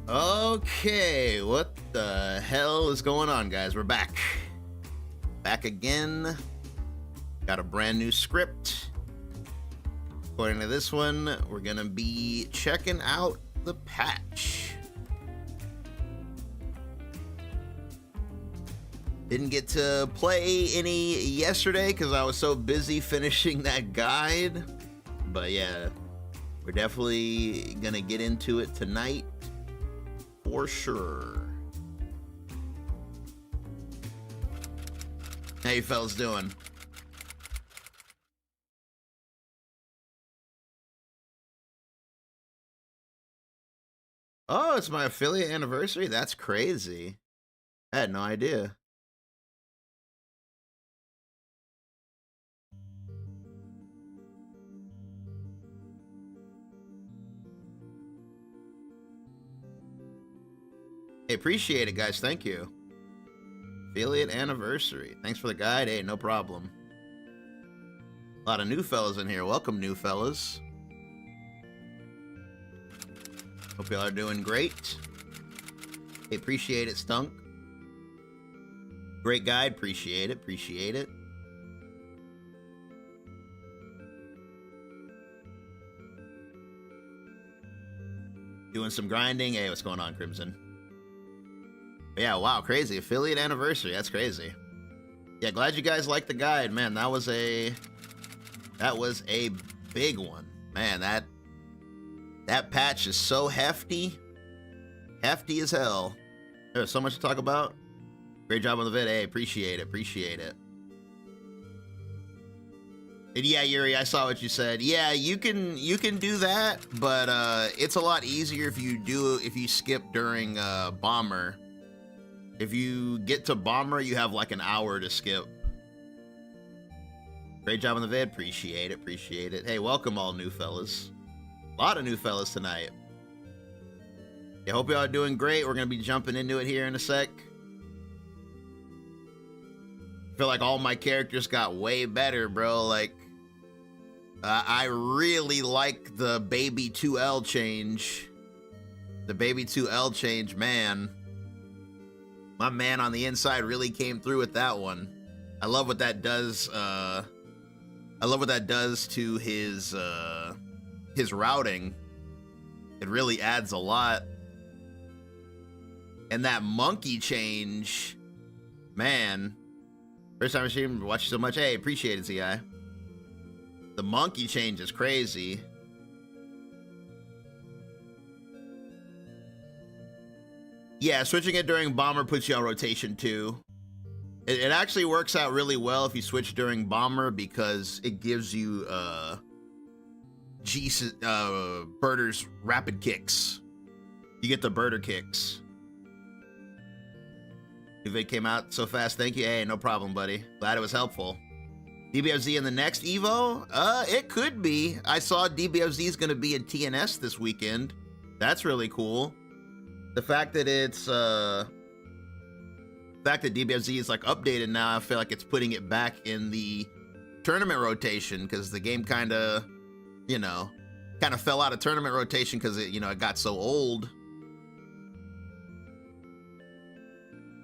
Okay, what the hell is going on, guys? We're back. Back again. Got a brand new script. According to this one, we're gonna be checking out the patch. Didn't get to play any yesterday because I was so busy finishing that guide. But yeah, we're definitely gonna get into it tonight for sure. How you fellas doing? Oh, it's my affiliate anniversary? That's crazy. I had no idea. Hey, appreciate it, guys. Thank you. Affiliate anniversary. Thanks for the guide. Hey, no problem. A lot of new fellas in here. Welcome, new fellas. Hope y'all are doing great. Hey, appreciate it, Stunk. Great guide. Appreciate it. Appreciate it. Doing some grinding. Hey, what's going on, Crimson? Yeah, wow, crazy. Affiliate anniversary. That's crazy. Yeah, glad you guys liked the guide. Man, that was a big one. Man, that patch is so hefty. Hefty as hell. There's so much to talk about. Great job on the vid. Hey, appreciate it. Appreciate it. And yeah, Yuri, I saw what you said. Yeah, you can do that, but it's a lot easier if you skip during Bomber. If you get to Bomber, you have like an hour to skip. Great job on the vid. Appreciate it. Appreciate it. Hey, welcome all new fellas. A lot of new fellas tonight. I hope y'all are doing great. We're going to be jumping into it here in a sec. I feel like all my characters got way better, bro. Like, I really like the baby 2L change. The baby 2L change, man. My man on the inside really came through with that one. I love what that does. I love what that does to his routing. It really adds a lot. And that monkey change, man. First time I've seen him watch so much. Hey, appreciate it, ZI. The monkey change is crazy. Yeah, switching it during Bomber puts you on rotation too. It actually works out really well if you switch during Bomber because it gives you Birders rapid kicks. You get the Birder kicks. New vid came out so fast. Thank you. Hey, no problem, buddy. Glad it was helpful. DBFZ in the next Evo? It could be. I saw DBFZ is going to be in TNS this weekend. That's really cool. The fact that DBFZ is like updated now, I feel like it's putting it back in the tournament rotation because the game kind of fell out of tournament rotation because it got so old.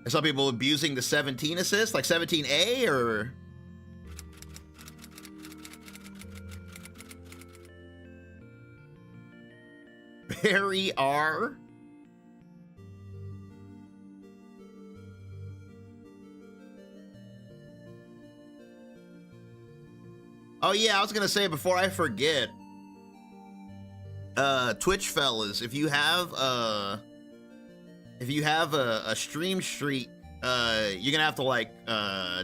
I saw people abusing the 17 assist, like 17A or. Barry R. Oh yeah, I was gonna say before I forget, Twitch fellas, if you have a stream streak, you're gonna have to like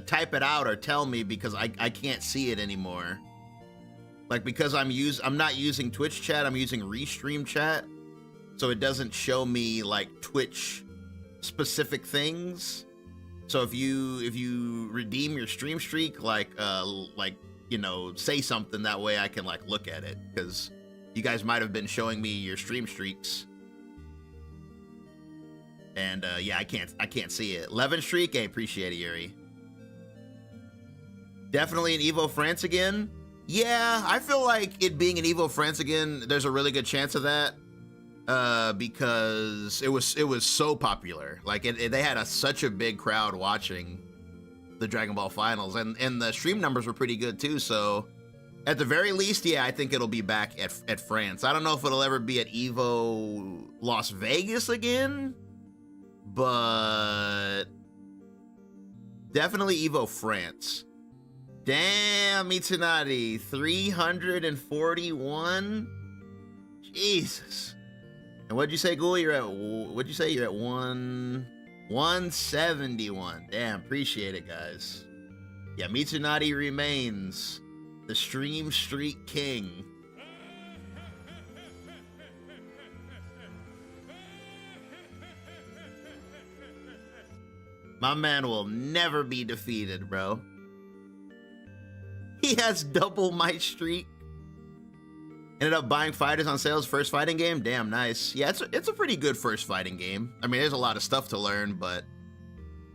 type it out or tell me because I can't see it anymore. Like because I'm not using Twitch chat, I'm using Restream chat, so it doesn't show me like Twitch specific things. So if you redeem your stream streak, like say something that way I can like look at it because you guys might have been showing me your stream streaks. And yeah, I can't see it. 11 streak, I appreciate it, Yuri. Definitely an Evo France again. Yeah, I feel like it being an Evo France again, there's a really good chance of that. because it was so popular. Like they had such a big crowd watching the Dragon Ball Finals, and the stream numbers were pretty good too. So at the very least, yeah, I think it'll be back at France. I don't know if it'll ever be at Evo Las Vegas again, but definitely Evo France. Damn, Mitsunari, 341. Jesus. And what'd you say, Ghoul? You're at 171. Damn, appreciate it, guys. Yeah, Mitsunari remains the stream streak king. My man will never be defeated, bro. He has double my streak. Ended up buying fighters on sales first fighting game. Damn, nice. Yeah, it's a pretty good first fighting game. I mean, there's a lot of stuff to learn, but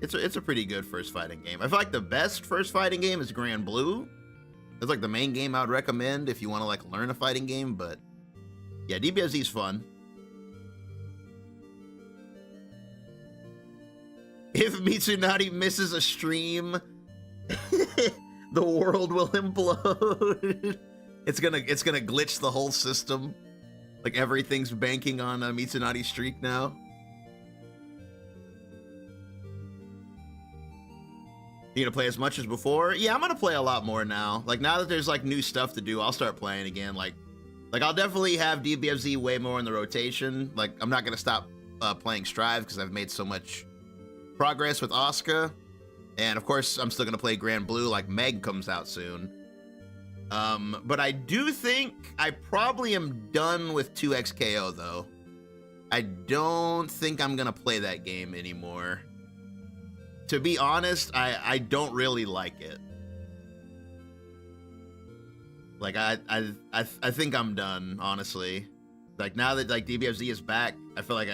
it's a pretty good first fighting game. I feel like the best first fighting game is Grand Blue. It's like the main game I would recommend if you want to like learn a fighting game. But yeah, DBFZ is fun. If Mitsunari misses a stream, the world will implode. It's gonna glitch the whole system. Like everything's banking on Mitsunari's streak now. You gonna play as much as before? Yeah, I'm gonna play a lot more now. Like now that there's like new stuff to do, I'll start playing again. Like I'll definitely have DBFZ way more in the rotation. Like I'm not gonna stop playing Strive because I've made so much progress with Asuka. And of course, I'm still gonna play Grand Blue. Like Meg comes out soon. But I do think I probably am done with 2XKO though. I don't think I'm gonna play that game anymore. To be honest, I don't really like it. Like I think I'm done, honestly. Like now that like DBFZ is back, I feel like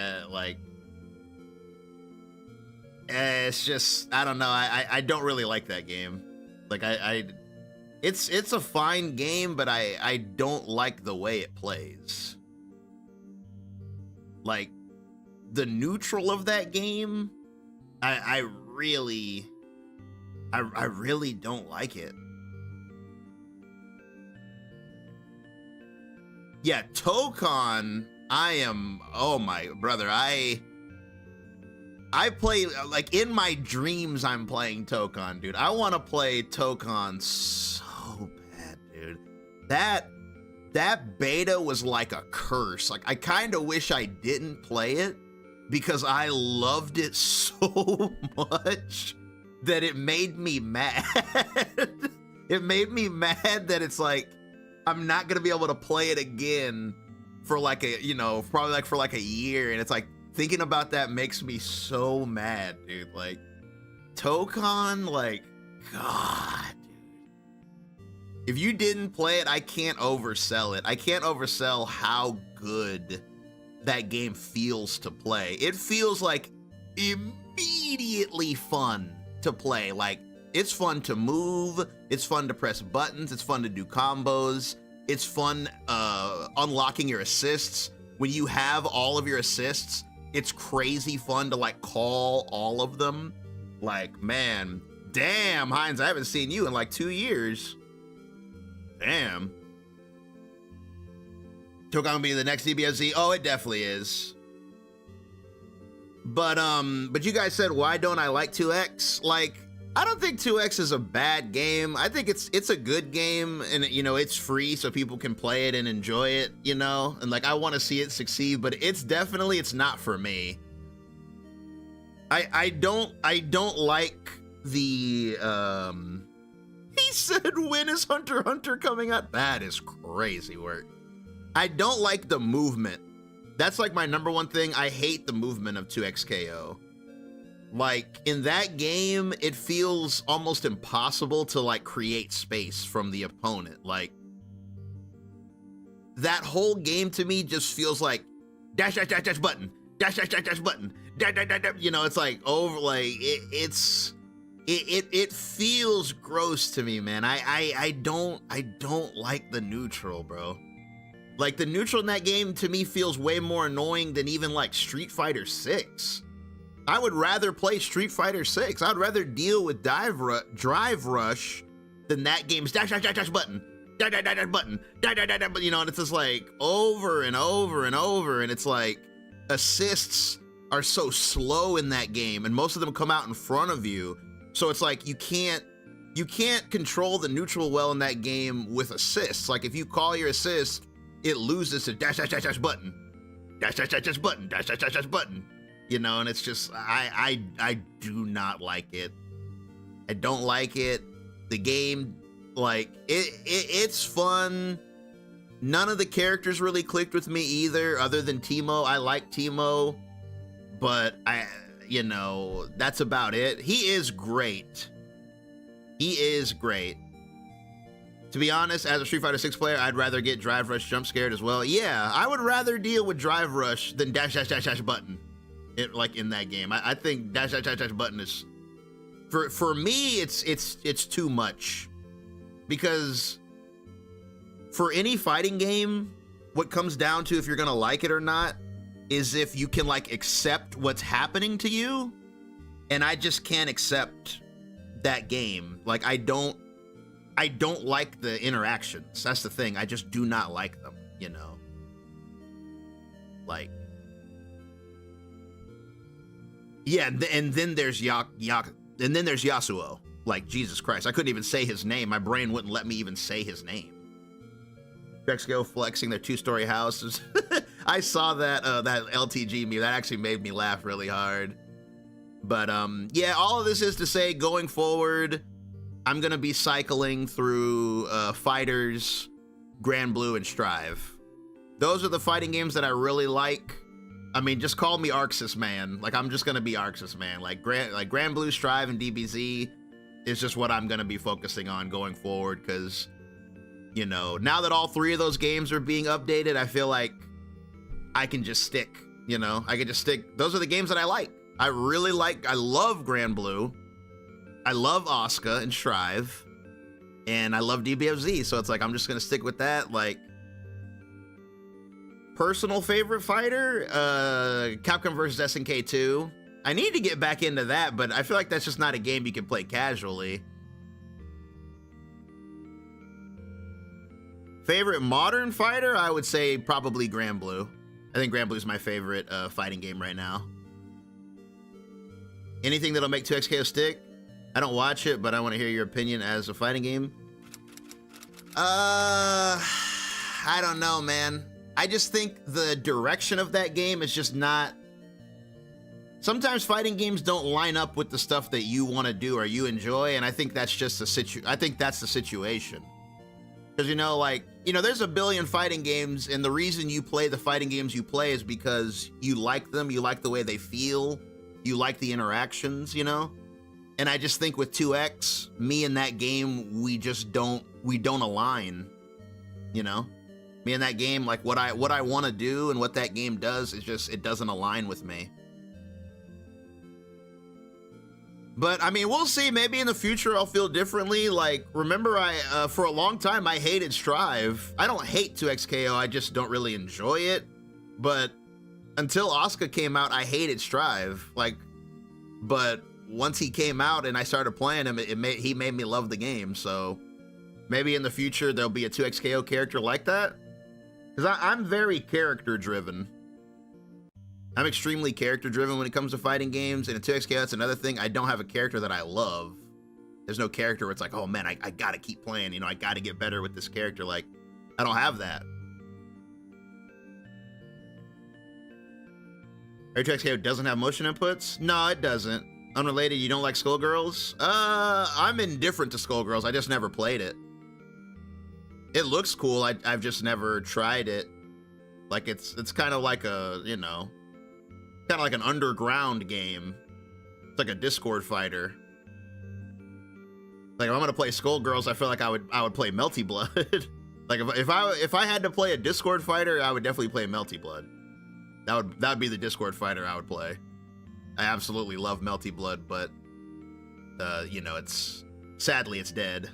it's just, I don't know. I don't really like that game. Like it's a fine game, but I don't like the way it plays. Like the neutral of that game, I really don't like it. Yeah, Tokon, oh my brother, I play, like in my dreams I'm playing Tokon, dude. I want to play Tokon so bad, dude. That beta was like a curse. Like I kind of wish I didn't play it because I loved it so much that it made me mad. It made me mad that it's like I'm not gonna be able to play it again for like a, probably like for like a year, and it's like thinking about that makes me so mad, dude. Like Tokon, like, God, dude. If you didn't play it, I can't oversell it. I can't oversell how good that game feels to play. It feels like immediately fun to play. Like it's fun to move, it's fun to press buttons, it's fun to do combos, it's fun unlocking your assists. When you have all of your assists, it's crazy fun to like call all of them. Like, man, damn, Heinz, I haven't seen you in like 2 years. Damn. Tokon gonna be the next DBFZ? Oh, it definitely is. But you guys said, why don't I like 2X? Like, I don't think 2X is a bad game. I think it's a good game, and it's free so people can play it and enjoy it, and like I want to see it succeed, but it's not for me. I don't like the he said, when is Hunter x Hunter coming out? That is crazy work. I don't like the movement. That's like my number one thing. I hate the movement of 2XKO. Like in that game, it feels almost impossible to like create space from the opponent. Like that whole game to me just feels like dash, dash, dash, dash, button, dash, dash, dash, dash, button, dash, dash, dash, dash. It's like over, like it feels gross to me, man. I don't like the neutral, bro. Like, the neutral in that game to me feels way more annoying than even like Street Fighter 6. I would rather play Street Fighter 6. I'd rather deal with Drive Rush than that game's dash button, dash button, you know, and it's just like over and over and over, and it's like assists are so slow in that game, and most of them come out in front of you, so it's like you can't control the neutral well in that game with assists. Like, if you call your assist, it loses to dash button, dash button, dash button, you know, and it's just I do not like it. I don't like it. The game, like, it's fun. None of the characters really clicked with me either, other than Teemo. I like Teemo, but you know, that's about it. He is great. He is great. To be honest, as a Street Fighter 6 player, I'd rather get Drive Rush jump scared as well. Yeah, I would rather deal with Drive Rush than dash button. Like in that game, I think dash button is, for me, it's too much, because for any fighting game, what comes down to if you're gonna like it or not is if you can like accept what's happening to you, and I just can't accept that game. Like, I don't like the interactions. That's the thing. I just do not like them, you know? Like, yeah, and then there's Yasuo. Like, Jesus Christ, I couldn't even say his name. My brain wouldn't let me even say his name. Xgo flexing their 2-story houses. I saw that that LTG meme. That actually made me laugh really hard. But yeah, all of this is to say, going forward, I'm gonna be cycling through Fighters, Grand Blue, and Strive. Those are the fighting games that I really like. I mean, just call me Arxis Man. Like, I'm just gonna be Arxis Man. Like Grand Blue, Strive, and DBZ is just what I'm gonna be focusing on going forward, because, you know, now that all 3 of those games are being updated, I feel like I can just stick, you know? I can just stick. Those are the games that I like. I love Grand Blue. I love Asuka and Strive. And I love DBFZ, so it's like, I'm just gonna stick with that. Like, personal favorite fighter, Capcom vs. SNK 2. I need to get back into that, but I feel like that's just not a game you can play casually. Favorite modern fighter, I would say probably Grand Blue. I think Grand Blue is my favorite fighting game right now. Anything that'll make 2XKO stick? I don't watch it, but I want to hear your opinion as a fighting game. I don't know, man. I just think the direction of that game is just not... Sometimes fighting games don't line up with the stuff that you want to do or you enjoy, and I think that's just I think that's the situation. Because, you know, like, you know, there's a billion fighting games, and the reason you play the fighting games you play is because you like them, you like the way they feel, you like the interactions, you know? And I just think with 2X, me and that game, we don't align, you know? Me and that game, like, what I want to do and what that game does is just, it doesn't align with me. But, I mean, we'll see. Maybe in the future I'll feel differently. Like, remember, for a long time, I hated Strive. I don't hate 2XKO, I just don't really enjoy it. But until Asuka came out, I hated Strive. Like, but once he came out and I started playing him, he made me love the game. So maybe in the future there'll be a 2XKO character like that. Because I'm very character-driven. I'm extremely character-driven when it comes to fighting games, and in 2XKO, that's another thing. I don't have a character that I love. There's no character where it's like, oh man, I gotta keep playing, you know, I gotta get better with this character. Like, I don't have that. 2XKO doesn't have motion inputs? No, it doesn't. Unrelated, you don't like Skullgirls? I'm indifferent to Skullgirls, I just never played it. It looks cool, I've just never tried it. Like, it's kind of like a, you know, kind of like an underground game. It's like a Discord fighter. Like, if I'm gonna play Skullgirls, I feel like I would play Melty Blood. Like, if I had to play a Discord fighter, I would definitely play Melty Blood. That would be the Discord fighter I would play. I absolutely love Melty Blood, but you know, sadly it's dead.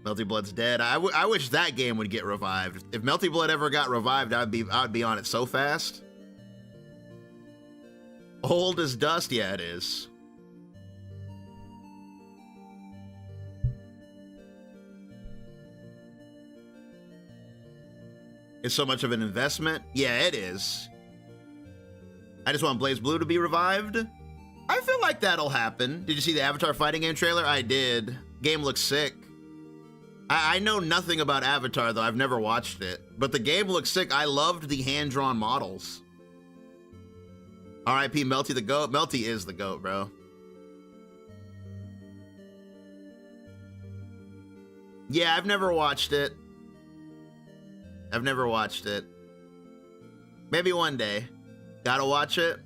Melty Blood's dead. I wish that game would get revived. If Melty Blood ever got revived, I'd be on it so fast. Old as dust? Yeah, it is. It's so much of an investment. Yeah, it is. I just want Blaze Blue to be revived. I feel like that'll happen. Did you see the Avatar fighting game trailer? I did. Game looks sick. I know nothing about Avatar, though. I've never watched it. But the game looks sick. I loved the hand-drawn models. R.I.P. Melty the GOAT. Melty is the GOAT, bro. Yeah, I've never watched it. I've never watched it. Maybe one day. Gotta watch it?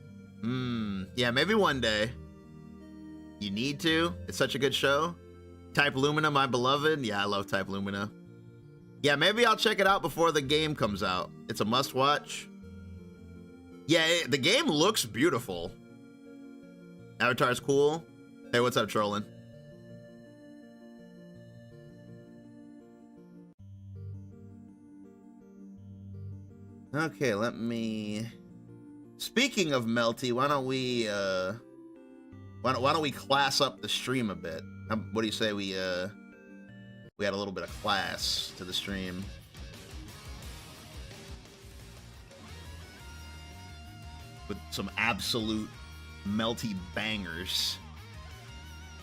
Yeah, maybe one day. You need to. It's such a good show. Type Lumina, my beloved. Yeah, I love Type Lumina. Yeah, maybe I'll check it out before the game comes out. It's a must-watch. Yeah, the game looks beautiful. Avatar's cool. Hey, what's up, trolling? Okay, let me... Speaking of Melty, why don't we class up the stream a bit? What do you say we add a little bit of class to the stream? With some absolute Melty bangers.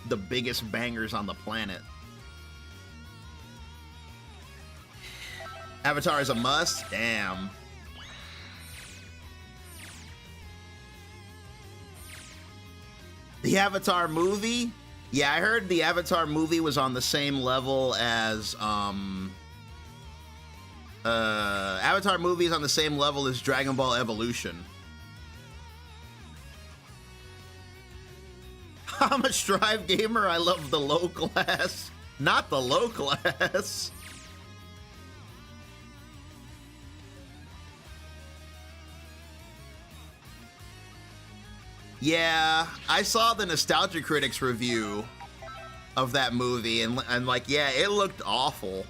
The biggest bangers on the planet. Avatar is a must? Damn. The Avatar movie? Yeah, I heard the Avatar movie was on the same level as, Avatar movie is on the same level as Dragon Ball Evolution. I'm a Strive gamer. I love the low class. Not the low class. Yeah, I saw the Nostalgia Critics review of that movie, and like, yeah, it looked awful.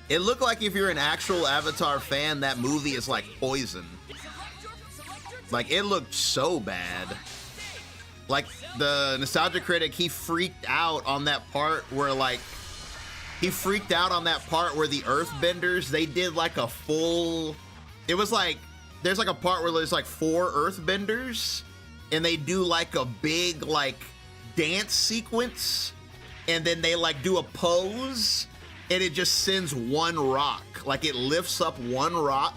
It looked like if you're an actual Avatar fan, that movie is like poison. Like, it looked so bad. Like, the Nostalgia Critic, he freaked out on that part where, like, the Earthbenders, they did like a full, it was like, there's like a part where there's like 4 Earthbenders, and they do like a big like dance sequence, and then they like do a pose, and it just sends one rock. Like, it lifts up one rock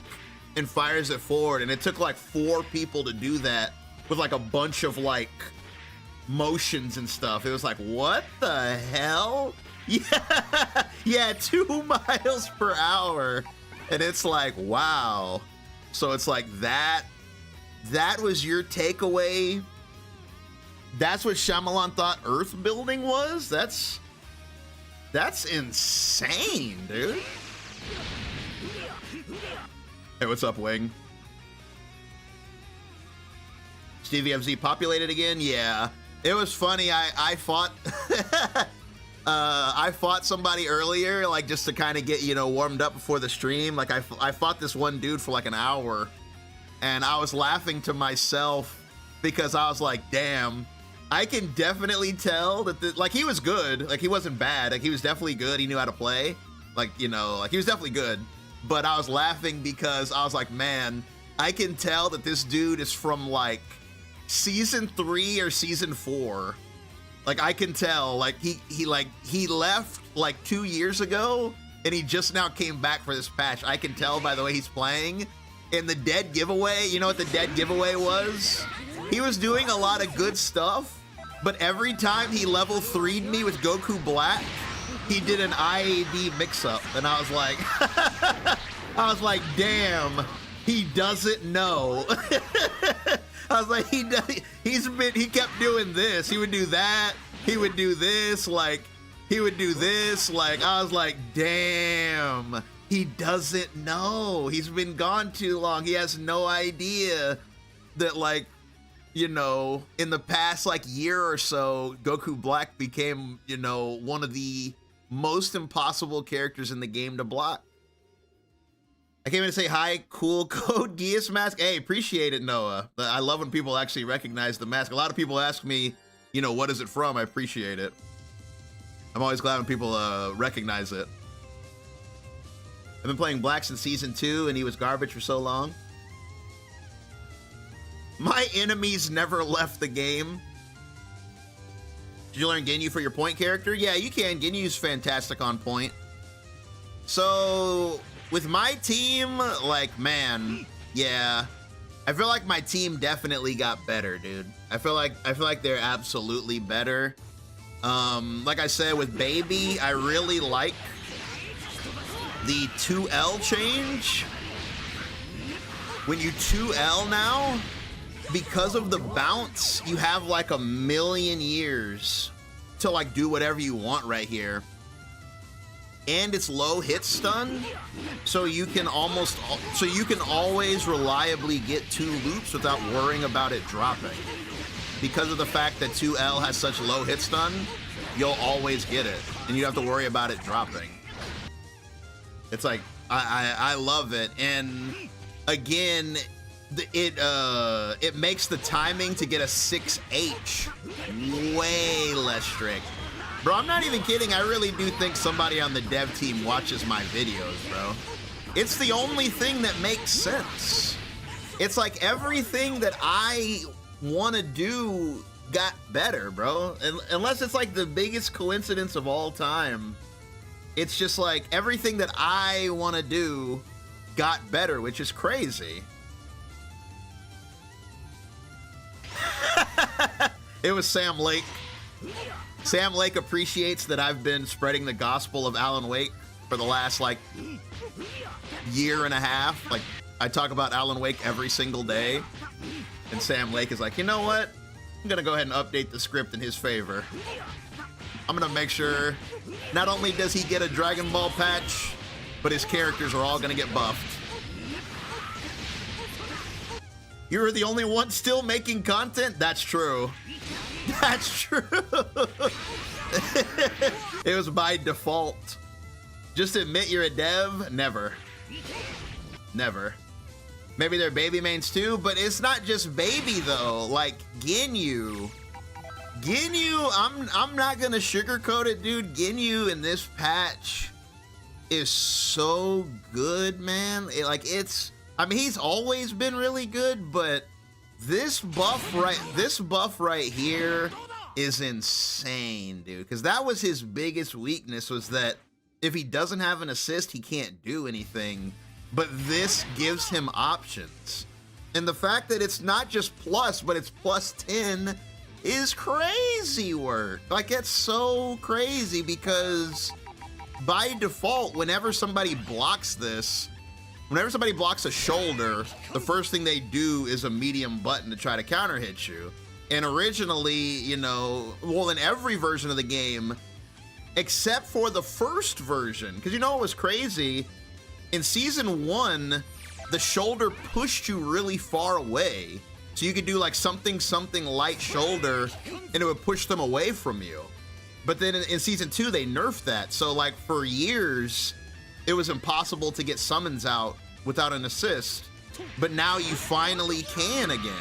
and fires it forward, and it took like 4 people to do that with like a bunch of like motions and stuff. It was like, what the hell? Yeah, 2 miles per hour. And it's like, wow. So it's like that was your takeaway. That's what Shyamalan thought Earth building was? That's insane, dude. Hey, what's up, Wing? DBFZ populated again? Yeah. It was funny. I fought I fought somebody earlier, like, just to kind of get, you know, warmed up before the stream. Like, I fought this one dude for like an hour, and I was laughing to myself because I was like, damn, I can definitely tell that like, he was good. Like, he wasn't bad. Like, he was definitely good. He knew how to play. Like, you know, like, he was definitely good. But I was laughing because I was like, man, I can tell that this dude is from like season 3 or season 4. Like, I can tell, like, he left like 2 years ago, and he just now came back for this patch. I can tell by the way he's playing. In the dead giveaway, you know what the dead giveaway was? He was doing a lot of good stuff, but every time he level 3'd me with Goku Black, he did an IAD mix-up, and I was like, damn, he doesn't know. I was like, he kept doing this. He would do that. He would do this. Like, he would do this. Like, I was like, damn, he doesn't know. He's been gone too long. He has no idea that, like, you know, in the past like year or so, Goku Black became, you know, one of the most impossible characters in the game to block. I came in to say hi, cool Code Geass mask. Hey, appreciate it, Noah. I love when people actually recognize the mask. A lot of people ask me, you know, what is it from? I appreciate it. I'm always glad when people recognize it. I've been playing Black since season 2 and he was garbage for so long. My enemies never left the game. Did you learn Ginyu for your point character? Yeah, you can. Ginyu's fantastic on point. So with my team, like, man, yeah. I feel like my team definitely got better, dude. I feel like they're absolutely better. Like I said, with Baby, I really like the 2L change. When you 2L now, because of the bounce, you have like a million years to like do whatever you want right here. And it's low hit stun, so you can always reliably get 2 loops without worrying about it dropping. Because of the fact that 2L has such low hit stun, you'll always get it, and you don't have to worry about it dropping. It's like, I love it, and again, it makes the timing to get a 6H way less strict. Bro, I'm not even kidding. I really do think somebody on the dev team watches my videos, bro. It's the only thing that makes sense. It's like everything that I want to do got better, bro. Unless it's like the biggest coincidence of all time. It's just like everything that I want to do got better, which is crazy. It was Sam Lake. Sam Lake appreciates that I've been spreading the gospel of Alan Wake for the last like year and a half. Like, I talk about Alan Wake every single day, and Sam Lake is like, you know what? I'm gonna go ahead and update the script in his favor. I'm gonna make sure not only does he get a Dragon Ball patch, but his characters are all gonna get buffed. You're the only one still making content? That's true. That's true. It was by default. Just admit you're a dev? Never. Never. Maybe they're baby mains too, but it's not just baby though. Like Ginyu. I'm not gonna sugarcoat it, dude. Ginyu in this patch is so good, man. I mean, he's always been really good, but this buff right here is insane, dude. Because that was his biggest weakness, was that if he doesn't have an assist, he can't do anything. But this gives him options. And the fact that it's not just plus, but it's plus 10 is crazy work. Like, it's so crazy because by default, whenever somebody blocks this, whenever somebody blocks a shoulder, the first thing they do is a medium button to try to counter hit you. And originally, you know, well, in every version of the game, except for the first version, because you know what was crazy? In season 1, the shoulder pushed you really far away. So you could do like something light shoulder and it would push them away from you. But then in season 2, they nerfed that. So like for years, it was impossible to get summons out without an assist, but now you finally can again.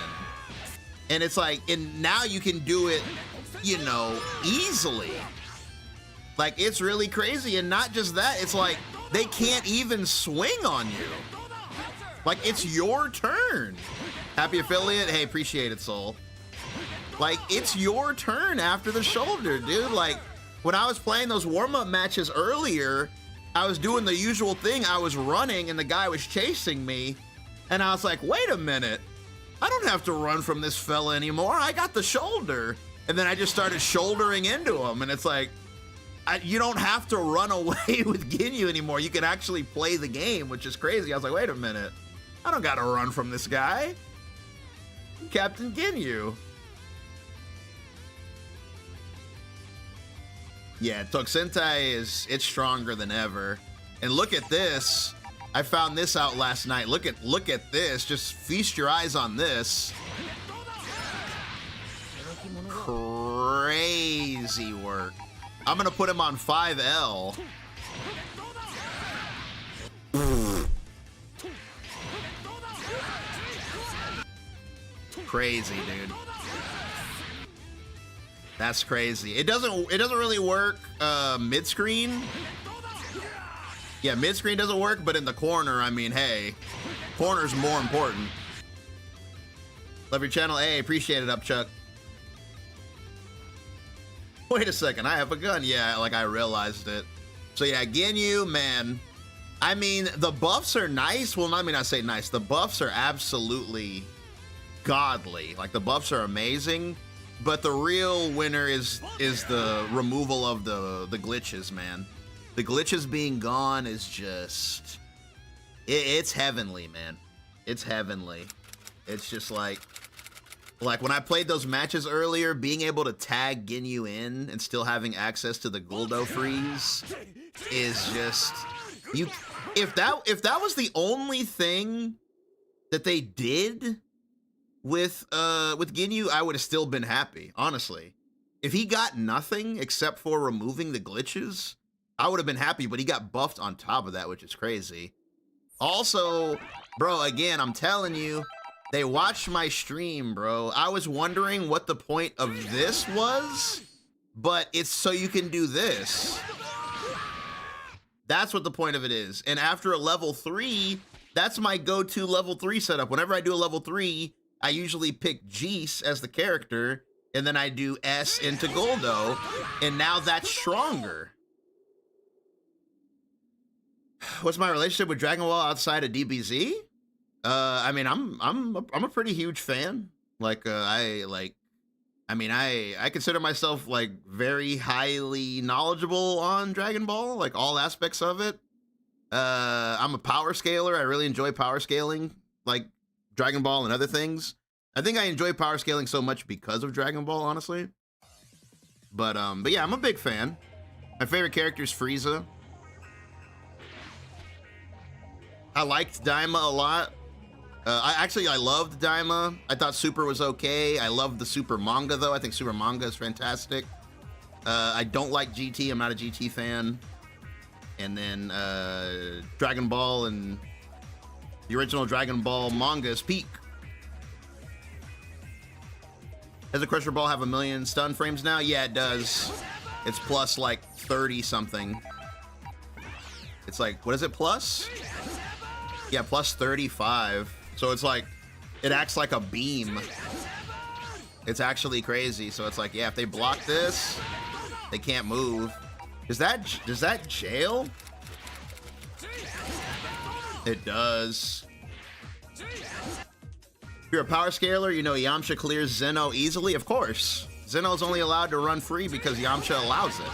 And it's like, and now you can do it, you know, easily. Like, it's really crazy. And not just that, it's like, they can't even swing on you. Like, it's your turn. Happy affiliate? Hey, appreciate it, Soul. Like, it's your turn after the shoulder, dude. Like, when I was playing those warm-up matches earlier, I was doing the usual thing. I was running and the guy was chasing me. And I was like, wait a minute. I don't have to run from this fella anymore. I got the shoulder. And then I just started shouldering into him. And it's like, you don't have to run away with Ginyu anymore. You can actually play the game, which is crazy. I was like, wait a minute. I don't got to run from this guy. I'm Captain Ginyu. Yeah, Tokusentai it's stronger than ever. And look at this. I found this out last night. Look at this. Just feast your eyes on this. Crazy work. I'm gonna put him on 5L. Crazy, dude. That's crazy. It doesn't really work mid-screen. Yeah, mid-screen doesn't work, but in the corner, I mean, hey, corner's more important. Love your channel. Hey, appreciate it, Upchuck. Wait a second, I have a gun. Yeah, like I realized it. So yeah, Ginyu, man. I mean, the buffs are nice. Well, I mean, I say nice. The buffs are absolutely godly. Like the buffs are amazing. But the real winner is the removal of the glitches, man. The glitches being gone is just, it's heavenly, man. It's heavenly. It's just like when I played those matches earlier, being able to tag Ginyu in and still having access to the Guldo freeze is just, you. If that was the only thing that they did with Ginyu, I would have still been happy, honestly. If he got nothing except for removing the glitches, I would have been happy, but he got buffed on top of that, which is crazy. Also, bro, again, I'm telling you, they watched my stream, bro. I was wondering what the point of this was, but it's so you can do this. That's what the point of it is. And after a level 3, that's my go-to level 3 setup. Whenever I do a level 3, I usually pick Jeese as the character, and then I do S into Guldo, and now that's stronger. What's my relationship with Dragon Ball outside of DBZ? I mean, I'm a pretty huge fan. Like, I consider myself like very highly knowledgeable on Dragon Ball, like all aspects of it. I'm a power scaler. I really enjoy power scaling, like Dragon Ball and other things. I think I enjoy power scaling so much because of Dragon Ball, honestly. But yeah, I'm a big fan. My favorite character is Frieza. I liked Daima a lot. I loved Daima. I thought Super was okay. I loved the Super manga, though. I think Super manga is fantastic. I don't like GT. I'm not a GT fan. And then Dragon Ball and the original Dragon Ball manga is peak. Does the Crusher Ball have 1 million stun frames now? Yeah, it does. It's plus like 30 something. It's like, what is it, plus? Yeah, plus 35. So it's like, it acts like a beam. It's actually crazy. So it's like, yeah, if they block this, they can't move. Does that jail? It does. If you're a power scaler, you know Yamcha clears Zeno easily. Of course. Zeno's only allowed to run free because Yamcha allows it.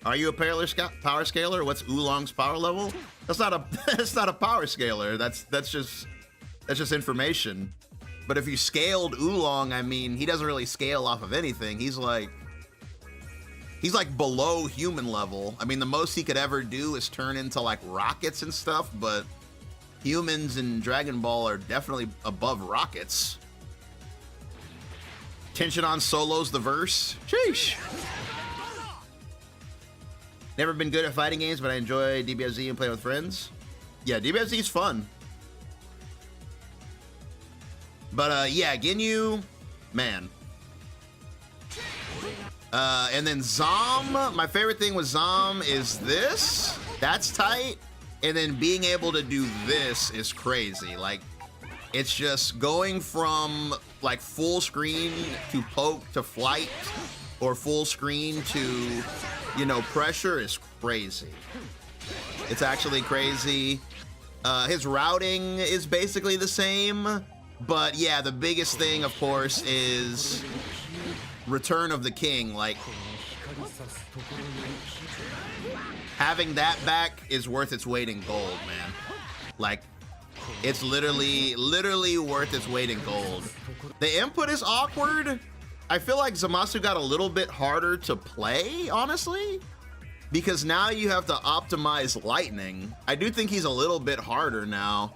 Are you a power scaler? What's Oolong's power level? That's not a that's not a power scaler. That's just information. But if you scaled Oolong, I mean, he doesn't really scale off of anything. He's like below human level. I mean, the most he could ever do is turn into like rockets and stuff, but humans in Dragon Ball are definitely above rockets. Tension on solos the verse. Sheesh. Never been good at fighting games, but I enjoy DBFZ and playing with friends. Yeah, DBFZ is fun. But yeah, Ginyu, man. And then Zom, my favorite thing with Zom is this. That's tight. And then being able to do this is crazy. Like, it's just going from like full screen to poke to flight, or full screen to, you know, pressure is crazy. It's actually crazy. His routing is basically the same, but yeah, the biggest thing, of course, is Return of the King. Like, having that back is worth its weight in gold, man. Like, it's literally worth its weight in gold. The input is awkward. I feel like Zamasu got a little bit harder to play, honestly, because now you have to optimize lightning. I do think he's a little bit harder now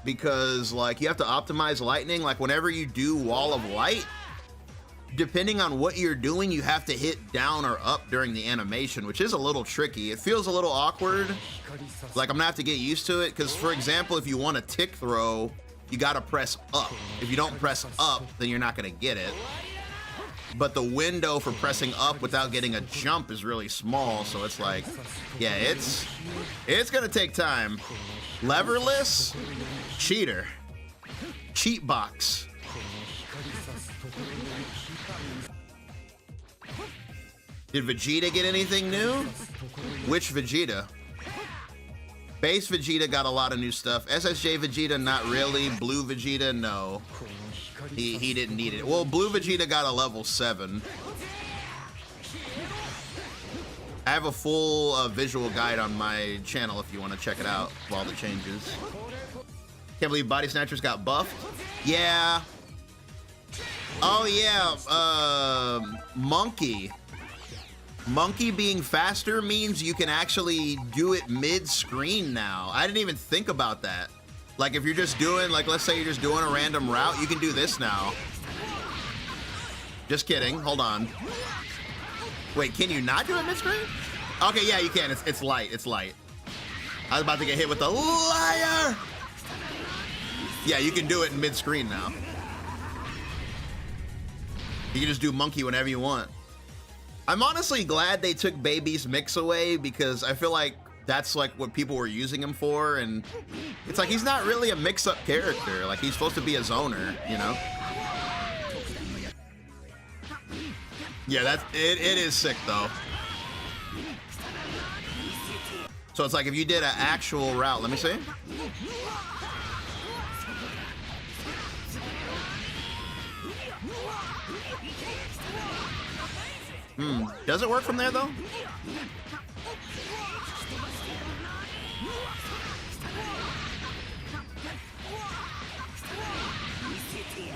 because, like, you have to optimize lightning. Like, whenever you do Wall of Light, depending on what you're doing, you have to hit down or up during the animation, which is a little tricky. It feels a little awkward. Like I'm gonna have to get used to it, because for example, if you want a tick throw, you gotta press up. If you don't press up, then you're not gonna get it. But the window for pressing up without getting a jump is really small, so it's like, yeah, it's gonna take time. Leverless? Cheater. Cheat box. Did Vegeta get anything new? Which Vegeta? Base Vegeta got a lot of new stuff. SSJ Vegeta, not really. Blue Vegeta, no. He didn't need it. Well, Blue Vegeta got a level 7. I have a full visual guide on my channel if you want to check it out with all the changes. Can't believe Body Snatchers got buffed. Yeah. Oh yeah, Monkey. Monkey being faster means you can actually do it mid-screen now. I didn't even think about that. Like if you're just doing, like let's say you're just doing a random route, you can do this now. Just kidding, hold on. Wait, can you not do it mid-screen? Okay, yeah, you can, it's light, it's light. I was about to get hit with the liar. Yeah, you can do it in mid-screen now. You can just do Monkey whenever you want. I'm honestly glad they took Baby's mix away, because I feel like that's like what people were using him for, and it's like he's not really a mix-up character. Like he's supposed to be a zoner, you know? Yeah, that's it is sick though. So it's like if you did an actual route, let me see. Does it work from there though?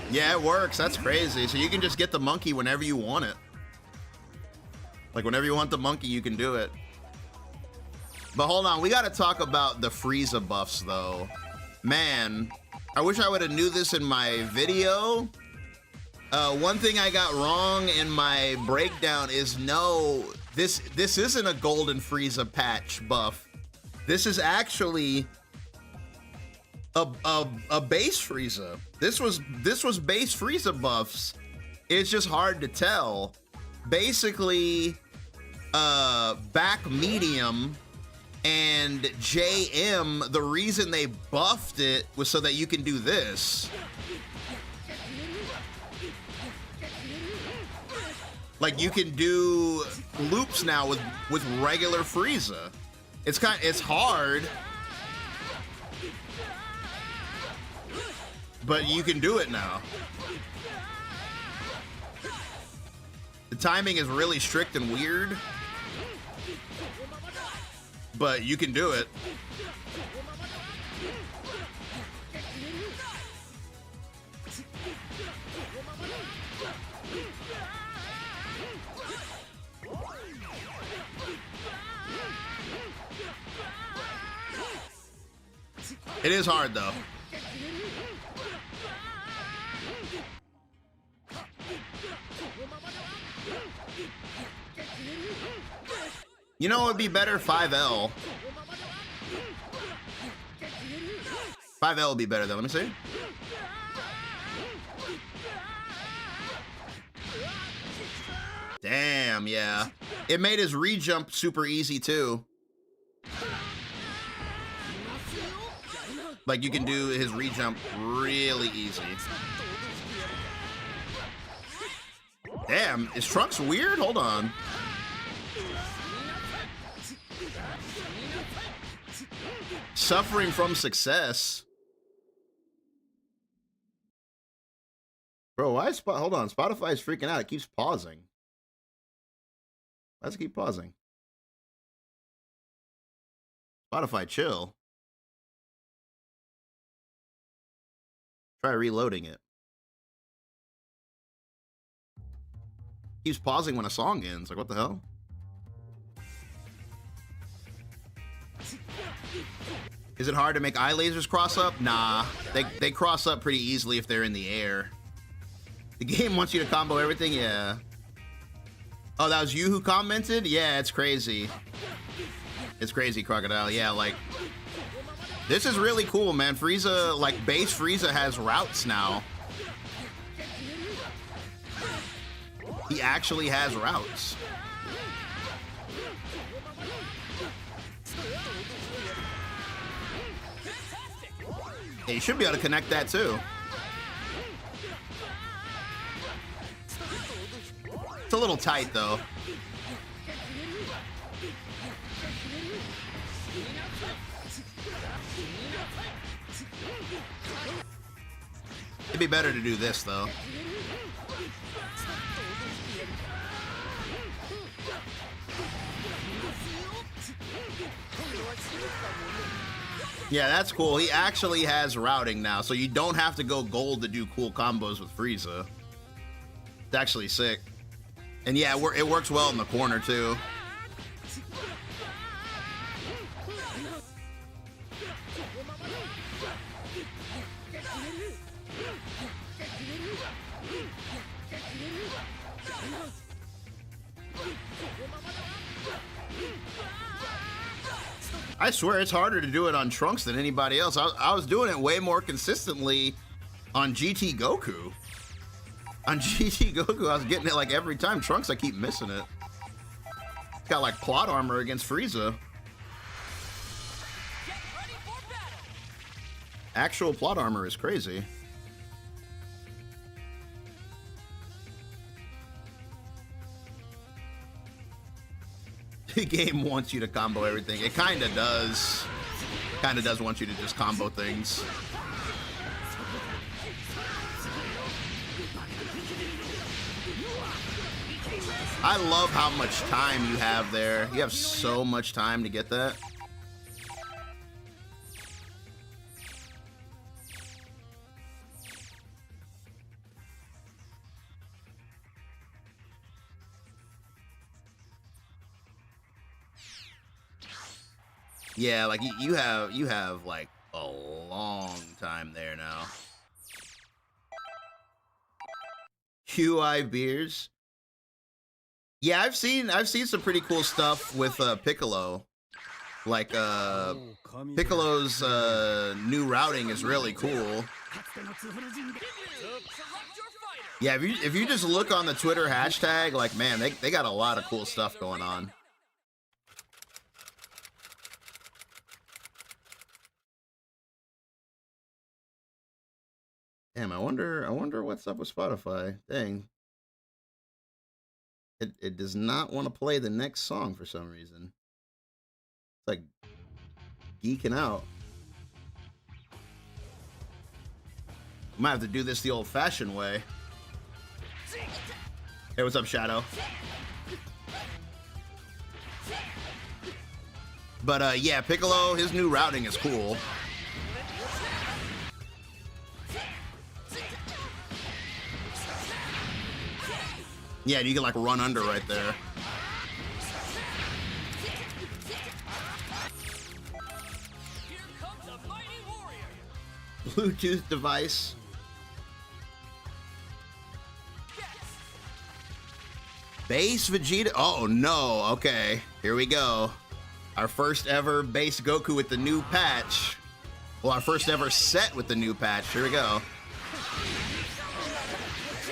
Yeah, it works. That's crazy. So you can just get the monkey whenever you want it. Like whenever you want the monkey, you can do it. But hold on, we gotta talk about the Frieza buffs though. Man, I wish I would have knew this in my video. One thing I got wrong in my breakdown is no, this isn't a golden Frieza patch buff. This is actually a base Frieza. This was base Frieza buffs. It's just hard to tell. Basically, back medium and JM, the reason they buffed it was so that you can do this. Like you can do loops now with regular Frieza. It's hard, but you can do it now. The timing is really strict and weird, but you can do it. It is hard though. You know what would be better? 5L. 5L would be better though. Let me see. Damn, yeah. It made his re-jump super easy too. Like you can do his re-jump really easy. Damn, is Trunks weird? Hold on. Suffering from success. Bro, why is hold on, Spotify is freaking out. It keeps pausing. Let's keep pausing. Spotify, chill. Try reloading it. Keeps pausing when a song ends. Like, what the hell? Is it hard to make eye lasers cross up? Nah, they cross up pretty easily if they're in the air. The game wants you to combo everything, yeah. Oh, that was you who commented? Yeah, it's crazy. It's crazy, Crocodile. Yeah, like, this is really cool, man. Frieza, like, base Frieza has routes now. He actually has routes. Yeah, you should be able to connect that too. It's a little tight though. It'd be better to do this though. Yeah, that's cool. He actually has routing now, so you don't have to go gold to do cool combos with Frieza. It's actually sick. And yeah, it works well in the corner too. I swear it's harder to do it on Trunks than anybody else. I was doing it way more consistently on GT Goku. On GT Goku, I was getting it like every time. Trunks, I keep missing it. It's got like plot armor against Frieza. Actual plot armor is crazy. The game wants you to combo everything. It kind of does. Kind of does want you to just combo things. I love how much time you have there. You have so much time to get that. Yeah, like you have like a long time there now. QI beers. Yeah, I've seen some pretty cool stuff with Piccolo. Like Piccolo's new routing is really cool. Yeah, if you just look on the Twitter hashtag, like man, they got a lot of cool stuff going on. Damn, I wonder what's up with Spotify. Dang. It does not want to play the next song for some reason. It's like geeking out. Might have to do this the old-fashioned way. Hey, what's up, Shadow? But yeah, Piccolo, his new routing is cool. Yeah, you can like run under right there. Here comes a mighty warrior. Bluetooth device. Base Vegeta. Oh no. Okay, here we go. Our first ever base Goku with the new patch. Well, our first ever set with the new patch. Here we go.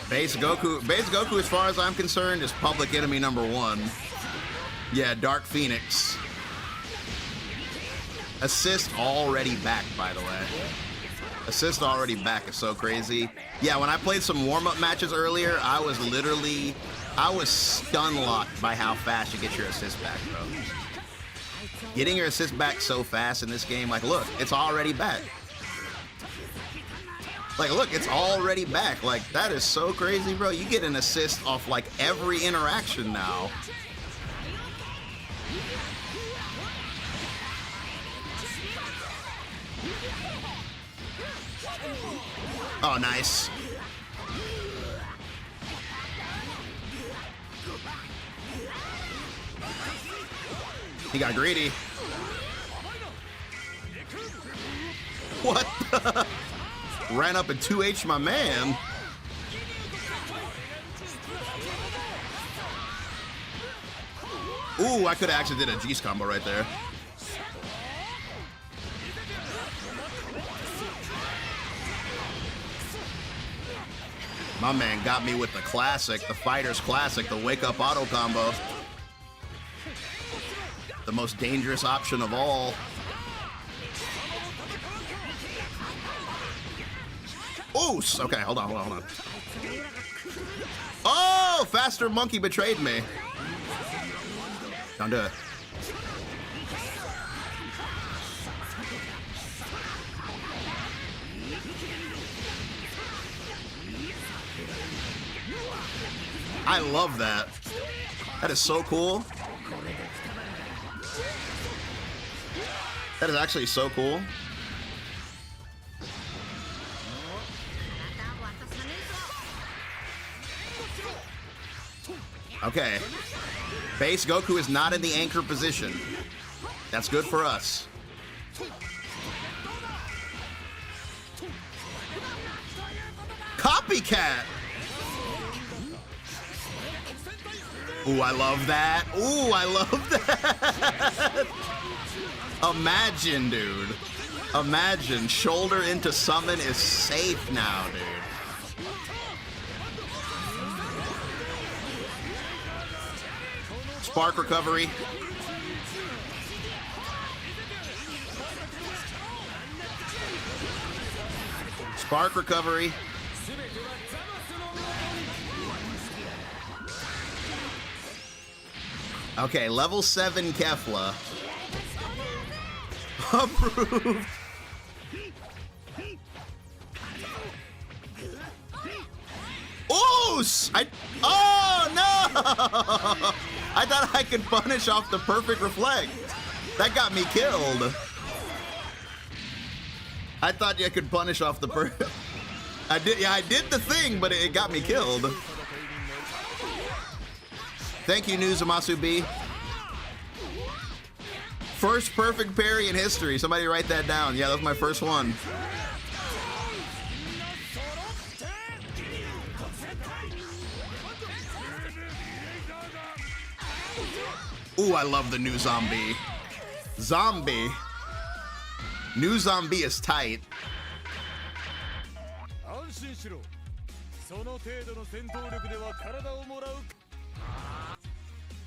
Base Goku, as far as I'm concerned, is public enemy #1. Yeah, Dark Phoenix. Assist already back, by the way. Assist already back is so crazy. Yeah, when I played some warm-up matches earlier, I was stun-locked by how fast you get your assist back, bro. Getting your assist back so fast in this game, like, look, it's already back. Like, look, it's already back. Like, that is so crazy, bro. You get an assist off, like, every interaction now. Oh, nice. He got greedy. What the? Ran up and 2H my man. Ooh, I could have actually did a G's combo right there. My man got me with the classic, the fighter's classic, the wake up auto combo. The most dangerous option of all. Ooh, okay, hold on. Oh, faster monkey betrayed me. Don't do it. I love that. That is so cool. That is actually so cool. Okay. Base Goku is not in the anchor position. That's good for us. Copycat! Ooh, I love that. Ooh, I love that. Imagine, dude. Imagine. Shoulder into summon is safe now, dude. Spark recovery. Spark recovery. Okay, level 7 Kefla. Approved. Oos! Oh no! I thought I could punish off the perfect reflect. That got me killed. I thought I could punish off the I did the thing, but it got me killed. Thank you, Nuzamasu B. First perfect parry in history. Somebody write that down. Yeah, that was my first one. Ooh, I love the new zombie. Zombie. New zombie is tight.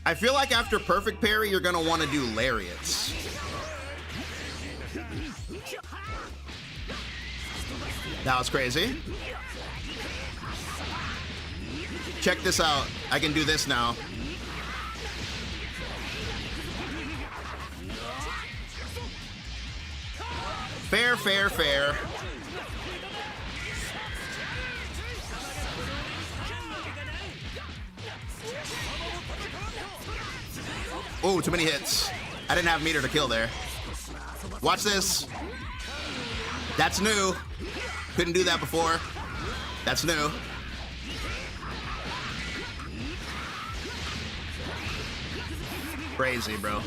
I feel like after perfect parry, you're gonna want to do lariats. That was crazy. Check this out. I can do this now. Fair, fair, fair. Oh, too many hits. I didn't have meter to kill there. Watch this. That's new. Couldn't do that before. That's new. Crazy, bro.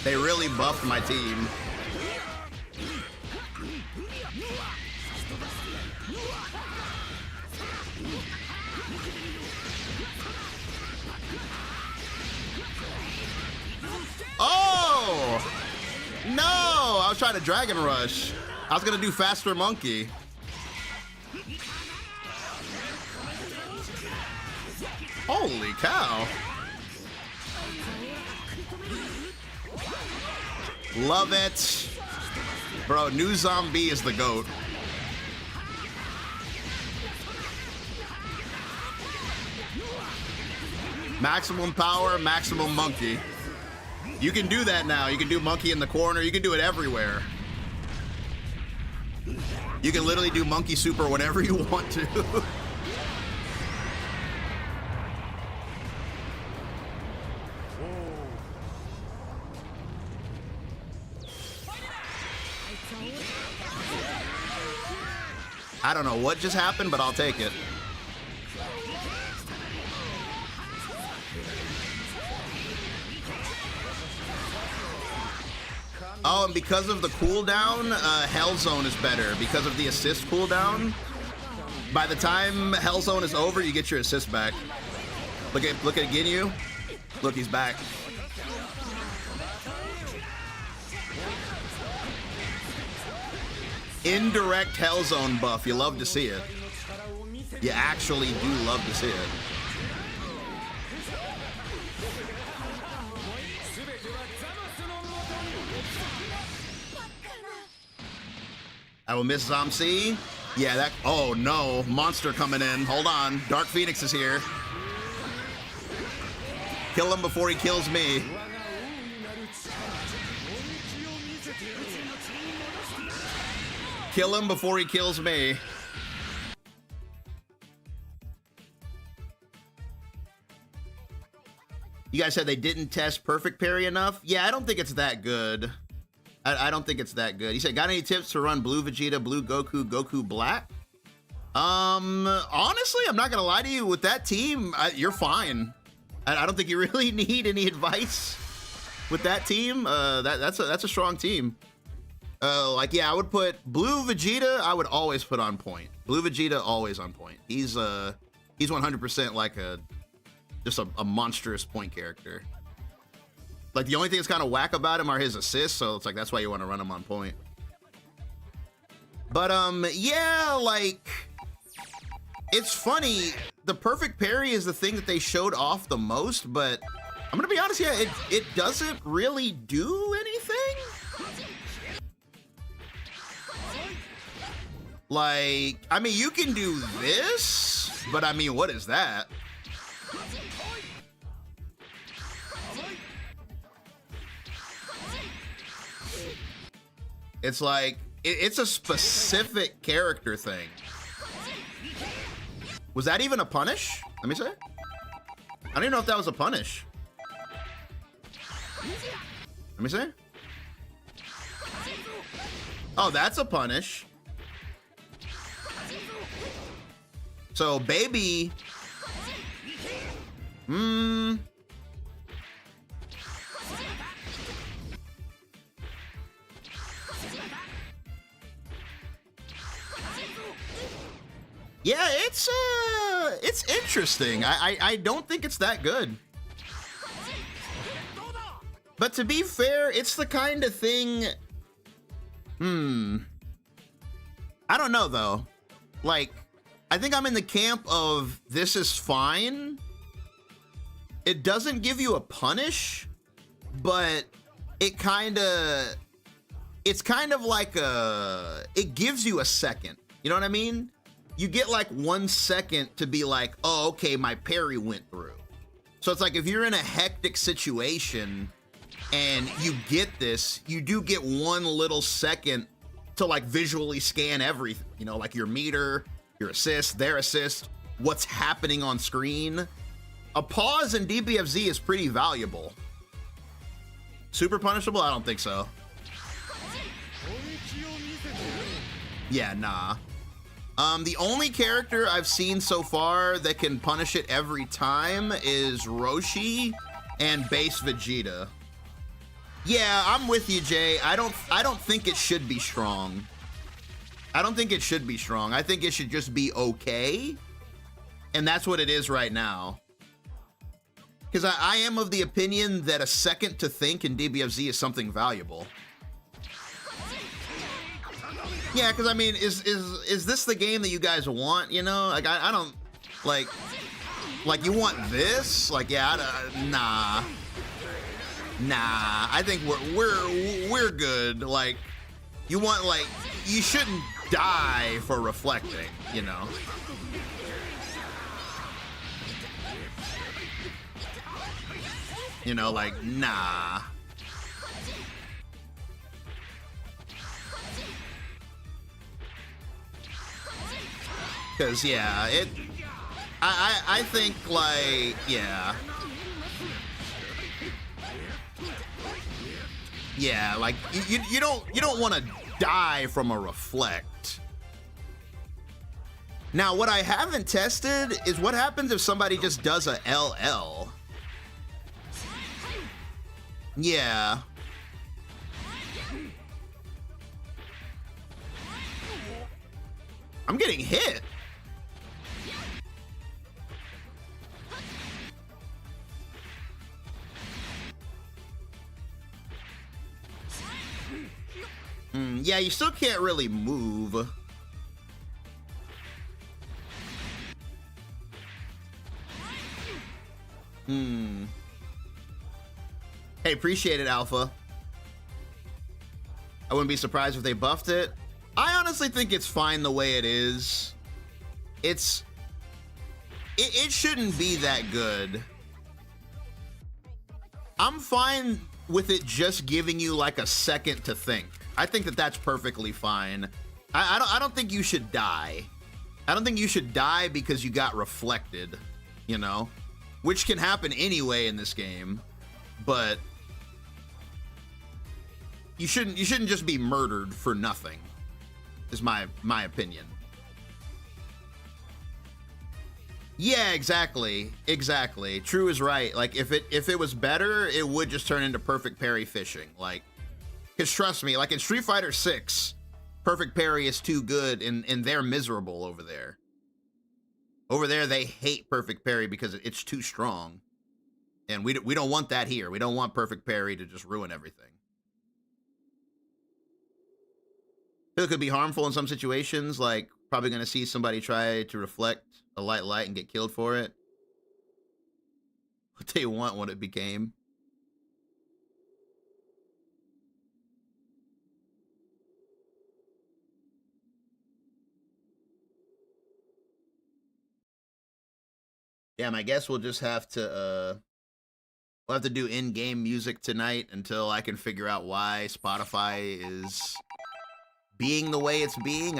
They really buffed my team. Oh! No! I was trying to Dragon Rush. I was gonna do faster monkey. Holy cow. Love it. Bro, new zombie is the GOAT. Maximum power, maximum monkey. You can do that now. You can do monkey in the corner. You can do it everywhere. You can literally do monkey super whenever you want to. I don't know what just happened, but I'll take it. Oh, and because of the cooldown, Hell Zone is better. Because of the assist cooldown, by the time Hell Zone is over, you get your assist back. Look at Ginyu. Look, he's back. Indirect Hell Zone buff. You love to see it. You actually do love to see it. I will miss Zomc. Yeah, that. Oh no, monster coming in. Hold on. Dark Phoenix is here. Kill him before he kills me. Kill him before he kills me. You guys said they didn't test perfect parry enough? Yeah, I don't think it's that good. I don't think it's that good. You said, got any tips to run blue Vegeta, blue Goku, Goku Black? Honestly, I'm not gonna lie to you. With that team, you're fine. I don't think you really need any advice with that team. That's a strong team. Like, yeah, I would put blue Vegeta. I would always put on point. Blue Vegeta always on point. He's 100% like just a monstrous point character. Like, the only thing that's kind of whack about him are his assists, so it's like that's why you want to run him on point. But yeah, like, it's funny. The perfect parry is the thing that they showed off the most, but I'm gonna be honest, yeah, it doesn't really do anything. Like, I mean, you can do this, but I mean, what is that? It's like, it's a specific character thing. Was that even a punish? Let me see. I don't even know if that was a punish. Let me see. Oh, that's a punish. So, baby. Yeah, it's interesting. I don't think it's that good. But to be fair, it's the kind of thing. I don't know though. Like, I think I'm in the camp of this is fine. It doesn't give you a punish, but it's kind of like it gives you a second. You know what I mean? You get like 1 second to be like, oh, okay, my parry went through. So it's like if you're in a hectic situation and you get this, you do get 1 little second to like visually scan everything, you know, like your meter, your assist, their assist, what's happening on screen. A pause in DBFZ is pretty valuable. Super punishable? I don't think so. Yeah, nah. The only character I've seen so far that can punish it every time is Roshi and base Vegeta. Yeah, I'm with you, Jay. I don't think it should be strong. I don't think it should be strong. I think it should just be okay. And that's what it is right now. Because I am of the opinion that a second to think in DBFZ is something valuable. Yeah, because I mean, is this the game that you guys want? You know, like I don't like you want this? Like, yeah, nah. I think we're good. Like, you want, like, you shouldn't die for reflecting. You know. You know, like, nah. Because, yeah, I think, like, yeah. Yeah, like, you don't want to die from a reflect. Now, what I haven't tested is what happens if somebody just does a LL. Yeah. I'm getting hit. Yeah, you still can't really move. Hey, appreciate it, Alpha. I wouldn't be surprised if they buffed it. I honestly think it's fine the way it is. It shouldn't be that good. I'm fine with it just giving you like a second to think. I think that that's perfectly fine. I don't think you should die. I don't think you should die because you got reflected, you know, which can happen anyway in this game, but you shouldn't just be murdered for nothing, is my opinion. Yeah, exactly. True is right. Like if it was better, it would just turn into perfect parry fishing. Like, cause trust me, like in Street Fighter 6, perfect parry is too good and they're miserable over there. Over there, they hate perfect parry because it's too strong. And we don't want that here. We don't want perfect parry to just ruin everything. It could be harmful in some situations, like probably going to see somebody try to reflect a light and get killed for it. What they want when it became. Damn, I guess we'll just have to we'll have to do in-game music tonight until I can figure out why Spotify is being the way it's being.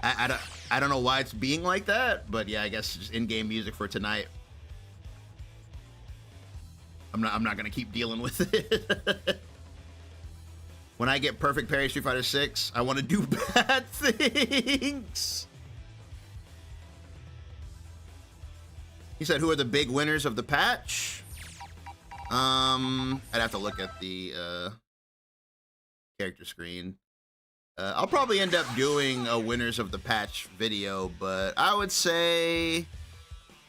I don't know why it's being like that, but yeah, I guess just in-game music for tonight. I'm not gonna keep dealing with it. When I get perfect parry Street Fighter 6, I want to do bad things. He said, "Who are the big winners of the patch?" I'd have to look at the character screen. I'll probably end up doing a winners of the patch video, but I would say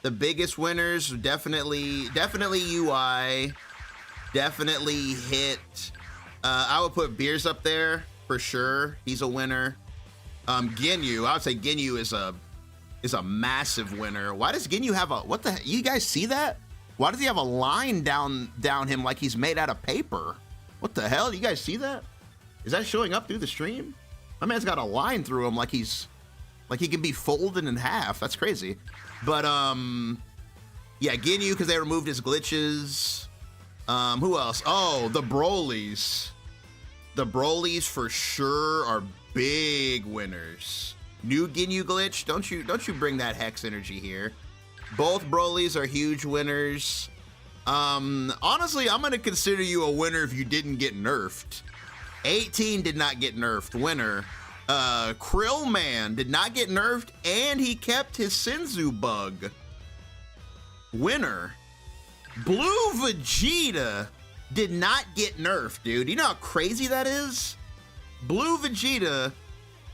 the biggest winners definitely UI, definitely Hit. I would put Beers up there for sure. He's a winner. Ginyu, I would say Ginyu is a massive winner. Why does Ginyu have what the? You guys see that? Why does he have a line down him like he's made out of paper? What the hell? You guys see that? Is that showing up through the stream? My man's got a line through him like he can be folded in half. That's crazy. But yeah, Ginyu because they removed his glitches. Who else? Oh, the Brolys. The Brolys for sure are big winners. New Ginyu glitch. Don't you bring that hex energy here. Both Brolys are huge winners. Honestly, I'm gonna consider you a winner if you didn't get nerfed. 18 did not get nerfed. Winner. Krillman did not get nerfed, and he kept his Senzu bug. Winner. Blue Vegeta did not get nerfed, dude. You know how crazy that is? Blue Vegeta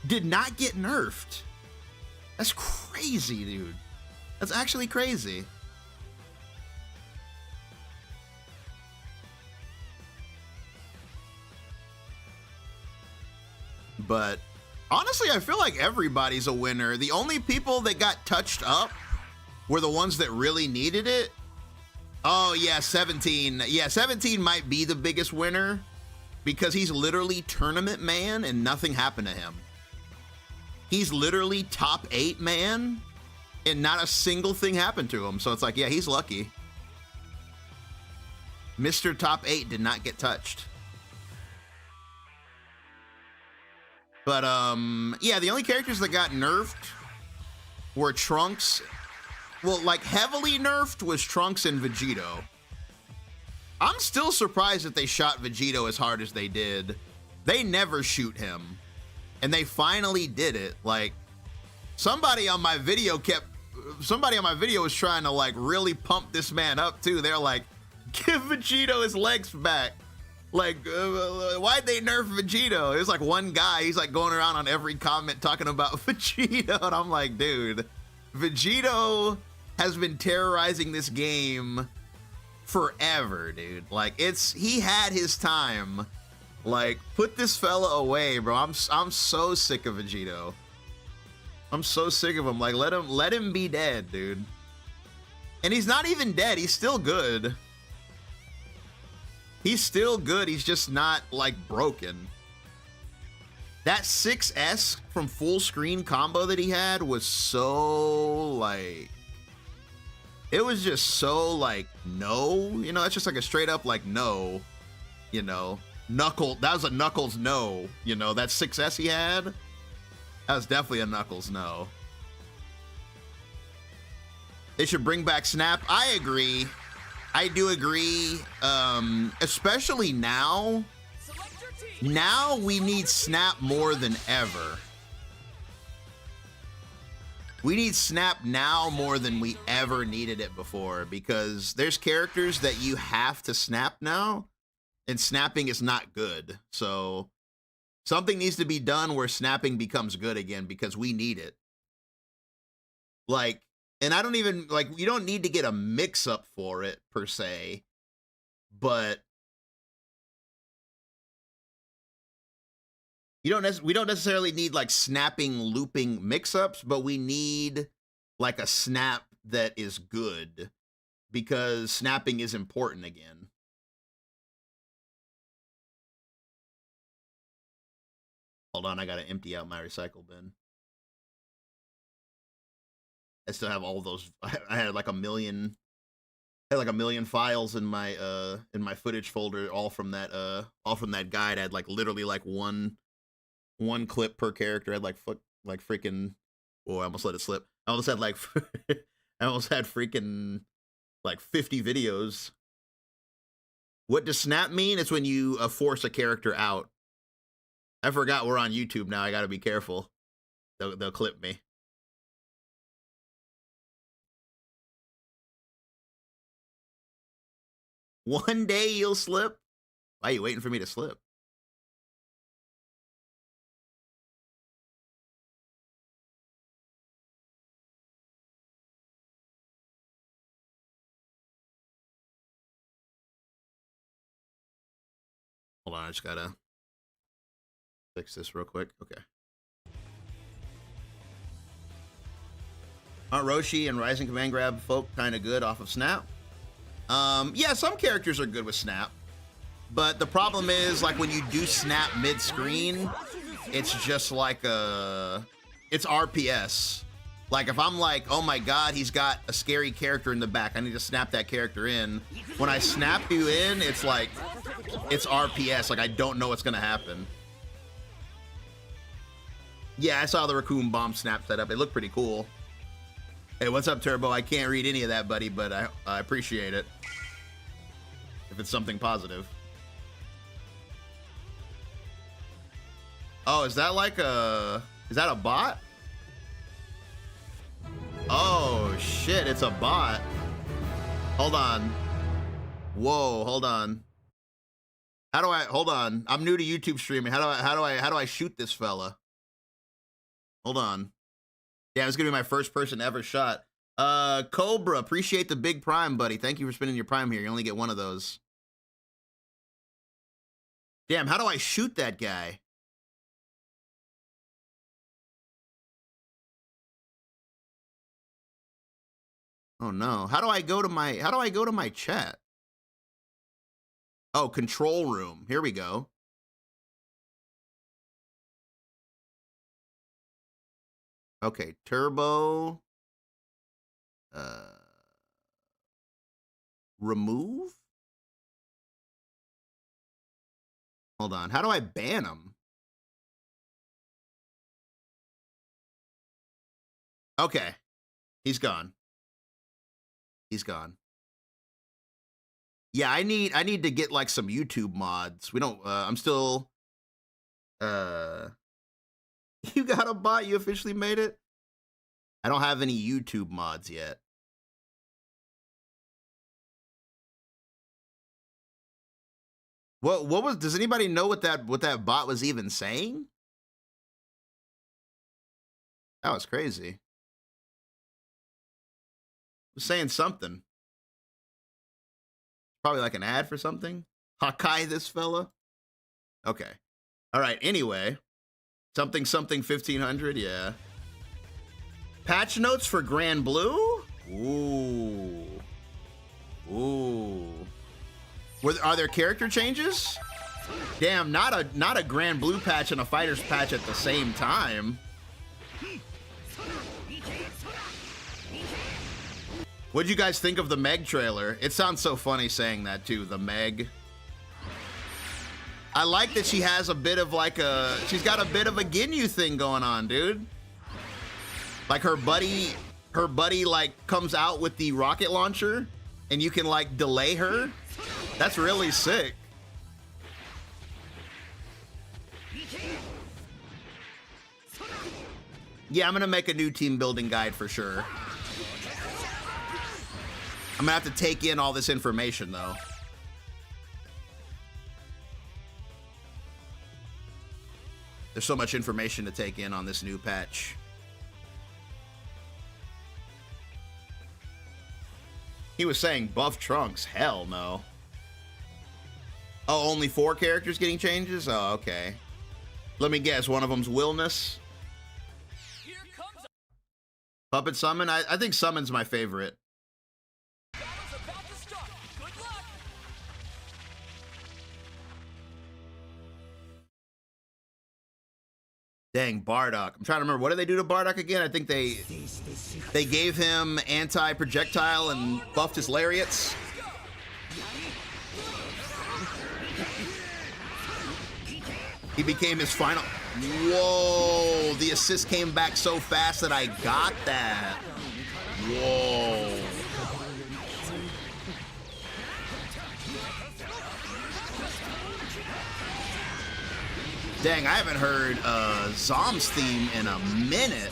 did not get nerfed. That's crazy, dude. That's actually crazy. But honestly, I feel like everybody's a winner. The only people that got touched up were the ones that really needed it. Oh yeah, 17. Yeah, 17 might be the biggest winner because he's literally tournament man and nothing happened to him. He's literally top 8 man and not a single thing happened to him. So it's like, yeah, he's lucky. Mr. Top 8 did not get touched. But yeah, the only characters that got nerfed were Trunks. Well, like heavily nerfed was Trunks and Vegito. I'm still surprised that they shot Vegito as hard as they did. They never shoot him. And they finally did it. Like somebody on my video was trying to like really pump this man up too. They're like, give Vegito his legs back. Like, why'd they nerf Vegito? There's like one guy, he's like going around on every comment talking about Vegito. And I'm like, dude, Vegito has been terrorizing this game forever, dude. Like he had his time. Like, put this fella away, bro. I'm so sick of Vegito. I'm so sick of him. Like, let him be dead, dude. And he's not even dead. He's still good. He's still good. He's just not, like, broken. That 6S from full screen combo that he had was so, like... It was just so, like, no. You know, it's just like a straight up, like, no. You know? Knuckle. That was a Knuckles no. You know, that 6S he had? That was definitely a Knuckles no. They should bring back Snap. I agree. I do agree. Especially now. Now we need Snap more than ever. We need Snap now more than we ever needed it before, because there's characters that you have to snap now, and snapping is not good. So something needs to be done where snapping becomes good again, because we need it. Like, and I don't even, like, you don't need to get a mix-up for it, per se, but we don't necessarily need, like, snapping, looping mix-ups, but we need, like, a snap that is good, because snapping is important again. Hold on, I gotta empty out my recycle bin. I still have all those. I had like a million files in my footage folder, all from that guide. I had like literally like one clip per character. I had like freaking. Oh, I almost let it slip. I almost had like I almost had freaking like 50 videos. What does snap mean? It's when you force a character out. I forgot we're on YouTube now. I gotta be careful. They'll clip me. One day you'll slip? Why are you waiting for me to slip? Hold on, I just gotta fix this real quick. Okay. Aren't Roshi and Rising Command Grab folk kind of good off of Snap? Yeah, some characters are good with Snap, but the problem is, like, when you do Snap mid-screen, it's just like it's RPS. Like, if I'm like, oh my god, he's got a scary character in the back, I need to snap that character in. When I snap you in, it's like, it's RPS. Like, I don't know what's gonna happen. Yeah, I saw the Raccoon Bomb snap setup. It looked pretty cool. Hey, what's up, Turbo? I can't read any of that, buddy, but I appreciate it. If it's something positive. Oh, is that like is that a bot? Oh, shit, it's a bot. Hold on. Whoa, hold on. How do I, hold on. I'm new to YouTube streaming. How do I shoot this fella? Hold on. Yeah, it's gonna be my first person ever shot. Cobra, appreciate the big prime, buddy. Thank you for spending your prime here. You only get one of those. Damn, how do I shoot that guy? Oh no. How do I go to my chat? Oh, control room. Here we go. Okay, Turbo. Remove? Hold on. How do I ban him? Okay. He's gone. He's gone. Yeah, I need to get like some YouTube mods. We don't I'm still you got a bot, you officially made it? I don't have any YouTube mods yet. What was, does anybody know what that bot was even saying? That was crazy. It was saying something. Probably like an ad for something. Hakai this fella. Okay. All right. Anyway, something 1500. Yeah. Patch notes for Grand Blue. Ooh. Ooh. Are there character changes? Damn, not a Grand Blue patch and a Fighters patch at the same time. What'd you guys think of the Meg trailer? It sounds so funny saying that too, the Meg. I like that she has a bit of like she's got a bit of a Ginyu thing going on, dude. Like her buddy like comes out with the rocket launcher and you can like delay her. That's really sick. Yeah, I'm gonna make a new team building guide for sure. I'm gonna have to take in all this information though. There's so much information to take in on this new patch. He was saying buff Trunks. Hell no. Oh, only 4 characters getting changes? Oh, okay. Let me guess, one of them's Willness. Here comes Puppet Summon? I think Summon's my favorite. battle's about to start. Good luck. Dang, Bardock. I'm trying to remember. What did they do to Bardock again? I think they gave him anti-projectile and buffed his lariats. He became his final... Whoa! The assist came back so fast that I got that. Whoa. Dang, I haven't heard Zom's theme in a minute.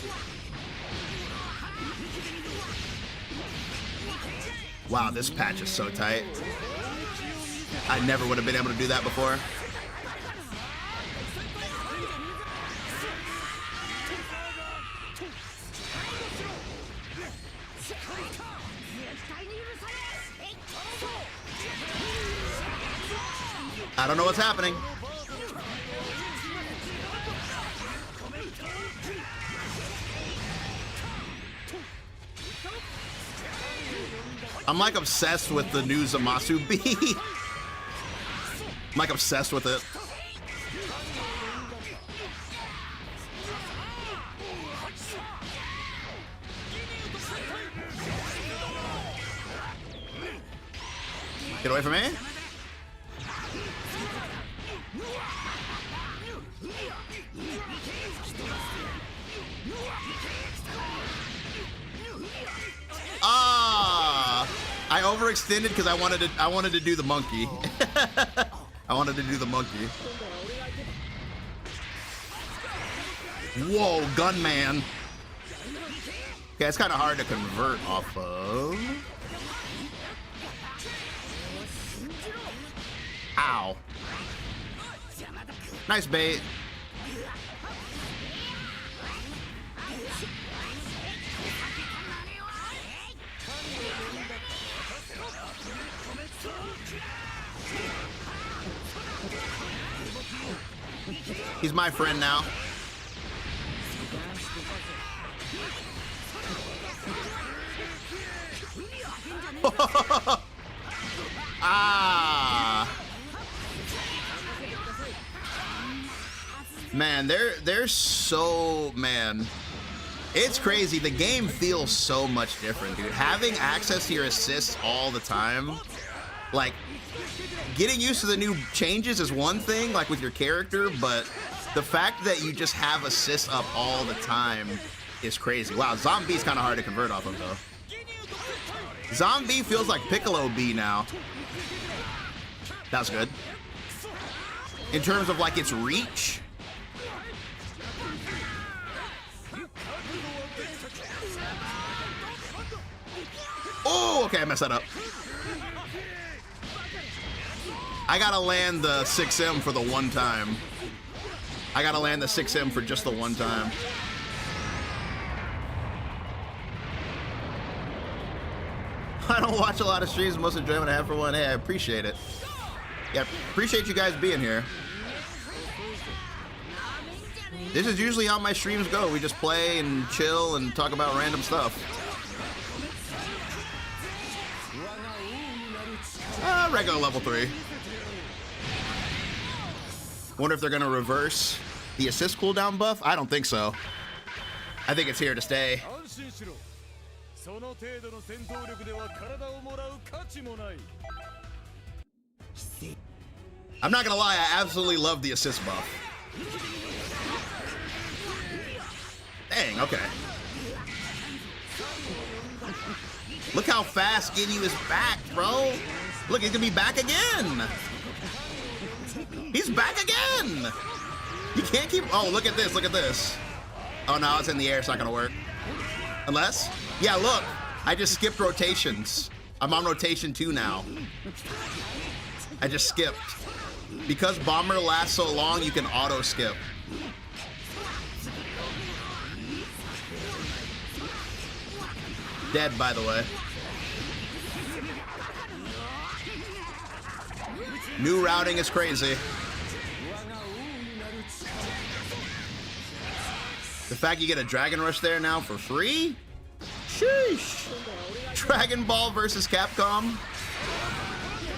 Wow, this patch is so tight. I never would have been able to do that before. I don't know what's happening. I'm like obsessed with the new Zamasu B. I'm like obsessed with it. Get away from me. I overextended because I wanted to do the monkey. I wanted to do the monkey. Whoa, gunman. Okay, it's kind of hard to convert off of. Ow. Nice bait. He's my friend now. Ah. Man, they're so, man. It's crazy. The game feels so much different, dude. Having access to your assists all the time, like, getting used to the new changes is one thing, like with your character, but the fact that you just have assists up all the time is crazy. Wow, Zombie's kind of hard to convert off of, though. Zombie feels like Piccolo B now. That was good. In terms of, like, its reach. Oh, okay, I messed that up. I gotta land the 6M for the one time. I gotta land the 6M for just the one time. I don't watch a lot of streams. Most enjoyment I have for one. Hey, I appreciate it. Yeah, appreciate you guys being here. This is usually how my streams go. We just play and chill and talk about random stuff. Regular level 3. Wonder if they're gonna reverse the assist cooldown buff? I don't think so. I think it's here to stay. I'm not gonna lie, I absolutely love the assist buff. Dang, okay. Look how fast Ginyu is back, bro. Look, he's gonna be back again. He's back again. You can't keep, oh, look at this, look at this. Oh, no, it's in the air, it's not gonna work. Unless, yeah, look, I just skipped rotations. I'm on rotation 2 now. I just skipped. Because Bomber lasts so long, you can auto skip. Dead, by the way. New routing is crazy. The fact you get a Dragon Rush there now for free? Sheesh. Dragon Ball versus Capcom.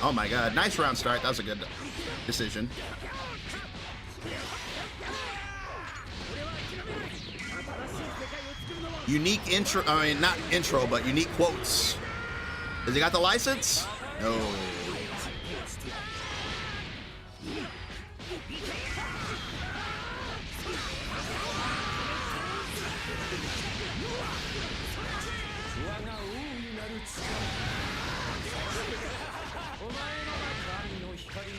Oh my god, nice round start. That was a good decision. Unique intro, I mean, not intro, but unique quotes. Has he got the license? No.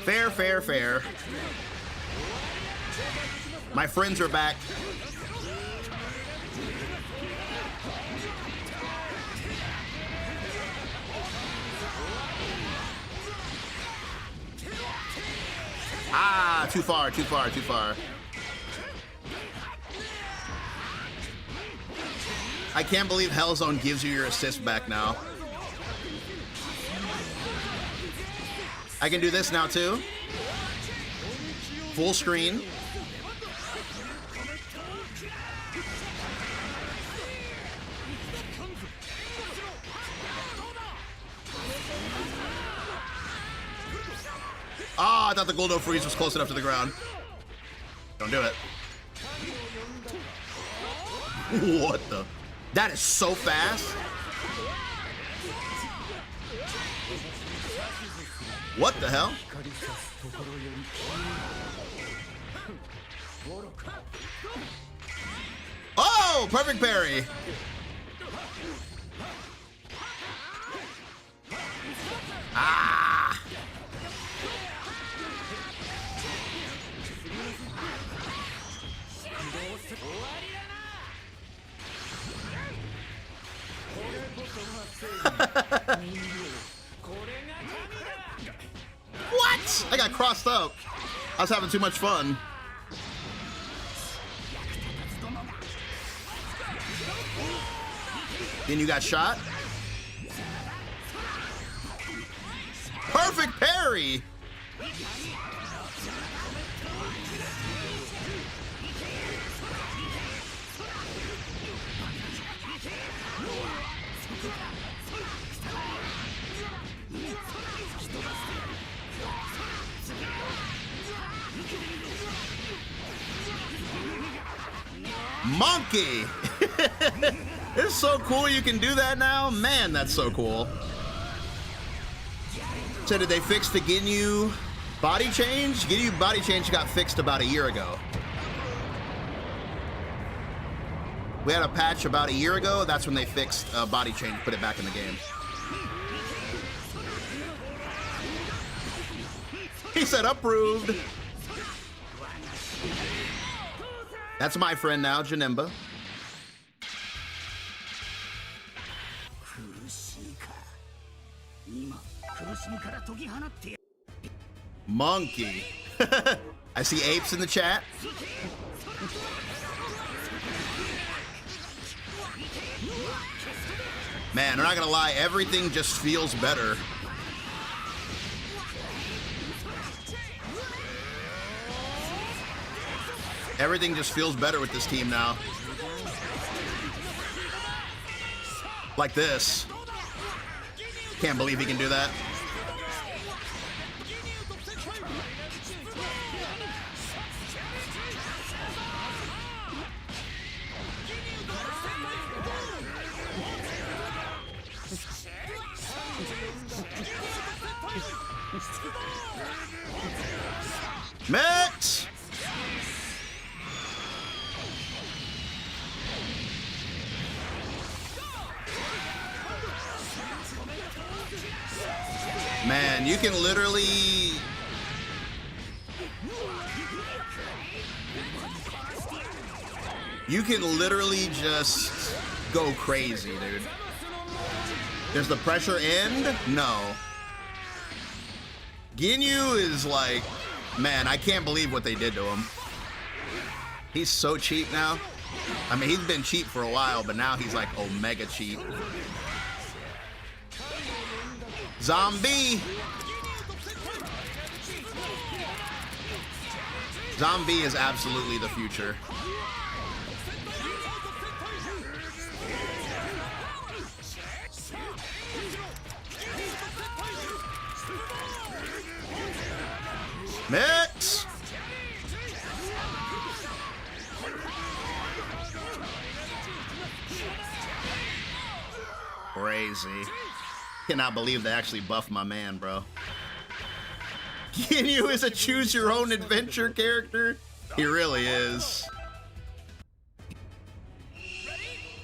Fair, fair, fair. My friends are back. Ah, too far, too far, too far. I can't believe Hellzone gives you your assist back now. I can do this now too. Full screen. Ah, I thought the Goldo Freeze was close enough to the ground. Don't do it. What the? That is so fast. What the hell? Oh, perfect parry. Ah. What? I got crossed up. I was having too much fun. Then you got shot. Perfect parry. Monkey. It's so cool you can do that now. Man, that's so cool. So did they fix the Ginyu body change? Ginyu body change got fixed about a year ago. We had a patch about a year ago. That's when they fixed body change, put it back in the game. He said approved. That's my friend now, Janemba. Monkey. I see apes in the chat. Man, I'm not gonna lie, everything just feels better. Everything just feels better with this team now. Like this. Can't believe he can do that. Mix! Man, you can literally... You can literally just go crazy, dude. Does the pressure end? No. Ginyu is like... Man, I can't believe what they did to him. He's so cheap now. I mean, he's been cheap for a while, but now he's like omega cheap. Zombie! Zombie is absolutely the future. Mix! Crazy. Cannot believe they actually buffed my man, bro. Ginyu is a choose-your-own-adventure character. He really is.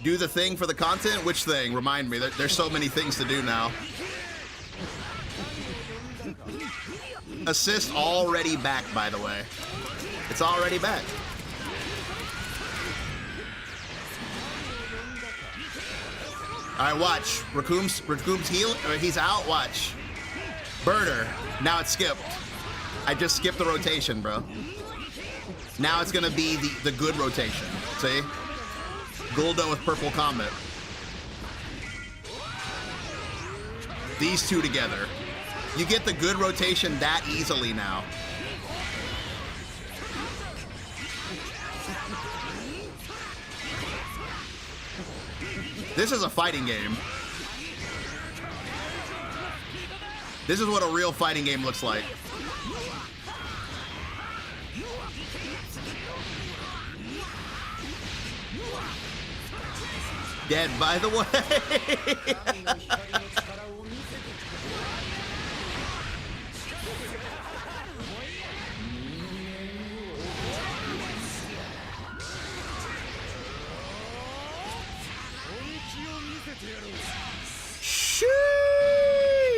Do the thing for the content? Which thing? Remind me. There's so many things to do now. Assist already back, by the way. It's already back. All right, watch. Raccoon's heal. He's out. Watch. Burner. Now it's skipped. I just skipped the rotation, bro. Now it's gonna be the good rotation. See? Guldo with purple comet. These two together. You get the good rotation that easily now. This is a fighting game. This is what a real fighting game looks like. Dead, by the way.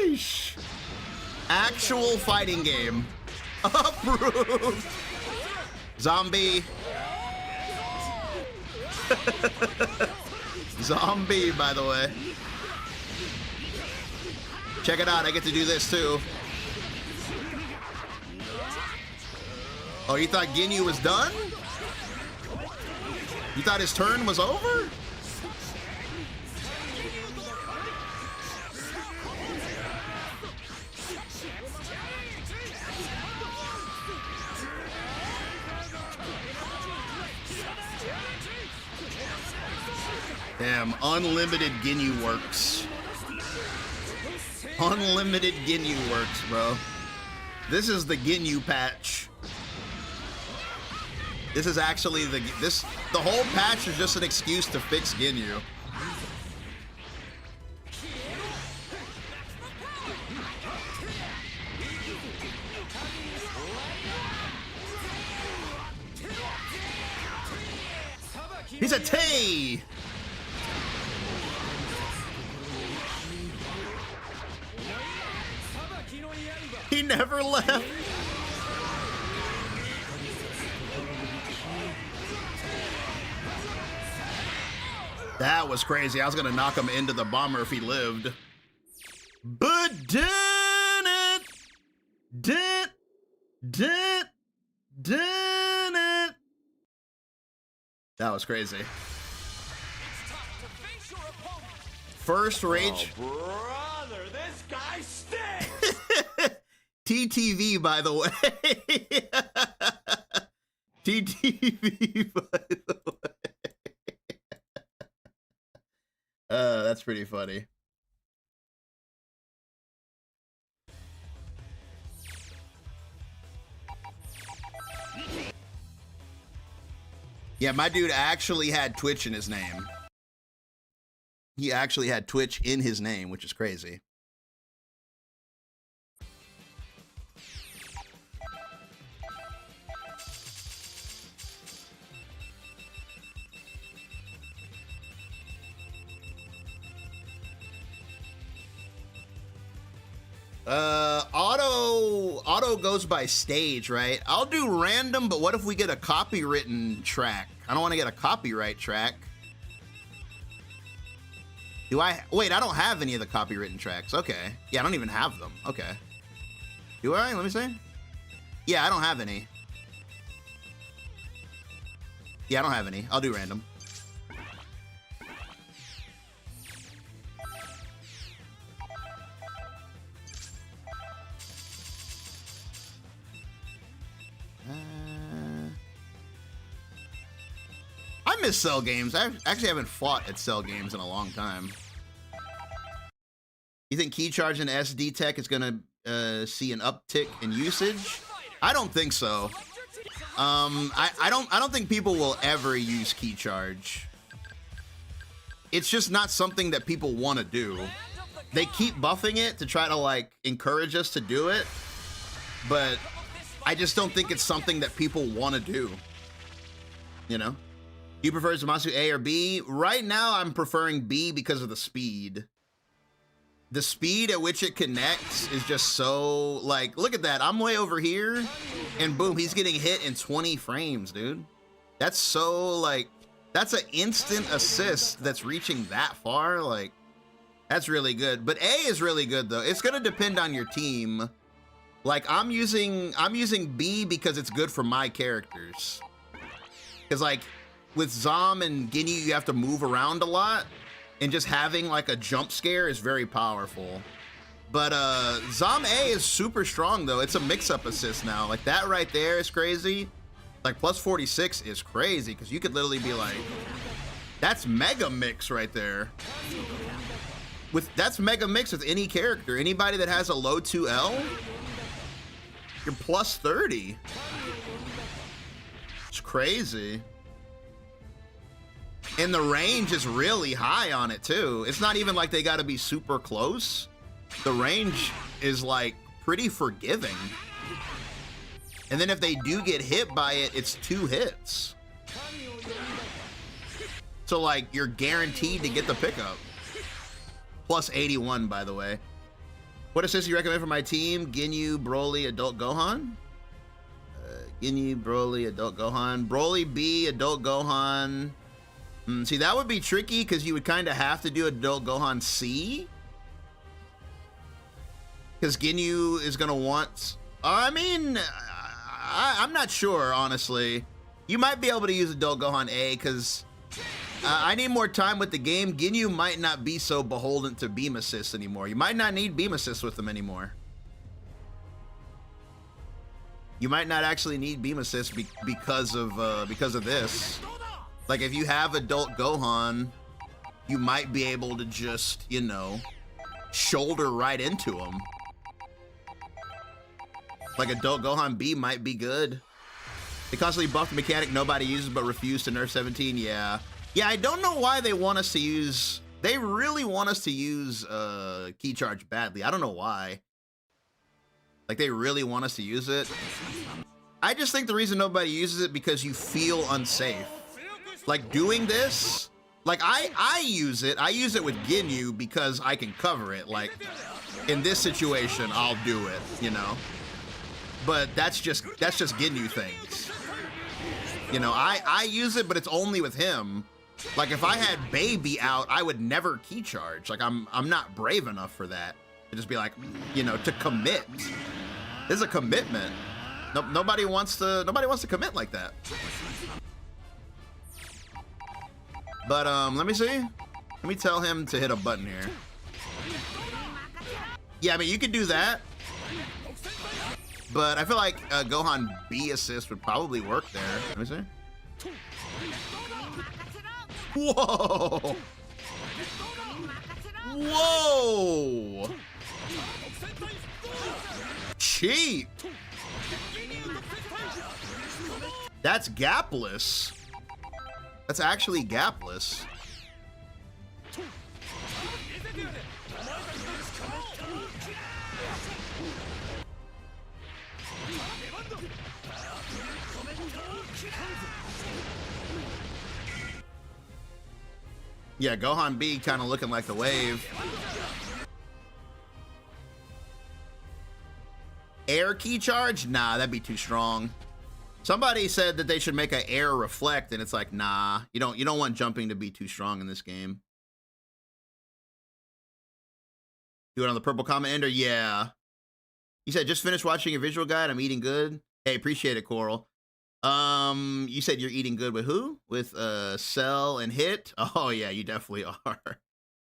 Sheesh! Actual fighting game. Approved. Zombie. Zombie, by the way. Check it out, I get to do this too. Oh, you thought Ginyu was done? You thought his turn was over? Damn, unlimited Ginyu works. Unlimited Ginyu works, bro. This is the Ginyu patch. This is actually the whole patch is just an excuse to fix Ginyu. He's a Tay! He never left. That was crazy. I was gonna knock him into the bomber if he lived. But done it! Did it! That was crazy. First rage. Oh, brother, this guy stinks! TTV, by the way. TTV, by the way. That's pretty funny. Yeah, my dude actually had Twitch in his name. He actually had Twitch in his name, which is crazy. Auto goes by stage, right? I'll do random, but what if we get a copywritten track? I don't want to get a copyright track. Do I? Wait, I don't have any of the copywritten tracks. Okay. Yeah, I don't even have them. Okay. Do I? Let me see. Yeah, I don't have any. Yeah, I don't have any. I'll do random. I miss Cell games. I actually haven't fought at Cell games in a long time. You think key charge and SD tech is gonna see an uptick in usage? I don't think so. I don't think people will ever use key charge. It's just not something that people want to do. They keep buffing it to try to like encourage us to do it, but I just don't think it's something that people want to do. You know? Do you prefer Zamasu A or B? Right now, I'm preferring B because of the speed. The speed at which it connects is just so, like, look at that. I'm way over here, and boom, he's getting hit in 20 frames, dude. That's so, like, that's an instant assist that's reaching that far. Like, that's really good. But A is really good, though. It's going to depend on your team. Like, I'm using B because it's good for my characters. Because, like, with Zom and Ginyu, you have to move around a lot, and just having like a jump scare is very powerful. But Zom A is super strong though. It's a mix-up assist now. Like that right there is crazy. Like plus 46 is crazy because you could literally be like, that's mega mix right there. That's mega mix with any character. Anybody that has a low 2L, you're plus 30. It's crazy. And the range is really high on it too. It's not even like they gotta be super close. The range is like pretty forgiving. And then if they do get hit by it, it's 2 hits. So like you're guaranteed to get the pickup. Plus 81, by the way. What assist do you recommend for my team? Ginyu, Broly, Adult Gohan? Ginyu, Broly, Adult Gohan. Broly B, Adult Gohan. See, that would be tricky because you would kind of have to do Adult Gohan C. Because Ginyu is going to want... I mean, I'm not sure, honestly. You might be able to use Adult Gohan A because I need more time with the game. Ginyu might not be so beholden to beam assist anymore. You might not need beam assist with them anymore. You might not actually need beam assist because of this. Like, if you have Adult Gohan, you might be able to just, you know, shoulder right into him. Like, Adult Gohan B might be good. They constantly buff the mechanic nobody uses but refuse to nerf 17. Yeah. Yeah, I don't know why they want us to use... They really want us to use key charge badly. I don't know why. Like, they really want us to use it. I just think the reason nobody uses it because you feel unsafe. Like doing this, like I use it with Ginyu because I can cover it. Like in this situation, I'll do it, you know. But that's just Ginyu things. You know, I use it, but it's only with him. Like if I had Baby out, I would never key charge. Like I'm not brave enough for that. To just be like, you know, to commit. This is a commitment. Nobody wants to commit like that. But let me see. Let me tell him to hit a button here. Yeah, I mean you could do that. But I feel like Gohan B assist would probably work there. Let me see. Whoa! Whoa! Cheap! That's gapless. That's actually gapless. Yeah, Gohan B kind of looking like the wave. Air key charge? Nah, that'd be too strong. Somebody said that they should make an air reflect, and it's like, nah, you don't want jumping to be too strong in this game. Do it on the purple comment ender? Yeah. You said just finished watching your visual guide. I'm eating good. Hey, appreciate it, Coral. You said you're eating good with who? With Cell and Hit? Oh yeah, you definitely are.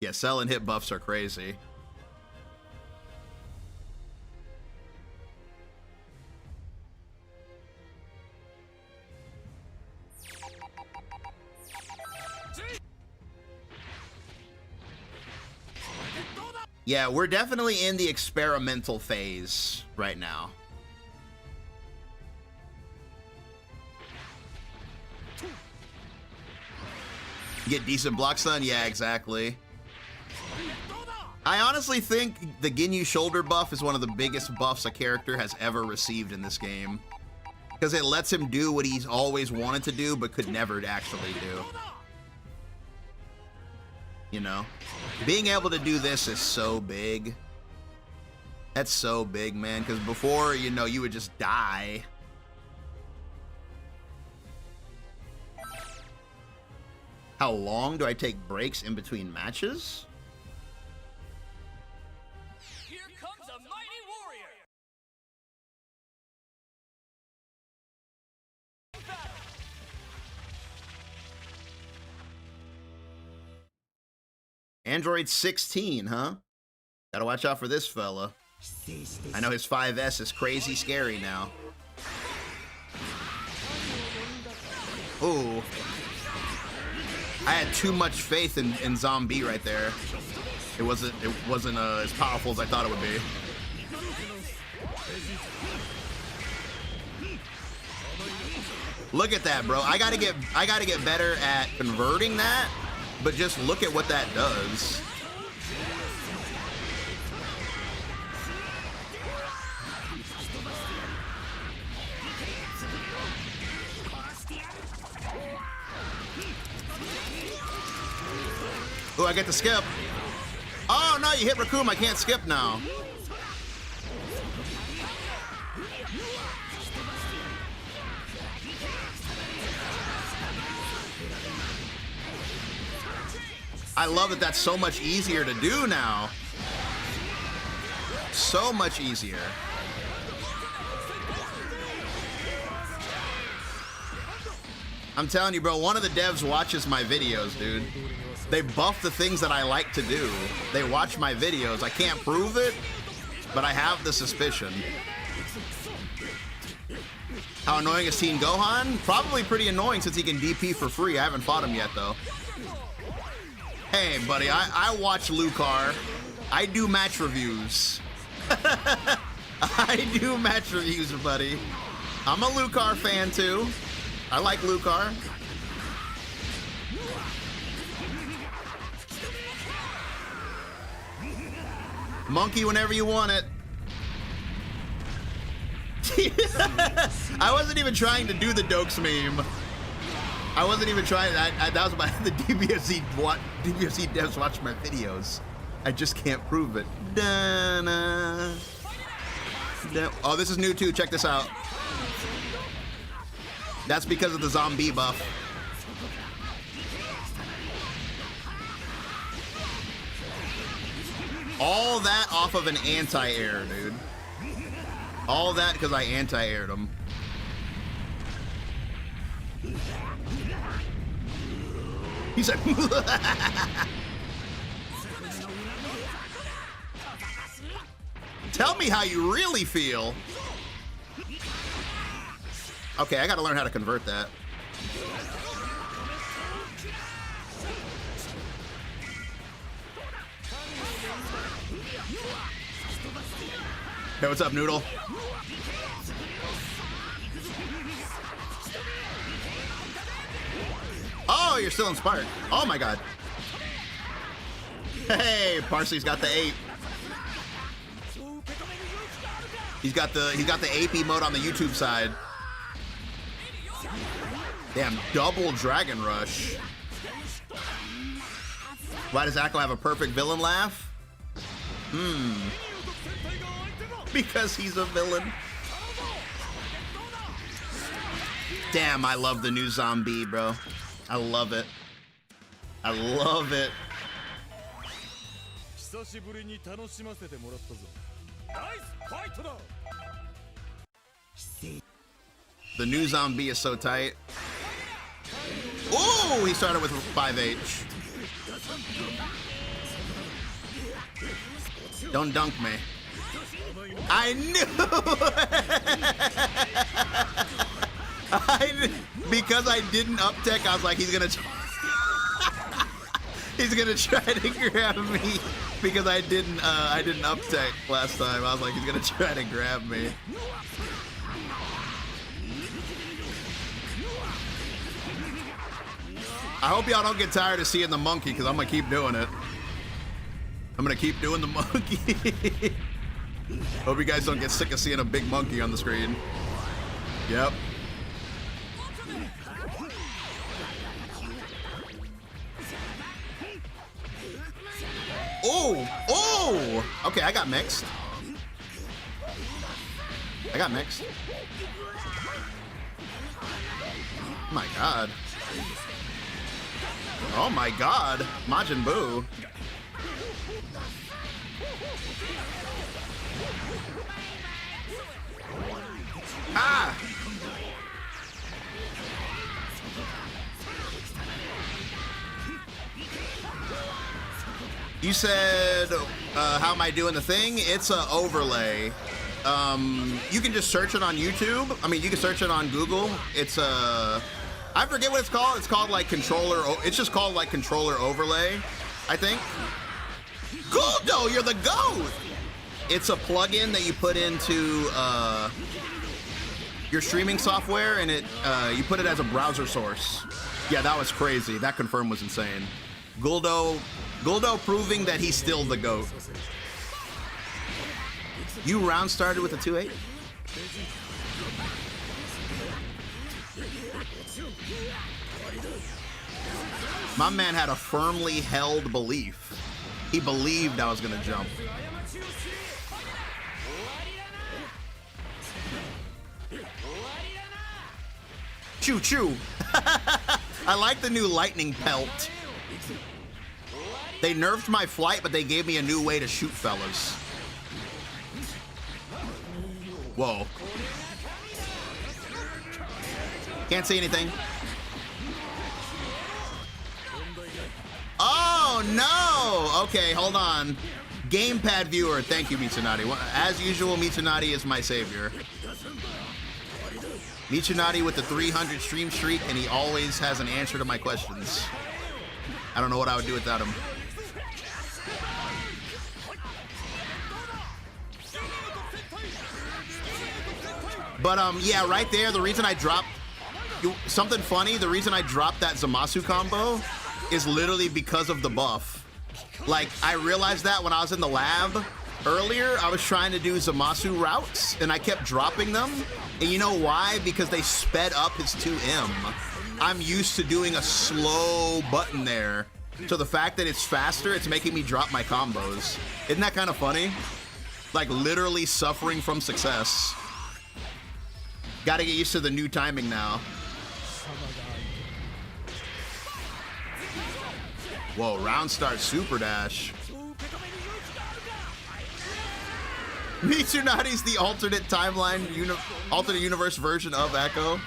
Yeah, Cell and Hit buffs are crazy. Yeah, we're definitely in the experimental phase right now. Get decent block stun? Yeah, exactly. I honestly think the Ginyu shoulder buff is one of the biggest buffs a character has ever received in this game. Because it lets him do what he's always wanted to do, but could never actually do. You know? Being able to do this is so big. That's so big, man. Because before, you know, you would just die. How long do I take breaks in between matches? Here comes a mighty warrior. Android 16, huh? Gotta watch out for this fella. I know his 5S is crazy scary now. Ooh. I had too much faith in Zombie right there. It wasn't as powerful as I thought it would be. Look at that, bro. I gotta get better at converting that, but just look at what that does. Oh, I get to skip. Oh, no, you hit Raccoon. I can't skip now. I love that that's so much easier to do now. So much easier. I'm telling you, bro, one of the devs watches my videos, dude. They buff the things that I like to do. They watch my videos. I can't prove it, but I have the suspicion. How annoying is Teen Gohan? Probably pretty annoying since he can DP for free. I haven't fought him yet, though. Hey, buddy, I watch Lucar. I do match reviews. I do match reviews, buddy. I'm a Lucar fan, too. I like Lucar. Monkey whenever you want it. I wasn't even trying to do the Dokes meme. I wasn't even trying. That was my the DBFZ devs watch my videos. I just can't prove it. Da-na. Oh, this is new too. Check this out. That's because of the zombie buff. All that off of an anti-air, dude. All that because I anti-aired him. He said, tell me how you really feel. Okay, I gotta learn how to convert that. Hey, what's up, Noodle? Oh, you're still inspired. Oh my god. Hey, Parsley's got the 8. He's got the AP mode on the YouTube side. Damn, double Dragon Rush. Why does Akko have a perfect villain laugh? Because he's a villain. Damn, I love the new zombie, bro. I love it. I love it. The new zombie is so tight. Oh, he started with 5H. Don't dunk me. I knew. Because I didn't up tech, I was like, he's gonna try to grab me because I didn't up tech last time. I was like, he's gonna try to grab me. I hope y'all don't get tired of seeing the monkey because I'm gonna keep doing it. I'm gonna keep doing the monkey. Hope you guys don't get sick of seeing a big monkey on the screen. Yep. Oh! Oh! Okay, I got mixed. I got mixed. Oh my god. Oh my god. Majin Buu. Ah! You said, how am I doing the thing? It's an overlay. You can just search it on YouTube. I mean, you can search it on Google. It's I forget what it's called. It's called like controller. It's just called like controller overlay, I think. Guldo, you're the GOAT. It's a plugin that you put into your streaming software, and you put it as a browser source. Yeah, that was crazy. That confirm was insane. Guldo proving that he's still the GOAT. You round started with a 2-8? My man had a firmly held belief. He believed I was gonna jump. Choo choo. I like the new lightning pelt. They nerfed my flight, but they gave me a new way to shoot fellas. Whoa. Can't see anything. Oh, no! Okay, hold on. Gamepad viewer, thank you, Mitsunati. As usual, Mitsunati is my savior. Mitsunati with the 300 stream streak, and he always has an answer to my questions. I don't know what I would do without him. But, yeah, right there, the reason I dropped... Something funny, the reason I dropped that Zamasu combo is literally because of the buff. Like, I realized that when I was in the lab earlier, I was trying to do Zamasu routes, and I kept dropping them. And you know why? Because they sped up his 2M. I'm used to doing a slow button there. So the fact that it's faster, it's making me drop my combos. Isn't that kind of funny? Like, literally suffering from success. Gotta get used to the new timing now. Whoa, round start super dash. Mitsunati's the alternate timeline, alternate universe version of Echo.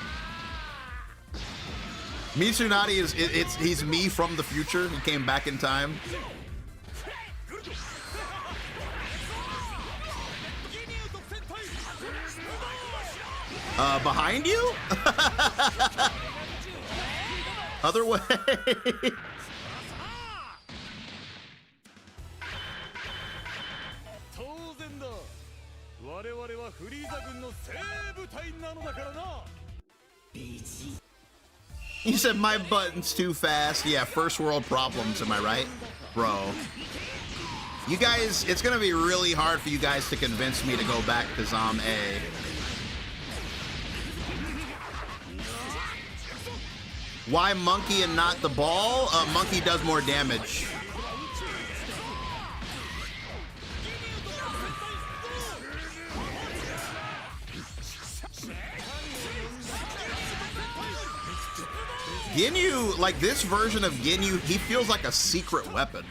Mitsunati he's me from the future. He came back in time. Behind you? Other way. 当然だ。我々はフリーザ軍の精鋭部隊なのだからな。 You said my button's too fast. Yeah, first world problems, am I right? Bro. You guys, it's gonna be really hard for you guys to convince me to go back to Zom A. Why Monkey and not the ball? Monkey does more damage. Ginyu, like this version of Ginyu, he feels like a secret weapon.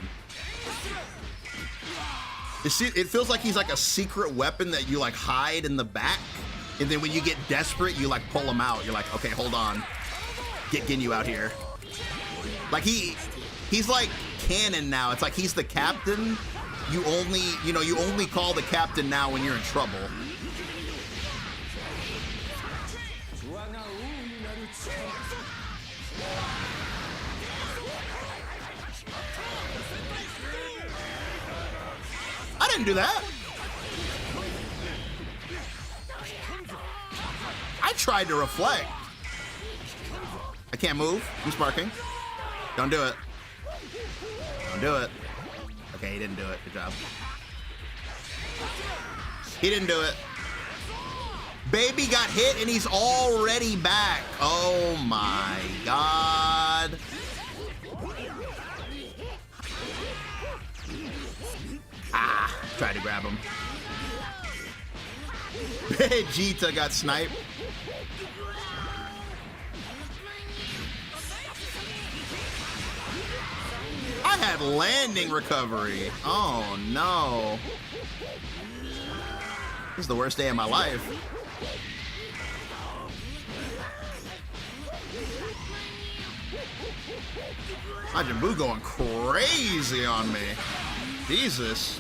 It feels like he's like a secret weapon that you like hide in the back, and then when you get desperate, you like pull him out. You're like, okay, hold on, get Ginyu out here. Like he's like canon now. It's like he's the captain. You only call the captain now when you're in trouble. I didn't do that. I tried to reflect. I can't move. I'm sparking. Don't do it. Don't do it. Okay, he didn't do it. Good job. He didn't do it. Baby got hit and he's already back. Oh my God. Ah, tried to grab him. Vegeta got sniped. I had landing recovery. Oh no. This is the worst day of my life. Majin Buu going crazy on me. Jesus.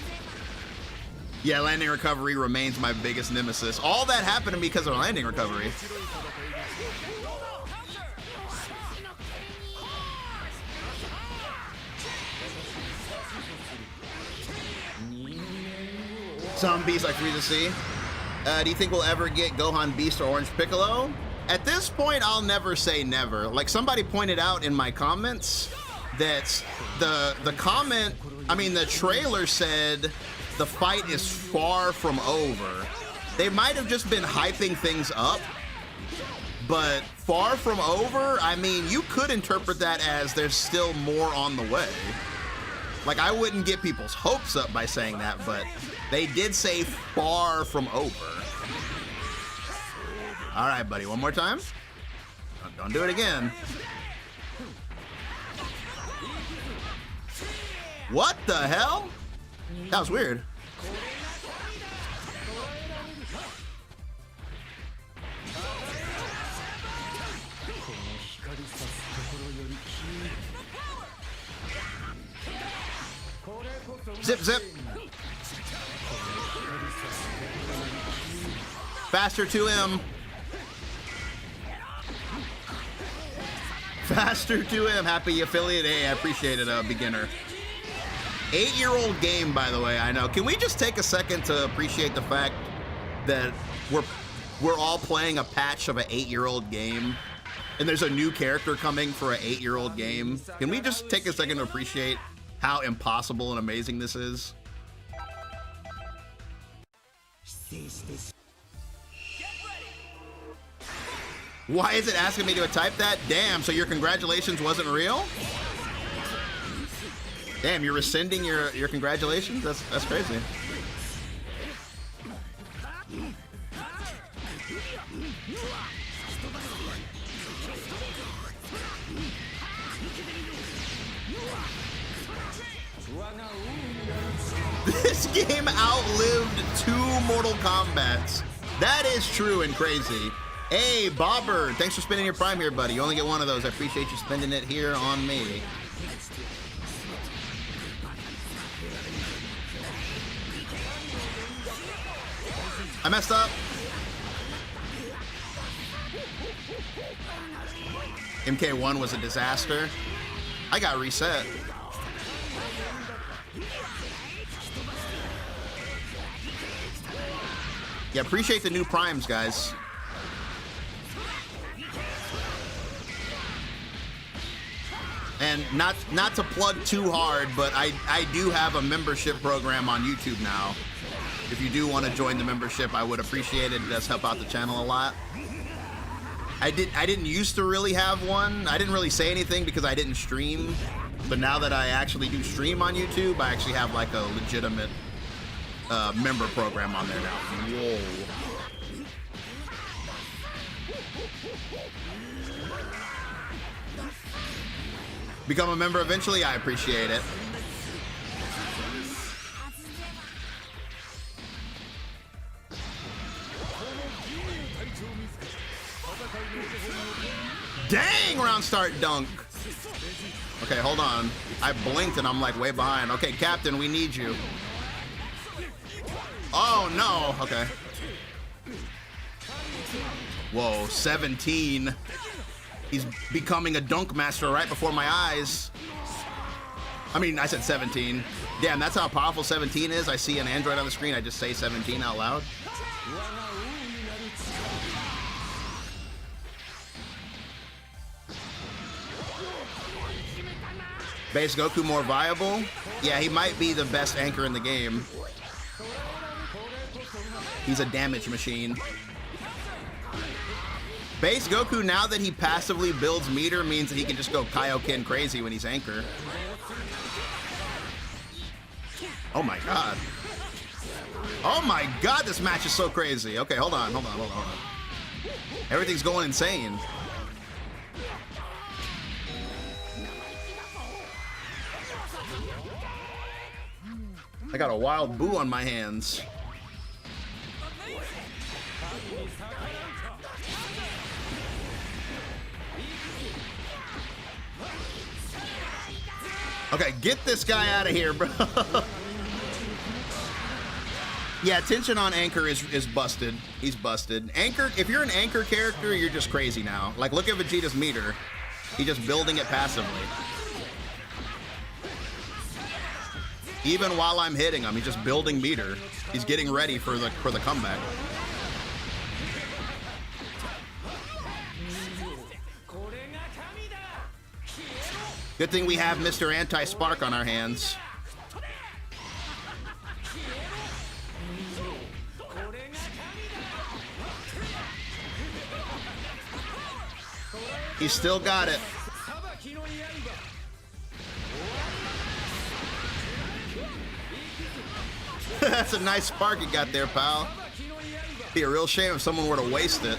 Yeah, landing recovery remains my biggest nemesis. All that happened to me because of landing recovery. Some beasts like Frieza C. Do you think we'll ever get Gohan Beast or Orange Piccolo? At this point, I'll never say never. Like somebody pointed out in my comments that the trailer said the fight is far from over. They might have just been hyping things up, but far from over, I mean, you could interpret that as there's still more on the way. Like, I wouldn't get people's hopes up by saying that, but they did say far from over. All right, buddy, one more time. Don't do it again. What the hell? That was weird. Zip, zip. Faster 2M. Faster 2M. Happy affiliate. Hey, I appreciate it, beginner. 8-year-old game, by the way, I know. Can we just take a second to appreciate the fact that we're all playing a patch of an 8-year-old game, and there's a new character coming for an 8-year-old game? Can we just take a second to appreciate how impossible and amazing this is? Why is it asking me to type that? Damn, so your congratulations wasn't real? Damn, you're rescinding your congratulations? That's crazy. This game outlived 2 Mortal Kombats. That is true and crazy. Hey, Bobber, thanks for spending your Prime here, buddy. You only get one of those. I appreciate you spending it here on me. I messed up. MK1 was a disaster. I got reset. Yeah, appreciate the new primes, guys. And not to plug too hard, but I do have a membership program on YouTube now. If you do want to join the membership, I would appreciate it. It does help out the channel a lot. I didn't used to really have one. I didn't really say anything because I didn't stream. But now that I actually do stream on YouTube, I actually have like a legitimate member program on there now. Whoa. Become a member eventually. I appreciate it. Dang, round start dunk. Okay, hold on. I blinked and I'm like way behind. Okay, Captain, we need you. Oh, no. Okay. Whoa, 17. He's becoming a dunk master right before my eyes. I mean, I said 17. Damn, that's how powerful 17 is. I see an Android on the screen. I just say 17 out loud. Base Goku more viable? Yeah, he might be the best anchor in the game. He's a damage machine. Base Goku, now that he passively builds meter, means that he can just go Kaioken crazy when he's anchor. Oh my god. Oh my god, this match is so crazy. Okay, hold on. Everything's going insane. I got a wild boo on my hands. Okay, get this guy out of here, bro. Yeah, tension on Anchor is busted. He's busted. Anchor, if you're an Anchor character, you're just crazy now. Like, look at Vegeta's meter. He's just building it passively. Even while I'm hitting him, he's just building meter. He's getting ready for the comeback. Good thing we have Mr. Anti-Spark on our hands. He's still got it. That's a nice spark you got there, pal. Be a real shame if someone were to waste it.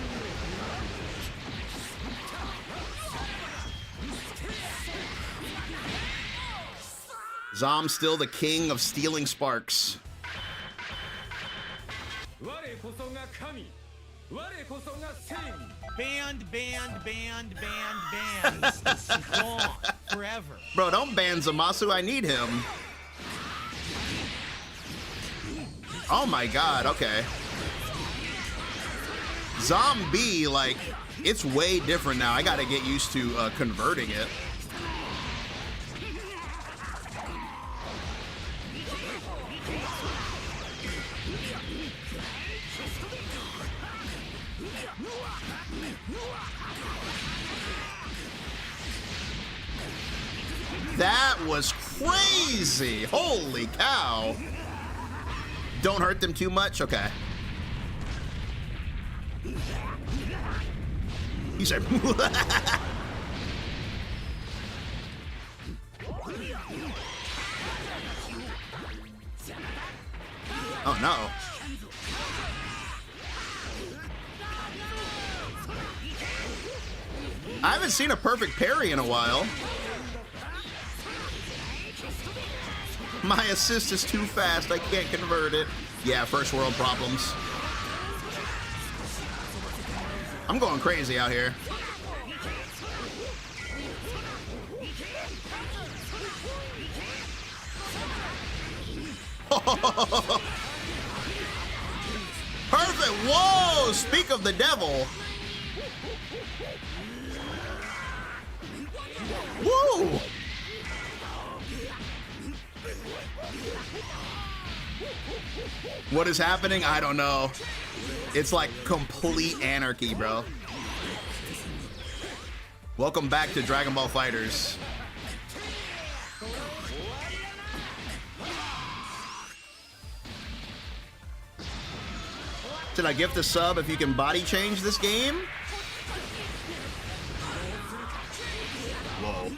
Zom's still the king of stealing sparks. Banned. Gone forever. Bro, don't ban Zamasu. I need him. Oh my god, okay. Zombie, like, it's way different now. I gotta get used to converting it. That was crazy. Holy cow. Don't hurt them too much? Okay. He said, oh no. I haven't seen a perfect parry in a while. My assist is too fast. I can't convert it. Yeah, first world problems. I'm going crazy out here. Perfect. Whoa, speak of the devil. What is happening? I don't know. It's like complete anarchy, bro. Welcome back to Dragon Ball FighterZ. Should I gift a sub if you can body change this game? Whoa.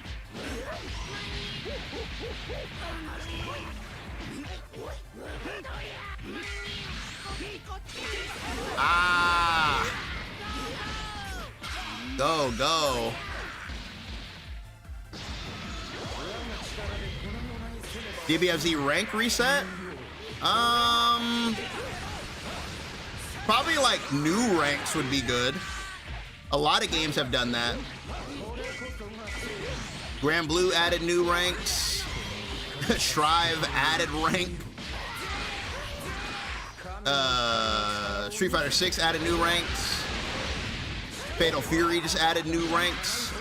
Ah! Go, go. DBFZ rank reset? Probably like new ranks would be good. A lot of games have done that. Grand Blue added new ranks. Shrive added rank. Street Fighter 6 added new ranks. Fatal Fury just added new ranks.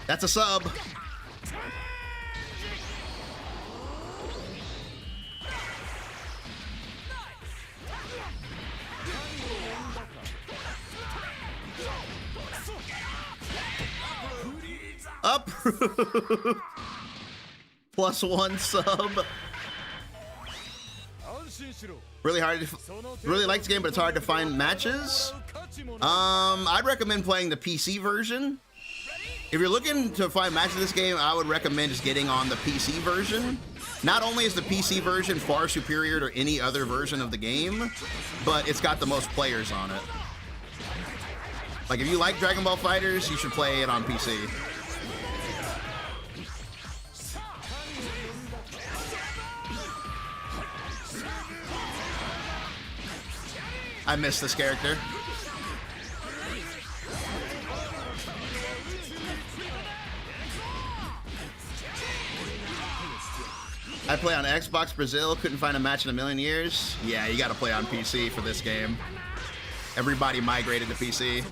That's a sub. Approved. +1 sub. Really hard to, really like this game, but it's hard to find matches. I'd recommend playing the PC version. If you're looking to find matches in this game, I would recommend just getting on the PC version. Not only is the PC version far superior to any other version of the game, but it's got the most players on it. Like, if you like Dragon Ball FighterZ, you should play it on PC. I miss this character. I play on Xbox Brazil, couldn't find a match in a million years. Yeah, you gotta play on PC for this game. Everybody migrated to PC.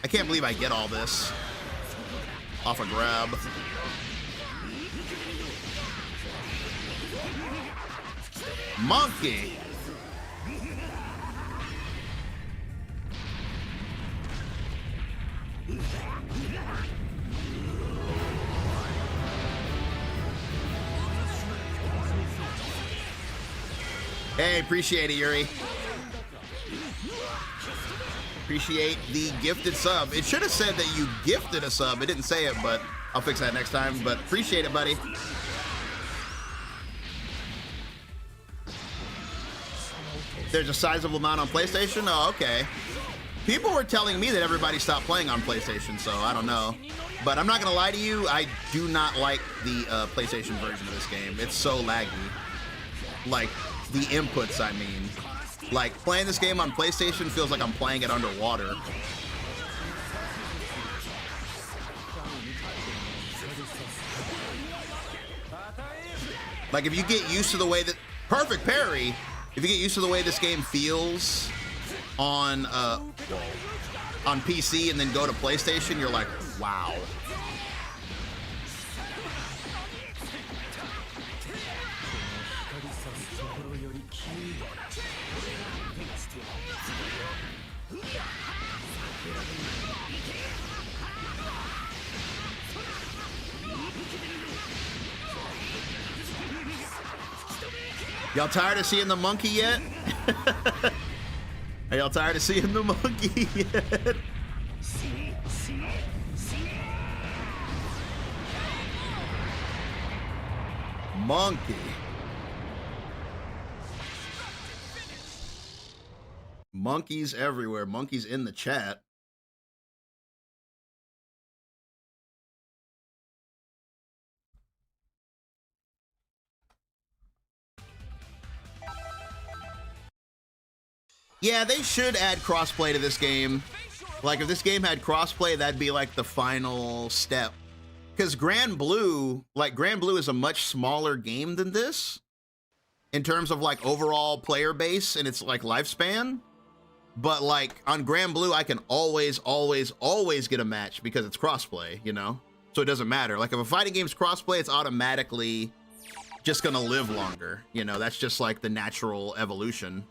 I can't believe I get all this off a grab. Monkey. Hey, appreciate it, Yuri. Appreciate the gifted sub. It should have said that you gifted a sub. It didn't say it, but I'll fix that next time. But appreciate it, buddy. There's a sizable amount on PlayStation? Oh, okay. People were telling me that everybody stopped playing on PlayStation, so I don't know. But I'm not gonna lie to you, I do not like the PlayStation version of this game. It's so laggy. Like, the inputs, I mean. Like, playing this game on PlayStation feels like I'm playing it underwater. Like, if you get used to the way that... Perfect parry! If you get used to the way this game feels on PC and then go to PlayStation, you're like, wow. Y'all tired of seeing the monkey yet? Are y'all tired of seeing the monkey yet? Monkey. Monkeys everywhere. Monkeys in the chat. Yeah, they should add crossplay to this game. Like, if this game had crossplay, that'd be like the final step. because Grand Blue, like Grand Blue is a much smaller game than this in terms of like overall player base and its like lifespan. But like on Grand Blue, I can always get a match because it's crossplay, you know? So it doesn't matter. Like if a fighting game's crossplay, it's automatically just gonna live longer. You know, that's just like the natural evolution.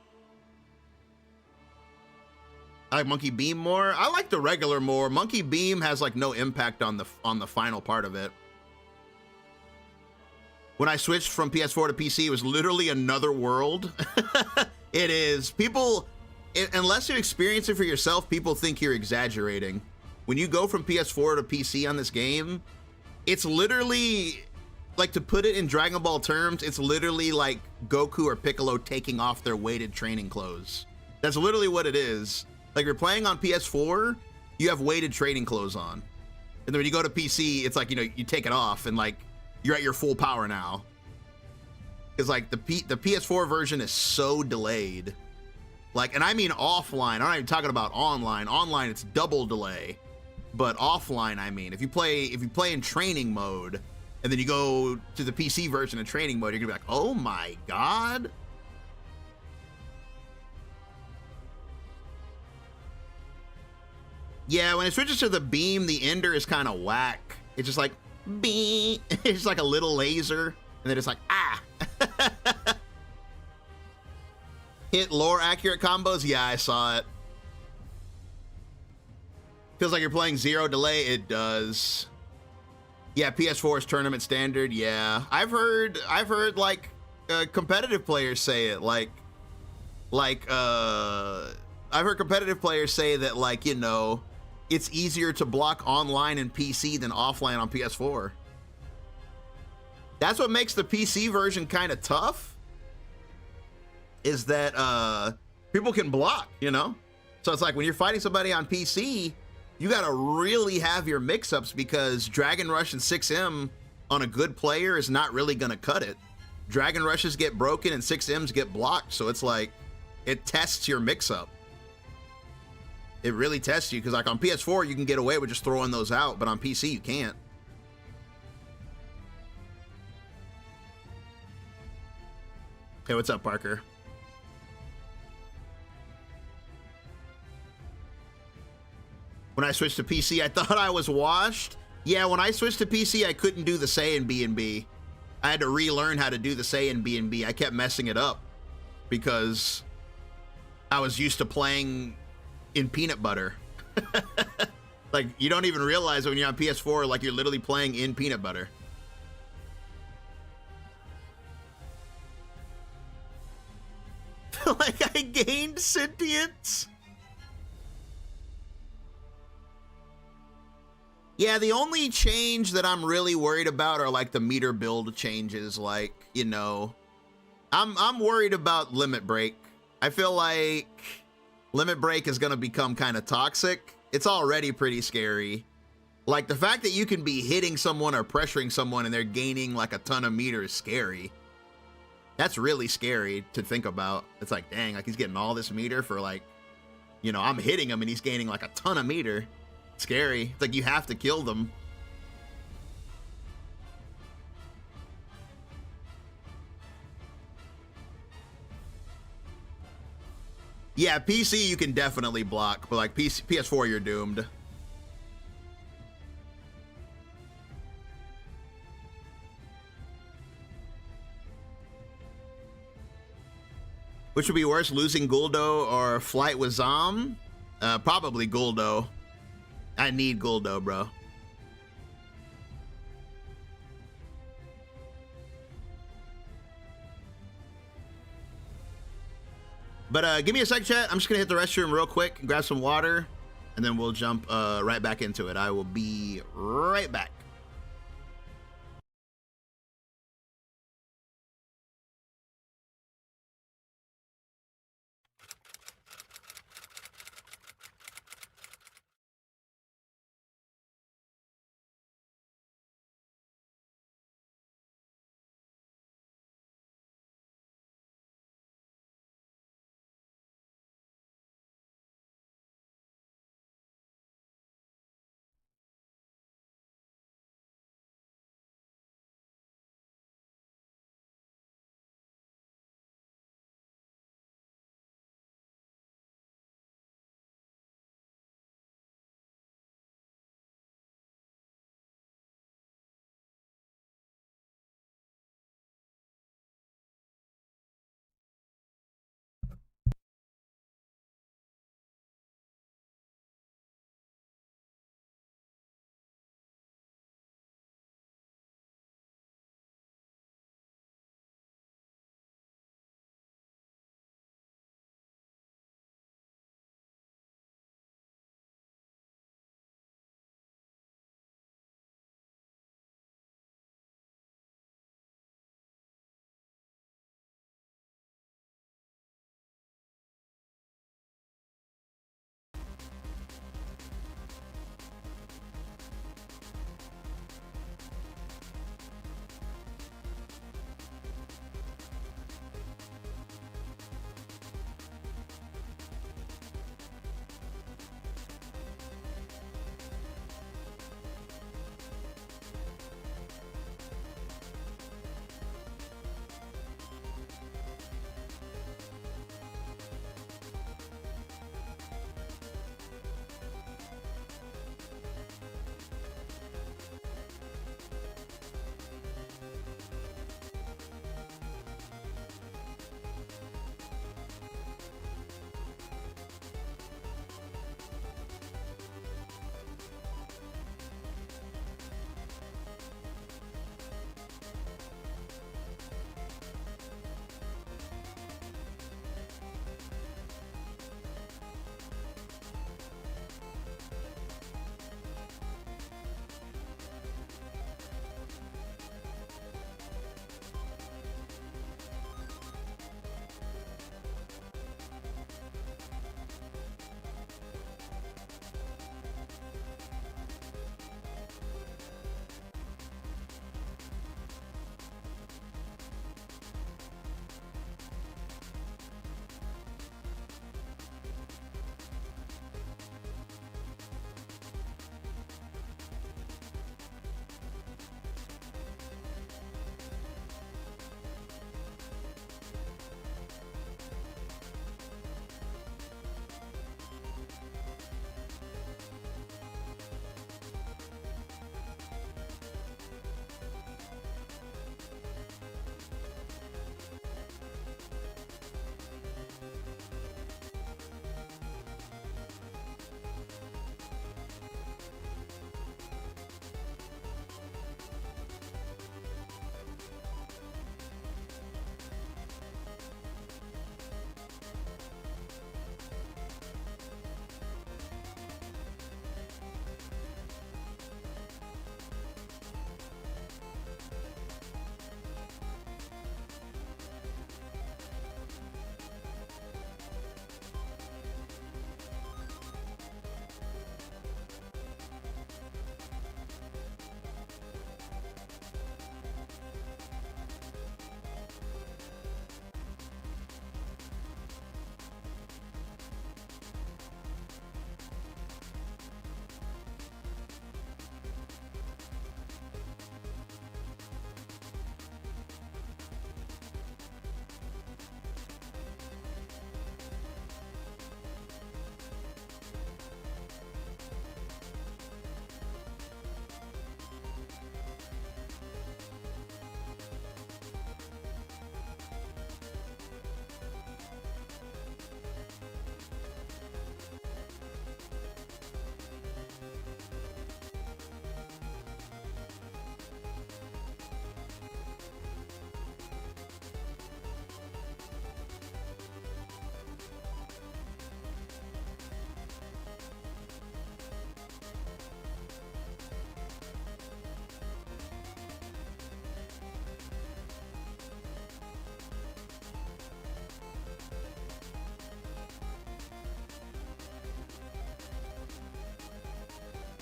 I like Monkey Beam more. I like the regular more. Monkey Beam has like no impact on the final part of it. When I switched from PS4 to PC, it was literally another world. It is. People, unless you experience it for yourself, people think you're exaggerating. When you go from PS4 to PC on this game, it's literally, like to put it in Dragon Ball terms, it's literally like Goku or Piccolo taking off their weighted training clothes. That's literally what it is. Like you're playing on PS4, you have weighted training clothes on. And then when you go to PC, it's like, you know, you take it off and like, you're at your full power now. Because like the PS4 version is so delayed. Like, and I mean offline, I'm not even talking about online. Online, it's double delay. But offline, I mean, if you play in training mode, and then you go to the PC version of training mode, you're gonna be like, oh my God. Yeah, when it switches to the beam, the ender is kind of whack. It's just like, beep. It's just like a little laser, and then it's like, ah. Hit lore accurate combos? Yeah, I saw it. Feels like you're playing zero delay. It does. Yeah, PS4 is tournament standard. Yeah, I've heard like competitive players say it. I've heard competitive players say that, like, you know, it's easier to block online in PC than offline on PS4. That's what makes the PC version kind of tough, is that people can block, you know? So it's like when you're fighting somebody on PC, you gotta really have your mix-ups, because Dragon Rush and 6M on a good player is not really gonna cut it. Dragon Rushes get broken and 6Ms get blocked, so it's like, it tests your mix-up. It really tests you, because like on PS4, you can get away with just throwing those out, but on PC, you can't. Hey, what's up, Parker? When I switched to PC, I thought I was washed. Yeah, when I switched to PC, I couldn't do the say in B&B. I had to relearn how to do the say in B&B. I kept messing it up because I was used to playing in peanut butter. Like, you don't even realize it when you're on PS4, like you're literally playing in peanut butter. Like I gained sentience. Yeah, the only change that I'm really worried about are like the meter build changes. Like, you know, I'm worried about Limit Break. I feel like Limit Break is gonna become kind of toxic. It's already pretty scary. Like the fact that you can be hitting someone or pressuring someone and they're gaining like a ton of meter is scary. That's really scary to think about. It's like, dang, like he's getting all this meter for like, you know, I'm hitting him and he's gaining like a ton of meter. Scary. It's like you have to kill them. Yeah, PC you can definitely block, but like PS4 you're doomed. Which would be worse, losing Guldo or Flight with Zom? Probably Guldo. I need Guldo, bro. But give me a sec, chat. I'm just gonna hit the restroom real quick and grab some water, and then we'll jump right back into it. I will be right back.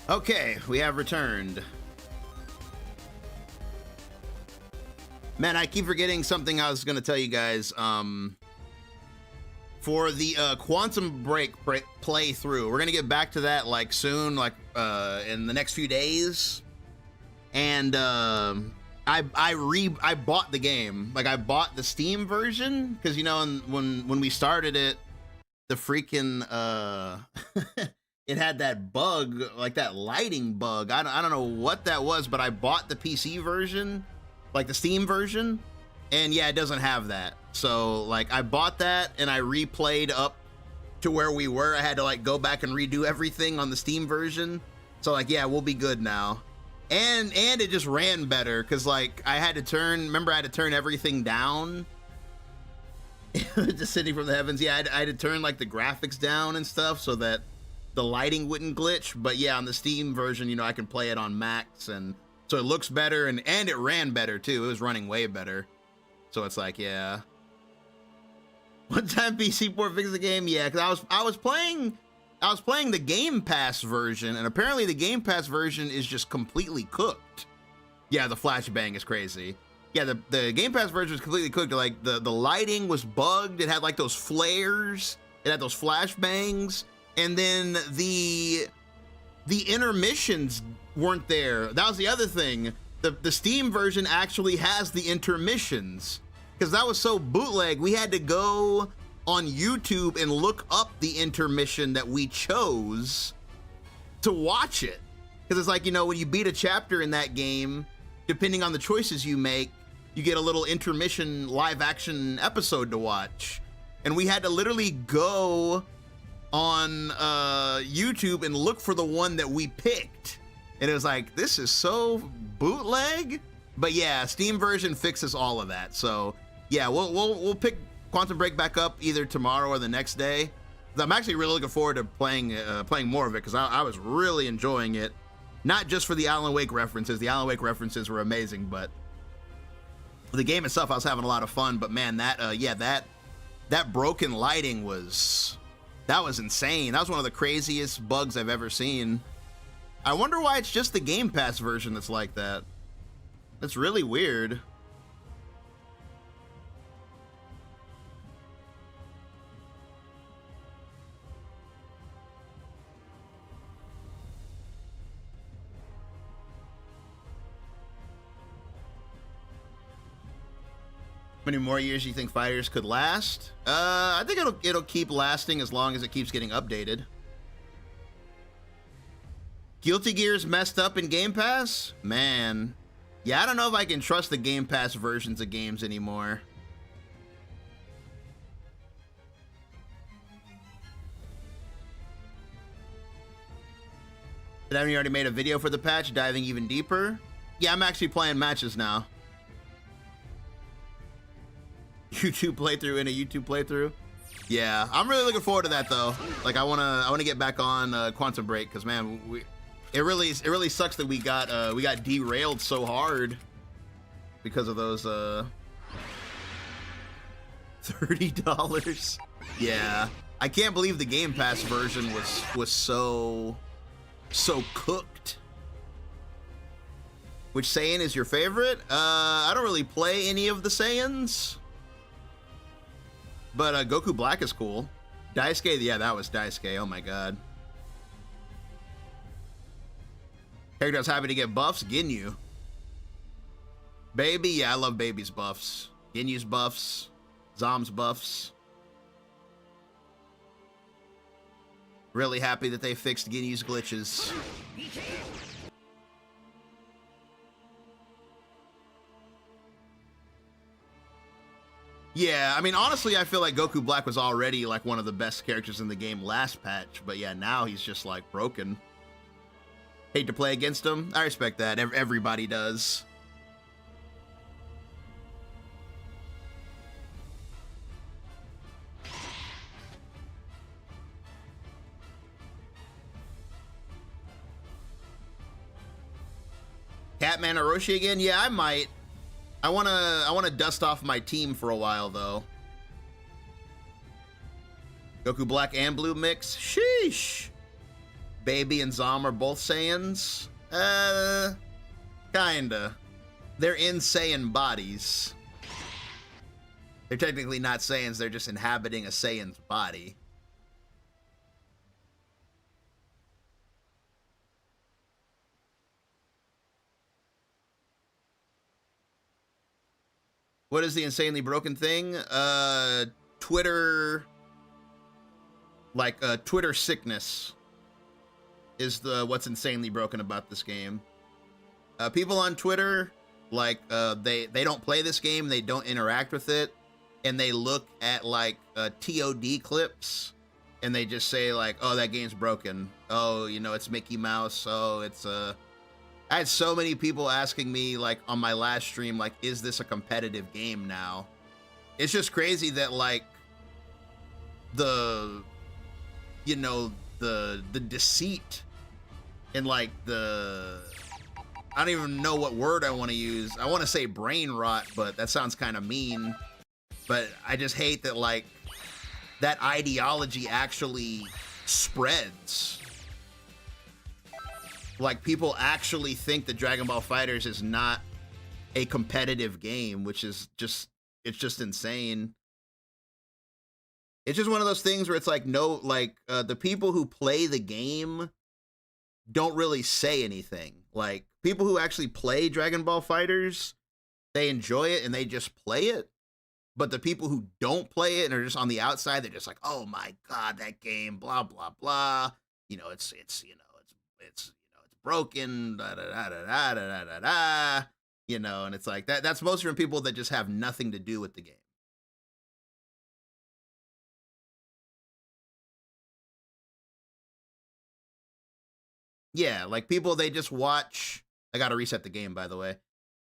Okay, we have returned. Man, I keep forgetting something I was gonna tell you guys. For the Quantum Break playthrough, we're gonna get back to that like soon, like in the next few days. And I bought the game. Like I bought the Steam version because you know when we started it, the freaking it had that bug, like that lighting bug. I don't know what that was, but I bought the PC version, like the Steam version, and yeah, it doesn't have that. So like I bought that and I replayed up to where we were. I had to like go back and redo everything on the Steam version. So like, yeah, we'll be good now. And it just ran better because like I had to turn everything down. Descending from the heavens. Yeah, I had to turn like the graphics down and stuff so that the lighting wouldn't glitch. But yeah, on the Steam version, you know, I can play it on max, and so it looks better, and it ran better too. It was running way better. So it's like, yeah. One time PC port fixed the game, yeah, because I was playing the Game Pass version, and apparently the Game Pass version is just completely cooked. Yeah, the flashbang is crazy. Yeah, the Game Pass version was completely cooked. Like the lighting was bugged. It had like those flares. It had those flashbangs, and then the intermissions weren't there. That was the other thing. The Steam version actually has the intermissions. Because that was so bootleg, we had to go on YouTube and look up the intermission that we chose to watch it. Because it's like, you know, when you beat a chapter in that game, depending on the choices you make, you get a little intermission live action episode to watch. And we had to literally go on YouTube and look for the one that we picked. And it was like, this is so bootleg. But yeah, Steam version fixes all of that. So yeah, we'll pick Quantum Break back up either tomorrow or the next day. I'm actually really looking forward to playing more of it because I was really enjoying it. Not just for the Alan Wake references. The Alan Wake references were amazing, but the game itself, I was having a lot of fun. But man, that broken lighting was insane. That was one of the craziest bugs I've ever seen. I wonder why it's just the Game Pass version that's like that. That's really weird. How many more years do you think Fighters could last? I think it'll keep lasting as long as it keeps getting updated. Guilty Gear's messed up in Game Pass? Man. Yeah, I don't know if I can trust the Game Pass versions of games anymore. Haven't you already made a video for the patch, diving even deeper? Yeah, I'm actually playing matches now. YouTube playthrough in a YouTube playthrough. Yeah, I'm really looking forward to that though. Like I wanna get back on Quantum Break because man, it really sucks that we got derailed so hard because of those $30. Yeah, I can't believe the Game Pass version was so cooked. Which Saiyan is your favorite? I don't really play any of the Saiyans. But Goku Black is cool. Daisuke, yeah, that was Daisuke. Oh my god. Character I was happy to get buffs, Ginyu. Baby, yeah, I love Baby's buffs. Ginyu's buffs. Zom's buffs. Really happy that they fixed Ginyu's glitches. Yeah, I mean, honestly, I feel like Goku Black was already like one of the best characters in the game last patch, but yeah, now he's just like broken. Hate to play against him. I respect that. Everybody does. Catman Orochi again? Yeah, I might. I wanna dust off my team for a while though. Goku Black and Blue mix? Sheesh. Baby and Zom are both Saiyans? Kinda. They're in Saiyan bodies. They're technically not Saiyans, they're just inhabiting a Saiyan's body. What is the insanely broken thing? Twitter, like Twitter sickness is what's insanely broken about this game. People on Twitter, like they don't play this game, they don't interact with it, and they look at like TOD clips and they just say like, oh, that game's broken. Oh, you know, it's Mickey Mouse. Oh, it's I had so many people asking me, like, on my last stream, like, is this a competitive game now? It's just crazy that, like, the deceit and, like, I don't even know what word I want to use. I want to say brain rot, but that sounds kind of mean. But I just hate that, like, that ideology actually spreads. Like, people actually think that Dragon Ball FighterZ is not a competitive game, which is just, it's just insane. It's just one of those things where it's like, no, like, the people who play the game don't really say anything. Like, people who actually play Dragon Ball FighterZ, they enjoy it and they just play it. But the people who don't play it and are just on the outside, they're just like, oh my God, that game, blah, blah, blah. You know, it's broken, da da da da da da da da, you know, and it's like that's mostly from people that just have nothing to do with the game. Yeah, like people, they just watch. I gotta reset the game, by the way.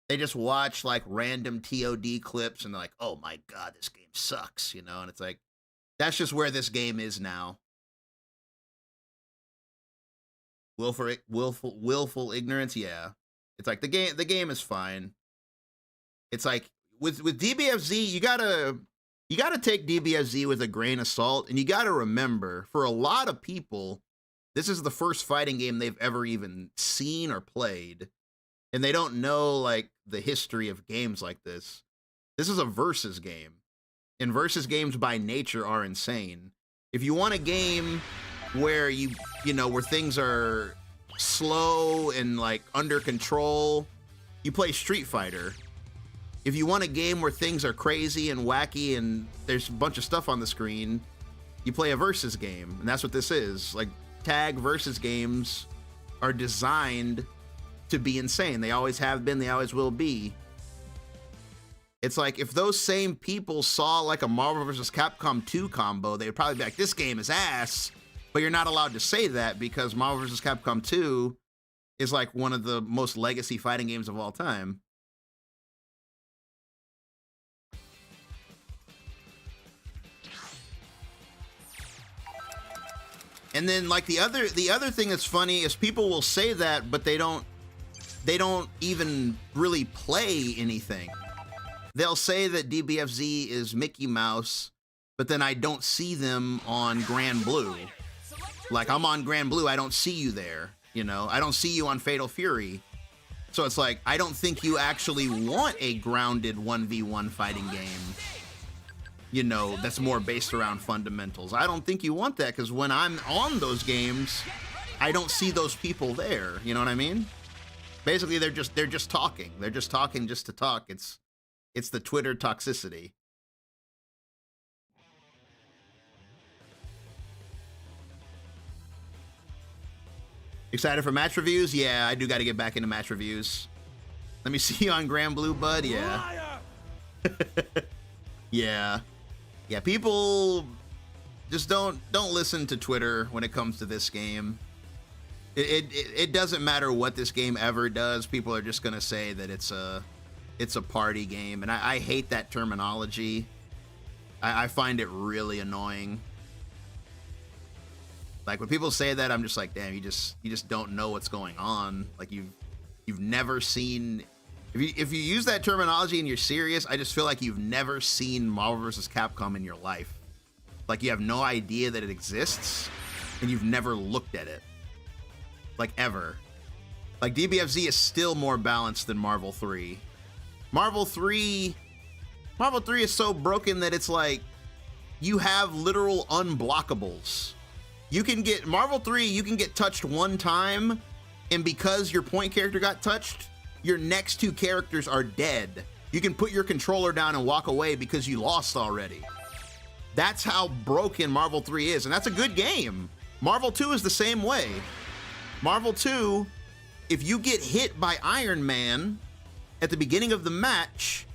They just watch like random TOD clips and they're like, oh my God, this game sucks, you know, and it's like, that's just where this game is now. Willful ignorance, yeah. It's like the game is fine. It's like with DBFZ, you gotta take DBFZ with a grain of salt, and you gotta remember, for a lot of people, this is the first fighting game they've ever even seen or played, and they don't know like the history of games like this. This is a versus game, and versus games by nature are insane. If you want a game where you know, where things are slow and like under control, you play Street Fighter. If you want a game where things are crazy and wacky and there's a bunch of stuff on the screen, you play a versus game, and that's what this is. Like, tag versus games are designed to be insane. They always have been, they always will be. It's like, if those same people saw like a Marvel vs. Capcom 2 combo, they would probably be like, this game is ass. But you're not allowed to say that because Marvel vs. Capcom 2 is like one of the most legacy fighting games of all time. And then like the other thing that's funny is people will say that, but they don't even really play anything. They'll say that DBFZ is Mickey Mouse, but then I don't see them on Grand Blue. Like, I'm on Grand Blue, I don't see you there, you know? I don't see you on Fatal Fury. So it's like, I don't think you actually want a grounded 1v1 fighting game, you know, that's more based around fundamentals. I don't think you want that, because when I'm on those games, I don't see those people there, you know what I mean? Basically, they're just talking. They're just talking just to talk. It's the Twitter toxicity. Excited for match reviews? Yeah, I do got to get back into match reviews. Let me see you on Grand Blue, bud. Yeah. Yeah. Yeah, people just don't listen to Twitter when it comes to this game. It doesn't matter what this game ever does. People are just going to say that it's a party game, and I hate that terminology. I find it really annoying. Like, when people say that, I'm just like, damn, you just don't know what's going on. Like, you've never seen, if you use that terminology and you're serious, I just feel like you've never seen Marvel vs. Capcom in your life. Like, you have no idea that it exists, and you've never looked at it. like ever. Like DBFZ is still more balanced than Marvel 3. Marvel 3 is so broken that it's like you have literal unblockables. You can get Marvel 3, you can get touched one time, and because your point character got touched, your next two characters are dead. You can put your controller down and walk away because you lost already. That's how broken Marvel 3 is, and that's a good game. Marvel 2 is the same way. Marvel 2, if you get hit by Iron Man at the beginning of the match,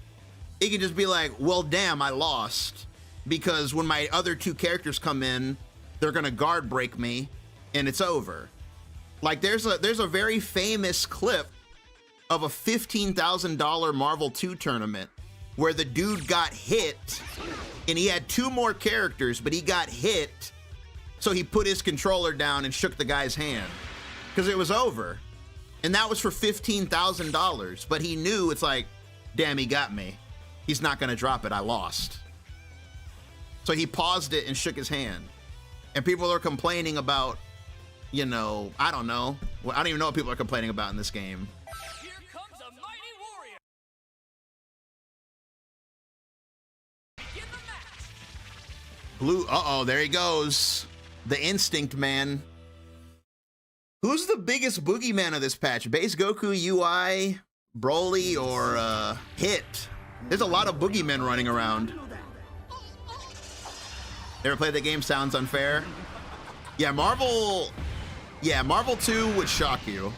it can just be like, well, damn, I lost. Because when my other two characters come in, they're gonna guard break me, and it's over. Like there's a very famous clip of a $15,000 Marvel 2 tournament where the dude got hit and he had two more characters, but he got hit, so he put his controller down and shook the guy's hand because it was over. And that was for $15,000, but he knew, it's like, damn, he got me. He's not gonna drop it, I lost. So he paused it and shook his hand. And people are complaining about, you know, I don't know. Well, I don't even know what people are complaining about in this game. Here comes a mighty warrior. Begin the match. Blue, uh-oh, there he goes. The Instinct Man. Who's the biggest boogeyman of this patch? Base Goku, UI, Broly, or Hit? There's a lot of boogeymen running around. Ever played that game? Sounds unfair. Yeah, Marvel 2 would shock you.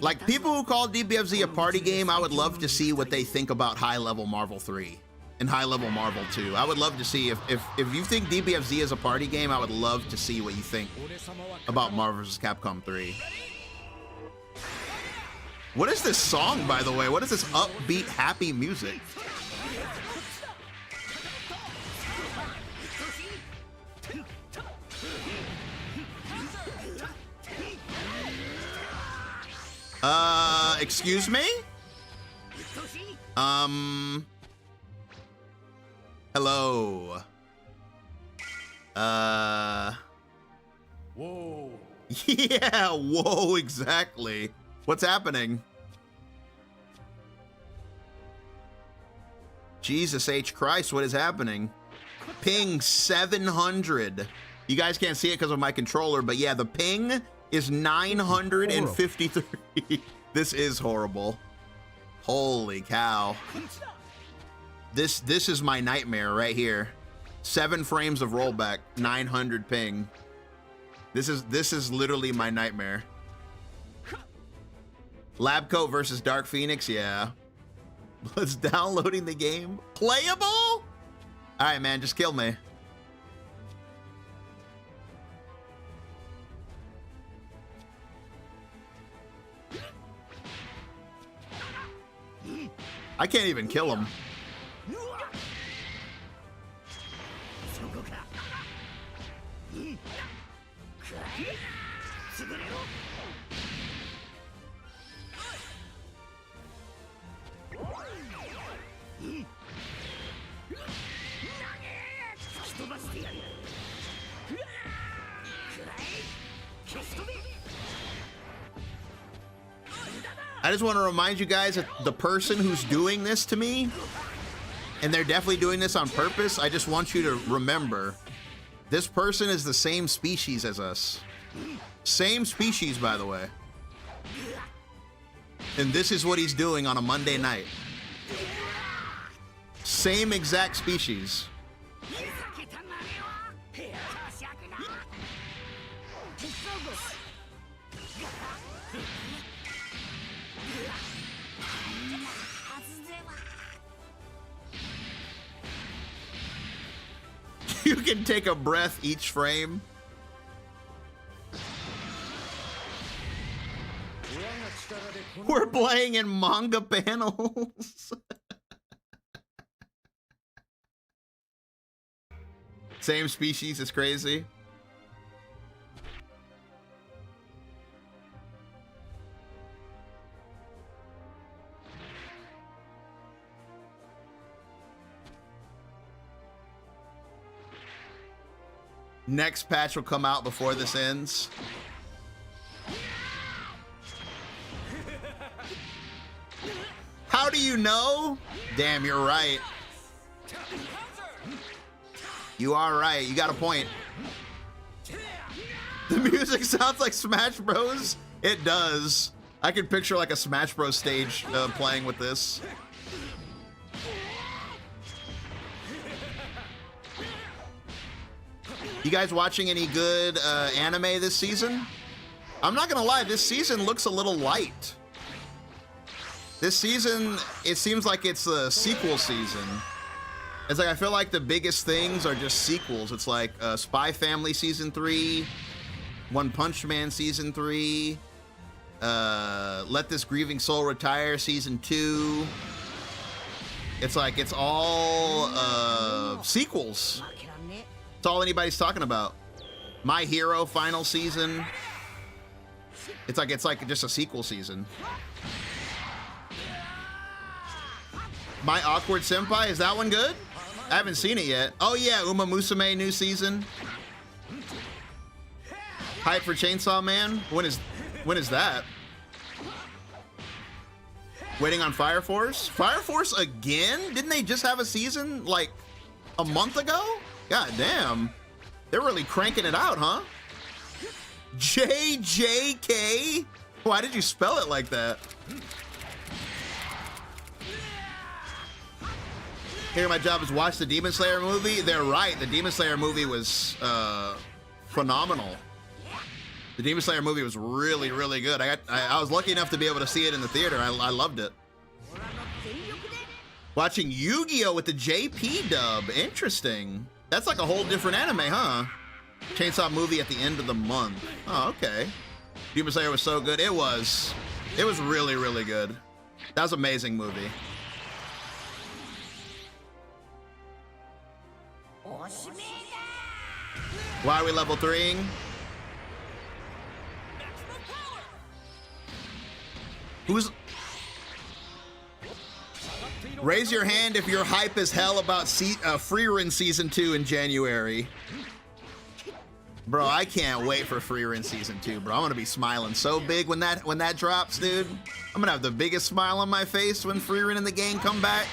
Like, people who call DBFZ a party game, I would love to see what they think about high-level Marvel 3 and high-level Marvel 2. I would love to see if you think DBFZ is a party game, I would love to see what you think about Marvel vs. Capcom 3. What is this song, by the way? What is this upbeat, happy music? Excuse me? Hello. Whoa. Yeah, whoa, exactly. What's happening? Jesus H. Christ, what is happening? Ping 700. You guys can't see it because of my controller, but yeah, the ping is 953. This is horrible. Holy cow. This is my nightmare right here. 7 frames of rollback, 900 ping. This is literally my nightmare. Lab Coat versus Dark Phoenix, yeah. Let's downloading the game. Playable? All right, man, just kill me. I can't even kill him. I just want to remind you guys that the person who's doing this to me, and they're definitely doing this on purpose, I just want you to remember, this person is the same species as us. Same species, by the way. And this is what he's doing on a Monday night. Same exact species. You can take a breath each frame. We're playing in manga panels. Same species is crazy. Next patch will come out before this ends. me you know. Damn, you're right. You are right. You got a point. The music sounds like Smash Bros. It does. I can picture like a Smash Bros. Stage playing with this. You guys watching any good anime this season? I'm not gonna lie, this season looks a little light. This season, it seems like it's a sequel season. It's like I feel like the biggest things are just sequels. It's like Spy Family Season 3, One Punch Man Season 3, Let This Grieving Soul Retire Season 2. It's like it's all sequels. That's all anybody's talking about. My Hero final season. It's like just a sequel season. My Awkward Senpai, is that one good? I haven't seen it yet. Oh yeah, Uma Musume new season. Hype for Chainsaw Man. When is that? Waiting on Fire Force? Fire Force again? Didn't they just have a season like a month ago? God damn. They're really cranking it out, huh? JJK? Why did you spell it like that? Here, my job is watch the Demon Slayer movie. They're right. The Demon Slayer movie was phenomenal. The Demon Slayer movie was really, really good. I was lucky enough to be able to see it in the theater. I loved it. Watching Yu-Gi-Oh! With the JP dub. Interesting. That's like a whole different anime, huh? Chainsaw movie at the end of the month. Oh, okay. Demon Slayer was so good. It was really, really good. That was an amazing movie. Why are we level 3-ing? Who's... Raise your hand if you're hype as hell about Freerun Season 2 in January. Bro, I can't wait for Freerun Season 2, bro. I'm gonna be smiling so big when that drops, dude. I'm gonna have the biggest smile on my face when Freerun and the gang come back.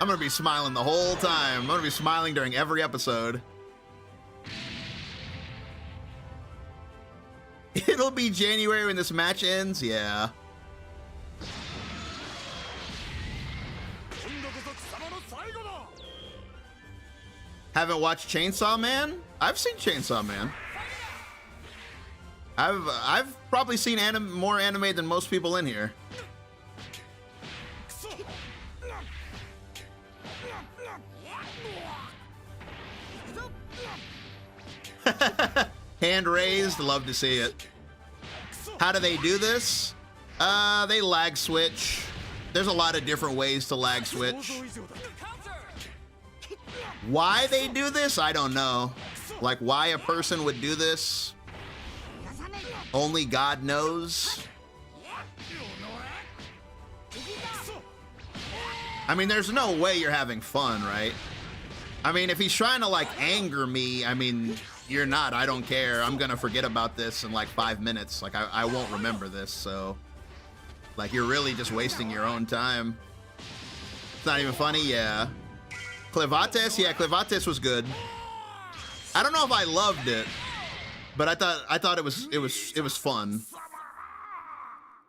I'm gonna be smiling the whole time. I'm gonna be smiling during every episode. It'll be January when this match ends? Yeah. Haven't watched Chainsaw Man? I've seen Chainsaw Man. I've probably seen more anime than most people in here. Hand raised, love to see it. How do they do this? They lag switch. There's a lot of different ways to lag switch. Why they do this, I don't know. Like why a person would do this, only God knows. I mean, there's no way you're having fun, right? I mean, if he's trying to like anger me, I mean, you're not. I don't care. I'm gonna forget about this in like 5 minutes. Like I won't remember this. So like you're really just wasting your own time. It's not even funny. Yeah. Clevates, yeah, Clevates was good. I don't know if I loved it, but I thought it was fun.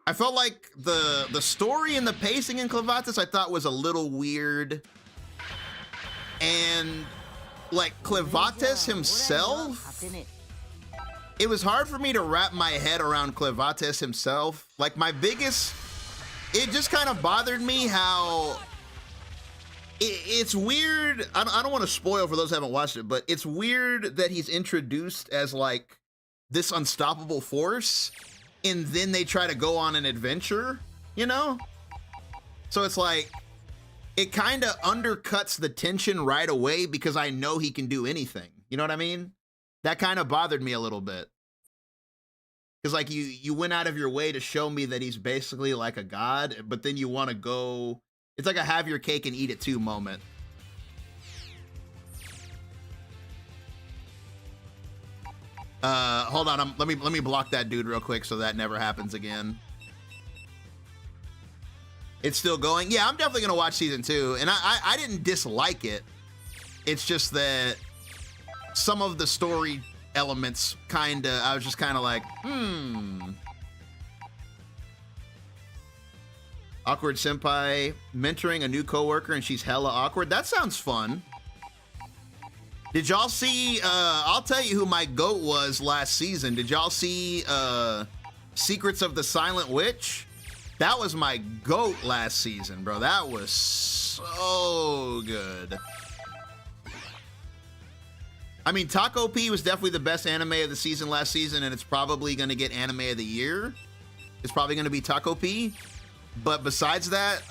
I felt like the story and the pacing in Clevates I thought was a little weird. And like Clevates himself, it was hard for me to wrap my head around Clevates himself. Like it just kind of bothered me how it's weird. I don't want to spoil for those who haven't watched it, but it's weird that he's introduced as like this unstoppable force and then they try to go on an adventure, you know? So it's like, it kind of undercuts the tension right away because I know he can do anything. You know what I mean? That kind of bothered me a little bit. Because like you went out of your way to show me that he's basically like a god, but then you want to go... It's like a have your cake and eat it too moment. Hold on, let me block that dude real quick so that never happens again. It's still going. Yeah, I'm definitely gonna watch season 2, and I didn't dislike it. It's just that some of the story elements I was just kind of like, Awkward senpai mentoring a new coworker and she's hella awkward. That sounds fun. Did y'all see, I'll tell you who my GOAT was last season. Did y'all see Secrets of the Silent Witch? That was my GOAT last season, bro. That was so good. I mean, Taco P was definitely the best anime of the season last season, and it's probably going to get anime of the year. It's probably going to be Taco P. But besides that,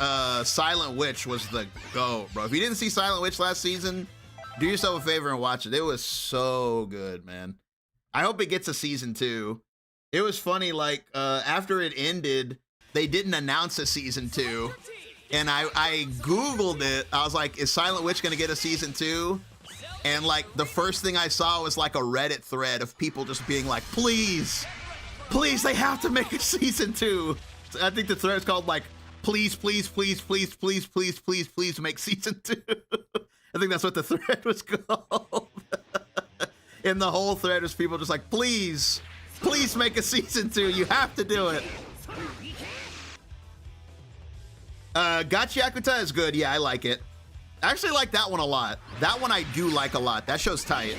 Silent Witch was the GOAT, bro. If you didn't see Silent Witch last season, do yourself a favor and watch it. It was so good, man. I hope it gets a season 2. It was funny, like, after it ended, they didn't announce a season 2. And I Googled it. I was like, is Silent Witch going to get a season 2? And, like, the first thing I saw was, like, a Reddit thread of people just being like, please, please, they have to make a season 2. I think the thread is called, like, please, please, please, please, please, please, please, please make season 2. I think that's what the thread was called. And the whole thread was people just like, please, please make a season 2. You have to do it. Gachiakuta is good. Yeah, I like it. I actually like that one a lot. That one I do like a lot. That show's tight.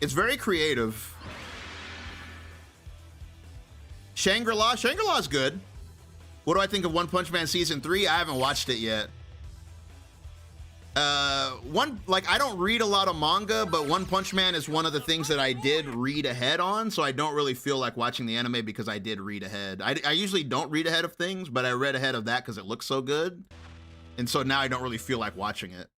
It's very creative. Shangri-La. Shangri-La's good. What do I think of One Punch Man Season 3? I haven't watched it yet. I don't read a lot of manga, but One Punch Man is one of the things that I did read ahead on, so I don't really feel like watching the anime because I did read ahead. I usually don't read ahead of things, but I read ahead of that because it looks so good. And so now I don't really feel like watching it.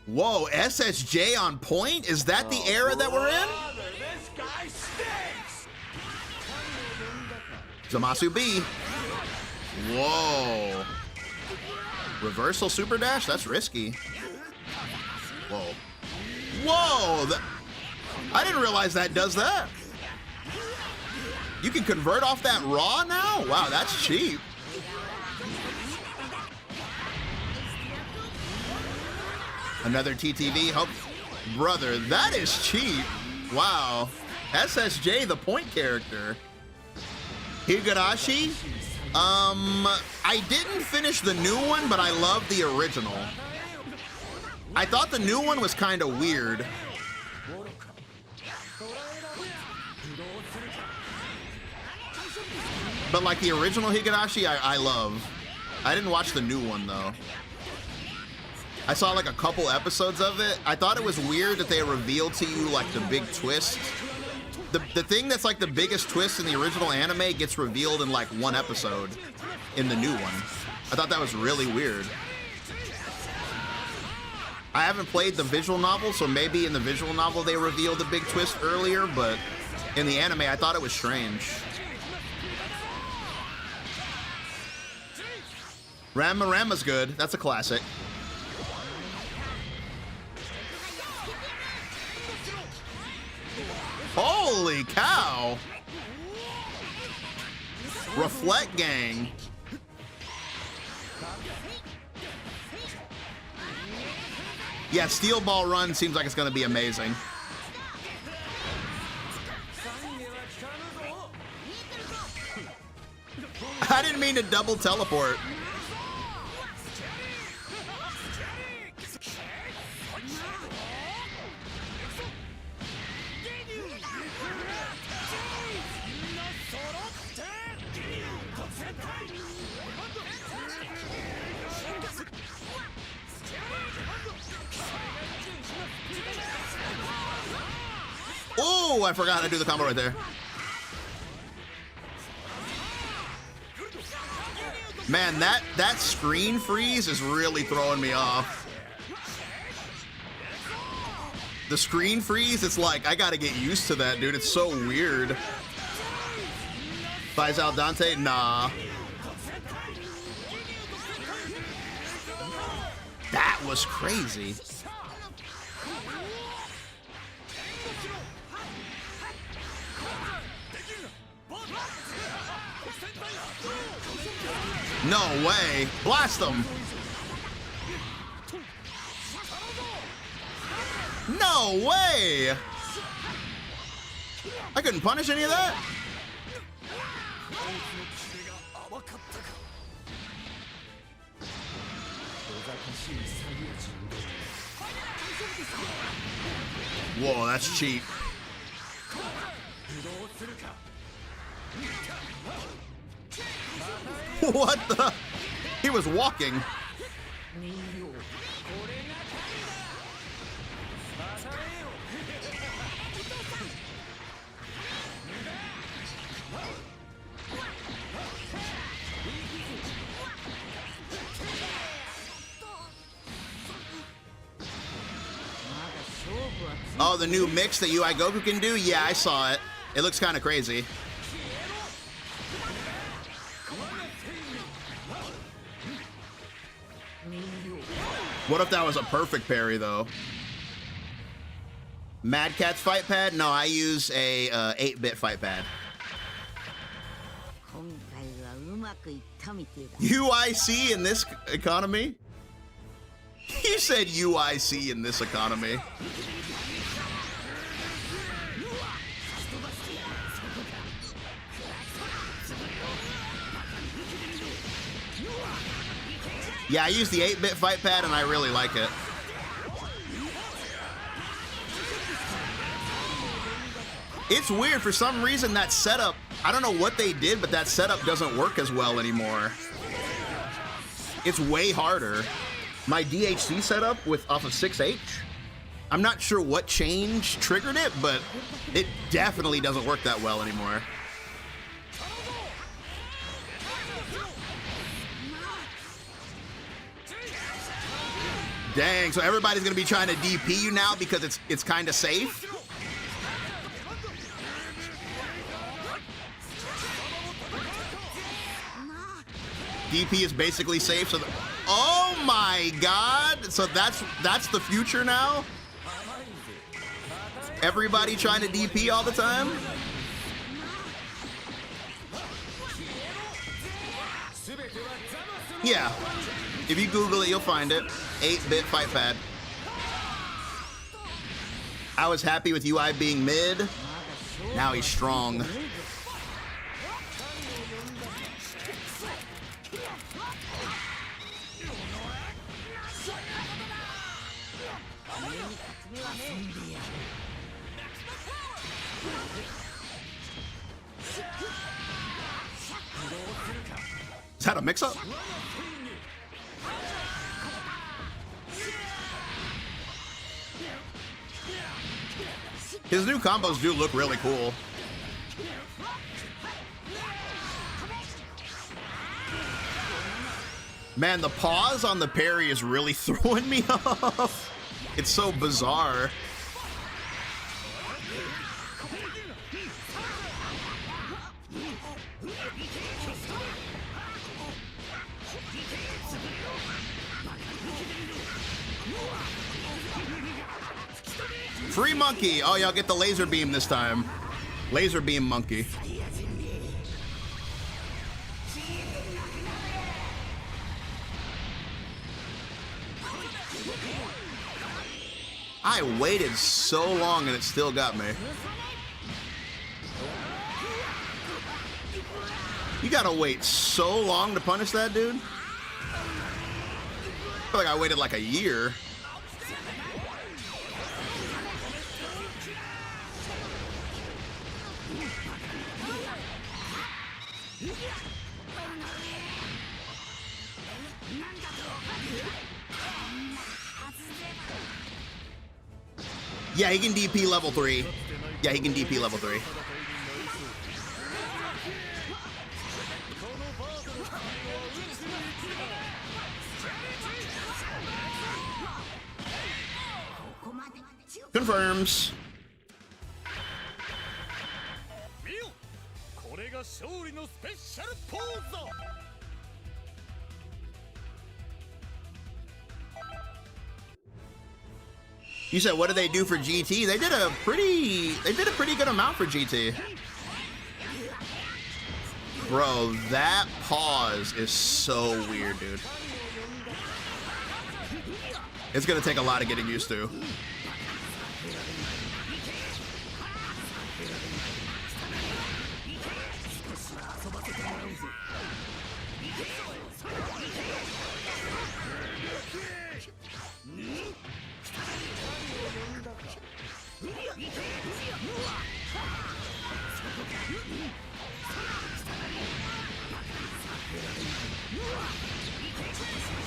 Whoa, SSJ on point? Is that the era that we're in? This guy stinks. Zamasu B. Whoa. Reversal super dash? That's risky. Whoa. Whoa! I didn't realize that does that. You can convert off that raw now? Wow, that's cheap. Another TTV. Hope, brother, that is cheap. Wow. SSJ, the point character. Higurashi. I didn't finish the new one, but I love the original. I thought the new one was kind of weird. But like the original Higurashi, I love. I didn't watch the new one though. I saw like a couple episodes of it. I thought it was weird that they revealed to you like the big twist. The thing that's like the biggest twist in the original anime gets revealed in like one episode in the new one. I thought that was really weird. I haven't played the visual novel, so maybe in the visual novel they revealed the big twist earlier, but in the anime I thought it was strange. Rama's good. That's a classic. Holy cow! Reflect Gang. Yeah, Steel Ball Run seems like it's gonna be amazing. I didn't mean to double teleport. Oh, I forgot to do the combo right there. Man, that screen freeze is really throwing me off. The screen freeze, it's like, I gotta get used to that, dude. It's so weird. Buys out Dante? Nah. That was crazy. No way. Blast them. No way. I couldn't punish any of that. Whoa, that's cheap. What the? He was walking. Oh, the new mix that UI Goku can do? Yeah, I saw it. It looks kind of crazy. What if that was a perfect parry, though? Mad Cat's fight pad? No, I use a 8-bit fight pad. UIC in this economy? You said UIC in this economy. Yeah, I use the 8-bit fight pad and I really like it. It's weird, for some reason that setup, I don't know what they did, but that setup doesn't work as well anymore. It's way harder. My DHC setup off of 6H, I'm not sure what change triggered it, but it definitely doesn't work that well anymore. Dang, so everybody's gonna be trying to DP you now because it's kind of safe? DP is basically safe, so oh my god! So that's the future now? Everybody trying to DP all the time? Yeah. If you Google it, you'll find it. 8-bit fight pad. I was happy with UI being mid. Now he's strong. Is that a mix-up? His new combos do look really cool. Man, the pause on the parry is really throwing me off. It's so bizarre. Free monkey. Oh, y'all get the laser beam this time. Laser beam monkey. I waited so long and it still got me. You gotta wait so long to punish that dude? I feel like I waited like a year. Yeah, he can DP level 3. Yeah, he can DP level 3. Confirms. You said, what did they do for GT? They did a pretty good amount for GT. Bro, that pause is so weird, dude. It's gonna take a lot of getting used to.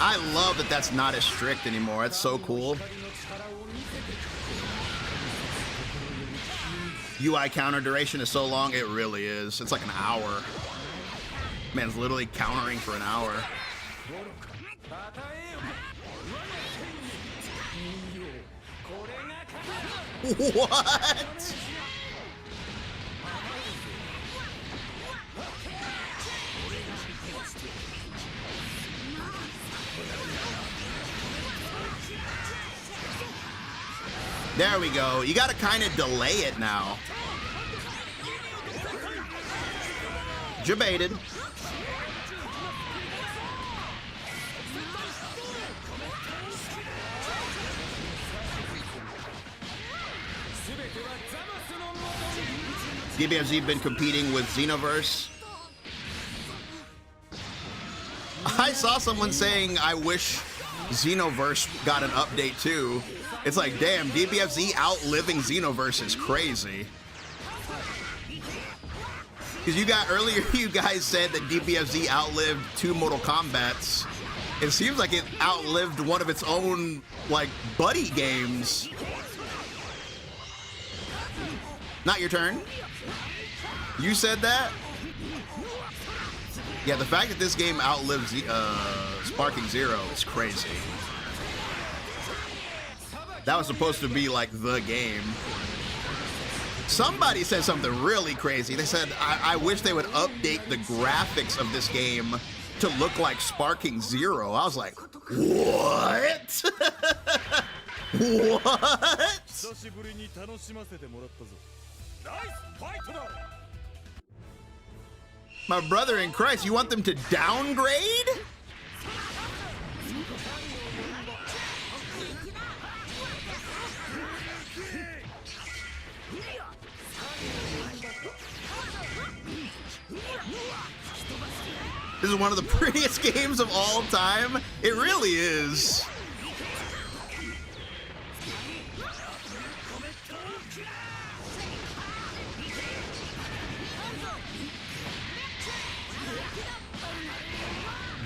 I love that that's not as strict anymore. That's so cool. UI counter duration is so long. It really is. It's like an hour. Man's literally countering for an hour. What? There we go. You gotta kind of delay it now. Jebaited. DBFZ been competing with Xenoverse. I saw someone saying, I wish Xenoverse got an update too. It's like, damn, DBFZ outliving Xenoverse is crazy. Because you got earlier, you guys said that DBFZ outlived 2 Mortal Kombats. It seems like it outlived one of its own, like, buddy games. Not your turn. You said that? Yeah, the fact that this game outlives Sparking Zero is crazy. That was supposed to be like the game. Somebody said something really crazy. They said, I wish they would update the graphics of this game to look like Sparking Zero. I was like, what? What? My brother in Christ, you want them to downgrade? This is one of the prettiest games of all time. It really is.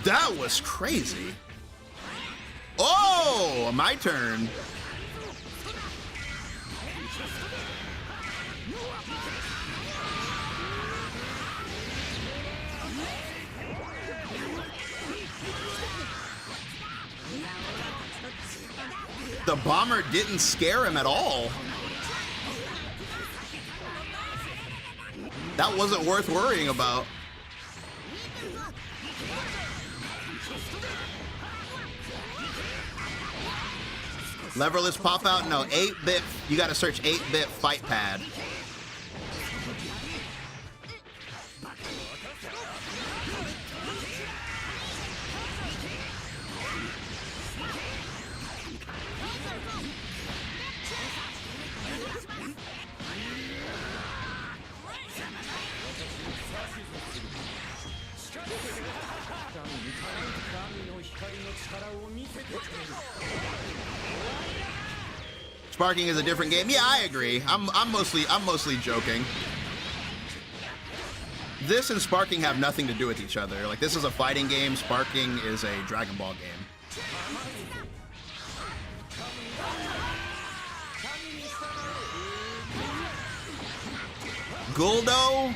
That was crazy. Oh, my turn. The bomber didn't scare him at all. That wasn't worth worrying about. Leverless pop out? No, 8-bit. You gotta search 8-bit fight pad. Sparking is a different game. Yeah, I agree. I'm mostly joking. This and Sparking have nothing to do with each other. Like, this is a fighting game. Sparking is a Dragon Ball game. Guldo?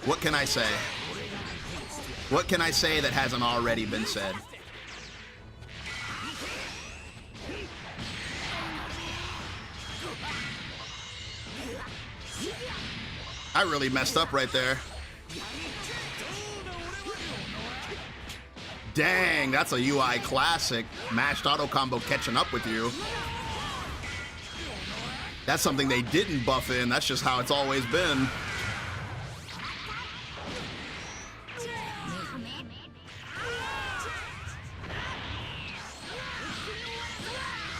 What can I say? What can I say that hasn't already been said? I really messed up right there. Dang, that's a UI classic. Mashed auto combo catching up with you. That's something they didn't buff in. That's just how it's always been.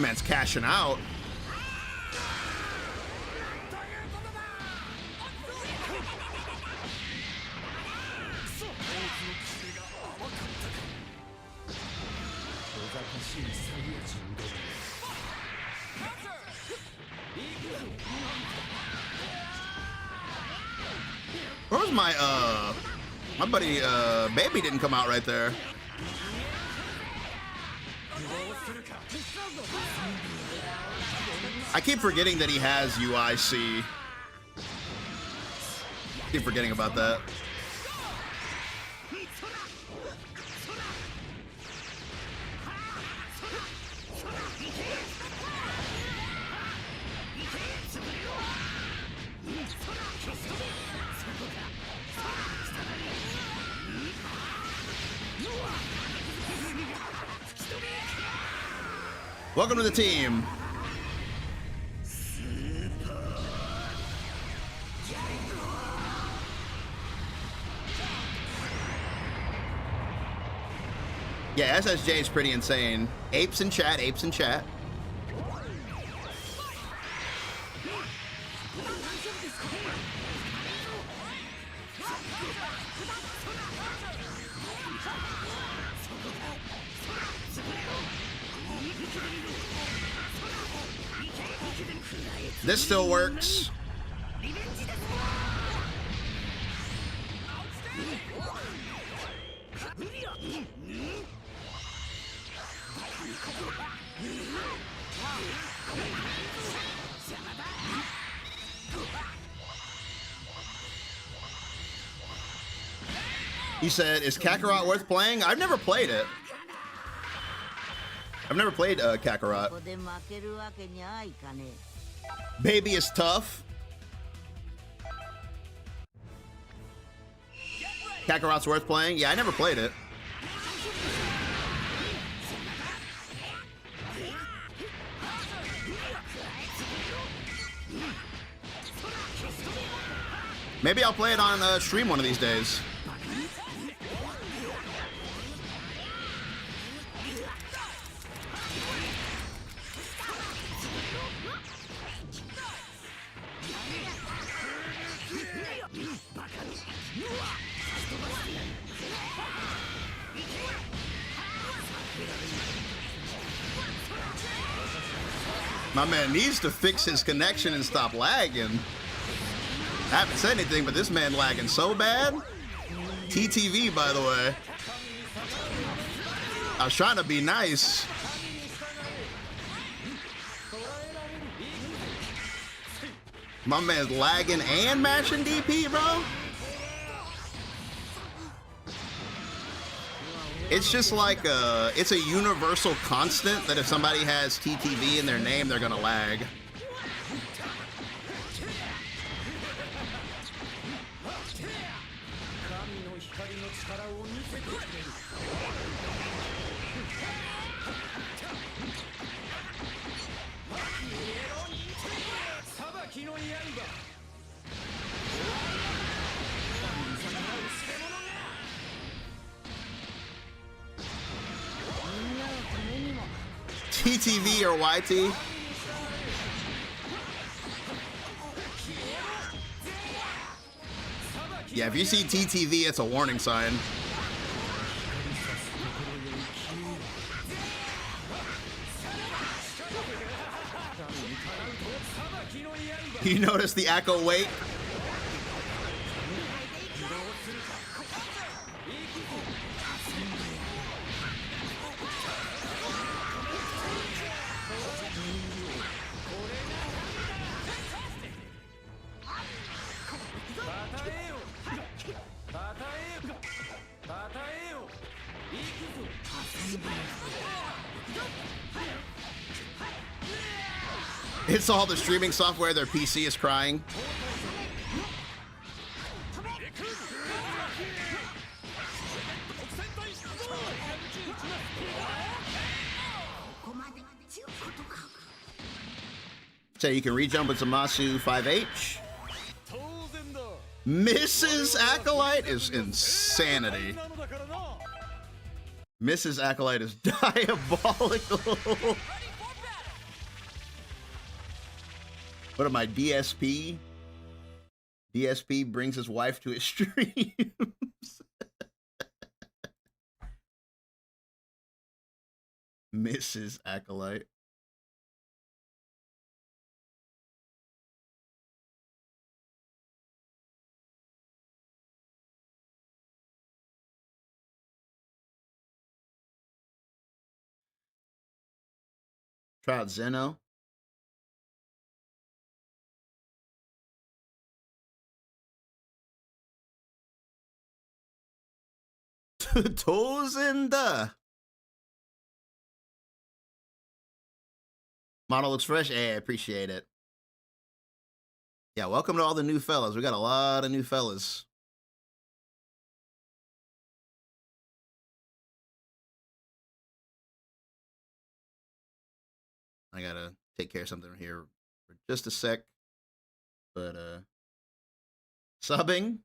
Man's cashing out. Where's my buddy Baby didn't come out right there. I keep forgetting that he has UIC. Keep forgetting about that. Welcome to the team. Yeah, SSJ is pretty insane. Apes in chat, apes in chat. This still works. You said, is Kakarot worth playing? I've never played it. I've never played Kakarot. Baby is tough. Kakarot's worth playing? Yeah, I never played it. Maybe I'll play it on stream one of these days. My man needs to fix his connection and stop lagging. I haven't said anything, but this man lagging so bad. TTV, by the way. I was trying to be nice. My man's lagging and mashing DP, bro. It's just like it's a universal constant that if somebody has TTV in their name, they're gonna lag. TTV or YT? Yeah, if you see TTV, it's a warning sign. You notice the echo wait? It's all the streaming software, their PC is crying. So you can re-jump with Zamasu 5H. Mrs. Acolyte is insanity. Mrs. Acolyte is diabolical. What am I, DSP? DSP brings his wife to his streams. Mrs. Acolyte. Try out Zeno. Toes in the model looks fresh. Hey, I appreciate it. Yeah, welcome to all the new fellas. We got a lot of new fellas. I gotta take care of something here for just a sec. But subbing.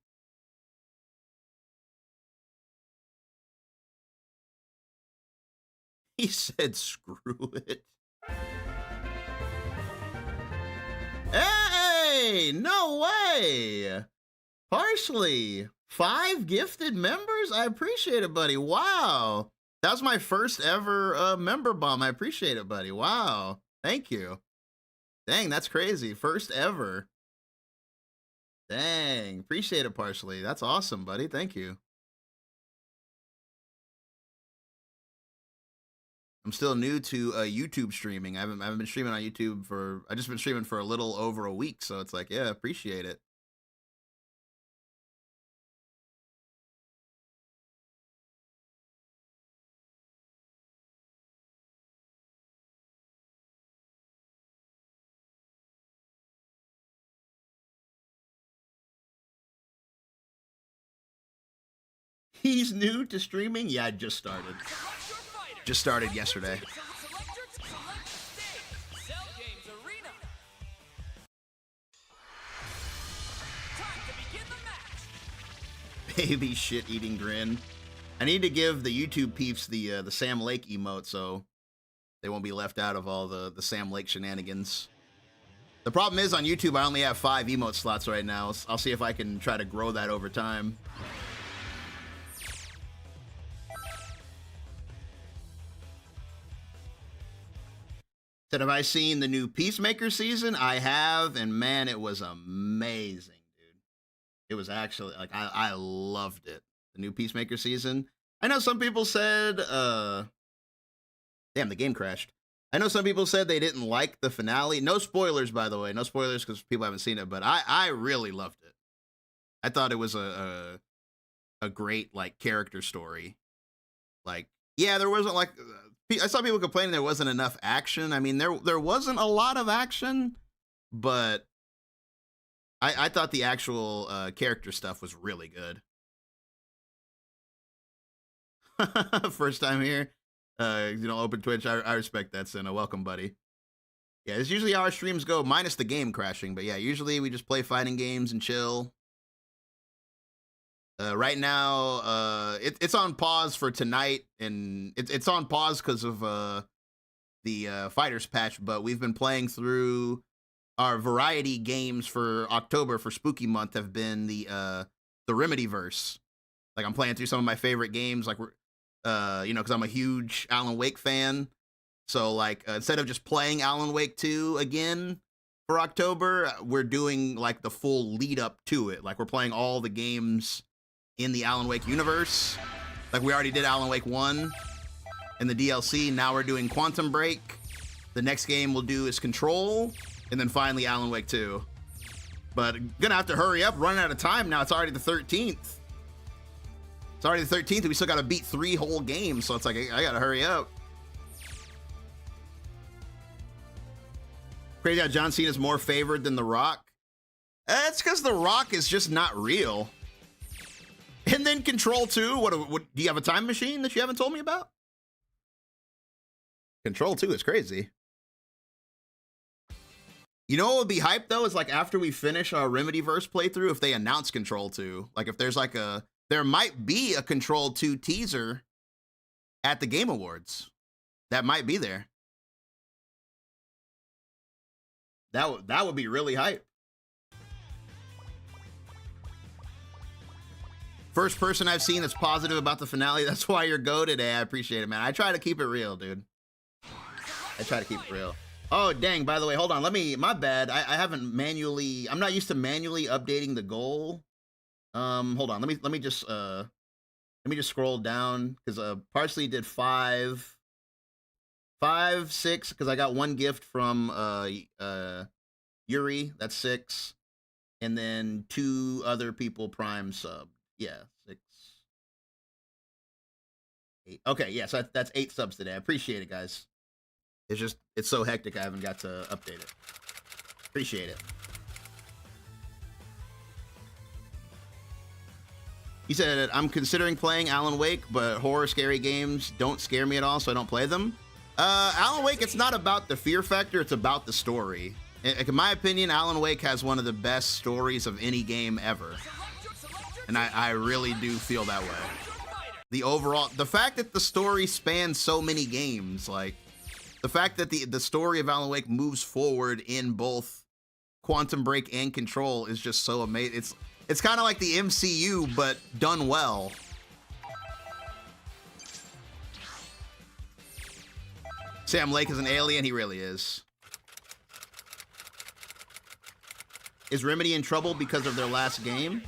He said screw it. Hey, no way. Partially. 5 gifted members? I appreciate it, buddy. Wow. That was my first ever member bomb. I appreciate it, buddy. Wow. Thank you. Dang, that's crazy. First ever. Dang. Appreciate it, Partially. That's awesome, buddy. Thank you. I'm still new to YouTube streaming. I haven't been streaming on YouTube I just been streaming for a little over a week. So it's like, yeah, appreciate it. He's new to streaming? Yeah, I just started. Select your fighter. Just started yesterday. Select the stage. Cell Games Arena. Time to begin the match. Baby shit eating grin. I need to give the YouTube peeps the Sam Lake emote so they won't be left out of all the Sam Lake shenanigans. The problem is on YouTube I only have 5 emote slots right now. I'll see if I can try to grow that over time. Said, have I seen the new Peacemaker season? I have, and man, it was amazing, dude. It was actually, like, I loved it. The new Peacemaker season. I know some people said, damn, the game crashed. I know some people said they didn't like the finale. No spoilers, by the way. No spoilers because people haven't seen it, but I really loved it. I thought it was a great, like, character story. Like, yeah, there wasn't, like... I saw people complaining there wasn't enough action. I mean, there wasn't a lot of action, but I thought the actual character stuff was really good. First time here, open Twitch. I respect that, Senna. Welcome, buddy. Yeah, it's usually how our streams go, minus the game crashing. But yeah, usually we just play fighting games and chill. Right now, it's on pause for tonight, and it's on pause because of the Fighters patch, but we've been playing through our variety games for October for Spooky Month have been the Remedyverse. Like, I'm playing through some of my favorite games, like, because I'm a huge Alan Wake fan. So, like, instead of just playing Alan Wake 2 again for October, we're doing, like, the full lead up to it. Like, we're playing all the games in the Alan Wake universe. Like, we already did Alan Wake 1 in the DLC. Now we're doing Quantum Break. The next game we'll do is Control, and then finally Alan Wake 2. But gonna have to hurry up, running out of time now. It's already the 13th. It's already the 13th, and we still gotta beat 3 whole games, so it's like, I gotta hurry up. Crazy how John Cena's more favored than The Rock. It's because The Rock is just not real. And then Control 2, what do you have a time machine that you haven't told me about? Control 2 is crazy. You know what would be hype, though, is like after we finish our Remedyverse playthrough, if they announce Control 2. Like if there's like there might be a Control 2 teaser at the Game Awards. That might be there. That would be really hype. First person I've seen that's positive about the finale. That's why you're GOAT today. I appreciate it, man. I try to keep it real, dude. I try to keep it real. Oh, dang, by the way, hold on. My bad. I haven't manually, I'm not used to manually updating the goal. Hold on. Let me just scroll down, because Parsley did 5, 6, because I got one gift from Yuri, that's 6, and then 2 other people prime sub. Yeah, 6, 8. Okay, yeah, so that's 8 subs today. I appreciate it, guys. It's so hectic I haven't got to update it. Appreciate it. He said, I'm considering playing Alan Wake, but horror scary games don't scare me at all, so I don't play them. Alan Wake, it's not about the fear factor, it's about the story. In my opinion, Alan Wake has one of the best stories of any game ever. And I really do feel that way. The fact that the story spans so many games, like, the fact that the story of Alan Wake moves forward in both Quantum Break and Control is just so amazing. It's kind of like the MCU, but done well. Sam Lake is an alien. He really is. Is Remedy in trouble because of their last game?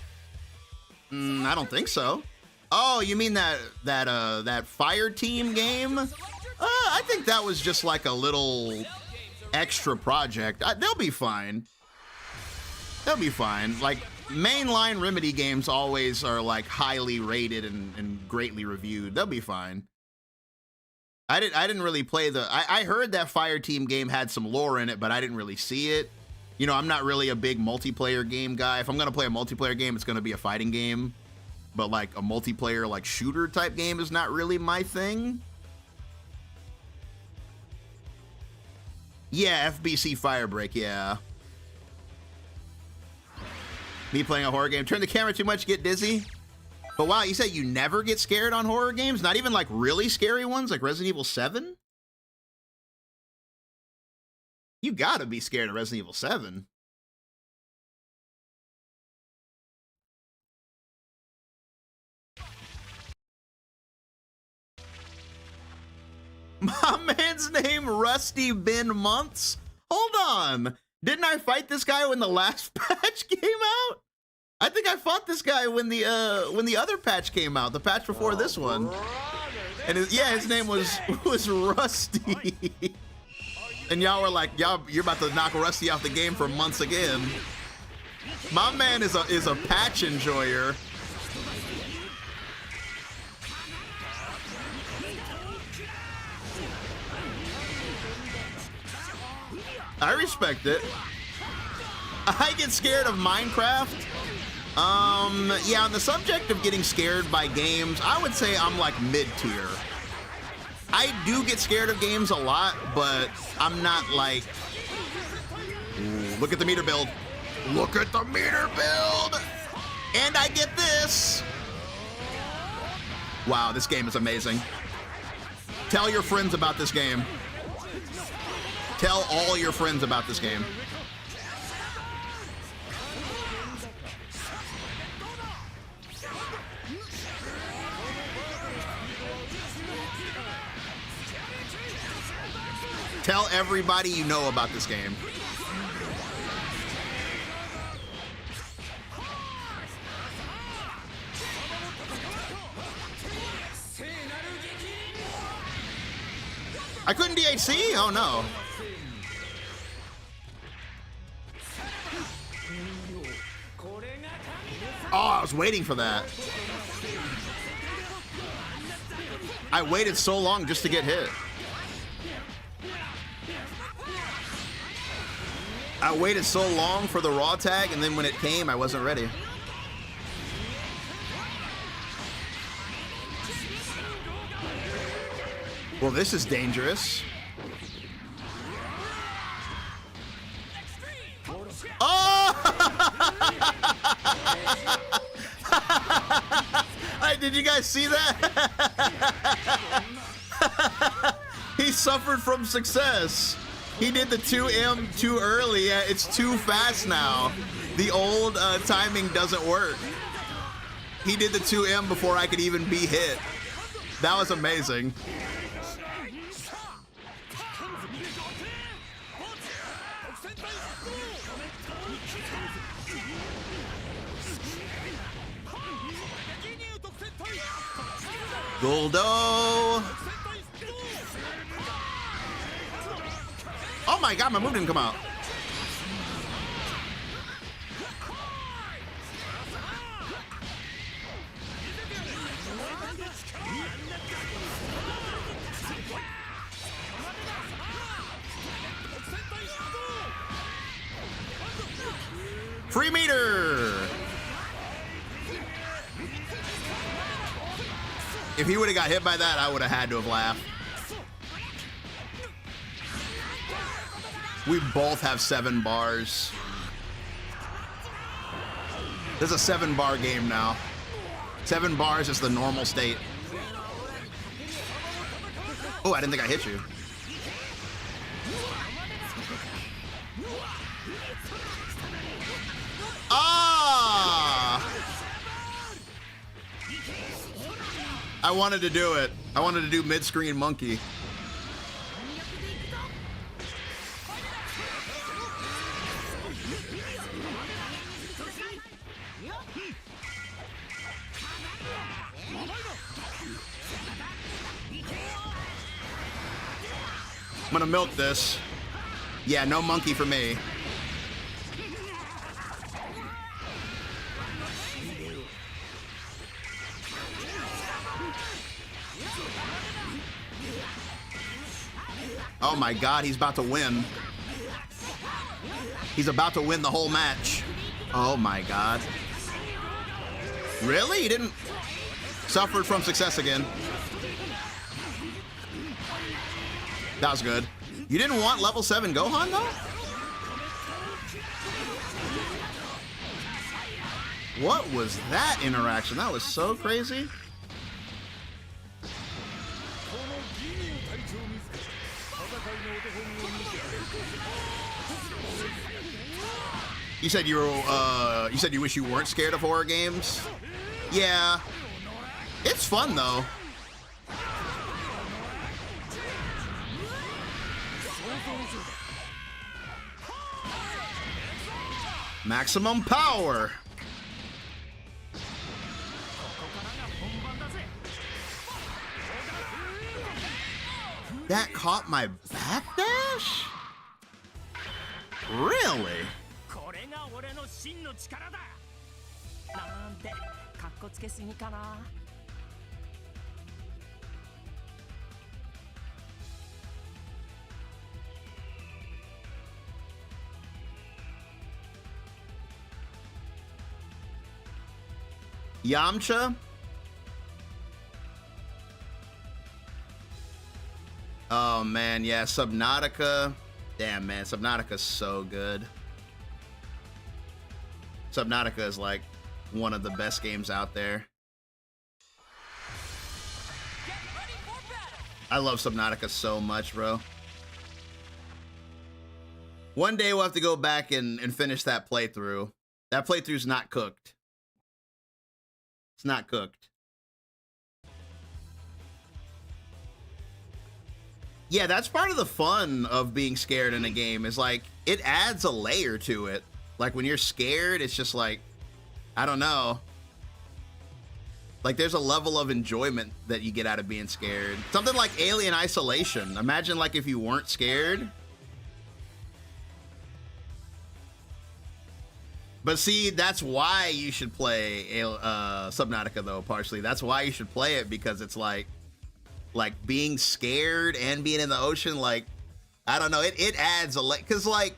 I don't think so. Oh, you mean that Fire Team game? I think that was just like a little extra project. They'll be fine. They'll be fine. Like, mainline Remedy games always are like highly rated and greatly reviewed. They'll be fine. I didn't really play I heard that Fire Team game had some lore in it, but I didn't really see it. You know, I'm not really a big multiplayer game guy. If I'm gonna play a multiplayer game, it's gonna be a fighting game. But like a multiplayer, like shooter type game is not really my thing. Yeah, FBC Firebreak, yeah. Me playing a horror game. Turn the camera too much, get dizzy. But wow, you said you never get scared on horror games? Not even like really scary ones like Resident Evil 7? You gotta be scared of Resident Evil 7. My man's name Rusty Ben Months? Hold on. Didn't I fight this guy when the last patch came out? I think I fought this guy when the other patch came out, the patch before this one. And his name was Rusty. And y'all were like, you're about to knock Rusty off the game for months again. My man is a patch enjoyer. I respect it. I get scared of Minecraft. Yeah, on the subject of getting scared by games, I would say I'm like mid-tier. I do get scared of games a lot, but I'm not like... Ooh, look at the meter build. Look at the meter build! And I get this! Wow, this game is amazing. Tell your friends about this game. Tell all your friends about this game. Tell everybody you know about this game. I couldn't DHC? Oh no. Oh, I was waiting for that. I waited so long just to get hit. I waited so long for the raw tag, and then when it came, I wasn't ready. Well, this is dangerous. Oh! Did you guys see that? He suffered from success. He did the 2M too early. Yeah, it's too fast now. The old timing doesn't work. He did the 2M before I could even be hit. That was amazing. Goldo. Oh my god, my move didn't come out. Free meter. If he would have got hit by that, I would have had to have laughed. We both have 7 bars. This is a 7-bar game now. 7 bars is the normal state. Oh, I didn't think I hit you. Ah! I wanted to do it. I wanted to do mid-screen monkey. I'm gonna milk this. Yeah, no monkey for me. Oh my god, he's about to win. He's about to win the whole match. Oh my god. Really? He didn't... Suffered from success again. That was good. You didn't want level 7 Gohan though? What was that interaction? That was so crazy. You said you wish you weren't scared of horror games? Yeah. It's fun though. Maximum power. That caught my backdash? Really? これが俺の真の力だなんてかっこつけすぎかな Yamcha? Oh man, yeah, Subnautica. Damn man, Subnautica's so good. Subnautica is like one of the best games out there. I love Subnautica so much, bro. One day we'll have to go back and finish that playthrough. That playthrough's not cooked. It's not cooked. Yeah, that's part of the fun of being scared in a game is like, it adds a layer to it. Like when you're scared, it's just like, I don't know. Like there's a level of enjoyment that you get out of being scared. Something like Alien Isolation. Imagine like if you weren't scared. But see, that's why you should play Subnautica though, partially. That's why you should play it, because it's like being scared and being in the ocean, like, I don't know, it adds a because like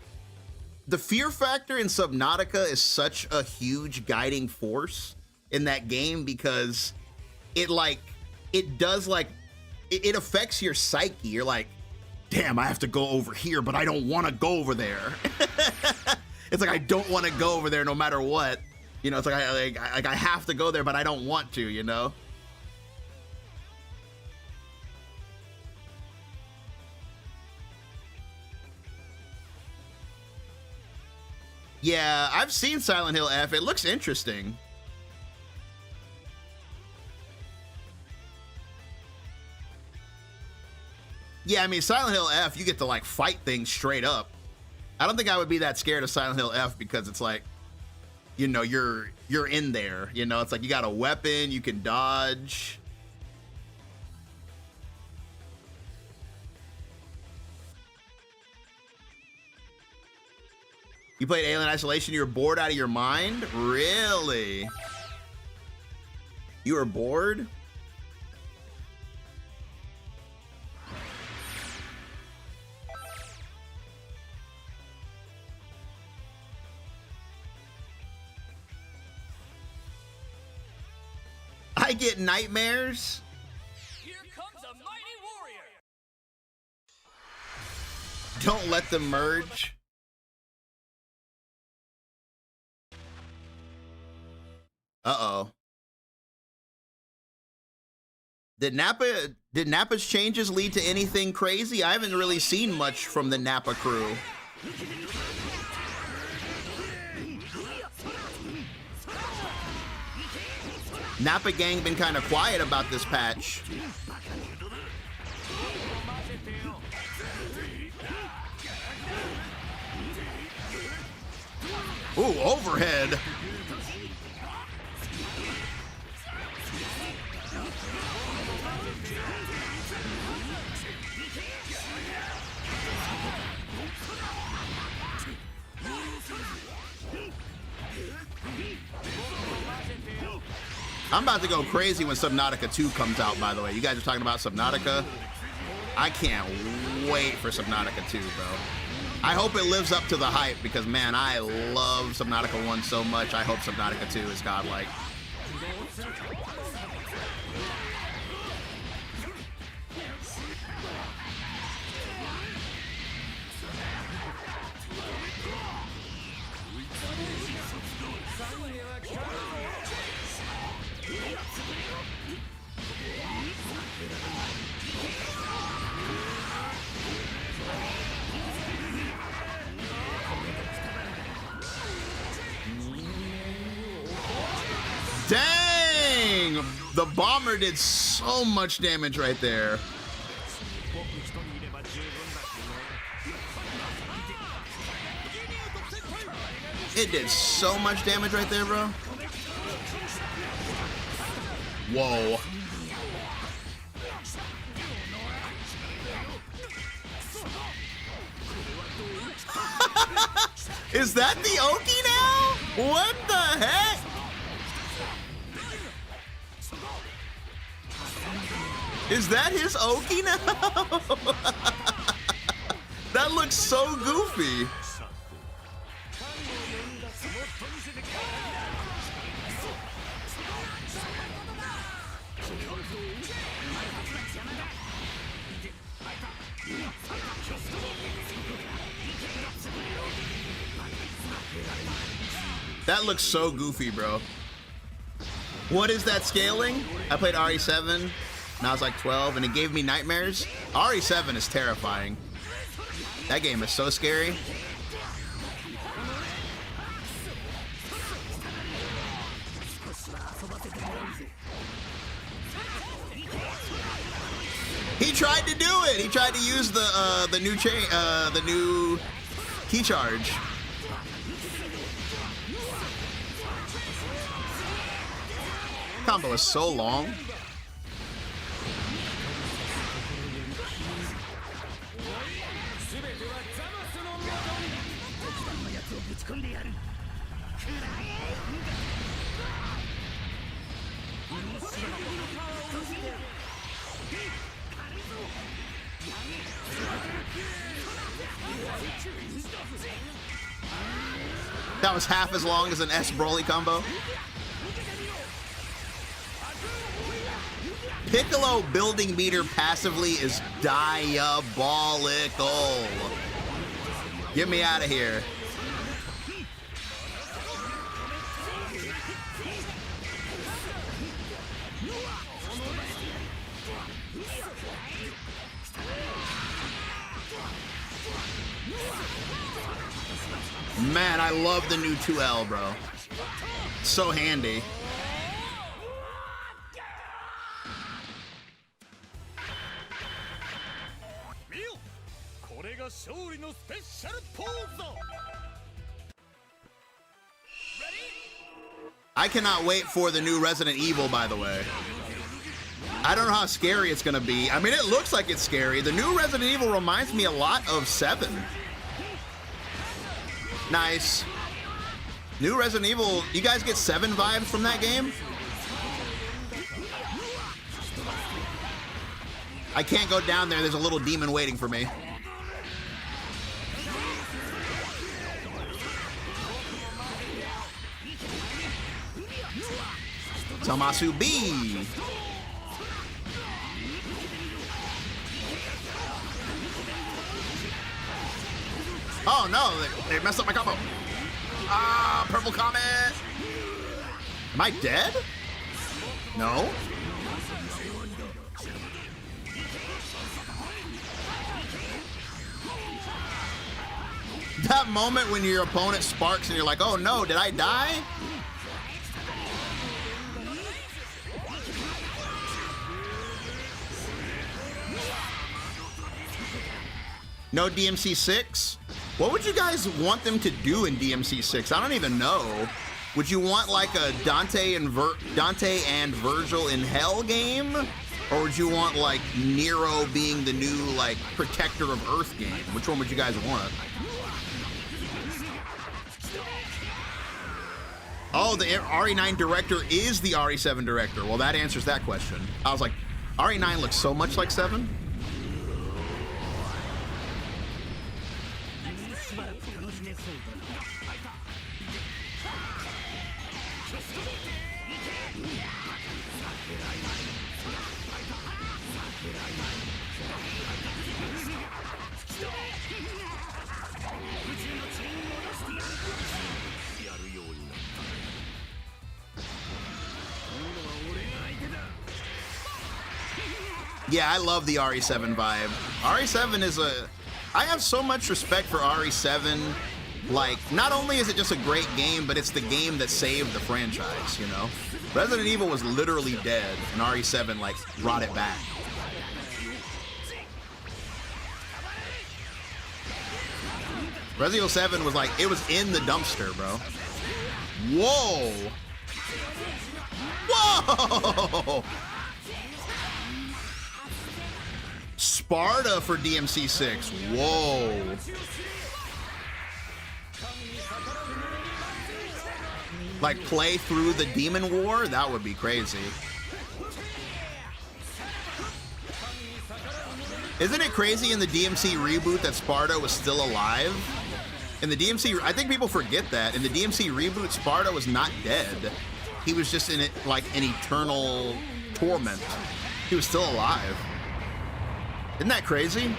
the fear factor in Subnautica is such a huge guiding force in that game, because it affects your psyche. You're like, damn, I have to go over here, but I don't want to go over there. It's like I don't want to go over there no matter what. You know, it's like I have to go there, but I don't want to, you know? Yeah, I've seen Silent Hill F. It looks interesting. Yeah, I mean, Silent Hill F, you get to like fight things straight up. I don't think I would be that scared of Silent Hill F because it's like, you know, you're in there. You know, it's like you got a weapon, you can dodge. You played Alien Isolation, you were bored out of your mind? Really? You were bored? I get nightmares? Here comes a mighty warrior. Don't let them merge. Uh-oh. Did Nappa's changes lead to anything crazy? I haven't really seen much from the Nappa crew. Nappa gang been kind of quiet about this patch. Ooh, overhead. I'm about to go crazy when Subnautica 2 comes out, by the way. You guys are talking about Subnautica. I can't wait for Subnautica 2, bro. I hope it lives up to the hype because, man, I love Subnautica 1 so much. I hope Subnautica 2 is godlike. Dang! The bomber did so much damage right there. It did so much damage right there, bro. Whoa. Is that the Oki now? What the heck? Is that his Oki now? That looks so goofy. That looks so goofy, bro. What is that scaling? I played RE7, now it's like 12, and it gave me nightmares. RE7 is terrifying. That game is so scary. He tried to do it. He tried to use the new key charge. Combo is so long. That was half as long as an S Broly combo. Piccolo building meter passively is diabolical. Get me out of here. Man, I love the new 2L, bro. So handy. I cannot wait for the new Resident Evil, by the way. I don't know how scary it's gonna be. I mean, it looks like it's scary. The new Resident Evil reminds me a lot of 7. Nice. New Resident Evil, you guys get 7 vibes from that game? I can't go down there. There's a little demon waiting for me. Tomasu B. Oh no, they messed up my combo. Ah, purple comet. Am I dead? No. That moment when your opponent sparks and you're like, oh no, did I die? No DMC 6? What would you guys want them to do in DMC 6? I don't even know. Would you want like a Dante and Virgil in Hell game? Or would you want like Nero being the new like Protector of Earth game? Which one would you guys want? Oh, the RE9 director is the RE7 director. Well, that answers that question. I was like, RE9 looks so much like 7. Yeah, I love the RE7 vibe. RE7 is I have so much respect for RE7. Like, not only is it just a great game, but it's the game that saved the franchise, you know? Resident Evil was literally dead, and RE7, like, brought it back. Resident Evil 7 was like, it was in the dumpster, bro. Whoa! Whoa! Sparta for DMC 6. Whoa. Like play through the Demon War? That would be crazy. Isn't it crazy in the DMC reboot that Sparta was still alive? In the DMC, I think people forget that. In the DMC reboot, Sparta was not dead. He was just in it like an eternal torment. He was still alive. Isn't that crazy?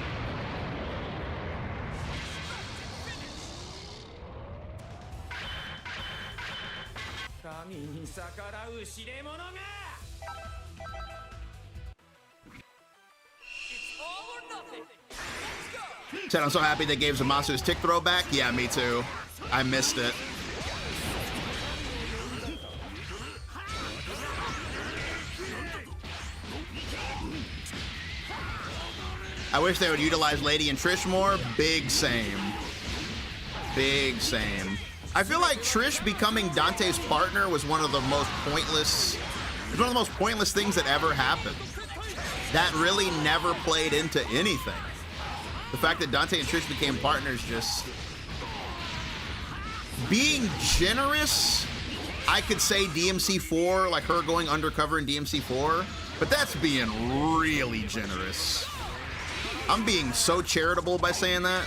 Said, I'm so happy they gave Zamasu's tick throw back. Yeah, me too. I missed it. I wish they would utilize Lady and Trish more. Big same. Big same. I feel like Trish becoming Dante's partner was one of the most pointless, it was one of the most pointless things that ever happened. That really never played into anything. The fact that Dante and Trish became partners just... Being generous, I could say DMC4, like her going undercover in DMC4, but that's being really generous. I'm being so charitable by saying that.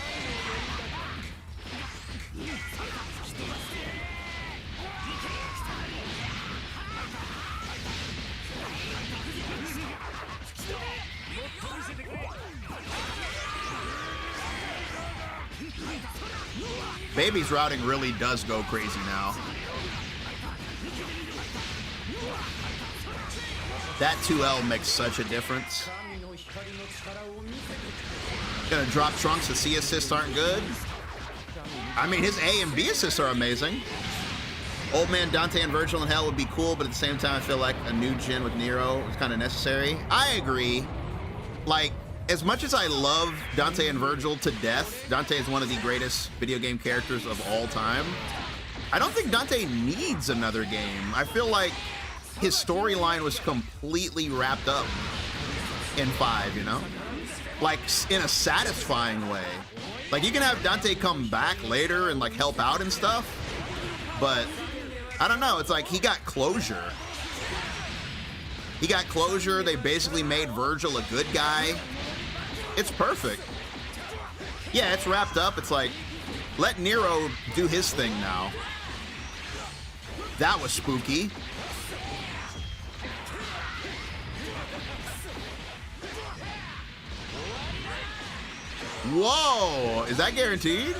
Baby's routing really does go crazy now. That 2L makes such a difference. Gonna drop Trunks, the C assists aren't good. I mean, his A and B assists are amazing. Old man Dante and Virgil in Hell would be cool, but at the same time, I feel like a new gen with Nero is kind of necessary. I agree. Like, as much as I love Dante and Virgil to death, Dante is one of the greatest video game characters of all time. I don't think Dante needs another game. I feel like his storyline was completely wrapped up in 5, you know? Like, in a satisfying way. Like, you can have Dante come back later and, like, help out and stuff, but I don't know. It's like he got closure. He got closure. They basically made Virgil a good guy. It's perfect. Yeah, it's wrapped up. It's like, let Nero do his thing now. That was spooky. Whoa, is that guaranteed?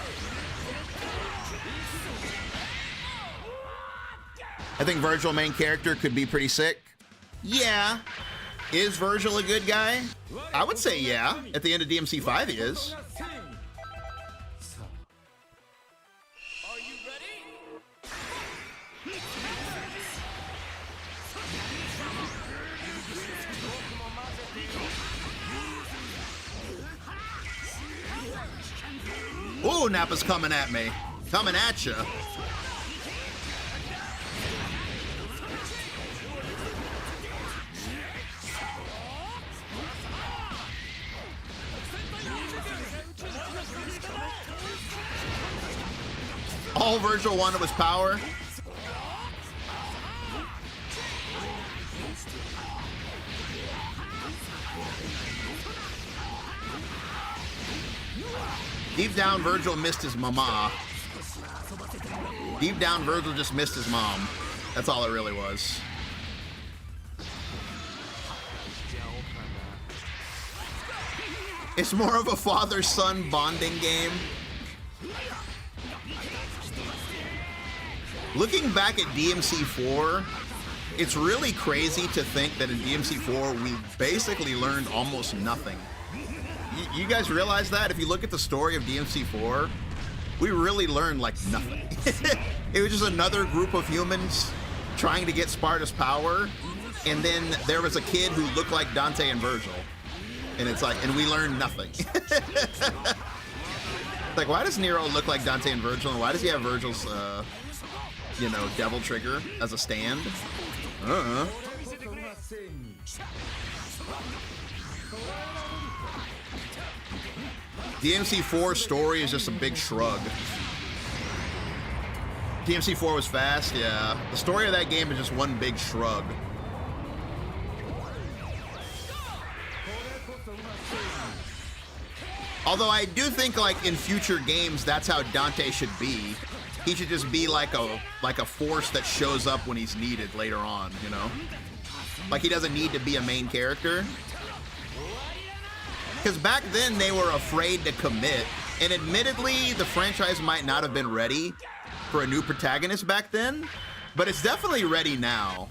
I think Virgil, main character, could be pretty sick. Yeah. Is Virgil a good guy? I would say yeah. At the end of DMC 5 he is. Are you ready? Ooh, Nappa's coming at me. Coming at you. All Virgil wanted was power. Deep down, Virgil missed his mama. Deep down, Virgil just missed his mom. That's all it really was. It's more of a father-son bonding game. Looking back at DMC 4, it's really crazy to think that in DMC 4 we basically learned almost nothing. You guys realize that? If you look at the story of DMC 4, we really learned like nothing. It was just another group of humans trying to get Sparta's power, and then there was a kid who looked like Dante and Virgil. And it's like, and we learned nothing. Like, why does Nero look like Dante and Virgil, and why does he have Virgil's, you know, devil trigger as a stand? DMC 4 story is just a big shrug. DMC 4 was fast, yeah. The story of that game is just one big shrug. Although I do think, like, in future games, that's how Dante should be. He should just be like a force that shows up when he's needed later on, you know? Like, he doesn't need to be a main character. Because back then, they were afraid to commit. And admittedly, the franchise might not have been ready for a new protagonist back then. But it's definitely ready now.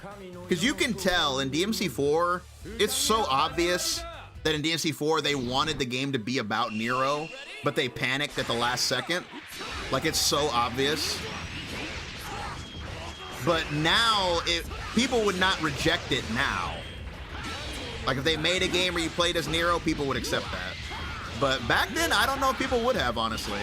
Because you can tell in DMC 4, it's so obvious that in DMC 4, they wanted the game to be about Nero, but they panicked at the last second. Like, it's so obvious. But now, people would not reject it now. Like, if they made a game where you played as Nero, people would accept that. But back then, I don't know if people would have, honestly.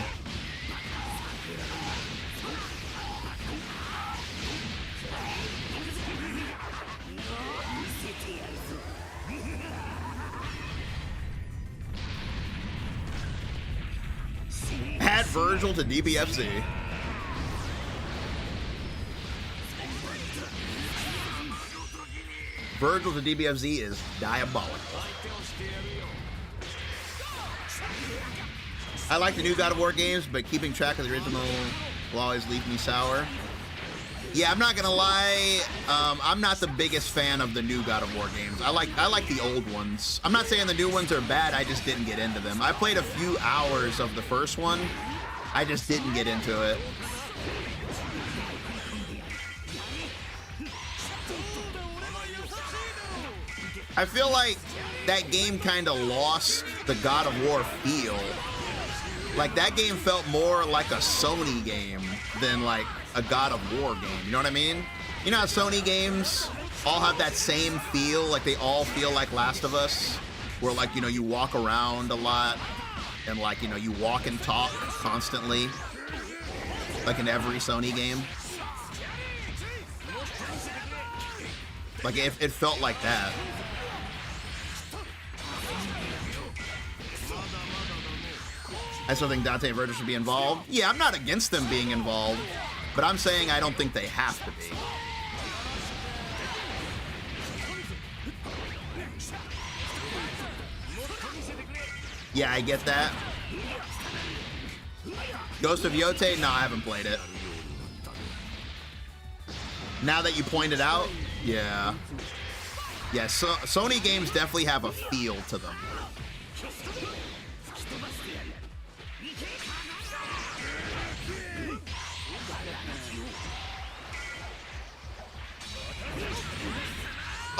Add Virgil to DBFZ. Virgil to DBFZ is diabolical. I like the new God of War games, but keeping track of the original will always leave me sour. Yeah, I'm not gonna lie. I'm not the biggest fan of the new God of War games. I like the old ones. I'm not saying the new ones are bad. I just didn't get into them. I played a few hours of the first one. I just didn't get into it. I feel like that game kind of lost the God of War feel. Like, that game felt more like a Sony game than like a God of War game. You know what I mean? You know how Sony games all have that same feel? Like, they all feel like Last of Us, where, like, you know, you walk around a lot and, like, you know, you walk and talk constantly, like in every Sony game. Like, it felt like that. I still think Dante and Virgil should be involved. Yeah, I'm not against them being involved, but I'm saying I don't think they have to be. Yeah, I get that. Ghost of Yote? No, I haven't played it. Now that you point it out, yeah. Yeah, so Sony games definitely have a feel to them.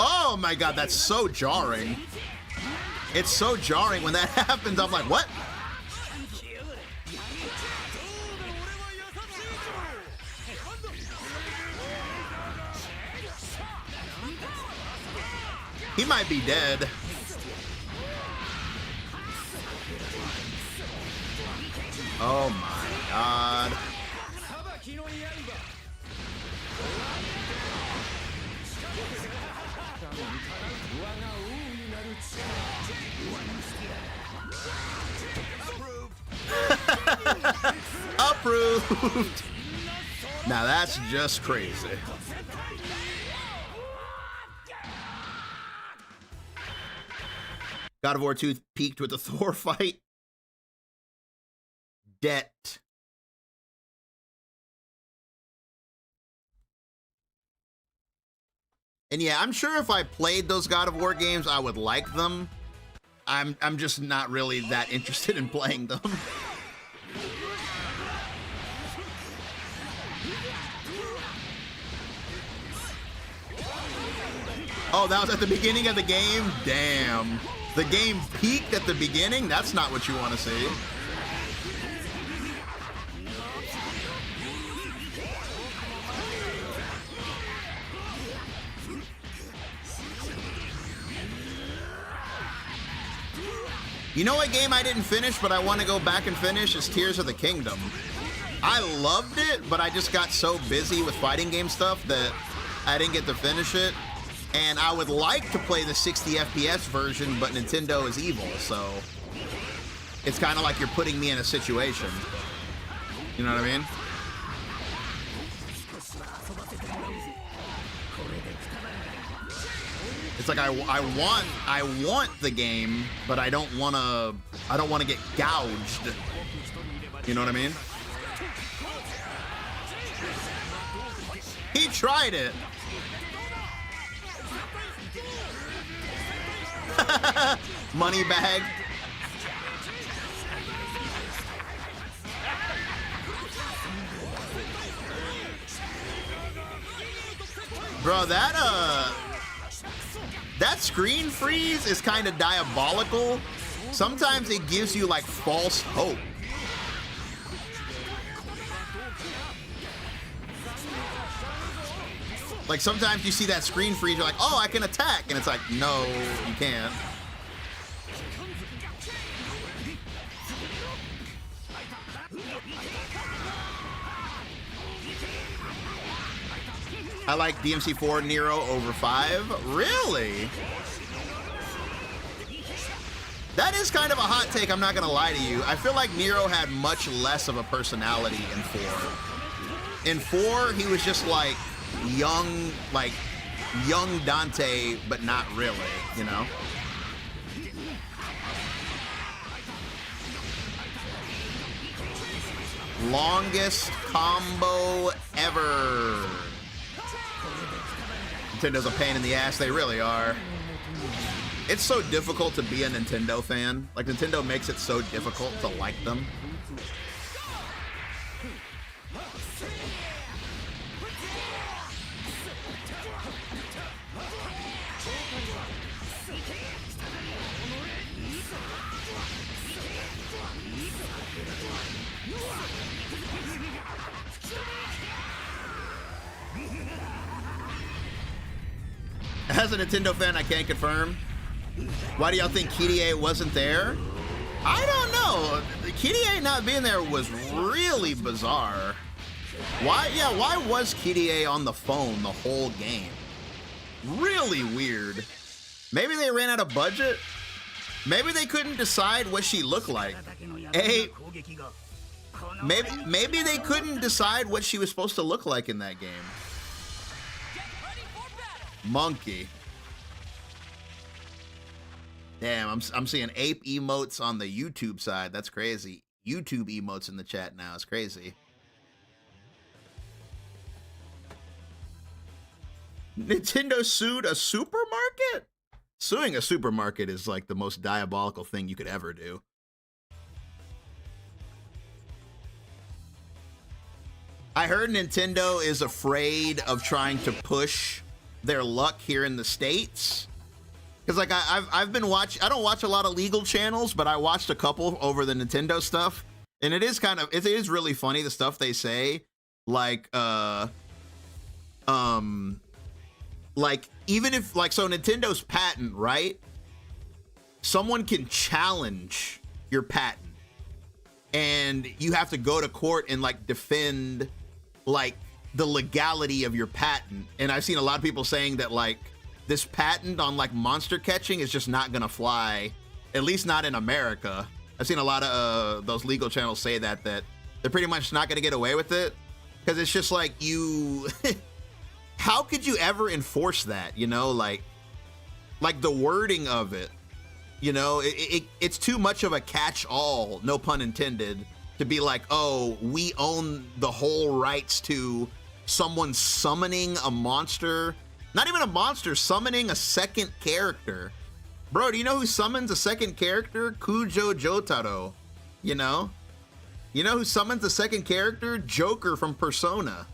Oh my god, that's so jarring. It's so jarring when that happens. I'm like, what? He might be dead. Oh my god. Approved. Now that's just crazy. God of War 2 peaked with the Thor fight. Debt. And yeah, I'm sure if I played those God of War games, I would like them. I'm just not really that interested in playing them. Oh, that was at the beginning of the game? Damn. The game peaked at the beginning? That's not what you want to see. You know what game I didn't finish, but I want to go back and finish is Tears of the Kingdom. I loved it, but I just got so busy with fighting game stuff that I didn't get to finish it. And I would like to play the 60 FPS version, but Nintendo is evil, so it's kind of like you're putting me in a situation. You know what I mean? It's like I want the game, but I don't want to get gouged. You know what I mean? He tried it. Money bag. Bro, that screen freeze is kind of diabolical. Sometimes it gives you like false hope. Like sometimes you see that screen freeze, you're like, oh, I can attack. And it's like, no, you can't. I like DMC4 Nero over 5. Really? That is kind of a hot take, I'm not gonna lie to you. I feel like Nero had much less of a personality in 4. In 4, he was just like young Dante, but not really, you know? Longest combo ever. Nintendo's a pain in the ass, they really are. It's so difficult to be a Nintendo fan. Like, Nintendo makes it so difficult to like them. As a Nintendo fan, I can't confirm. Why do y'all think Kirie wasn't there? I don't know. Kirie not being there was really bizarre. Why? Yeah, why was Kirie on the phone the whole game? Really weird. Maybe they ran out of budget? Maybe they couldn't decide what she looked like. Hey, maybe they couldn't decide what she was supposed to look like in that game. Monkey. Damn, I'm seeing ape emotes on the YouTube side. That's crazy. YouTube emotes in the chat now. It's crazy. Nintendo sued a supermarket? Suing a supermarket is like the most diabolical thing you could ever do. I heard Nintendo is afraid of trying to push their luck here in the States. Because like I've been watching, I don't watch a lot of legal channels, but I watched a couple over the Nintendo stuff. And it is kind of, it is really funny the stuff they say. Like even if like, so Nintendo's patent, right? Someone can challenge your patent and you have to go to court and like defend like the legality of your patent. And I've seen a lot of people saying that like this patent on like monster catching is just not gonna fly, at least not in America. I've seen a lot of those legal channels say that they're pretty much not gonna get away with it because it's just like you how could you ever enforce that, you know, like the wording of it, you know, it's too much of a catch-all, no pun intended, to be like, oh, we own the whole rights to someone summoning a monster, not even a monster, summoning a second character. Bro, do you know who summons a second character? Kujo Jotaro, you know? You know who summons a second character? Joker from Persona.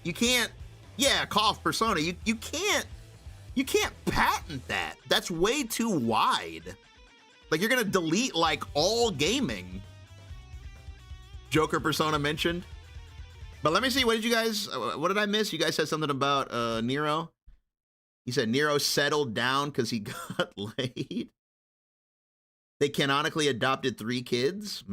You can't, yeah, cough, Persona. You can't patent that. That's way too wide. Like you're gonna delete like all gaming. Joker Persona mentioned. But let me see, what did you guys, what did I miss? You guys said something about Nero. He said Nero settled down because he got laid. They canonically adopted 3 kids?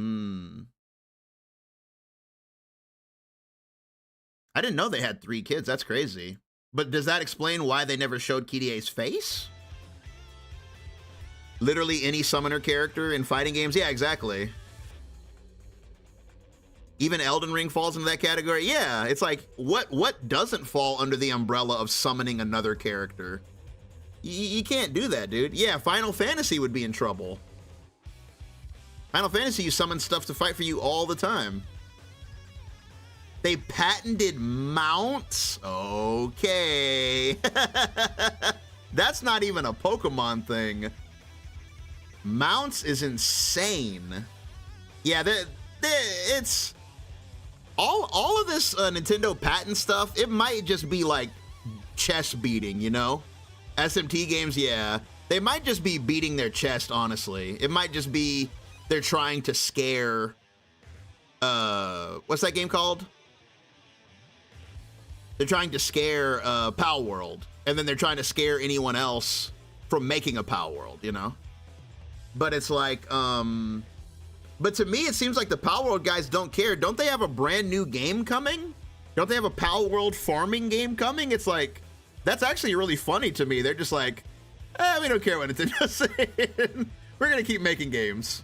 I didn't know they had 3 kids. That's crazy. But does that explain why they never showed Kirie's face? Literally any summoner character in fighting games? Yeah, exactly. Even Elden Ring falls into that category. Yeah, it's like, what doesn't fall under the umbrella of summoning another character? You can't do that, dude. Yeah, Final Fantasy would be in trouble. Final Fantasy, you summon stuff to fight for you all the time. They patented mounts? Okay. That's not even a Pokemon thing. Mounts is insane. Yeah, it's... All of this Nintendo patent stuff, it might just be like chest beating, you know? SMT games, yeah. They might just be beating their chest, honestly. It might just be they're trying to scare... what's that game called? They're trying to scare Pal World, and then they're trying to scare anyone else from making a Pal World, you know? But it's like, but to me, it seems like the Pal World guys don't care. Don't they have a brand new game coming? Don't they have a Pal World farming game coming? It's like, that's actually really funny to me. They're just like, we don't care what Nintendo's saying. We're gonna keep making games.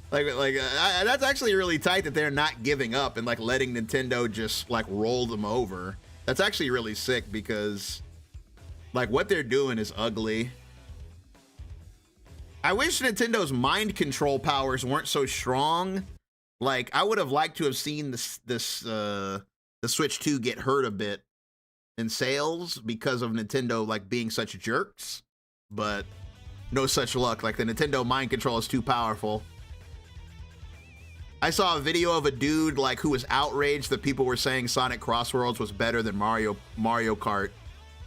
That's actually really tight that they're not giving up and like letting Nintendo just like roll them over. That's actually really sick because like what they're doing is ugly. I wish Nintendo's mind control powers weren't so strong. Like I would have liked to have seen the Switch 2 get hurt a bit in sales because of Nintendo like being such jerks, but no such luck. Like the Nintendo mind control is too powerful. I saw a video of a dude like who was outraged that people were saying Sonic Crossworlds was better than Mario Kart.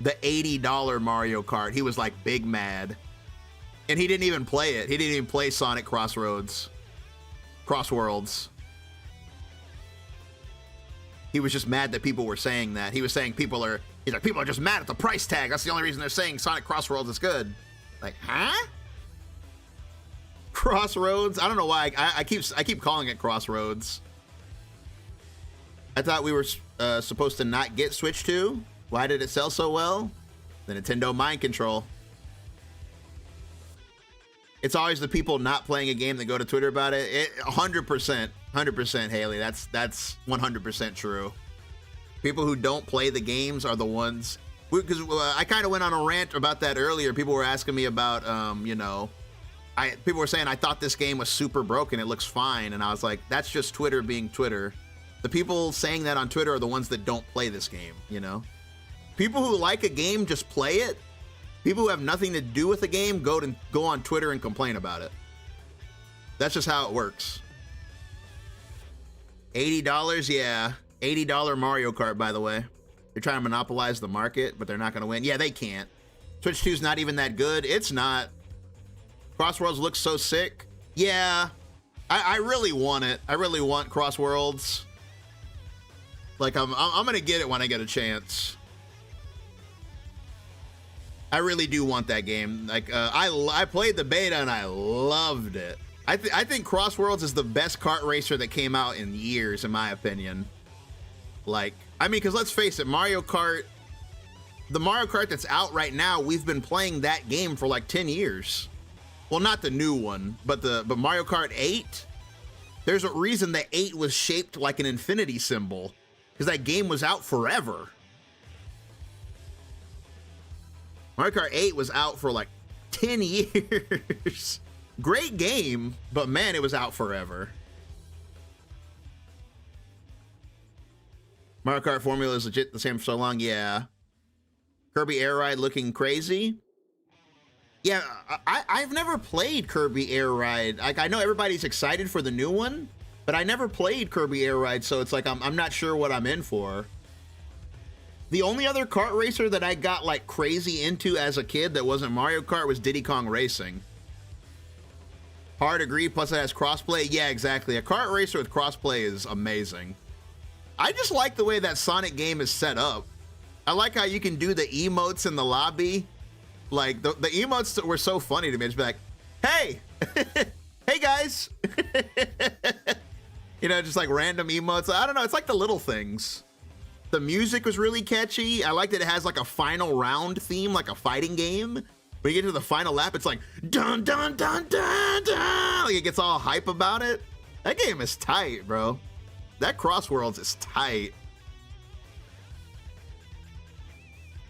The $80 Mario Kart. He was like big mad. And he didn't even play it. He didn't even play Sonic Crossroads. Cross Worlds. He was just mad that people were saying that. He was saying people are just mad at the price tag. That's the only reason they're saying Sonic Crossroads is good. Like, huh? Crossroads? I don't know why I keep calling it Crossroads. I thought we were supposed to not get Switch 2. Why did it sell so well? The Nintendo mind control. It's always the people not playing a game that go to Twitter about it. 100%, Haley. That's 100% true. People who don't play the games are the ones. Because I kind of went on a rant about that earlier. People were asking me about, people were saying I thought this game was super broken. It looks fine, and I was like, that's just Twitter being Twitter. The people saying that on Twitter are the ones that don't play this game. You know, people who like a game just play it. People who have nothing to do with the game go on Twitter and complain about it. That's just how it works. $80, yeah. $80 Mario Kart, by the way. They're trying to monopolize the market, but they're not going to win. Yeah, they can't. Switch 2's not even that good. It's not. Crossworlds looks so sick. Yeah, I really want it. I really want Crossworlds. Like, I'm going to get it when I get a chance. I really do want that game. Like, I played the beta and I loved it. I think Crossworlds is the best kart racer that came out in years, in my opinion. Like, I mean, because let's face it, Mario Kart, the Mario Kart that's out right now, we've been playing that game for like 10 years. Well, not the new one, but Mario Kart 8. There's a reason that 8 was shaped like an infinity symbol, because that game was out forever. Mario Kart 8 was out for like 10 years. Great game, but man, it was out forever. Mario Kart formula is legit the same for so long, yeah. Kirby Air Ride looking crazy. Yeah, I've never played Kirby Air Ride. Like, I know everybody's excited for the new one, but I never played Kirby Air Ride, so it's like I'm not sure what I'm in for. The only other kart racer that I got like crazy into as a kid that wasn't Mario Kart was Diddy Kong Racing. Hard agree, plus it has crossplay. Yeah, exactly. A kart racer with crossplay is amazing. I just like the way that Sonic game is set up. I like how you can do the emotes in the lobby. Like, the emotes that were so funny to me. Just be like, hey, hey guys. You know, just like random emotes. I don't know, it's like the little things. The music was really catchy. I like that it has like a final round theme, like a fighting game. When you get to the final lap, it's like, dun, dun, dun, dun, dun. Like, it gets all hype about it. That game is tight, bro. That Crossworlds is tight.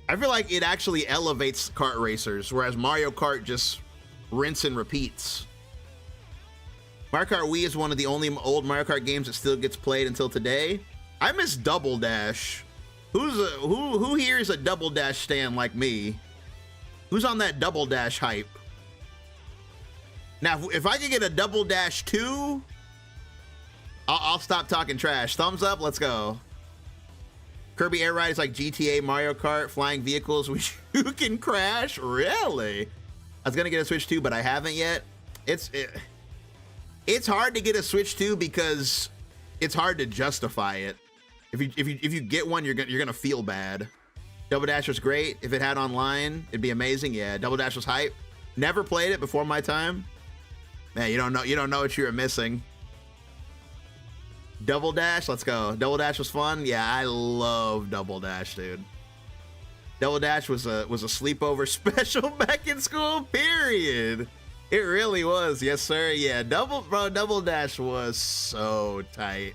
I feel like it actually elevates kart racers, whereas Mario Kart just rinse and repeats. Mario Kart Wii is one of the only old Mario Kart games that still gets played until today. I miss Double Dash. Who here is a Double Dash stan like me? Who's on that Double Dash hype? Now, if I could get a Double Dash 2, I'll stop talking trash. Thumbs up, let's go. Kirby Air Ride is like GTA Mario Kart, flying vehicles which you can crash. Really? I was gonna get a Switch 2, but I haven't yet. It's hard to get a Switch 2 because it's hard to justify it. If you get one, you're gonna feel bad. Double Dash was great. If it had online, it'd be amazing. Yeah, Double Dash was hype. Never played it before my time. Man, you don't know what you were missing. Double Dash, let's go. Double Dash was fun. Yeah, I love Double Dash, dude. Double Dash was a sleepover special back in school, period. It really was. Yes, sir. Yeah, Double Dash was so tight.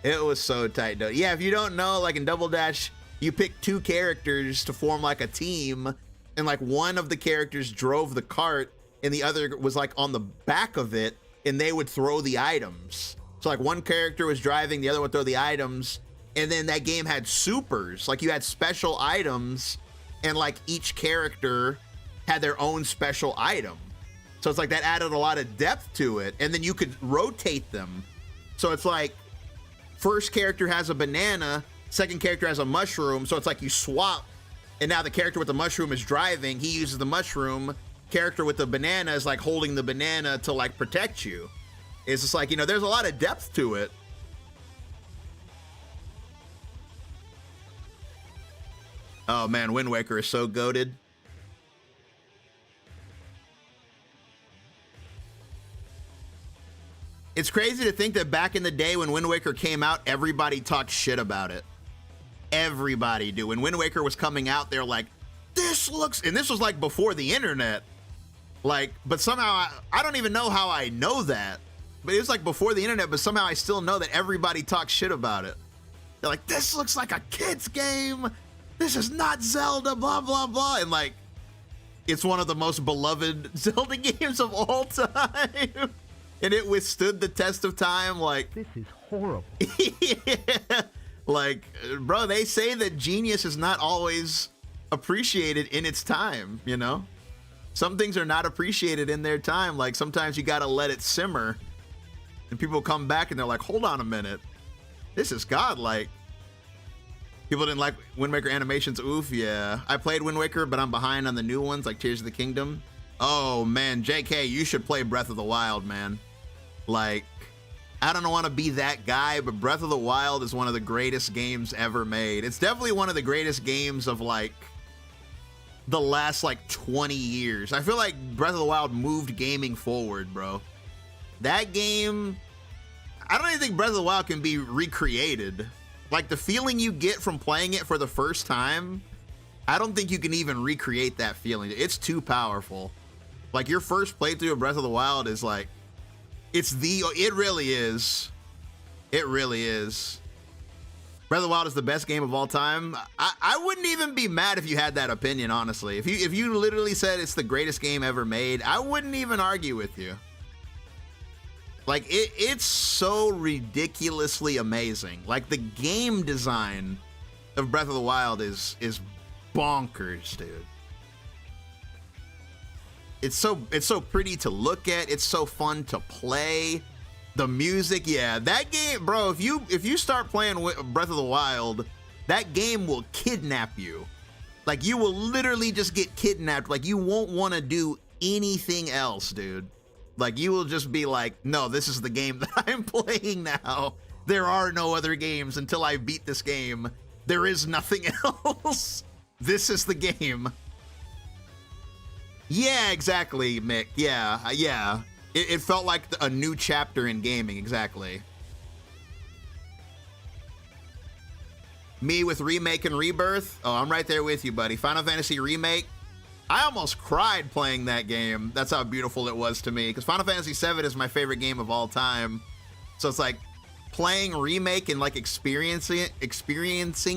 It was so tight, though. Yeah, if you don't know, like in Double Dash, you pick two characters to form like a team, and like one of the characters drove the cart and the other was like on the back of it, and they would throw the items. So like one character was driving, the other would throw the items, and then that game had supers. Like you had special items, and like each character had their own special item. So it's like that added a lot of depth to it, and then you could rotate them. So it's like first character has a banana, second character has a mushroom, so it's like you swap, and now the character with the mushroom is driving, he uses the mushroom, character with the banana is like holding the banana to like protect you. It's just like, you know, there's a lot of depth to it. Oh man, Wind Waker is so goated. It's crazy to think that back in the day when Wind Waker came out, everybody talked shit about it. Everybody do. When Wind Waker was coming out, they're like, this looks, and this was like before the internet. Like, but somehow, I don't even know how I know that. But it was like before the internet, but somehow I still know that everybody talks shit about it. They're like, this looks like a kid's game. This is not Zelda, blah, blah, blah. And like, it's one of the most beloved Zelda games of all time. And it withstood the test of time. Like, This is horrible. yeah. Like, bro, they say that genius is not always appreciated in its time, you know? Some things are not appreciated in their time. Like, sometimes you gotta let it simmer. And people come back and they're like, hold on a minute. This is godlike. People didn't like Wind Waker animations. Oof, yeah. I played Wind Waker, but I'm behind on the new ones, like Tears of the Kingdom. Oh, man, JK, you should play Breath of the Wild, man. Like, I don't want to be that guy, but Breath of the Wild is one of the greatest games ever made. It's definitely one of the greatest games of, like, the last, like, 20 years. I feel like Breath of the Wild moved gaming forward, bro. That game, I don't even think Breath of the Wild can be recreated. Like, the feeling you get from playing it for the first time, I don't think you can even recreate that feeling. It's too powerful. Like, your first playthrough of Breath of the Wild is like, it really is. It really is. Breath of the Wild is the best game of all time. I wouldn't even be mad if you had that opinion, honestly. If you literally said it's the greatest game ever made, I wouldn't even argue with you. Like, it's so ridiculously amazing. Like, the game design of Breath of the Wild is bonkers, dude. It's so pretty to look at. It's so fun to play. The music, yeah, that game, bro. If you start playing Breath of the Wild, that game will kidnap you. Like, you will literally just get kidnapped. Like, you won't want to do anything else, dude. Like, you will just be like, no, this is the game that I'm playing now. There are no other games until I beat this game. There is nothing else. This is the game. Yeah, exactly, Mick. Yeah. It felt like a new chapter in gaming, exactly. Me with Remake and Rebirth? Oh, I'm right there with you, buddy. Final Fantasy Remake? I almost cried playing that game. That's how beautiful it was to me. Because Final Fantasy VII is my favorite game of all time. So it's like playing Remake and like experiencing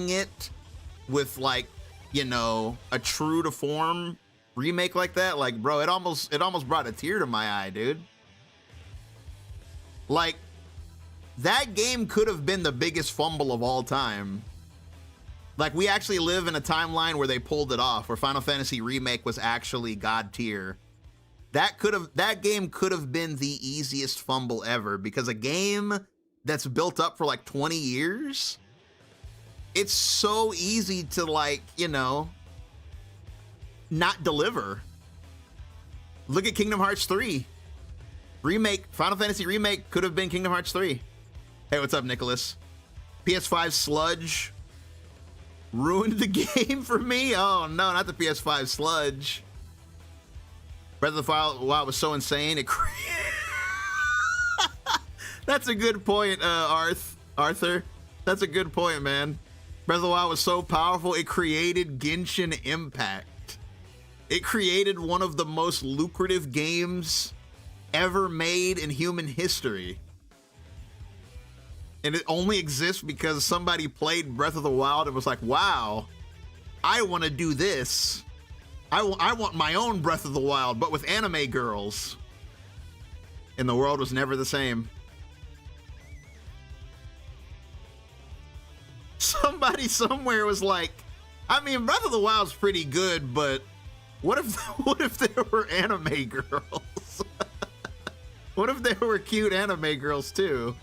it with like, you know, a true to form remake like that. Like, bro, it almost brought a tear to my eye, dude. Like, that game could have been the biggest fumble of all time. Like, we actually live in a timeline where they pulled it off, where Final Fantasy Remake was actually god tier. That game could have been the easiest fumble ever, because a game that's built up for like 20 years, it's so easy to, like, you know, not deliver. Look at Kingdom Hearts 3. Remake, Final Fantasy Remake could have been Kingdom Hearts 3. Hey, what's up, Nicholas? PS5 sludge ruined the game for me? Oh no, not the PS5 sludge. Breath of the Wild was so insane. That's a good point, Arthur. That's a good point, man. Breath of the Wild was so powerful, it created Genshin Impact. It created one of the most lucrative games ever made in human history. And it only exists because somebody played Breath of the Wild and was like, wow, I want to do this. I want my own Breath of the Wild, but with anime girls. And the world was never the same. Somebody somewhere was like, I mean, Breath of the Wild's pretty good, but what if there were anime girls? What if there were cute anime girls too?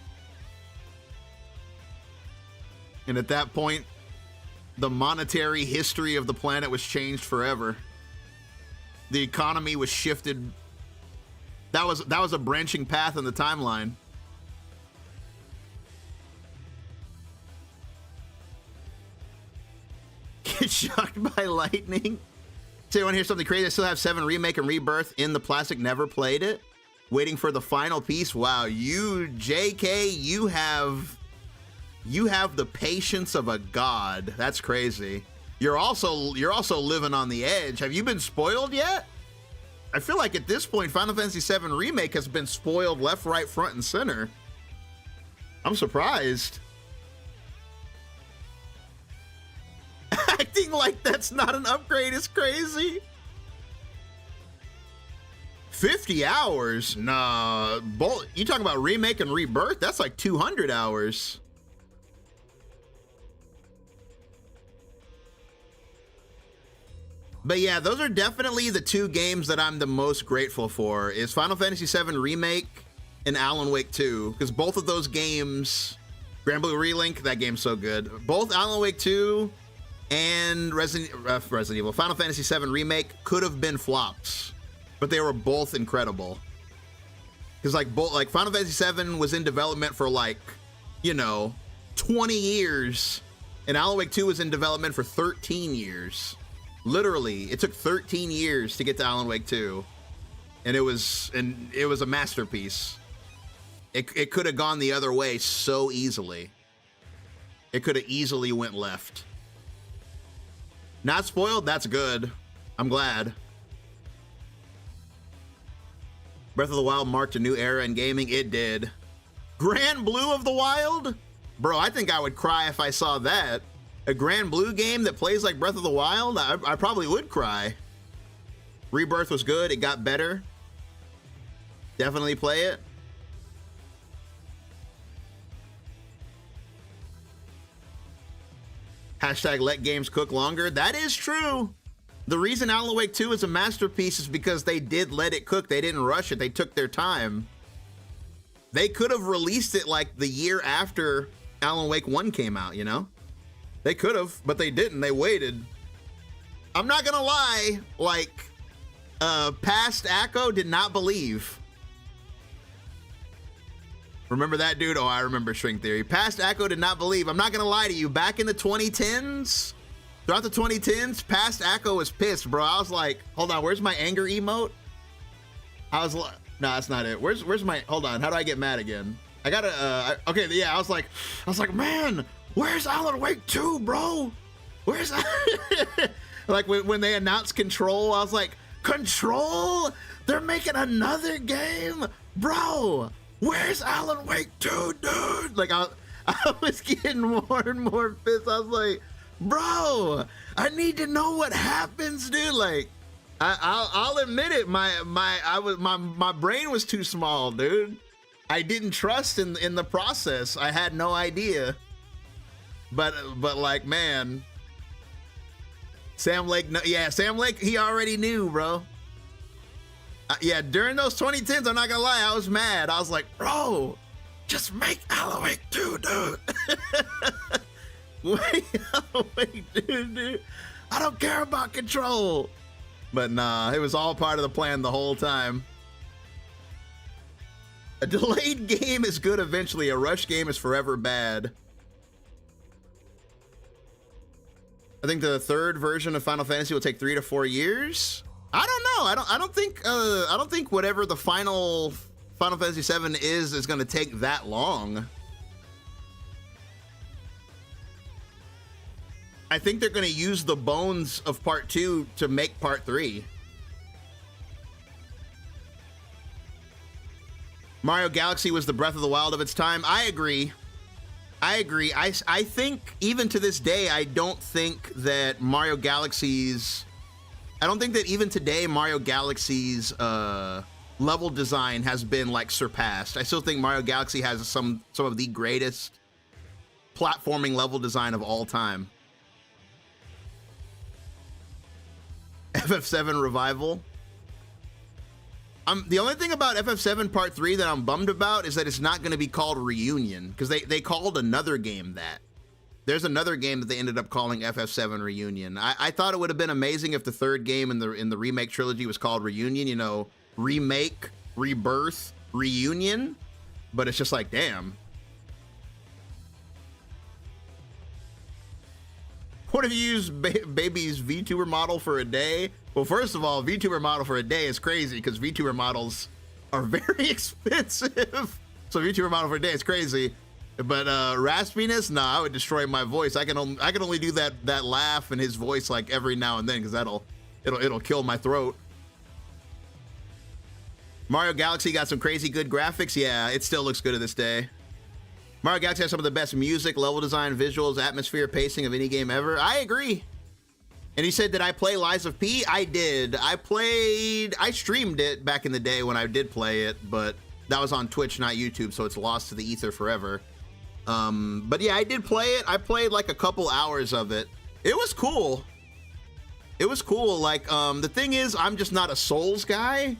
And at that point, the monetary history of the planet was changed forever. The economy was shifted That was a branching path in the timeline. Get shocked by lightning. So you want to hear something crazy? I still have 7 Remake and Rebirth in the plastic. Never played it. Waiting for the final piece. Wow, you, JK, you have the patience of a god. That's crazy. You're also living on the edge. Have you been spoiled yet? I feel like at this point, Final Fantasy VII Remake has been spoiled left, right, front, and center. I'm surprised. Acting like that's not an upgrade is crazy. 50 hours? Nah, you talking about Remake and Rebirth? That's like 200 hours. But yeah, those are definitely the 2 games that I'm the most grateful for, is Final Fantasy VII Remake and Alan Wake 2, because both of those games, Grand Blue Relink, that game's so good. Both Alan Wake 2 and Resident Evil, Final Fantasy VII Remake could have been flops, but they were both incredible. Because like Final Fantasy VII was in development for 20 years, and Alan Wake 2 was in development for 13 years. Literally, it took 13 years to get to Alan Wake 2, and it was a masterpiece. It could have gone the other way so easily. It could have easily went left. Not spoiled? That's good. I'm glad. Breath of the Wild marked a new era in gaming. It did. Grand Blue of the Wild? Bro, I think I would cry if I saw that. A Grand Blue game that plays like Breath of the Wild? I probably would cry. Rebirth was good. It got better. Definitely play it. Hashtag let games cook longer. That is true. The reason Alan Wake 2 is a masterpiece is because they did let it cook. They didn't rush it. They took their time. They could have released it like the year after Alan Wake 1 came out, you know? They could have, but they didn't. They waited. I'm not gonna lie, Past Acco did not believe. Remember that, dude? Oh, I remember String Theory. Past Acco did not believe. I'm not gonna lie to you. Back in the 2010s, throughout the 2010s, Past Acco was pissed, bro. I was like, hold on, where's my anger emote? I was like, no, that's not it. Where's my, hold on, how do I get mad again? I gotta, okay, yeah, I was like, man, where's Alan Wake 2, bro? Where's like when they announced Control, I was like, Control? They're making another game? Bro, where's Alan Wake 2, dude? Like I was getting more and more pissed. I was like, bro, I need to know what happens, dude. Like, I'll admit it, my brain was too small, dude. I didn't trust in the process. I had no idea. But like, man, Sam Lake, Sam Lake, he already knew, bro. Yeah, during those 2010s, I'm not gonna lie, I was mad. I was like, bro, just make Alan Wake 2, dude. Wait, Alan Wake 2, dude. I don't care about Control. But nah, it was all part of the plan the whole time. A delayed game is good eventually. A rush game is forever bad. I think the third version of Final Fantasy will take 3 to 4 years. I don't know. I don't think whatever the final Final Fantasy VII is going to take that long. I think they're going to use the bones of part 2 to make part 3. Mario Galaxy was the Breath of the Wild of its time. I agree. I think even to this day, I don't think that even today Mario Galaxy's level design has been like surpassed. I still think Mario Galaxy has some of the greatest platforming level design of all time. FF7 Revival. The only thing about FF7 Part 3 that I'm bummed about is that it's not going to be called Reunion, because they called another game that. There's another game that they ended up calling FF7 Reunion. I thought it would have been amazing if the third game in the remake trilogy was called Reunion, you know, remake Rebirth, Reunion, but it's just like, damn. What if you use baby's VTuber model for a day? Well, first of all, VTuber model for a day is crazy because VTuber models are very expensive. So VTuber model for a day is crazy. But raspiness, nah, I would destroy my voice. I can only do that laugh and his voice like every now and then because it'll kill my throat. Mario Galaxy got some crazy good graphics. Yeah, it still looks good to this day. Mario Galaxy has some of the best music, level design, visuals, atmosphere, pacing of any game ever. I agree. And he said, did I play Lies of P? I did. I streamed it back in the day when I did play it, but that was on Twitch, not YouTube, so it's lost to the ether forever. But yeah, I did play it. I played like a couple hours of it. It was cool. It was cool. Like, the thing is, I'm just not a Souls guy.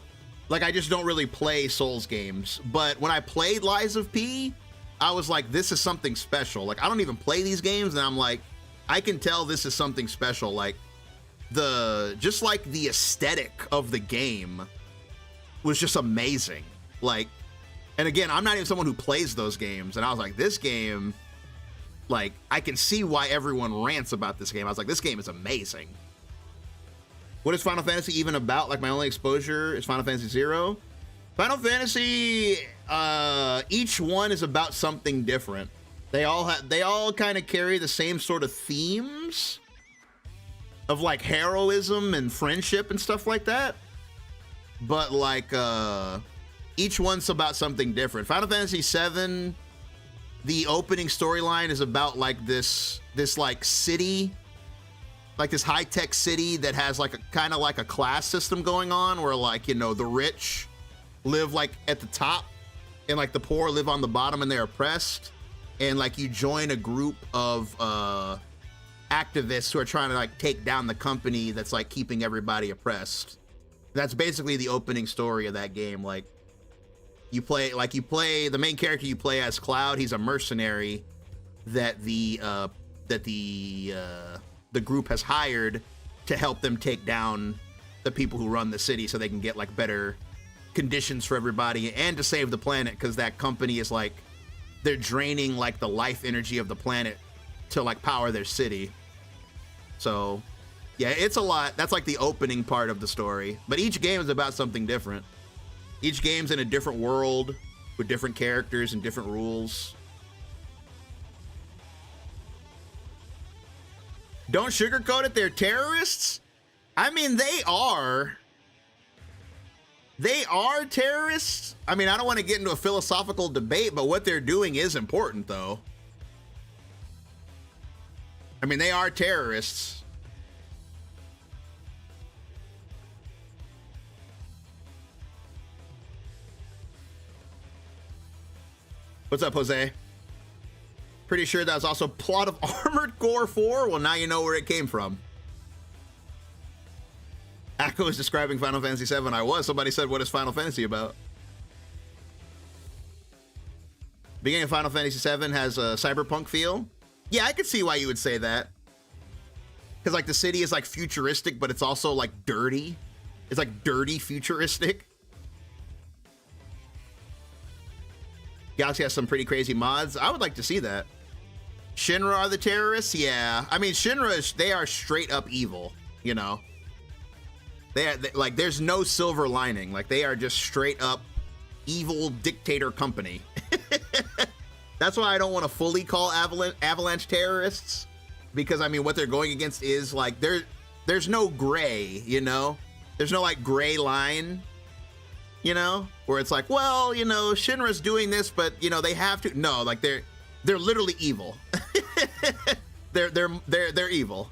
Like, I just don't really play Souls games. But when I played Lies of P, I was like, this is something special. Like, I don't even play these games, and I'm like, I can tell this is something special. Like, just like the aesthetic of the game was just amazing. Like, and again, I'm not even someone who plays those games, and I was like, this game, like, I can see why everyone rants about this game. I was like, this game is amazing. What is Final Fantasy even about? Like, my only exposure is Final Fantasy Zero. Final Fantasy, each one is about something different. They all kind of carry the same sort of themes of like heroism and friendship and stuff like that. But like, each one's about something different. Final Fantasy VII, the opening storyline is about like this like city, like this high-tech city that has like a kind of like a class system going on where like, you know, the rich live like at the top and like the poor live on the bottom and they're oppressed. And like you join a group of activists who are trying to like take down the company that's like keeping everybody oppressed. That's basically the opening story of that game. Like you play the main character you play as Cloud. He's a mercenary that the group has hired to help them take down the people who run the city so they can get like better conditions for everybody and to save the planet, because that company is like, they're draining like the life energy of the planet to like power their city. So yeah, it's a lot. That's like the opening part of the story, but each game is about something different. Each game's in a different world with different characters and different rules. Don't sugarcoat it, they're terrorists. I mean, they are terrorists. I mean, I don't want to get into a philosophical debate, but what they're doing is important, though. I mean, they are terrorists. What's up, Jose? Pretty sure that was also plot of Armored Core 4. Well, now you know where it came from. Akko is describing Final Fantasy VII. I was. Somebody said, what is Final Fantasy about? Beginning of Final Fantasy VII has a cyberpunk feel. Yeah, I could see why you would say that. Because, like, the city is, like, futuristic, but it's also, like, dirty. It's, like, dirty futuristic. Galaxy has some pretty crazy mods. I would like to see that. Shinra are the terrorists? Yeah. I mean, Shinra, they are straight up evil, you know? Like, there's no silver lining. Like, they are just straight up evil dictator company. That's why I don't want to fully call Avalanche terrorists, because I mean, what they're going against is like, there's no gray, you know? There's no like gray line, you know, where it's like, well, you know, Shinra's doing this, but you know, they have to. No, like they're literally evil. they're evil.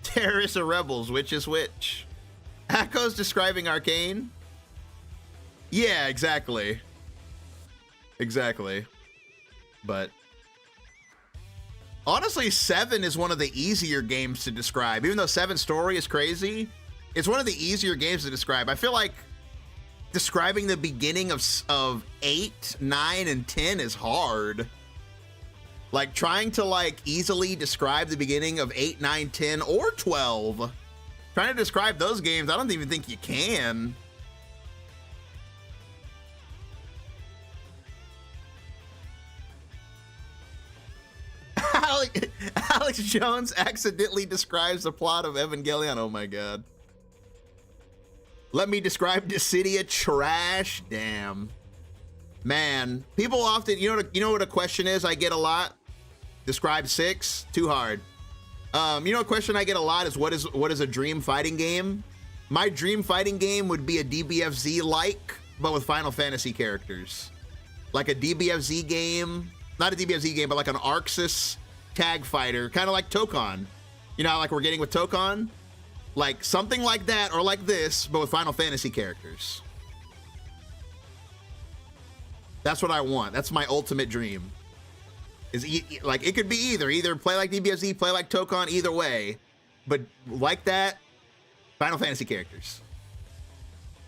Terrorists or rebels, which is which? Akko's describing Arcane. Yeah, exactly. Exactly. But honestly, 7 is one of the easier games to describe. Even though 7's story is crazy, it's one of the easier games to describe. I feel like describing the beginning of 8, 9, and 10 is hard. Like trying to like easily describe the beginning of 8, 9, 10, or 12 Trying to describe those games, I don't even think you can. Alex Jones accidentally describes the plot of Evangelion. Oh my god. Let me describe Dissidia. Trash. Damn. Man, people often, you know what a question is I get a lot? Describe 6. Too hard. You know, a question I get a lot is what is a dream fighting game? My dream fighting game would be a DBFZ like, but with Final Fantasy characters. Like a DBFZ game, not a DBFZ game, but like an Arxis tag fighter, kind of like Tokon. You know, like we're getting with Tokon? Like something like that, or like this, but with Final Fantasy characters. That's what I want. That's my ultimate dream. Is like it could be either play like DBFZ, play like Tokon, either way, but like that, Final Fantasy characters.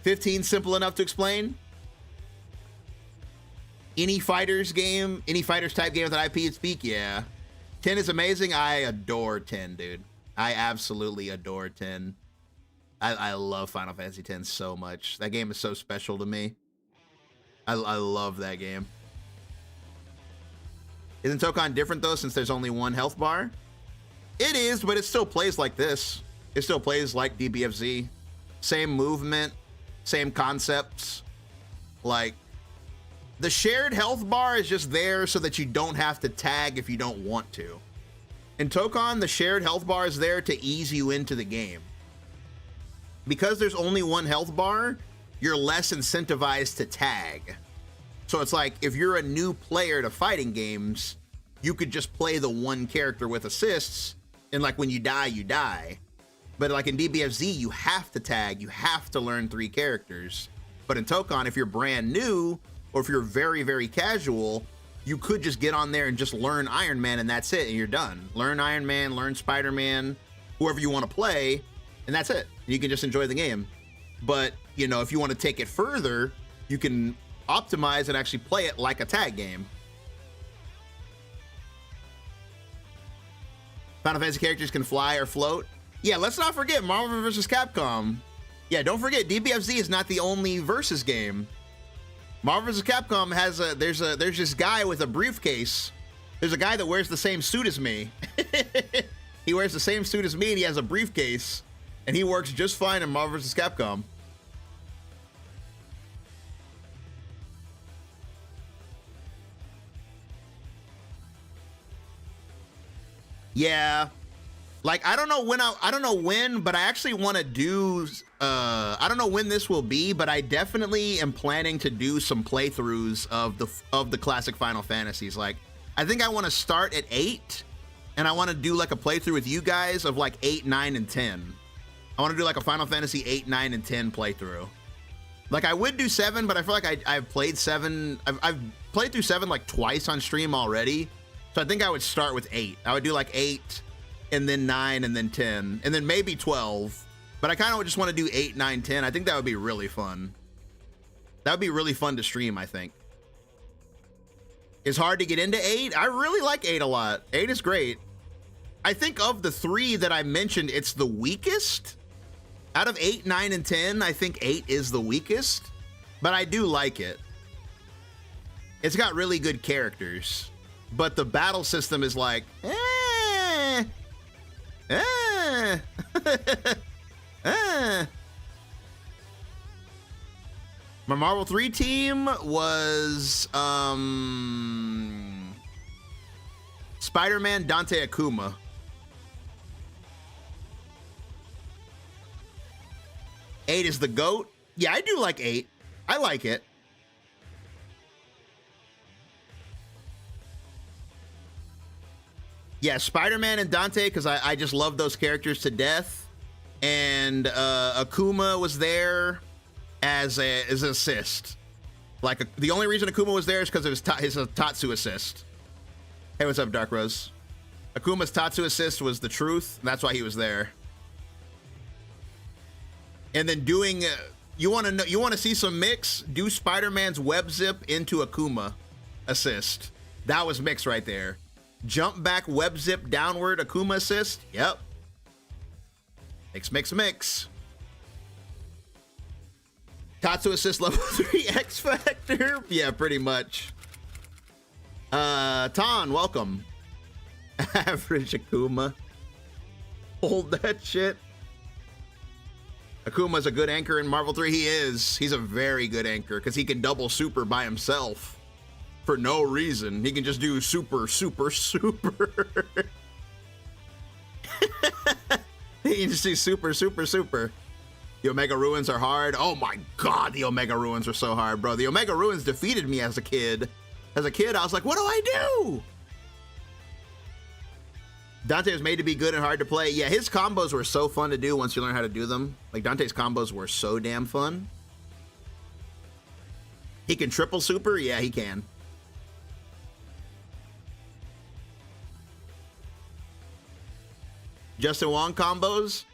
15 simple enough to explain. Any fighters game, any fighters type game with an IP speak, yeah. 10 is amazing. I adore 10, dude. I absolutely adore 10. I love Final Fantasy 10 so much. That game is so special to me. I love that game. Isn't Tokon different though, since there's only one health bar? It is, but it still plays like this. It still plays like DBFZ. Same movement, same concepts. Like, the shared health bar is just there so that you don't have to tag if you don't want to. In Tokon, the shared health bar is there to ease you into the game. Because there's only one health bar, you're less incentivized to tag. So it's like, if you're a new player to fighting games, you could just play the one character with assists, and like when you die, you die. But like in DBFZ, you have to tag, you have to learn 3 characters. But in Tokon, if you're brand new, or if you're very, very casual, you could just get on there and just learn Iron Man and that's it, and you're done. Learn Iron Man, learn Spider-Man, whoever you want to play, and that's it. You can just enjoy the game. But, you know, if you want to take it further, you can optimize and actually play it like a tag game. Final Fantasy characters can fly or float. Yeah, let's not forget Marvel vs. Capcom. Yeah, don't forget DBFZ is not the only versus game. Marvel vs. Capcom has there's this guy with a briefcase. There's a guy that wears the same suit as me. He wears the same suit as me and he has a briefcase, and he works just fine in Marvel vs. Capcom. Yeah, like I don't know when, but I actually want to do. I don't know when this will be, but I definitely am planning to do some playthroughs of the classic Final Fantasies. Like, I think I want to start at 8, and I want to do like a playthrough with you guys of like 8, 9, and 10. I want to do like a Final Fantasy 8, 9, and 10 playthrough. Like I would do 7, but I feel like I've played 7. I've played through 7 like twice on stream already. So I think I would start with 8. I would do like 8, and then 9, and then 10, and then maybe 12. But I kind of just want to do 8, 9, 10. I think that would be really fun. That would be really fun to stream, I think. It's hard to get into 8. I really like 8 a lot. 8 is great. I think of the 3 that I mentioned, it's the weakest. Out of 8, 9, and 10, I think 8 is the weakest. But I do like it. It's got really good characters. But the battle system is like, My Marvel 3 team was Spider-Man, Dante, Akuma. Eight is the GOAT. Yeah, I do like 8. I like it. Yeah, Spider-Man and Dante, because I just love those characters to death. And Akuma was there as an assist. Like, the only reason Akuma was there is because of his Tatsu assist. Hey, what's up, Dark Rose? Akuma's Tatsu assist was the truth. That's why he was there. And then doing, you want to see some mix? Do Spider-Man's web zip into Akuma assist. That was mix right there. Jump back, web zip downward, Akuma assist. Yep. Mix, mix, mix. Tatsu assist level 3 X Factor? Yeah, pretty much. Ton, welcome. Average Akuma. Hold that shit. Akuma's a good anchor in Marvel 3. He is. He's a very good anchor because he can double super by himself for no reason. He can just do super, super, super. He can just do super, super, super. The Omega Ruins are hard. Oh my God, the Omega Ruins are so hard, bro. The Omega Ruins defeated me as a kid. As a kid, I was like, what do I do? Dante was made to be good and hard to play. Yeah, his combos were so fun to do once you learn how to do them. Like, Dante's combos were so damn fun. He can triple super? Yeah, he can. Justin Wong combos?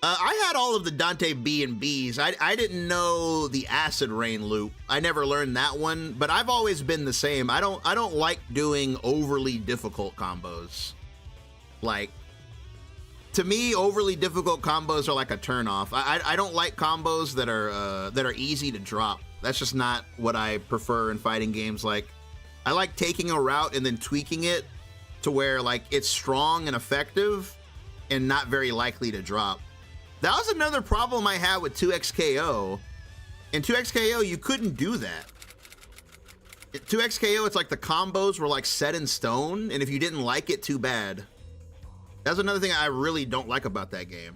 I had all of the Dante B and Bs. I didn't know the Acid Rain loop. I never learned that one, but I've always been the same. I don't like doing overly difficult combos. Like, to me, overly difficult combos are like a turnoff. I don't like combos that are easy to drop. That's just not what I prefer in fighting games. Like, I like taking a route and then tweaking it to where like it's strong and effective and not very likely to drop. That was another problem I had with 2XKO. In 2XKO, you couldn't do that. 2XKO, it's like the combos were like set in stone, and if you didn't like it, too bad. That's another thing I really don't like about that game.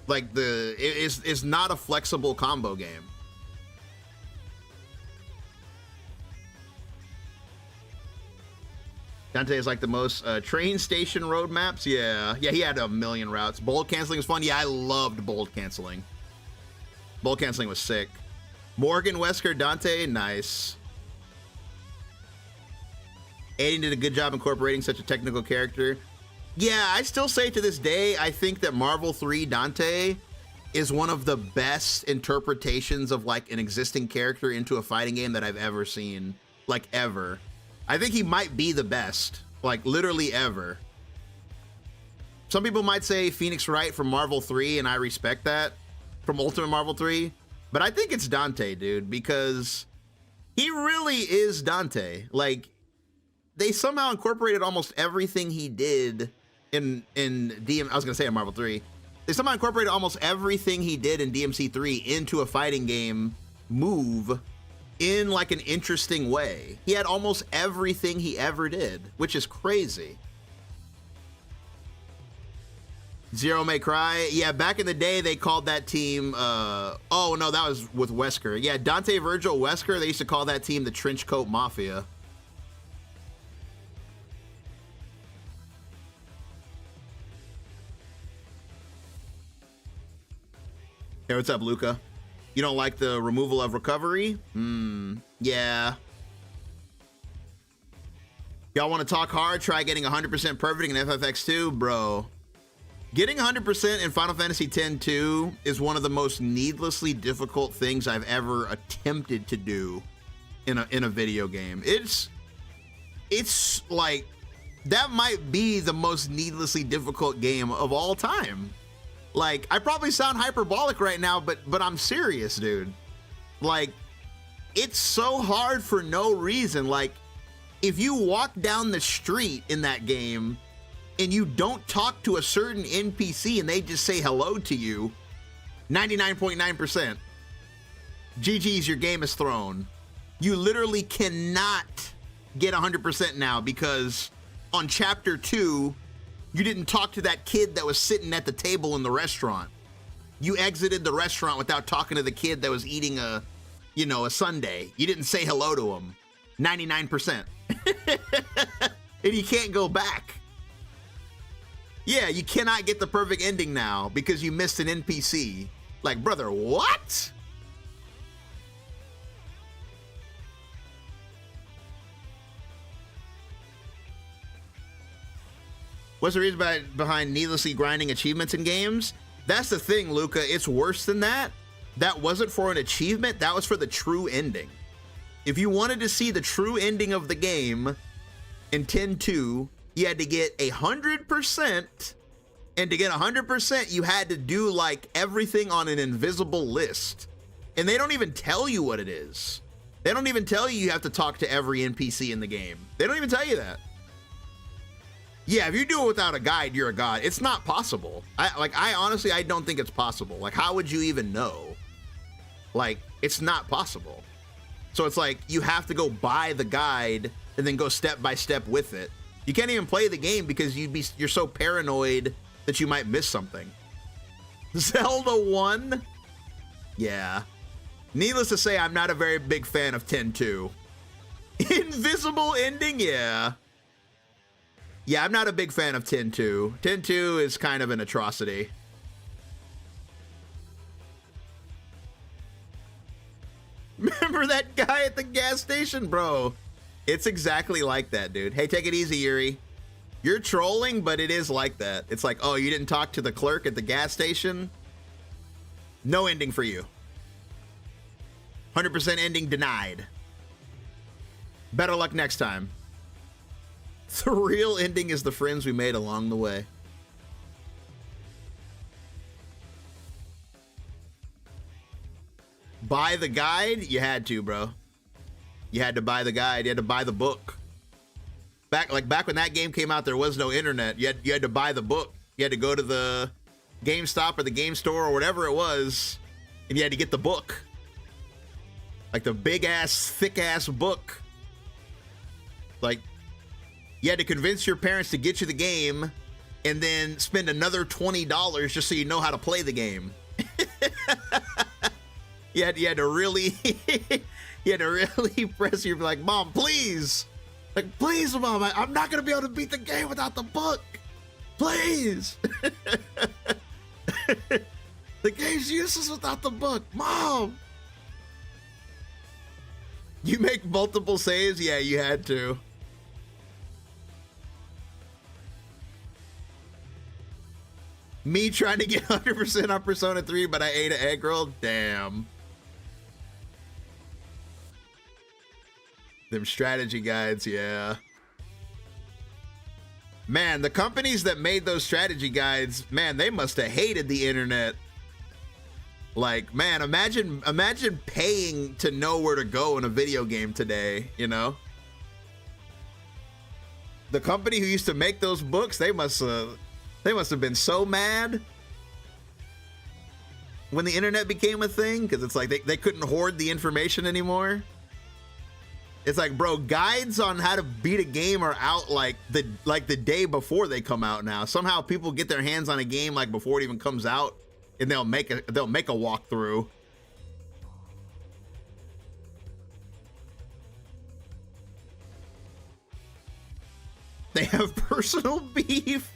Like, it's not a flexible combo game. Dante is like the most train station roadmaps. Yeah, he had a million routes. Bold canceling was fun. Yeah, I loved bold canceling. Bold canceling was sick. Morgan, Wesker, Dante, nice. Aiden did a good job incorporating such a technical character. Yeah, I still say to this day, I think that Marvel 3 Dante is one of the best interpretations of like an existing character into a fighting game that I've ever seen. Like, ever. I think he might be the best, like literally ever. Some people might say Phoenix Wright from Marvel 3, and I respect that, from Ultimate Marvel 3, but I think it's Dante, dude, because he really is Dante. Like, they somehow incorporated almost everything he did in I was gonna say in Marvel 3. They somehow incorporated almost everything he did in DMC 3 into a fighting game move in like an interesting way. He had almost everything he ever did, which is crazy. Zero May Cry. Yeah, back in the day, they called that team, oh no, that was with Wesker. Yeah, Dante, Virgil, Wesker, they used to call that team the Trenchcoat Mafia. Hey, what's up, Luca? You don't like the removal of recovery? Yeah. Y'all want to talk hard? Try getting 100% perfect in FFX2? Bro, getting 100% in Final Fantasy X-2 is one of the most needlessly difficult things I've ever attempted to do in a video game. It's like, that might be the most needlessly difficult game of all time. Like, I probably sound hyperbolic right now, but I'm serious, dude. Like, it's so hard for no reason. Like, if you walk down the street in that game and you don't talk to a certain NPC and they just say hello to you, 99.9%, GG's, your game is thrown. You literally cannot get 100% now because on chapter 2, you didn't talk to that kid that was sitting at the table in the restaurant. You exited the restaurant without talking to the kid that was eating a sundae. You didn't say hello to him. 99%. And you can't go back. Yeah, you cannot get the perfect ending now because you missed an NPC. Like, brother, what? What's the reason behind needlessly grinding achievements in games? That's the thing, Luca. It's worse than that. That wasn't for an achievement. That was for the true ending. If you wanted to see the true ending of the game in 10-2, you had to get 100% And to get 100%, you had to do like everything on an invisible list. And they don't even tell you what it is. They don't even tell you have to talk to every NPC in the game. They don't even tell you that. Yeah, if you do it without a guide, you're a god. It's not possible. I honestly, I don't think it's possible. Like, how would you even know? Like, it's not possible. So it's like, you have to go buy the guide and then go step by step with it. You can't even play the game because you're so paranoid that you might miss something. Zelda 1? Yeah. Needless to say, I'm not a very big fan of 10-2. Invisible ending? Yeah. Yeah, I'm not a big fan of 10-2. 10-2 is kind of an atrocity. Remember that guy at the gas station, bro? It's exactly like that, dude. Hey, take it easy, Yuri. You're trolling, but it is like that. It's like, oh, you didn't talk to the clerk at the gas station? No ending for you. 100% ending denied. Better luck next time. The real ending is the friends we made along the way. Buy the guide? You had to, bro. You had to buy the guide. You had to buy the book. Back when that game came out, there was no internet. You had to buy the book. You had to go to the GameStop or the game store or whatever it was, and you had to get the book. Like the big ass, thick ass book. Like, you had to convince your parents to get you the game and then spend another $20 just so you know how to play the game. you had to really press your, like, Mom, please. Like, please, Mom, I'm not going to be able to beat the game without the book. Please. The game's useless without the book. Mom. You make multiple saves? Yeah, you had to. Me trying to get 100% on Persona 3, but I ate an egg roll? Damn. Them strategy guides, yeah. Man, the companies that made those strategy guides, man, they must have hated the internet. Like, man, imagine paying to know where to go in a video game today, you know? The company who used to make those books, they must have been so mad when the internet became a thing, because it's like they couldn't hoard the information anymore. It's like, bro, guides on how to beat a game are out like the day before they come out now. Somehow people get their hands on a game like before it even comes out, and they'll make a walkthrough. They have personal beef.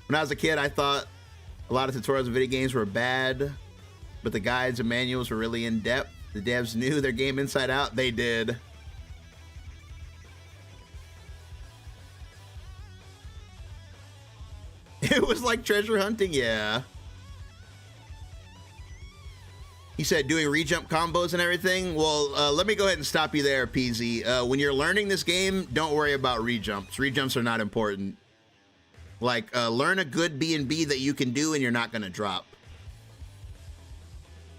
When I was a kid, I thought a lot of tutorials in video games were bad, but the guides and manuals were really in depth. The devs knew their game inside out. They did. It was like treasure hunting, yeah. He said doing rejump combos and everything. Well, let me go ahead and stop you there, PZ. When you're learning this game, don't worry about rejumps. Rejumps are not important. Like, learn a good B&B that you can do and you're not gonna drop.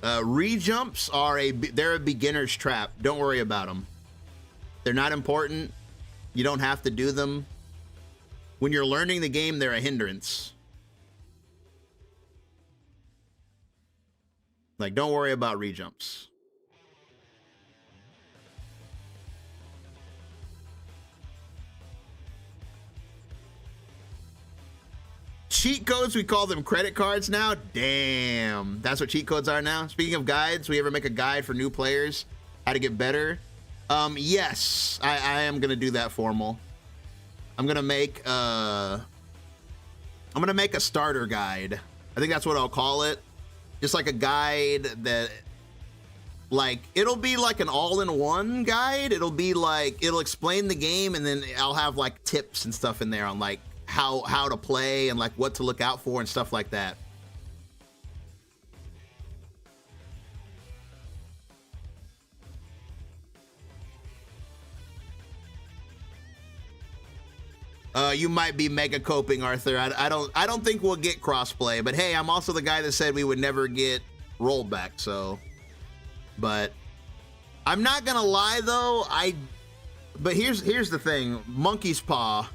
Rejumps are they're a beginner's trap. Don't worry about them. They're not important. You don't have to do them. When you're learning the game, they're a hindrance. Like, don't worry about rejumps. Cheat codes, we call them credit cards now. Damn, that's what cheat codes are now. Speaking of guides, we ever make a guide for new players how to get better? Yes, I am gonna do that formal. I'm gonna make a starter guide. I think that's what I'll call it. Just like a guide that, like, it'll be like an all-in-one guide. It'll be like, it'll explain the game, and then I'll have like tips and stuff in there on like how to play and like what to look out for and stuff like that. You might be mega coping, Arthur. I don't think we'll get crossplay, but hey, I'm also the guy that said we would never get rollback, so. But I'm not gonna lie though, but here's the thing, Monkey's Paw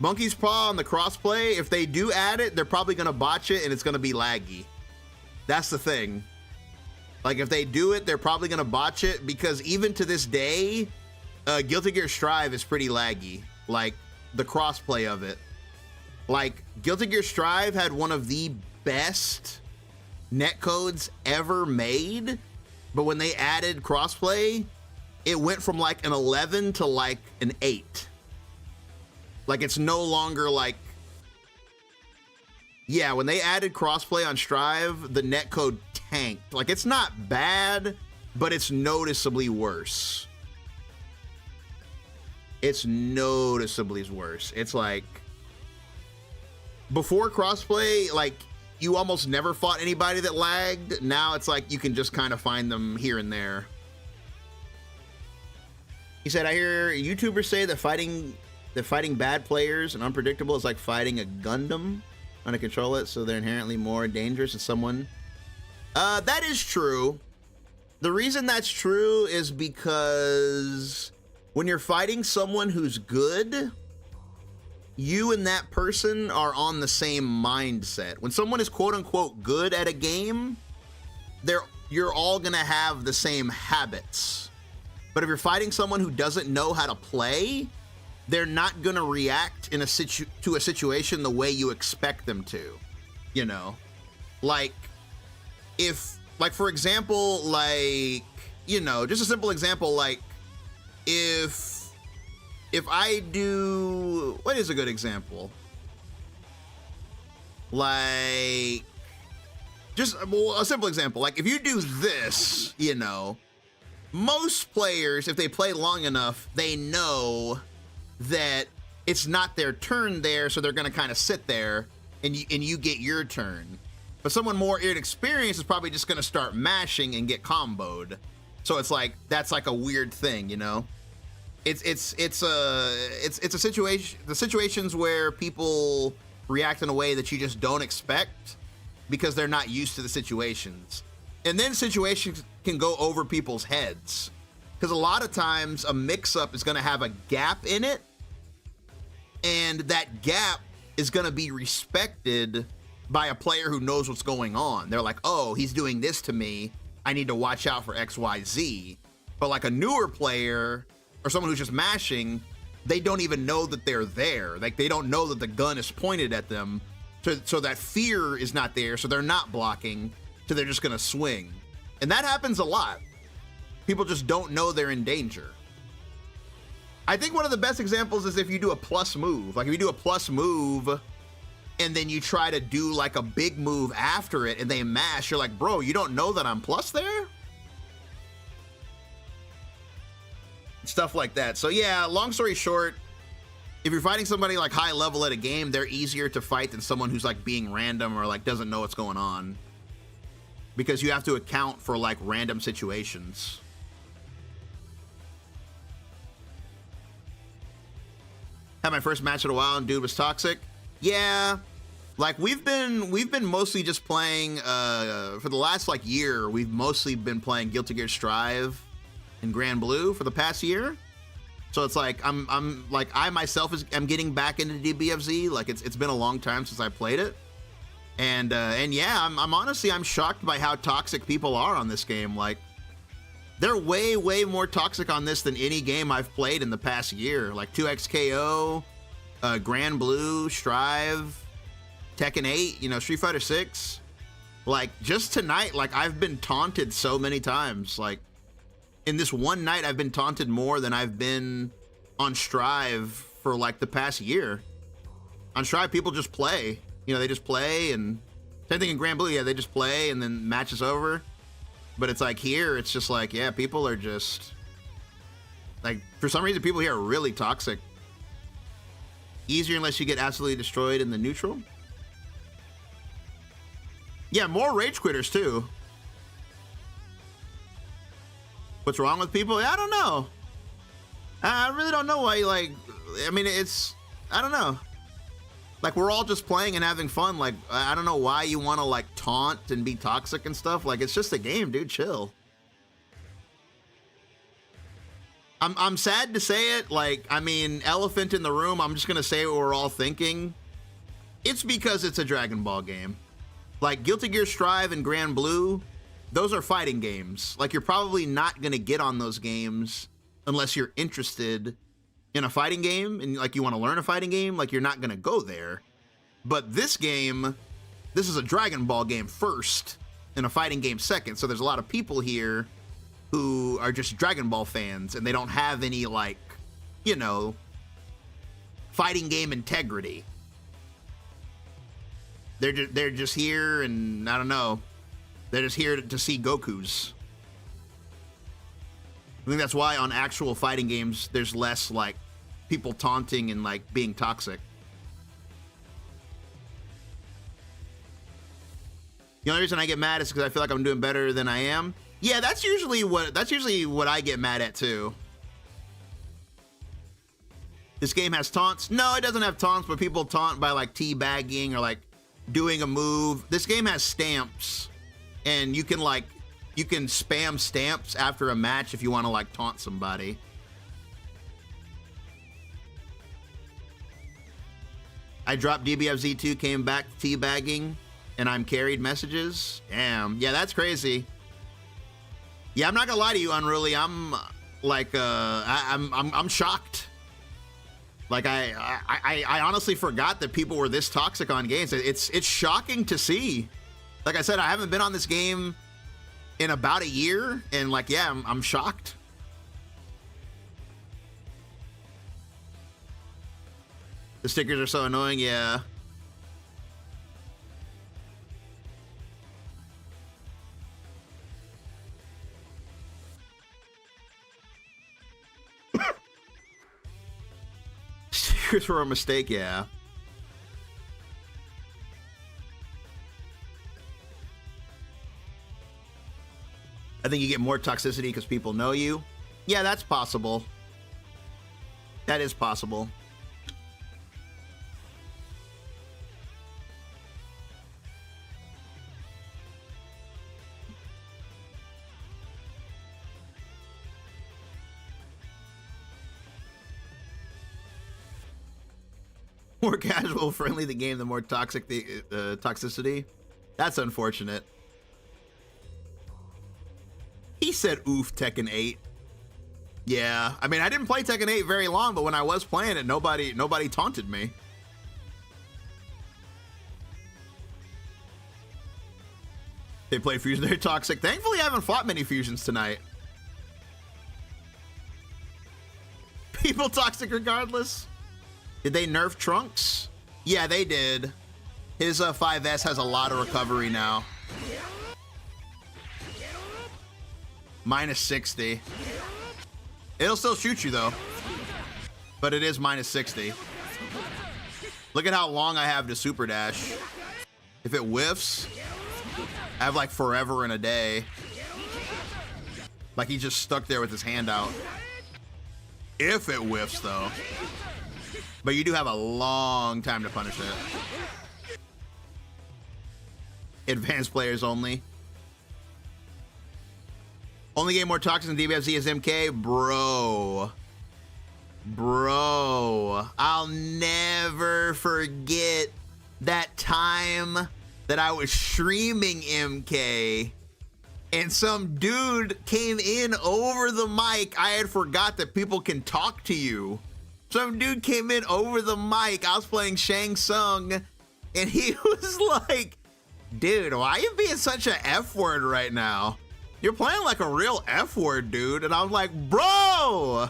on the crossplay, if they do add it, they're probably gonna botch it and it's gonna be laggy. That's the thing. Like if they do it, they're probably gonna botch it, because even to this day, Guilty Gear Strive is pretty laggy. Like the crossplay of it. Like Guilty Gear Strive had one of the best netcodes ever made, but when they added crossplay, it went from like an 11 to like an 8. Like it's no longer like, yeah, when they added crossplay on Strive, the netcode tanked. Like it's not bad, but it's noticeably worse. It's noticeably worse. It's like, before crossplay, like you almost never fought anybody that lagged. Now it's like you can just kind of find them here and there. He said, I hear YouTubers say that fighting bad players and unpredictable is like fighting a Gundam on a controller, so they're inherently more dangerous than someone. That is true. The reason that's true is because when you're fighting someone who's good, you and that person are on the same mindset. When someone is quote unquote good at a game, you're all gonna have the same habits. But if you're fighting someone who doesn't know how to play, they're not gonna react in to a situation the way you expect them to. You know, like for example, like, you know, just a simple example, like if I do, what is a good example? Like, just a simple example. Like if you do this, you know, most players, if they play long enough, they know that it's not their turn there, so they're gonna kind of sit there and you get your turn. But someone more inexperienced is probably just gonna start mashing and get comboed. So it's like, that's like a weird thing, you know? It's a situation, the situations where people react in a way that you just don't expect because they're not used to the situations. And then situations can go over people's heads, because a lot of times a mix-up is gonna have a gap in it, and that gap is gonna be respected by a player who knows what's going on. They're like, oh, he's doing this to me, I need to watch out for XYZ. But like a newer player or someone who's just mashing, they don't even know that they're there. Like they don't know that the gun is pointed at them, so that fear is not there, so they're not blocking, so they're just gonna swing. And that happens a lot. People just don't know they're in danger. I think one of the best examples is if you do a plus move. Like if you do a plus move and then you try to do like a big move after it and they mash, you're like, bro, you don't know that I'm plus there? Stuff like that. So yeah, long story short, if you're fighting somebody like high level at a game, they're easier to fight than someone who's like being random or like doesn't know what's going on, because you have to account for like random situations. Had my first match in a while and dude was toxic. Yeah, like we've been mostly just playing for the last like year. We've mostly been playing Guilty Gear Strive and Grand Blue for the past year. So it's like I'm like I myself am getting back into DBFZ. Like it's been a long time since I played it, and yeah, I'm honestly shocked by how toxic people are on this game. Like they're way more toxic on this than any game I've played in the past year. Like 2XKO, Grand Blue, Strive, Tekken 8, you know, Street Fighter 6. Like just tonight, like I've been taunted so many times. Like in this one night, I've been taunted more than I've been on Strive for like the past year. On Strive, people just play. You know, they just play, and same thing in Grand Blue. Yeah, they just play and then match is over. But it's like here, it's just like, yeah, people are just like, for some reason, people here are really toxic. Easier unless you get absolutely destroyed in the neutral. Yeah, more rage quitters too. What's wrong with people? I don't know. I really don't know why, like, I mean, it's I don't know. Like, we're all just playing and having fun. Like, I don't know why you want to, like, taunt and be toxic and stuff. Like, it's just a game, dude. Chill. I'm sad to say it. Like, I mean, elephant in the room. I'm just going to say what we're all thinking. It's because it's a Dragon Ball game. Like, Guilty Gear Strive and Grand Blue, those are fighting games. Like, you're probably not going to get on those games unless you're interested in a fighting game and, like, you want to learn a fighting game. Like, you're not going to go there. But this game, this is a Dragon Ball game first and a fighting game second. So there's a lot of people here who are just Dragon Ball fans and they don't have any, like, you know, fighting game integrity. They're just here, and I don't know, they're just here to see Gokus. I think that's why on actual fighting games there's less, like, people taunting and, like, being toxic. The only reason I get mad is because I feel like I'm doing better than I am. Yeah, that's usually what I get mad at too. This game has taunts. No, it doesn't have taunts, but people taunt by, like, teabagging or, like, doing a move. This game has stamps, and you can spam stamps after a match if you want to, like, taunt somebody. I dropped DBFZ 2, came back teabagging, and I'm carried messages. Damn. Yeah, that's crazy. Yeah, I'm not gonna lie to you, Unruly. I'm like, I'm shocked. Like, I honestly forgot that people were this toxic on games. It's shocking to see. Like I said, I haven't been on this game in about a year, and, like, yeah, I'm shocked. The stickers are so annoying, yeah. Stickers were a mistake, yeah. I think you get more toxicity because people know you. Yeah, that's possible. That is possible. More casual friendly the game, the more toxic the toxicity. That's unfortunate. He said oof Tekken 8. Yeah, I mean, I didn't play Tekken 8 very long, but when I was playing it, nobody taunted me. They play Fusion, they're toxic. Thankfully, I haven't fought many Fusions tonight. People toxic regardless. Did they nerf Trunks? Yeah, they did. His 5S has a lot of recovery now. Minus 60. It'll still shoot you though, but it is minus 60. Look at how long I have to super dash. If it whiffs, I have, like, forever and a day. Like, he's just stuck there with his hand out. If it whiffs though. But you do have a long time to punish it. Advanced players only. Only game more toxic than DBFZ is MK? Bro. I'll never forget that time that I was streaming MK and some dude came in over the mic. I had forgot that people can talk to you. Some dude came in over the mic. I was playing Shang Tsung, and he was like, dude, why are you being such an F word right now? You're playing like a real F word, dude. And I was like, bro,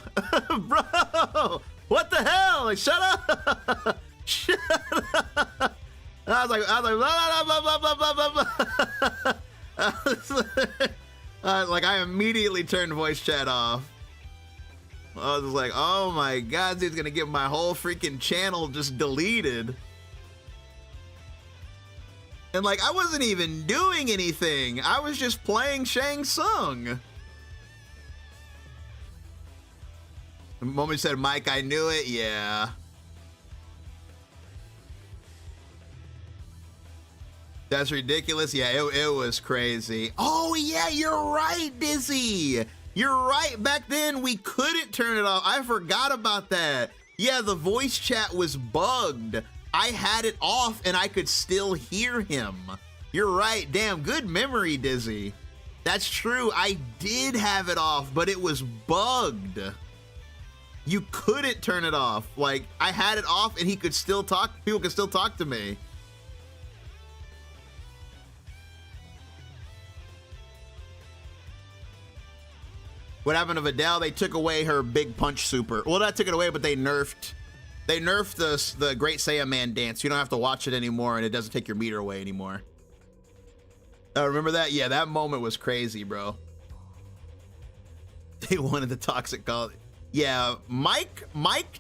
bro, what the hell? Like, shut up. Shut up. And I was like, like, I immediately turned voice chat off. I was like, oh my God, dude's gonna get my whole freaking channel just deleted. And, like, I wasn't even doing anything. I was just playing Shang Tsung. The moment he said, Mike, I knew it, yeah. That's ridiculous. Yeah, it was crazy. Oh, yeah, you're right, Dizzy. You're right. Back then, we couldn't turn it off. I forgot about that. Yeah, the voice chat was bugged. I had it off, and I could still hear him. You're right. Damn, good memory, Dizzy. That's true. I did have it off, but it was bugged. You couldn't turn it off. Like, I had it off, and he could still talk. People could still talk to me. What happened to Vidal? They took away her big punch super. Well, not took it away, but they nerfed the Great Saiyan Man dance. You don't have to watch it anymore, and it doesn't take your meter away anymore. Remember that? Yeah, that moment was crazy, bro. They wanted the toxic call. Yeah, Mike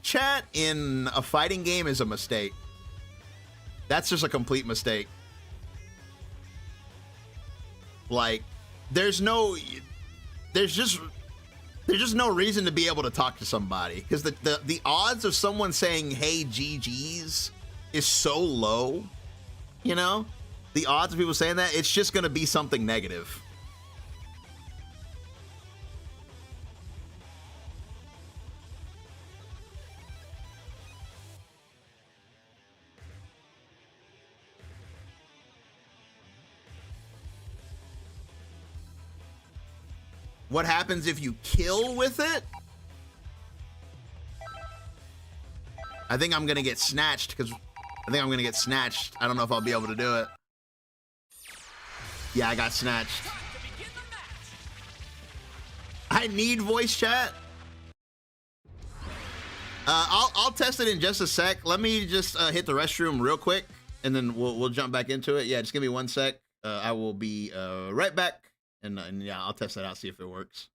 chat in a fighting game is a mistake. That's just a complete mistake. Like, there's just no reason to be able to talk to somebody, because the odds of someone saying hey GG's is so low, you know? The odds of people saying that, it's just gonna be something negative. What happens if you kill with it? I think I'm gonna get snatched, because I think I'm gonna get snatched. I don't know if I'll be able to do it. Yeah, I got snatched. I need voice chat. I'll test it in just a sec. Let me just hit the restroom real quick, and then we'll jump back into it. Yeah, just give me 1 sec. I will be right back. And yeah, I'll test that out, see if it works.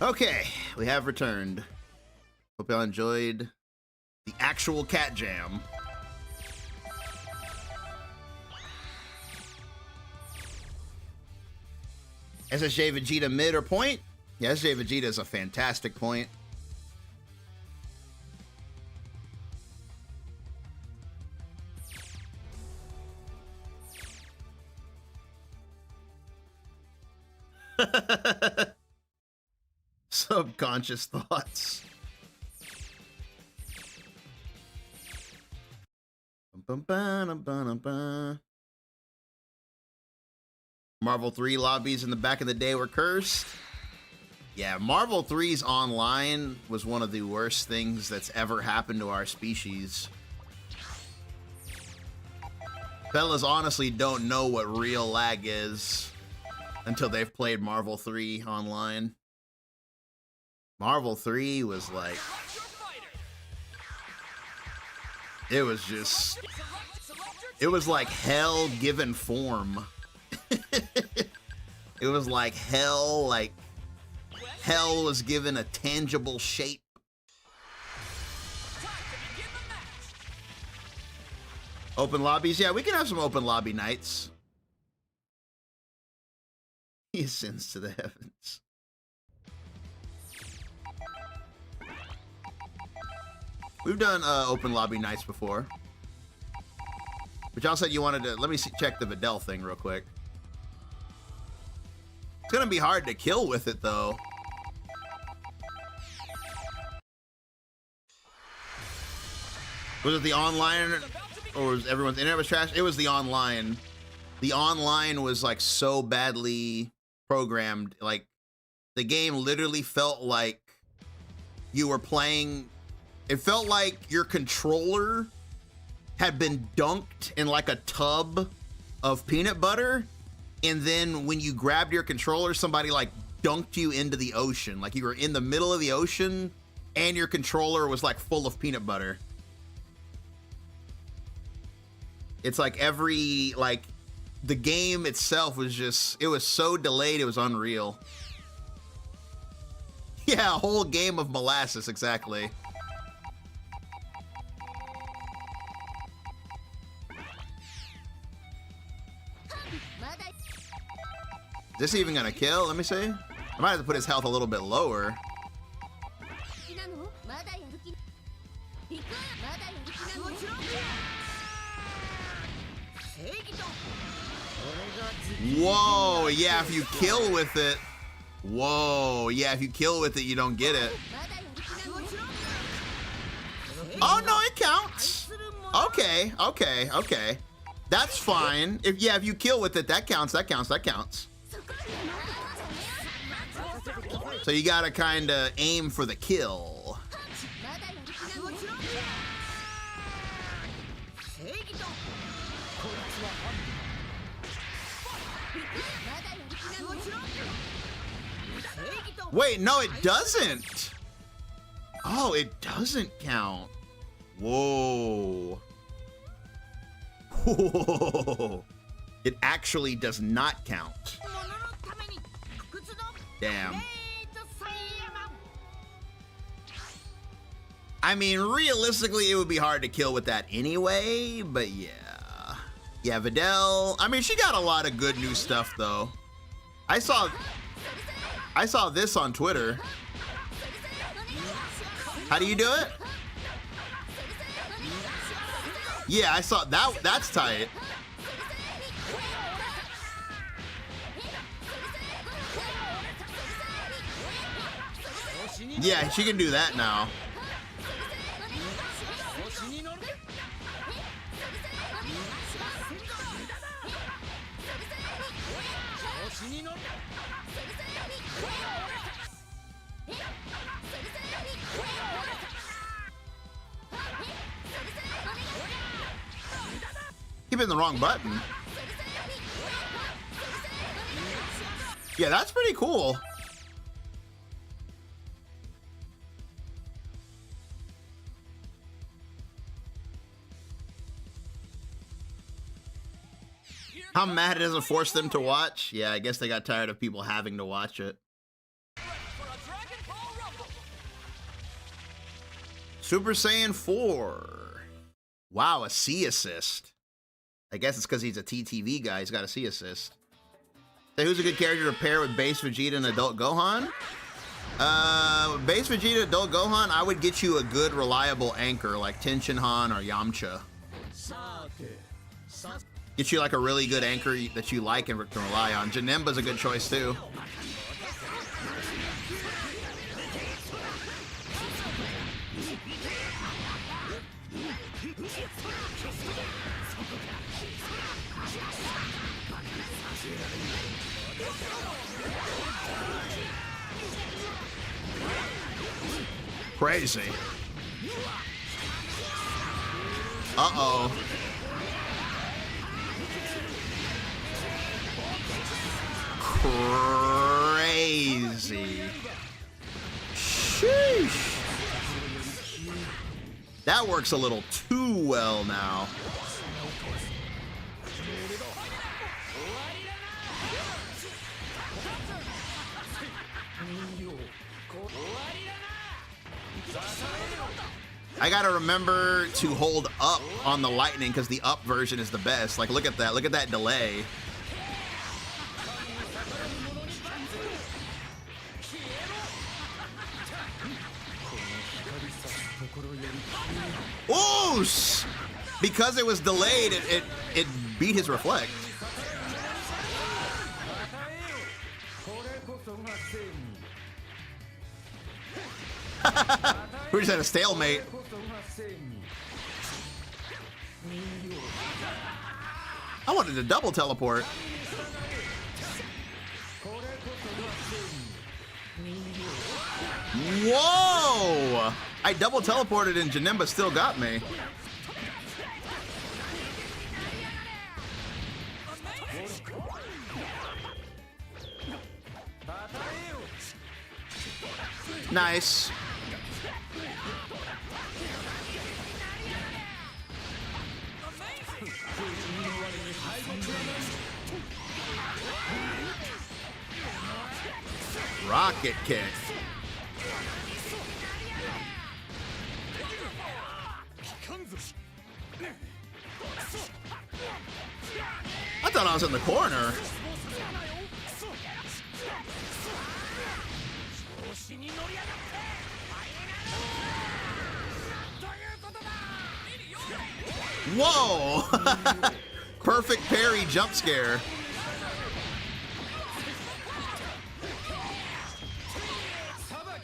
Okay, we have returned. Hope y'all enjoyed the actual cat jam. SSJ Vegeta mid or point? Yeah, SSJ Vegeta is a fantastic point. Subconscious thoughts. Marvel 3 lobbies in the back of the day were cursed. Yeah, Marvel 3's online was one of the worst things that's ever happened to our species. Fellas honestly don't know what real lag is until they've played Marvel 3 online. Marvel 3 was like... It was just... It was like hell given form. It was like hell was given a tangible shape. Open lobbies? Yeah, we can have some open lobby nights. He ascends to the heavens. We've done open lobby nights before. But y'all said you wanted to... Let me check the Videl thing real quick. It's gonna be hard to kill with it, though. Was it the online, or was everyone's internet was trash? It was the online. The online was like so badly programmed. Like the game literally felt like you were playing. It felt like your controller had been dunked in like a tub of peanut butter, and then when you grabbed your controller, somebody like dunked you into the ocean. Like you were in the middle of the ocean, and your controller was like full of peanut butter. It's like the game itself was just, it was so delayed, it was unreal. Yeah, a whole game of molasses, exactly. Is this even gonna kill? Let me see. I might have to put his health a little bit lower. Whoa, yeah, if you kill with it. Whoa, yeah, if you kill with it, you don't get it. Oh, no, it counts. Okay, okay, okay. That's fine. If you kill with it, that counts, that counts, that counts. So you gotta kinda aim for the kill. Wait, no, it doesn't. Oh, it doesn't count. Whoa. Whoa. It actually does not count. Damn. I mean, realistically, it would be hard to kill with that anyway, but yeah. Yeah, Videl. I mean, she got a lot of good new stuff, though. I saw this on Twitter. How do you do it? Yeah, I saw that. That's tight. Yeah, she can do that now. Keep hitting the wrong button. Yeah, that's pretty cool. How mad it doesn't force them to watch? Yeah, I guess they got tired of people having to watch it. For a dragon Super Saiyan 4. Wow, a C assist. I guess it's because he's a TTV guy. He's got a C assist. Say, who's a good character to pair with Base Vegeta and Adult Gohan? Base Vegeta, Adult Gohan, I would get you a good, reliable anchor like Tenshinhan or Yamcha. Get you like a really good anchor that you like and can rely on. Janemba's a good choice too. Crazy. Uh-oh. Crazy. Sheesh. That works a little too well now. I gotta remember to hold up on the lightning because the up version is the best. Like, look at that. Look at that delay. Oos! Because it was delayed, it beat his reflect. We just had a stalemate. I wanted to double teleport. Whoa! I double teleported and Janemba still got me. Nice. Rocket kick. I thought I was in the corner. Whoa! Perfect parry jump scare.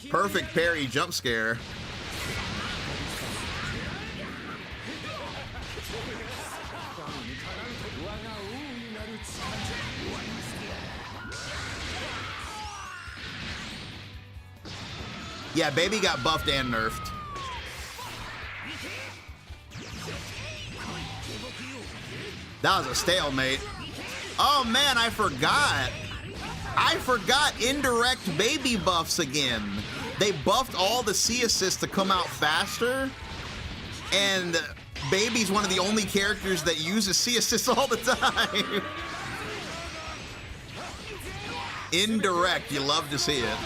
Perfect parry jump scare. Yeah, baby got buffed and nerfed. That was a stalemate. Oh man, I forgot. I forgot indirect baby buffs again. They buffed all the C assists to come out faster. And baby's one of the only characters that uses C assists all the time. Indirect, you love to see it.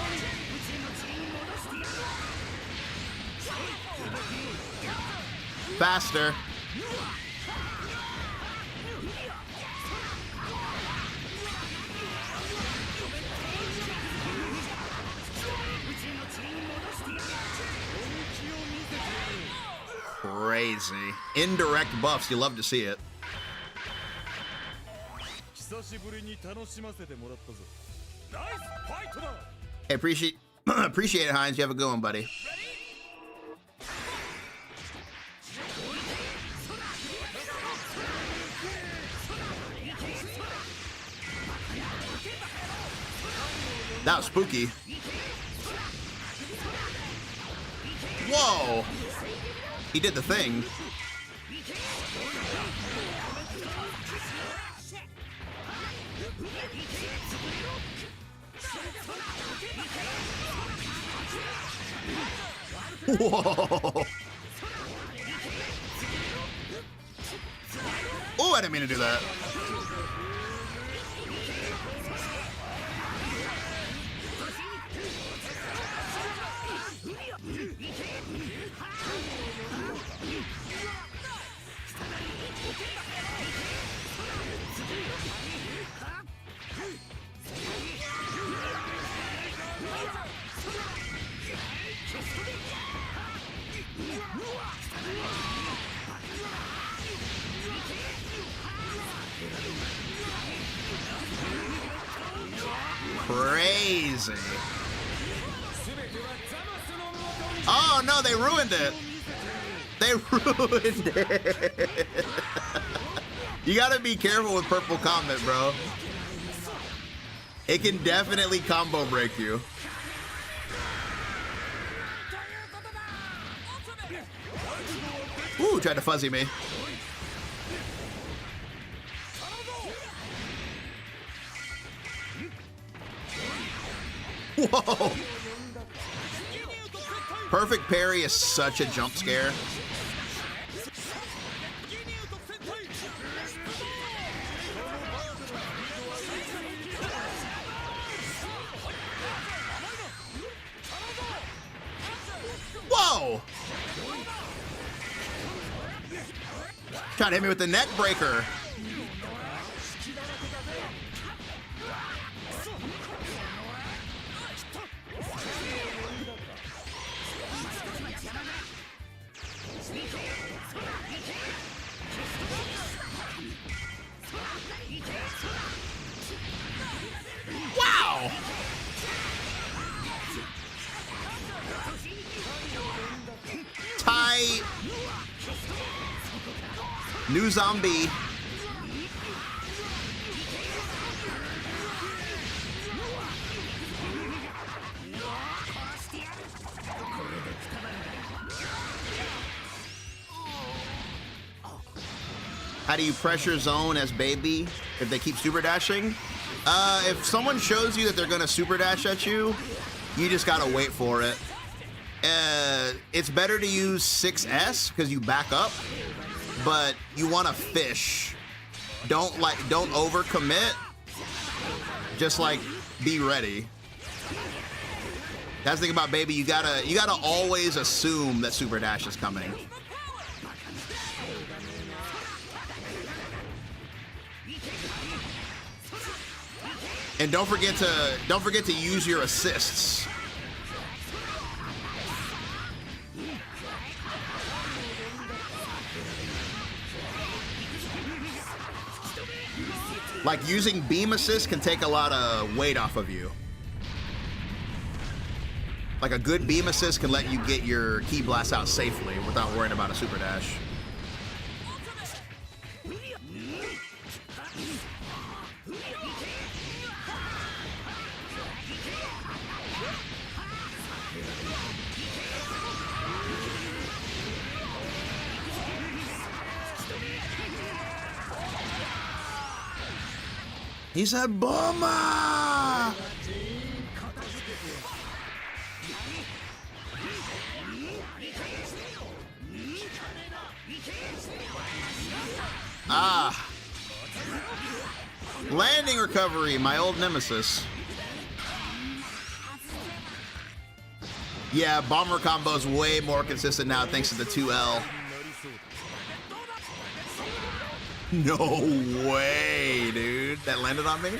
Faster. Crazy. Indirect buffs, you love to see it. Hey, appreciate it, Hines. You have a good one, buddy. That was spooky. Whoa! He did the thing. Whoa! Oh, I didn't mean to do that. Crazy. Oh no, they ruined it. They ruined it. You gotta be careful with purple comet, bro. It can definitely combo break you. Ooh, tried to fuzzy me. Whoa! Perfect parry is such a jump scare. Whoa! Trying to hit me with the neck breaker. Wow! Tight. New zombie. How do you pressure zone as baby if they keep super dashing? If someone shows you that they're gonna super dash at you, you just gotta wait for it. It's better to use 6S because you back up, but you want to fish. Don't overcommit. Just like be ready. That's the thing about baby. You gotta always assume that super dash is coming. And don't forget to use your assists. Like using beam assist can take a lot of weight off of you. Like a good beam assist can let you get your key blast out safely without worrying about a super dash. He said, "Boma!" Ah. Landing recovery, my old nemesis. Yeah, bomber combo's way more consistent now thanks to the 2L. No way, dude. That landed on me?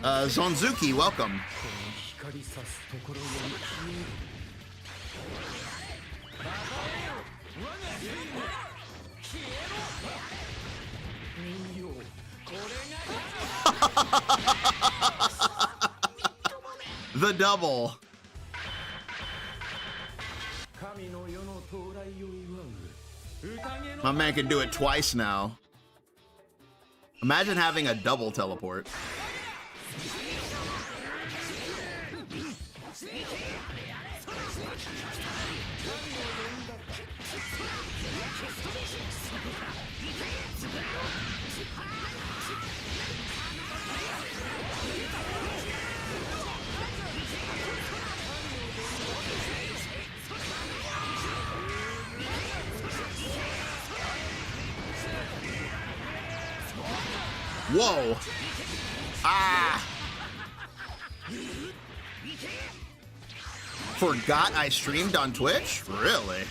Zonzuki, welcome. The double. My man can do it twice now. Imagine having a double teleport. Whoa. Ah. Forgot I streamed on Twitch? Really?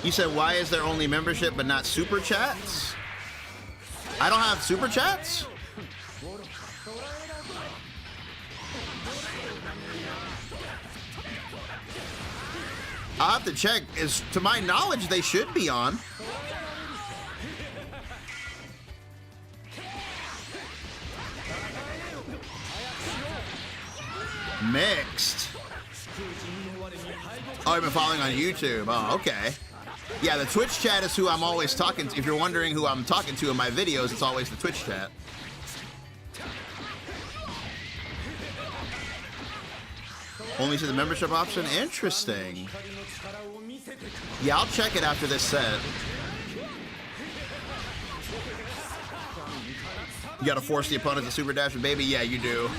You said, why is there only membership but not super chats? I don't have super chats? I'll have to check. To my knowledge, they should be on. Mixed. Oh, you've been following on YouTube. Oh, okay. Yeah, the Twitch chat is who I'm always talking to. If you're wondering who I'm talking to in my videos, it's always the Twitch chat. Only see the membership option? Interesting. Yeah, I'll check it after this set. You gotta force the opponent to super dash, baby? Yeah, you do.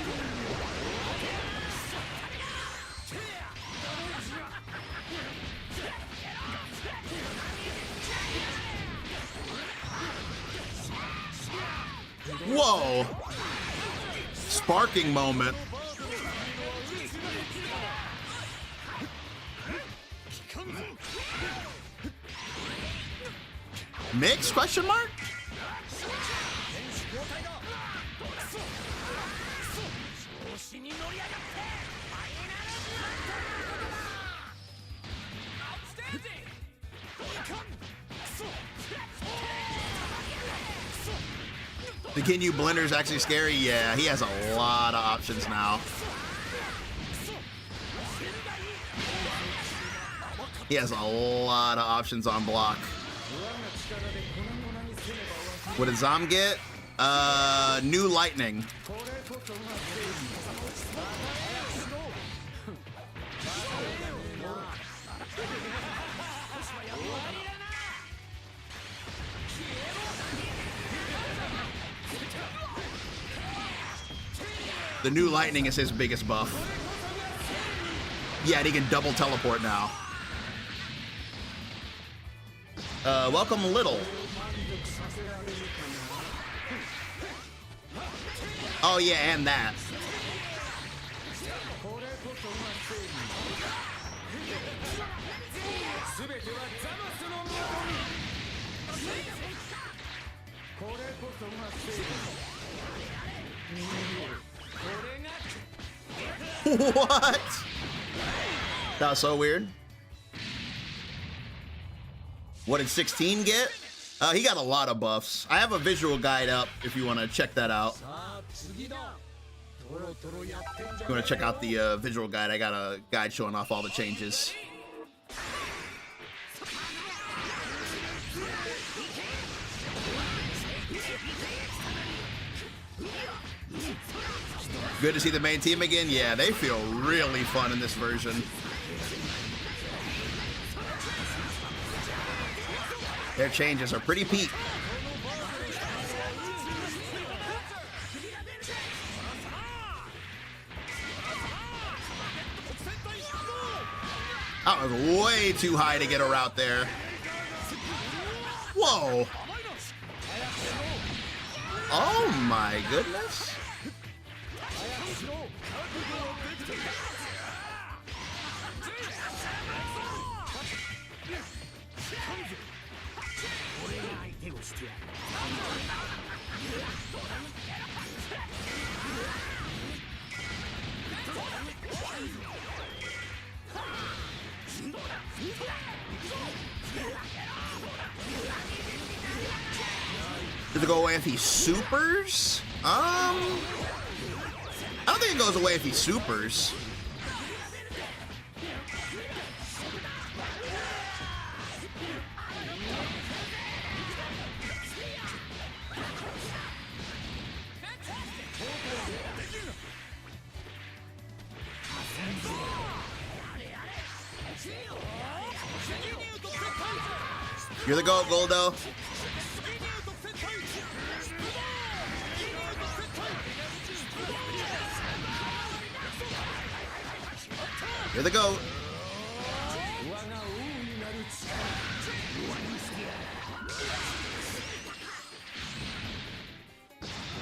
Whoa! Sparking moment. Mix? Question mark? The Ginyu Blender's actually scary? Yeah, he has a lot of options now. He has a lot of options on block. What did Zom get? New Lightning. The new Lightning is his biggest buff. Yeah, and he can double teleport now. Welcome, Little. Oh, yeah, and that. What? That was so weird. What did 16 get? He got a lot of buffs. I have a visual guide up if you want to check that out. If you want to check out the visual guide, I got a guide showing off all the changes. Good to see the main team again. Yeah, they feel really fun in this version. Their changes are pretty peak. That was way too high to get her out there. Whoa. Oh my goodness. Does it go away if he supers? I don't think it goes away if he supers. You're the GOAT, Goldo. You're the GOAT.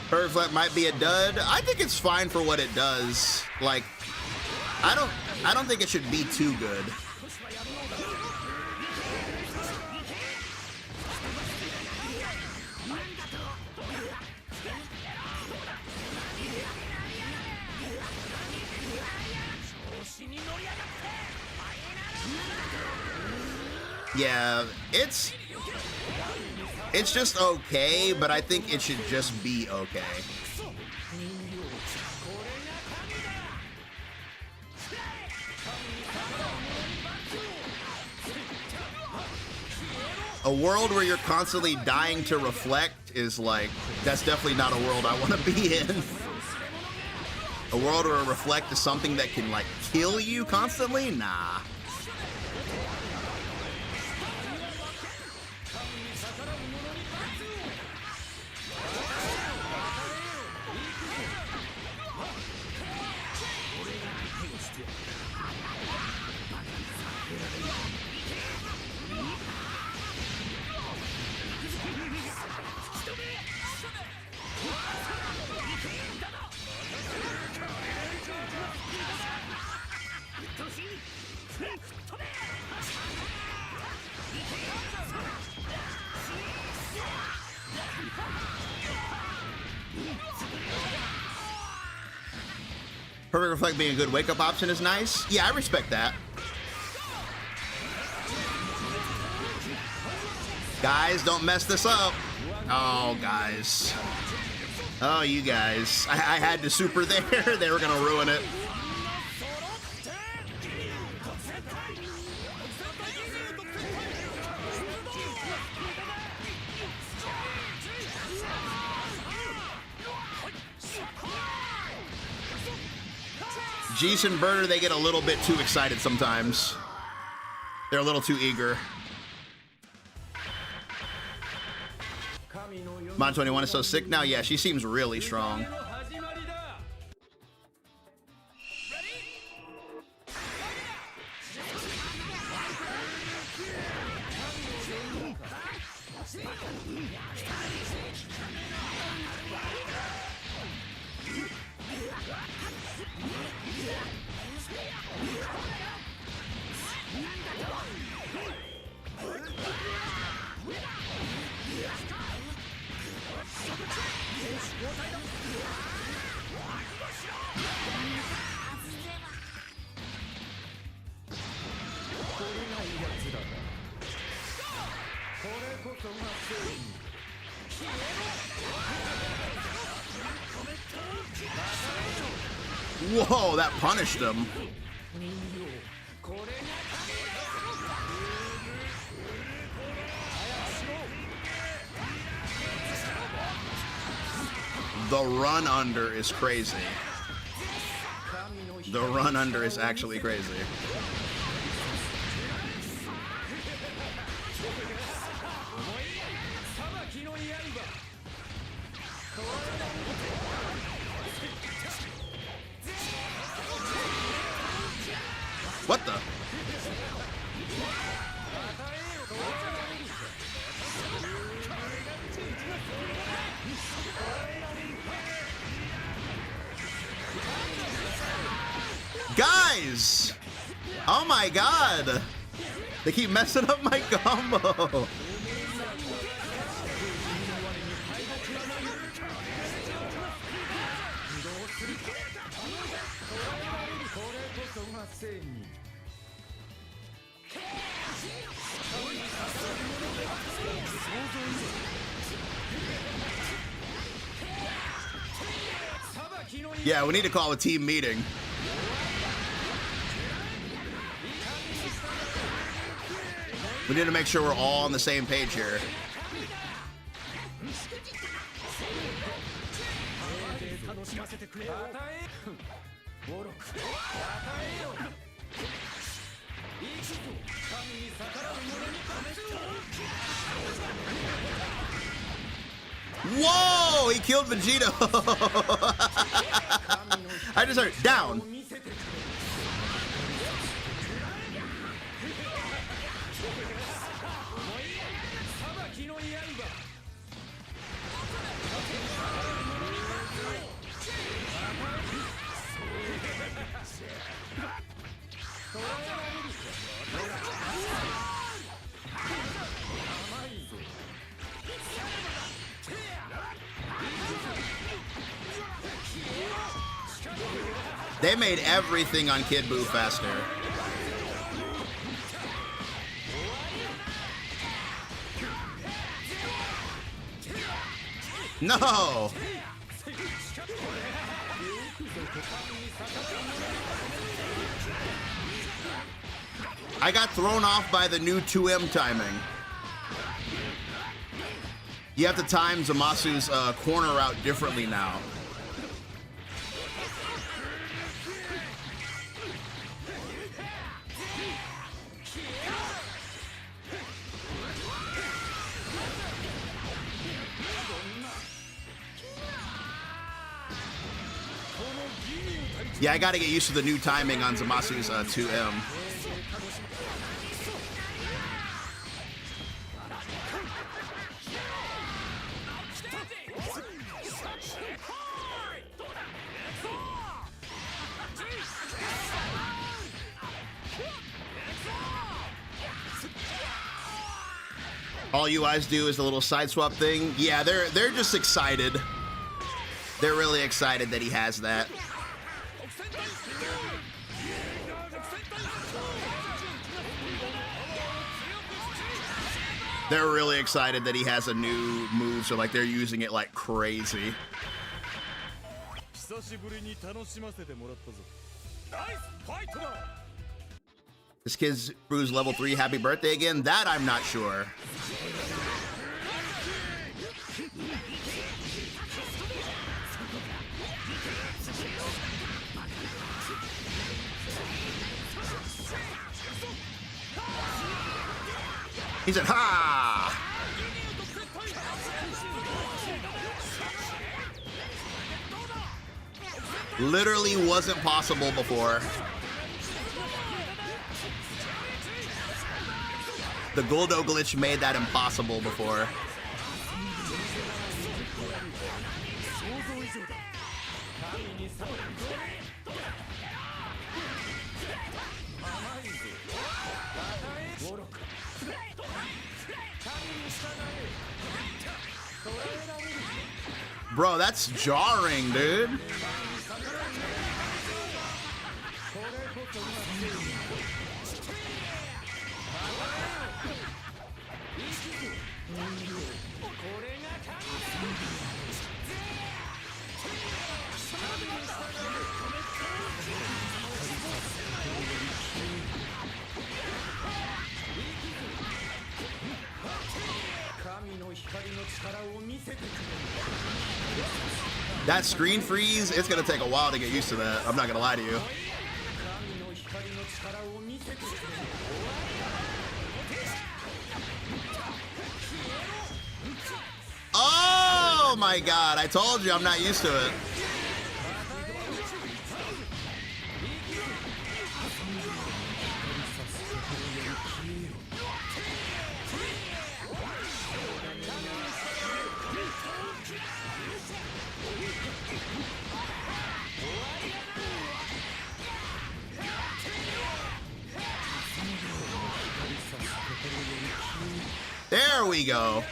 Perfect might be a dud. I think it's fine for what it does. Like, I don't think it should be too good. Yeah, it's just okay, but I think it should just be okay. A world where you're constantly dying to reflect is like, that's definitely not a world I want to be in. A world where reflect is something that can like kill you constantly? Nah. Perfect reflect being a good wake-up option is nice. Yeah, I respect that. Guys, don't mess this up. Oh, guys. Oh, you guys. I had to super there. They were going to ruin it. Jeese and Burner, they get a little bit too excited sometimes. They're a little too eager. Mon 21 is so sick now. Yeah, she seems really strong. Whoa, that punished him. The run under is crazy. The run under is actually crazy. What the? Guys! Oh my god! They keep messing up my combo! Yeah, we need to call a team meeting. We need to make sure we're all on the same page here. Whoa! He killed Vegeta. I just heard down. They made everything on Kid Buu faster. No! I got thrown off by the new 2M timing. You have to time Zamasu's corner out differently now. Yeah, I gotta get used to the new timing on Zamasu's 2M. All you guys do is a little side swap thing. Yeah, they're just excited. They're really excited that he has that. They're really excited that he has a new move, so like they're using it like crazy. This kid's Bruce level 3, happy birthday again? That I'm not sure. He said, ha! Literally wasn't possible before. The Guldo glitch made that impossible before. Bro, that's jarring, dude. That screen freeze, it's gonna take a while to get used to that. I'm not gonna lie to you. Oh my god, I told you I'm not used to it. There we go.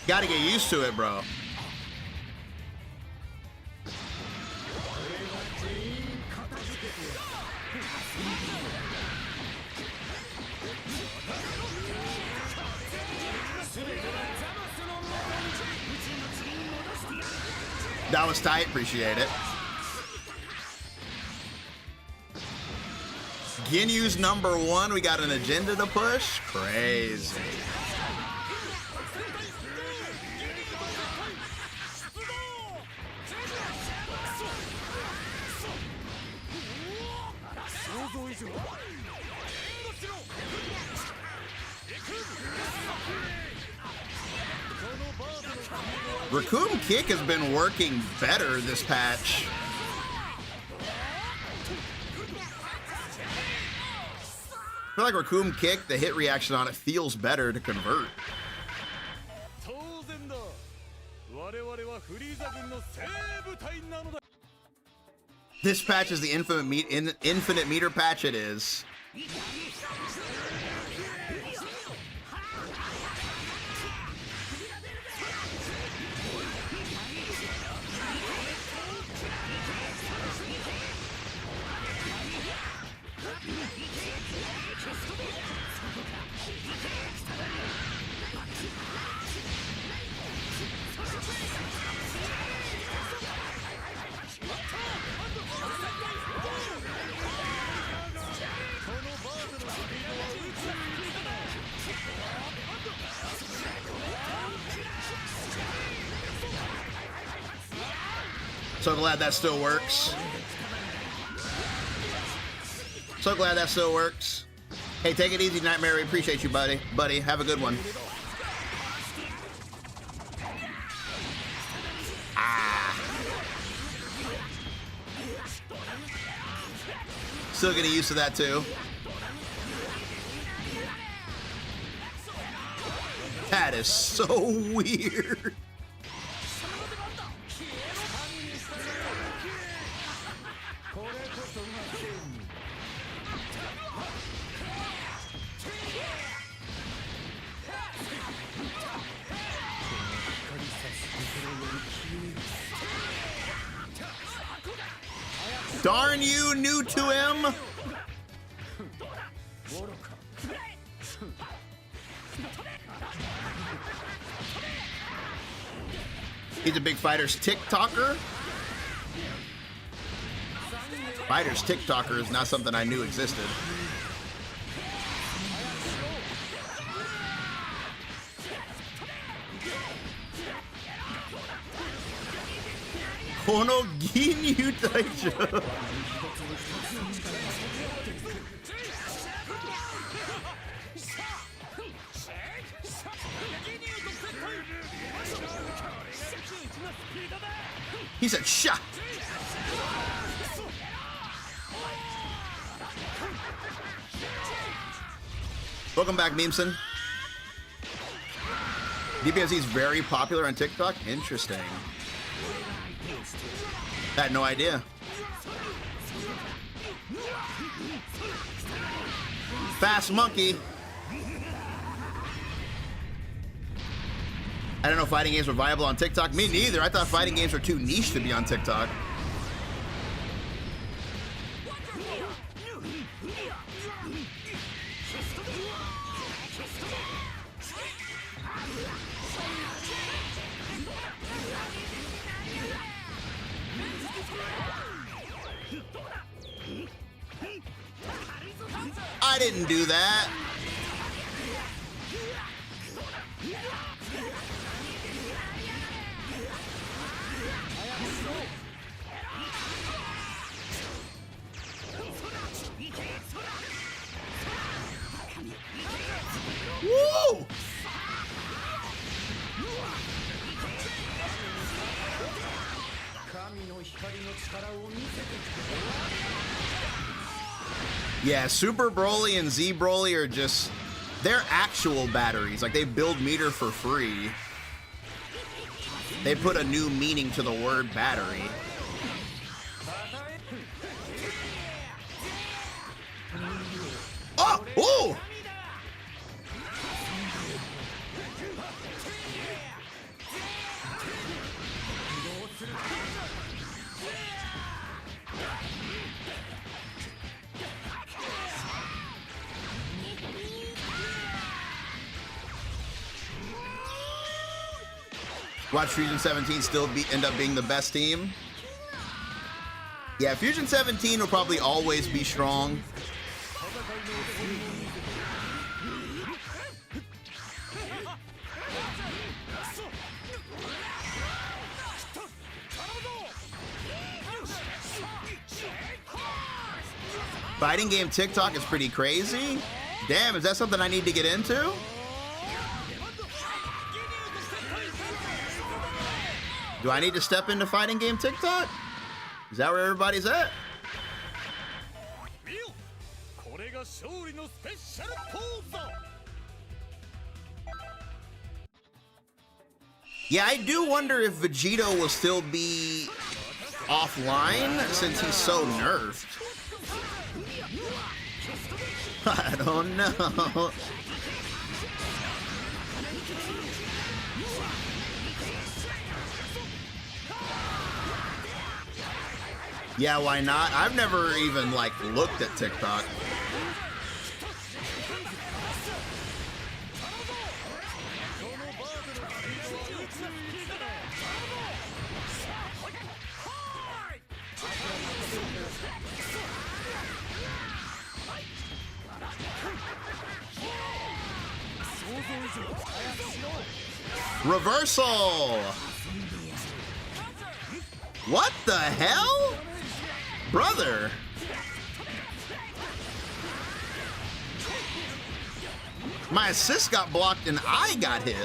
Gotta get used to it, bro. That was tight, appreciate it. Ginyu's #1, we got an agenda to push? Crazy. Raccoon Kick has been working better this patch. I feel like Raccoon Kick, the hit reaction on it feels better to convert. This patch is the infinite meter patch it is. So glad that still works. So glad that still works. Hey, take it easy, Nightmare. We appreciate you, buddy. Buddy, have a good one. Ah. Still getting used to that, too. That is so weird. Darn you, new to him. He's a big Fighters TikToker. Fighters TikToker is not something I knew existed. Kono Ginyu Taicho. He said, "Sha." Welcome back, Memeson. DBFZ is very popular on TikTok. Interesting. I had no idea. Fast Monkey. I don't know if fighting games were viable on TikTok. Me neither. I thought fighting games were too niche to be on TikTok. I didn't do that. Woo! Yeah, Super Broly and Z Broly are just, they're actual batteries. Like, they build meter for free. They put a new meaning to the word battery. Oh! Ooh! Watch Fusion 17 still end up being the best team. Yeah, Fusion 17 will probably always be strong. Fighting game TikTok is pretty crazy. Damn, is that something I need to get into? Do I need to step into fighting game TikTok? Is that where everybody's at? Yeah, I do wonder if Vegito will still be offline since he's so nerfed. I don't know. Yeah, why not? I've never even, like, looked at TikTok. Reversal! What the hell? Brother. My assist got blocked and I got hit.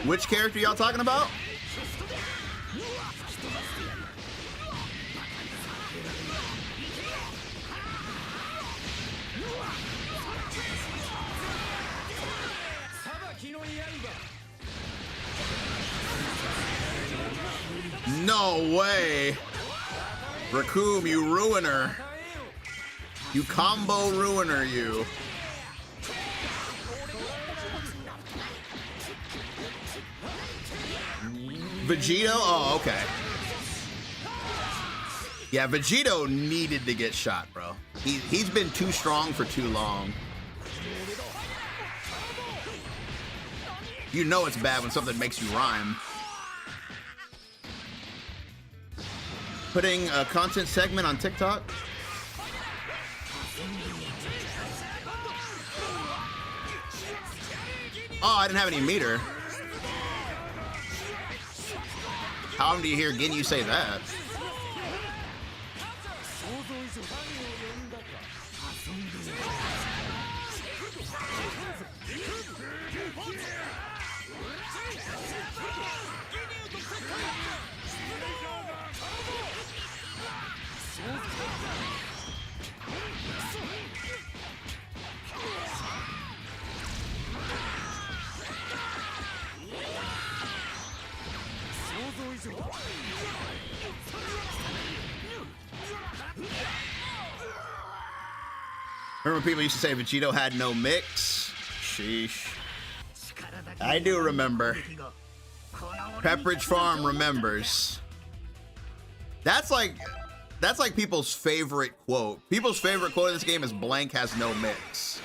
Which character y'all talking about? No way. Raccoon, you ruiner. You combo ruiner, you. Vegito? Oh, okay. Yeah, Vegito needed to get shot, bro. He's been too strong for too long. You know it's bad when something makes you rhyme. Putting a content segment on TikTok? Oh, I didn't have any meter. How often do you hear Ginyu say that? Remember people used to say Vegito had no mix? Sheesh. I do remember. Pepperidge Farm remembers. That's like people's favorite quote. People's favorite quote in this game is blank has no mix.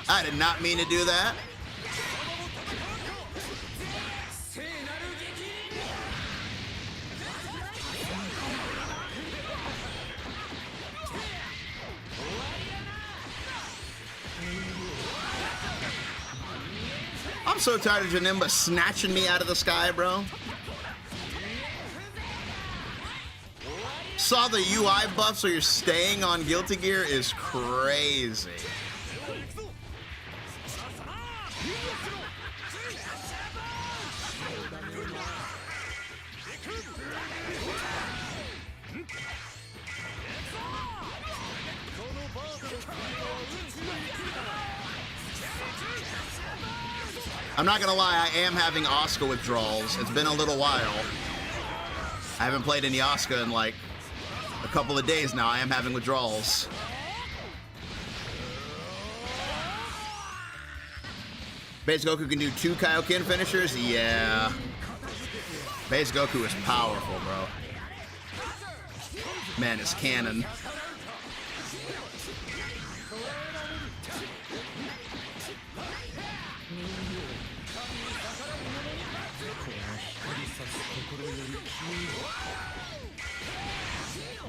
I did not mean to do that. I'm so tired of Janemba snatching me out of the sky, bro. Saw the UI buff, so you're staying on Guilty Gear is crazy. I'm not gonna lie, I am having Oscar withdrawals. It's been a little while. I haven't played any Oscar in like a couple of days now. I am having withdrawals. Base Goku can do 2 Kaioken finishers? Yeah. Base Goku is powerful, bro. Man, it's canon.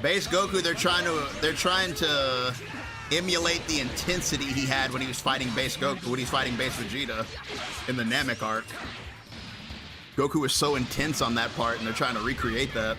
Base Goku, they're trying to emulate the intensity he had when he was fighting base Goku, when he's fighting base Vegeta in the Namek arc. Goku was so intense on that part, and they're trying to recreate that.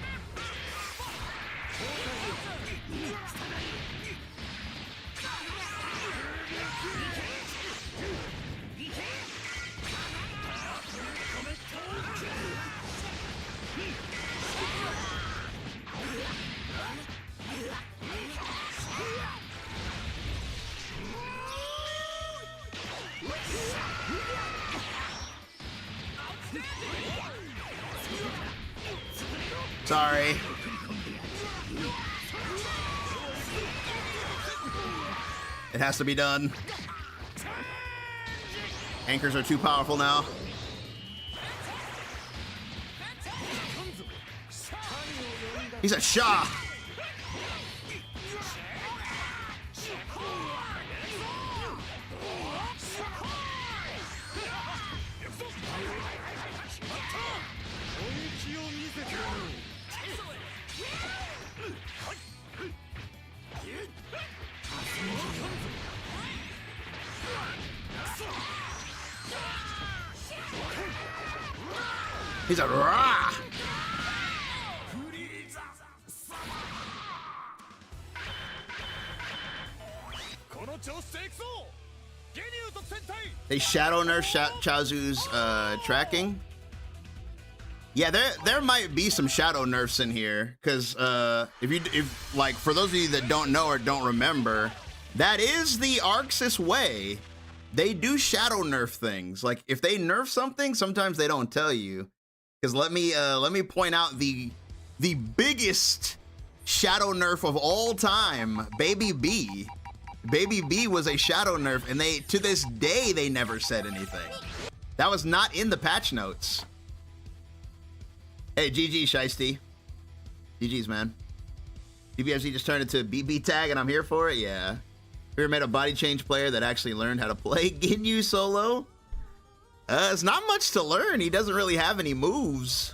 Sorry. It has to be done. Anchors are too powerful now. He's a Shah. He's a rah. They shadow nerf Chaozu's tracking. Yeah, there might be some shadow nerfs in here, because if like, for those of you that don't know or don't remember, that is the Arxis way. They do shadow nerf things. Like, if they nerf something, sometimes they don't tell you. Because let me point out the biggest shadow nerf of all time, Baby B. Baby B was a shadow nerf, and they, to this day, they never said anything. That was not in the patch notes. Hey, GG, Shiesty. GG's, man. DBFZ just turned into a BB tag, and I'm here for it? Yeah. We ever met a body change player that actually learned how to play Ginyu solo? It's not much to learn. He doesn't really have any moves.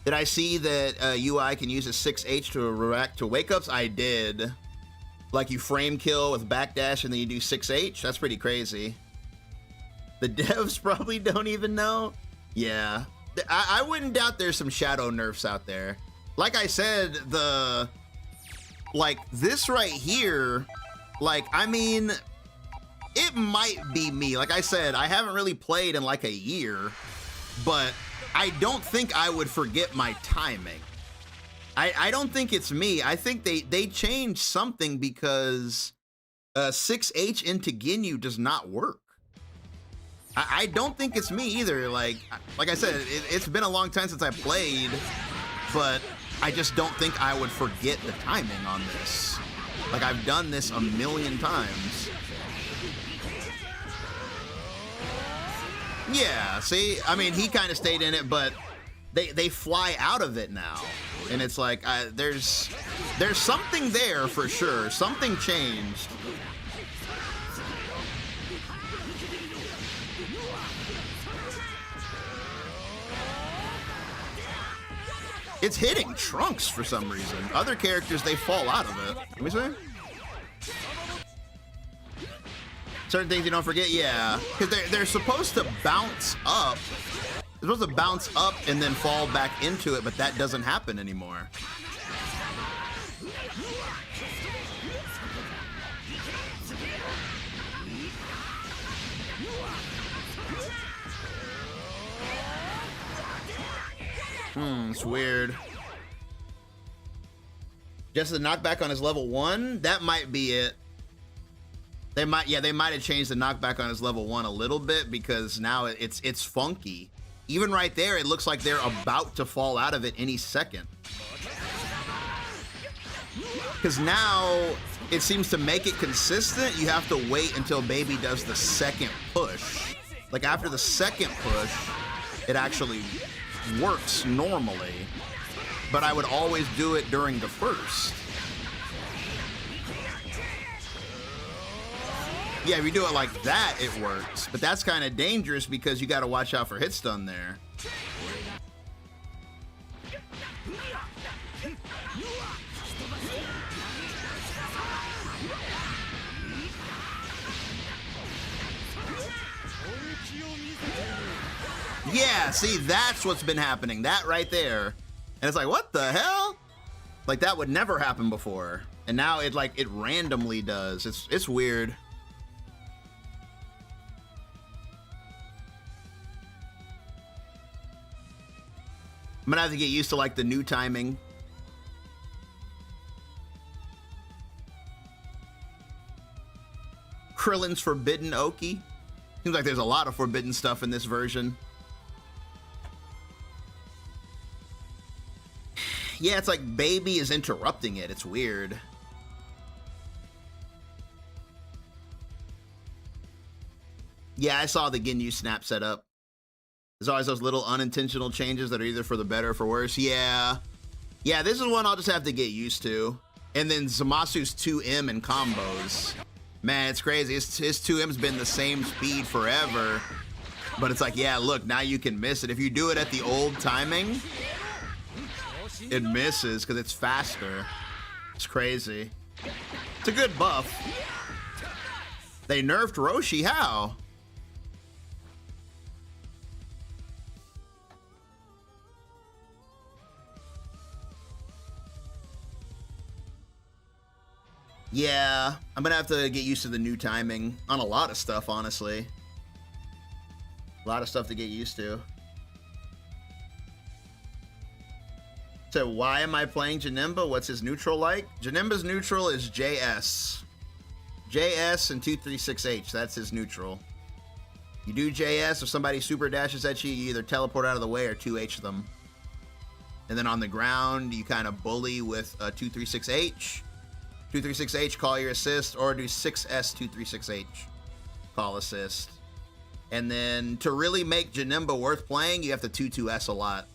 Did I see that UI can use a 6H to react to wake-ups? I did. Like, you frame kill with backdash and then you do 6H? That's pretty crazy. The devs probably don't even know. Yeah. I wouldn't doubt there's some shadow nerfs out there. Like I said, like, this right here, like, I mean, it might be me. Like I said, I haven't really played in like a year, but I don't think I would forget my timing. I don't think it's me. I think they changed something, because 6H into Ginyu does not work. I don't think it's me either. Like I said, it's been a long time since I played, but I just don't think I would forget the timing on this. Like, I've done this a million times. Yeah, see, I mean, he kind of stayed in it, but they fly out of it now, and it's like there's something there for sure. Something changed. It's hitting Trunks for some reason. Other characters, they fall out of it. Let me see. Certain things you don't forget, yeah. Because they're supposed to bounce up. They're supposed to bounce up and then fall back into it, but that doesn't happen anymore. It's weird. Just the knockback on his level 1? That might be it. They might have changed the knockback on his level 1 a little bit, because now it's funky. Even right there, it looks like they're about to fall out of it any second. Because now it seems to make it consistent, you have to wait until Baby does the second push. Like, after the second push, it actually works normally, but I would always do it during the first. Yeah, if you do it like that, it works, but that's kind of dangerous because you got to watch out for hit stun there. Yeah, see, that's what's been happening. That right there. And it's like, what the hell? Like, that would never happen before. And now it randomly does. It's weird. I'm gonna have to get used to like the new timing. Krillin's Forbidden Oki. Seems like there's a lot of forbidden stuff in this version. Yeah, it's like Baby is interrupting it. It's weird. Yeah, I saw the Ginyu snap set up. There's always those little unintentional changes that are either for the better or for worse. Yeah. Yeah, this is one I'll just have to get used to. And then Zamasu's 2M and combos. Man, it's crazy. His 2M's been the same speed forever. But it's like, yeah, look, now you can miss it. If you do it at the old timing, it misses because it's faster. It's crazy. It's a good buff. They nerfed Roshi. How? Yeah, I'm gonna have to get used to the new timing on a lot of stuff, honestly. A lot of stuff to get used to. So why am I playing Janemba? What's his neutral like? Janemba's neutral is JS. JS and 236H, that's his neutral. You do JS, if somebody super dashes at you, you either teleport out of the way or 2H them. And then on the ground, you kind of bully with 236H. 236H, call your assist, or do 6S 236H, call assist. And then to really make Janemba worth playing, you have to 2-2S a lot.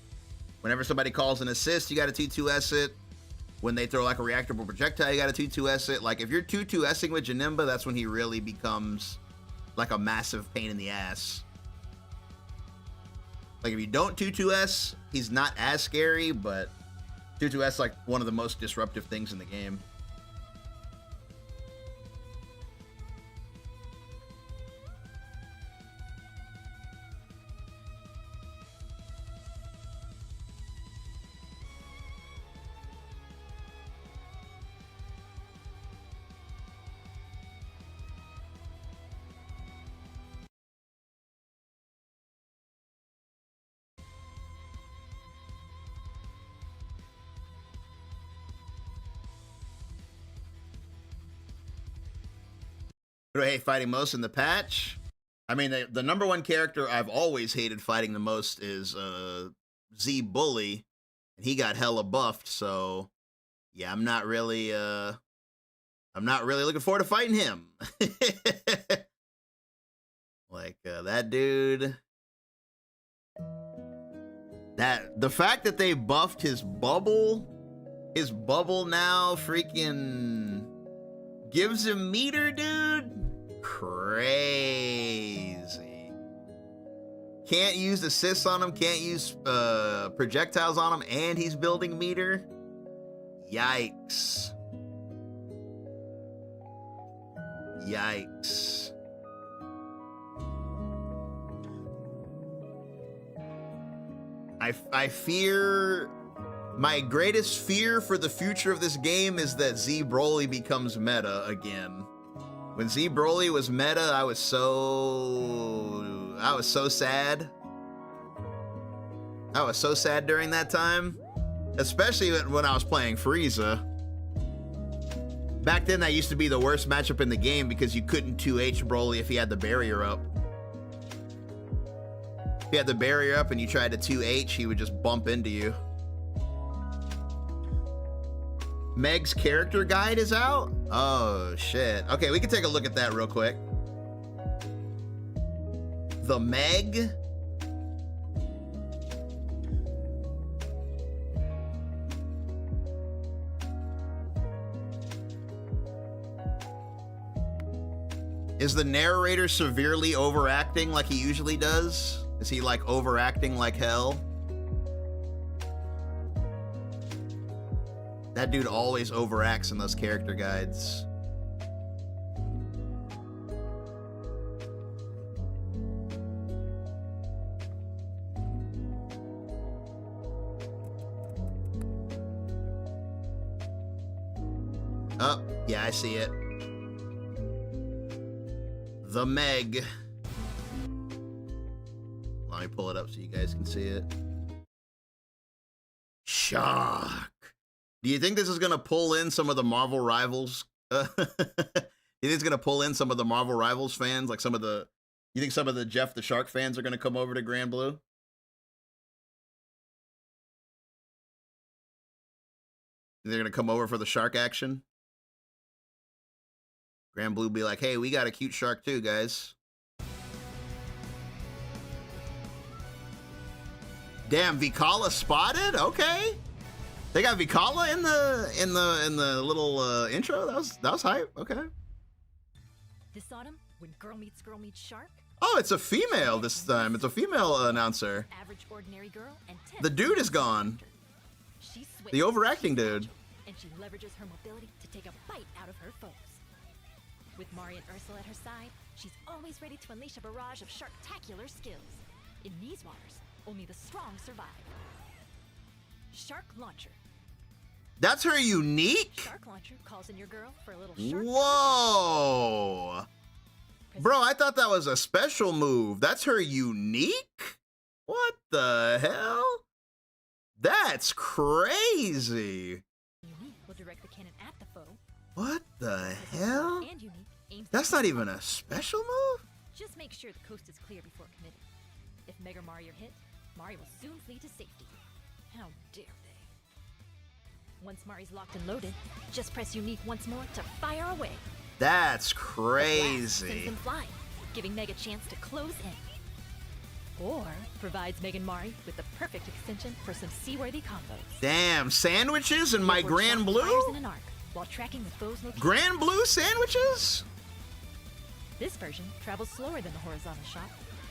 Whenever somebody calls an assist, you got to 2-2S it. When they throw like a reactable projectile, you got to 2-2S it. Like if you're 2-2S'ing with Janemba, that's when he really becomes like a massive pain in the ass. Like if you don't 2-2S, he's not as scary, but 2-2S like one of the most disruptive things in the game. Who do I hate fighting most in the patch? I mean, the number one character I've always hated fighting the most is Z Bully, and he got hella buffed. So, yeah, I'm not really looking forward to fighting him. Like that dude. The fact that they buffed his bubble now freaking gives him meter, dude. Crazy. Can't use assists on him, can't use projectiles on him, and he's building meter. Yikes. Yikes. I fear, my greatest fear for the future of this game is that Z Broly becomes meta again. When Z Broly was meta, I was so sad. I was so sad during that time, especially when I was playing Frieza. Back then, that used to be the worst matchup in the game because you couldn't 2H Broly if he had the barrier up. If he had the barrier up and you tried to 2H, he would just bump into you. Meg's character guide is out? Oh, shit. Okay, we can take a look at that real quick. The Meg? Is the narrator severely overacting like he usually does? Is he like overacting like hell? That dude always overacts in those character guides. Oh, yeah, I see it. The Meg. Let me pull it up so you guys can see it. Shock. Do you think this is gonna pull in some of the Marvel Rivals? You think it's gonna pull in some of the Marvel Rivals fans, like some of the? You think some of the Jeff the Shark fans are gonna come over to Grand Blue? They're gonna come over for the shark action. Grand Blue be like, hey, we got a cute shark too, guys. Damn, Vikala spotted? Okay. They got Vikala in the little intro. That was hype. Okay. This autumn, when girl meets shark. Oh, it's a female this time. It's a female announcer. Average ordinary girl and The dude is gone. The overacting dude. And she leverages her mobility to take a bite out of her foes. With Mari and Ursula at her side, she's always ready to unleash a barrage of sharktacular skills. In these waters, only the strong survive. Shark Launcher. That's her unique? Shark Launcher calls in your girl for a little shark. Whoa. Bro, I thought that was a special move. That's her unique? What the hell? That's crazy. Unique will direct the cannon at the foe. What the hell? And Unique aims That's not even a special move? Just make sure the coast is clear before committing. If Meg or Mari are hit, Mari will soon flee to safety. How dare they? Once Mari's locked and loaded, just press Unique once more to fire away. That's The blast sends crazy. them flying, giving Meg a chance to close in. Or provides Meg and Mari with the perfect extension for some seaworthy combos. Damn, sandwiches in my Where Grand Shark fires in Blue? an arc while tracking the foe's location. Grand Blue sandwiches? This version travels slower than the horizontal shot,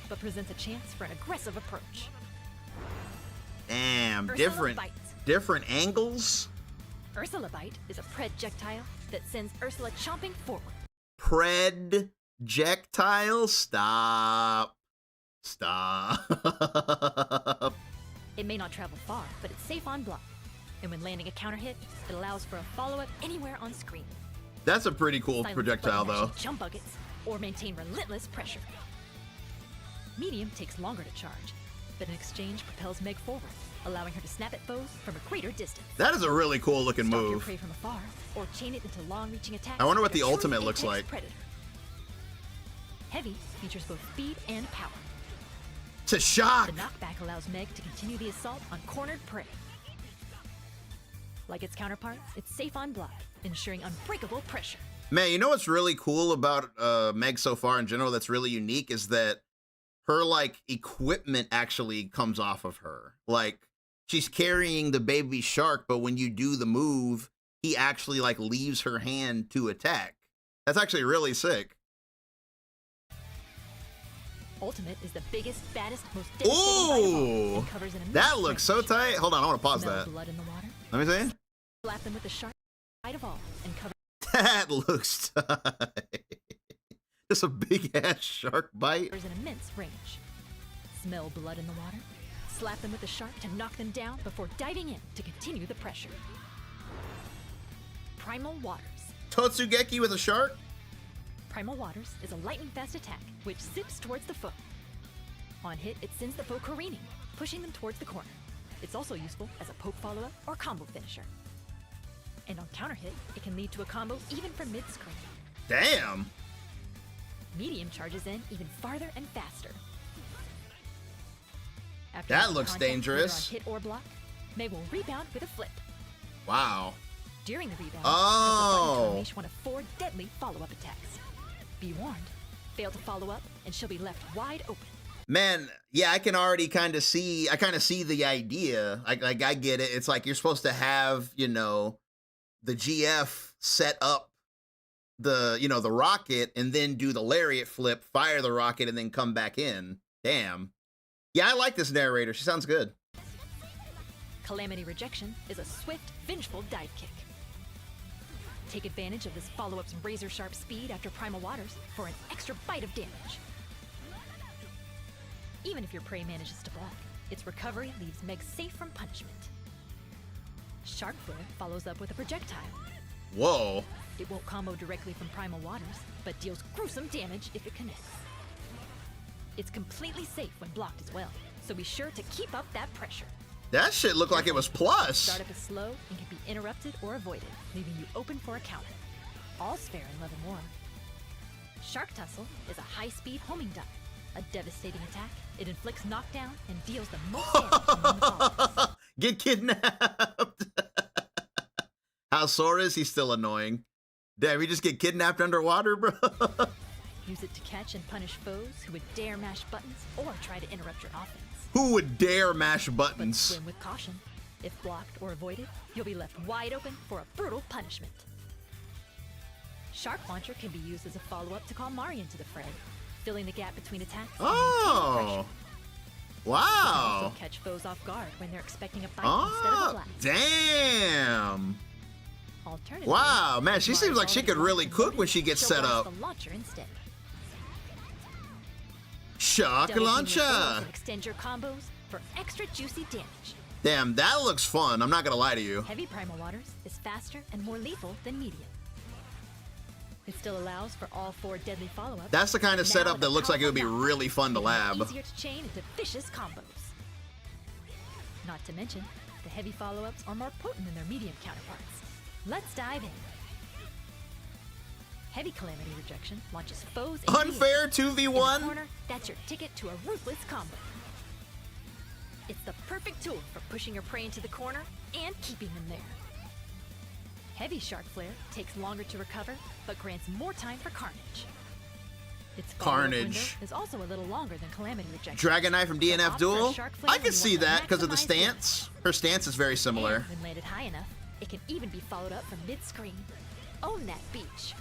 but presents a chance for an aggressive approach. Damn, Ursula Bite. different angles. Ursula Bite is a projectile that sends Ursula chomping forward. Projectile? Stop. Stop. It may not travel far, but it's safe on block. And when landing a counter hit, it allows for a follow-up anywhere on screen. That's a pretty cool Silence projectile, button though. mashing jump buckets, or maintain relentless pressure. Medium takes longer to charge, but in exchange propels Meg forward, allowing her to snap at foes from a greater distance. That is a really cool looking Stalk your move. prey from afar, or chain it into long-reaching attacks. I wonder what like a the true ultimate looks apex like. Predator. Heavy features both speed and power. To shock. The knockback allows Meg to continue the assault on cornered prey. Like its counterparts, it's safe on block, ensuring unbreakable pressure. Man, you know what's really cool about Meg so far in general that's really unique is that her, like, equipment actually comes off of her. Like, she's carrying the baby shark, but when you do the move, he actually, like, leaves her hand to attack. That's actually really sick. Ultimate is the biggest, baddest, most devastating bite of all, Ooh! and covers an immense That looks so range. tight. Hold on, I want to pause Smell that. blood in the water. Let me see. Slap them with the sharp bite of all, and cover That looks tight. Just a big-ass shark bite. an immense range. Smell blood in the water. Slap them with the shark to knock them down before diving in to continue the pressure. Primal Waters. Totsugeki with a shark? Primal Waters is a lightning-fast attack which zips towards the foe. On hit, it sends the foe careening, pushing them towards the corner. It's also useful as a poke follow-up or combo finisher. And on counter hit, it can lead to a combo even from mid-screen. Damn. Medium charges in even farther and faster. After That making looks contact, dangerous. whether on hit or block, Meg will rebound with a flip. Wow. During the rebound, Oh. press the button to unleash one of 4 deadly follow-up attacks. Be warned, fail to follow up, and she'll be left wide open. Man, yeah, I can already kind of see the idea. Like I get it. It's like you're supposed to have, you know, the GF set up the, you know, the rocket and then do the lariat flip, fire the rocket, and then come back in. Damn. Yeah, I like this narrator. She sounds good. Calamity Rejection is a swift, vengeful dive kick. Take advantage of this follow-up's razor-sharp speed after Primal Waters for an extra bite of damage. Even if your prey manages to block, its recovery leaves Meg safe from punishment. Shark Flare follows up with a projectile. Whoa. It won't combo directly from Primal Waters, but deals gruesome damage if it connects. It's completely safe when blocked as well, so be sure to keep up that pressure. That shit looked like it was plus. Startup is slow and can be interrupted or avoided, leaving you open for a counter. All's fair in love and war. Shark Tussle is a high-speed homing dive. A devastating attack, it inflicts knockdown and deals the most damage among the followers. Get kidnapped. How sore is he? Still annoying. Damn, we just get kidnapped underwater, bro. Use it to catch and punish foes who would dare mash buttons or try to interrupt your offense. Who would dare mash But buttons? swim with caution. If blocked or avoided, you'll be left wide open for a brutal punishment. Shark Launcher can be used as a follow-up to call Mari into the fray, filling the gap between attacks. and Oh. maintaining pressure. Wow. Also catch foes off guard when they're expecting a bite instead of a Oh, blast. damn. Alternatively, Wow, man, she Mari's seems like she already could really locked and cook when loaded, she gets she'll set launch up. the launcher instead. Shark Double team your launcher. foes and extend your combos for extra juicy damage. Damn, that looks fun. I'm not gonna lie to you. Heavy Primal Waters is faster and more lethal than medium. It still allows for all 4 deadly follow-ups. That's the kind of now setup with that a looks like it would be powerful really fun to knockdown, lab. making it easier to chain into vicious combos. Not to mention, the heavy follow-ups are more potent than their medium counterparts. Let's dive in. Heavy Calamity Rejection launches foes in Unfair In the 2v1. corner, that's your ticket to a ruthless combo. It's the perfect tool for pushing your prey into the corner and keeping them there. Heavy Shark Flare takes longer to recover, but grants more time for carnage. Its follow-up Carnage. window is also a little longer than Calamity Rejection. Dragon Knight from So DNF opt for a Duel. Shark Flare I when could you see want to that because of the maximize stance. Her stance is very similar. And when landed high enough, it can even be followed up from mid-screen. Own that beach.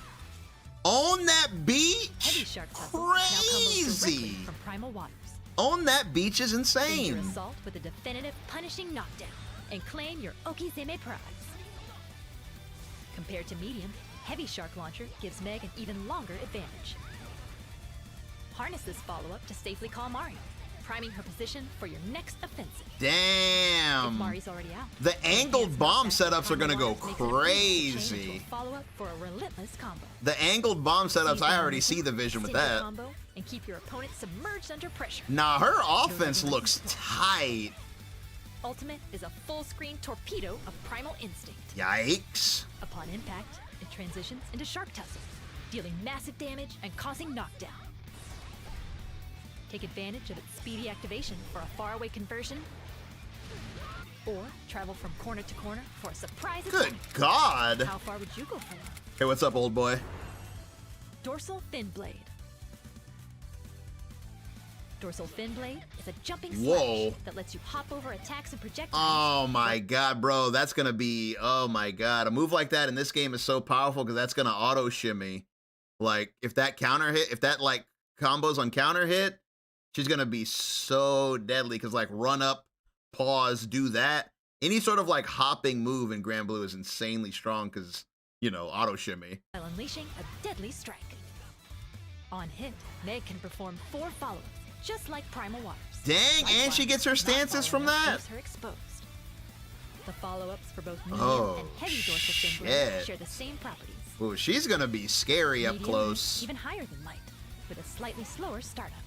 On that Heavy beach. Shark Tussle now combos directly Crazy. from Primal Waters. On that beach is Your insane. assault with a definitive punishing knockdown and claim your Okizeme prize. Compared to medium, Heavy Shark Launcher gives Meg an even longer advantage. Harness this follow-up to safely call Mari, priming her position for your next offensive. If Damn. Mari's already out, The enhanced angled bomb knockback setups are from gonna go Primal Waters makes it easy to chain crazy. into a follow-up for a relentless combo. The angled bomb setups, Seize I the already momentum, see the vision with extend your that. combo, and keep your opponent submerged under pressure. Nah, her offense looks tight. Ultimate is a full-screen torpedo of Primal Instinct. Yikes. Upon impact, it transitions into Shark Tussle, dealing massive damage and causing knockdown. Take advantage of its speedy activation for a faraway conversion, or travel from corner to corner for a surprise Good attack. God. How far would you go for? Hey, what's up, old boy? Dorsal Fin Blade. Dorsal Fin Blade is a jumping Whoa. slash that lets you hop over attacks and projectiles. Oh my God, bro. That's gonna be, oh my God. A move like that in this game is so powerful because that's gonna auto shimmy. Like, if that counter hit, if that like combos on counter hit, she's gonna be so deadly because like run up, pause, do that. Any sort of like hopping move in Grand Blue is insanely strong because, you know, auto shimmy. While unleashing a deadly strike. On hit, Meg can perform 4 follow-ups, just like Primal Waters. Dang, and she gets her Likewise, not stances from following up that. leaves her exposed. The follow-ups for both medium Oh, and heavy dorsal fin blade shit. share the same properties. Ooh, she's gonna be scary up Medium close. Even higher than light, with a slightly slower startup.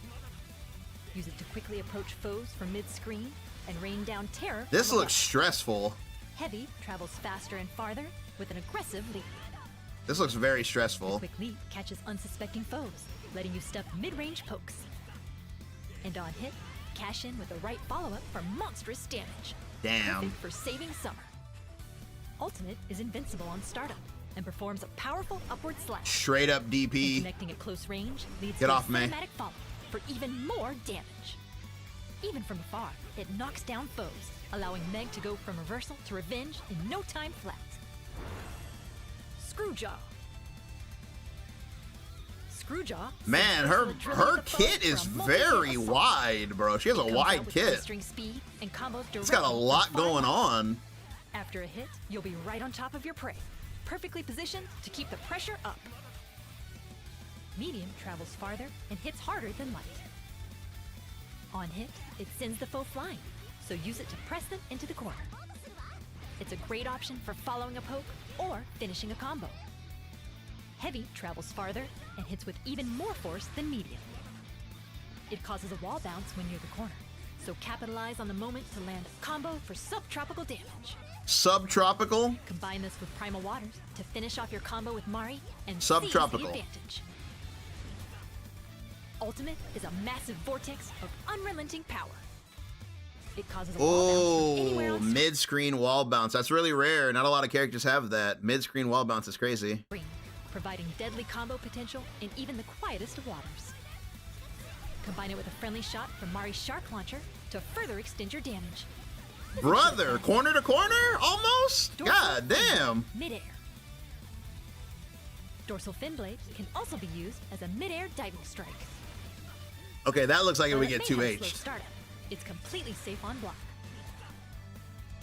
Use it to quickly approach foes from mid-screen and rain down terror. This from looks above. stressful. Heavy travels faster and farther with an aggressive leap. This looks very The stressful. quick leap catches unsuspecting foes, letting you stuff mid-range pokes. And on hit, cash in with the right follow-up for monstrous damage. Damn. Perfect for saving summer. Ultimate is invincible on startup and performs a powerful upward slash. Straight up And DP. connecting at close range leads Get to off a me. cinematic follow for even more damage. Even from afar, it knocks down foes, allowing Meg to go from reversal to revenge in no time flat. Screwjaw. Screwjaw. Man, sends her Ursula drilling her the foe kit for is a multi-hit very assault. wide, bro. She has a It comes wide out with kit. blistering speed and combos It's got a directly lot with fire going weapons. on. After a hit, you'll be right on top of your prey, perfectly positioned to keep the pressure up. Medium travels farther and hits harder than light. On hit, it sends the foe flying, so use it to press them into the corner. It's a great option for following a poke or finishing a combo. Heavy travels farther and hits with even more force than medium. It causes a wall bounce when near the corner, so capitalize on the moment to land a combo for subtropical damage. Subtropical? Combine this with Primal Waters to finish off your combo with Mari and Subtropical. seize the advantage. Ultimate is a massive vortex of unrelenting power. It causes a wall bounce from anywhere Oh, on mid-screen wall bounce. That's really rare. Not a lot of characters have that. Mid-screen wall bounce is crazy. screen, providing deadly combo potential in even the quietest of waters. Combine it with a friendly shot from Mari's Shark Launcher to further extend your damage. Brother, corner to corner? Almost? Dorsal God fin damn. blade, Midair. Dorsal fin blade can also be used as a midair diving strike. Okay, that looks like it While would it get may have a 2H. slow startup, it's completely safe on block.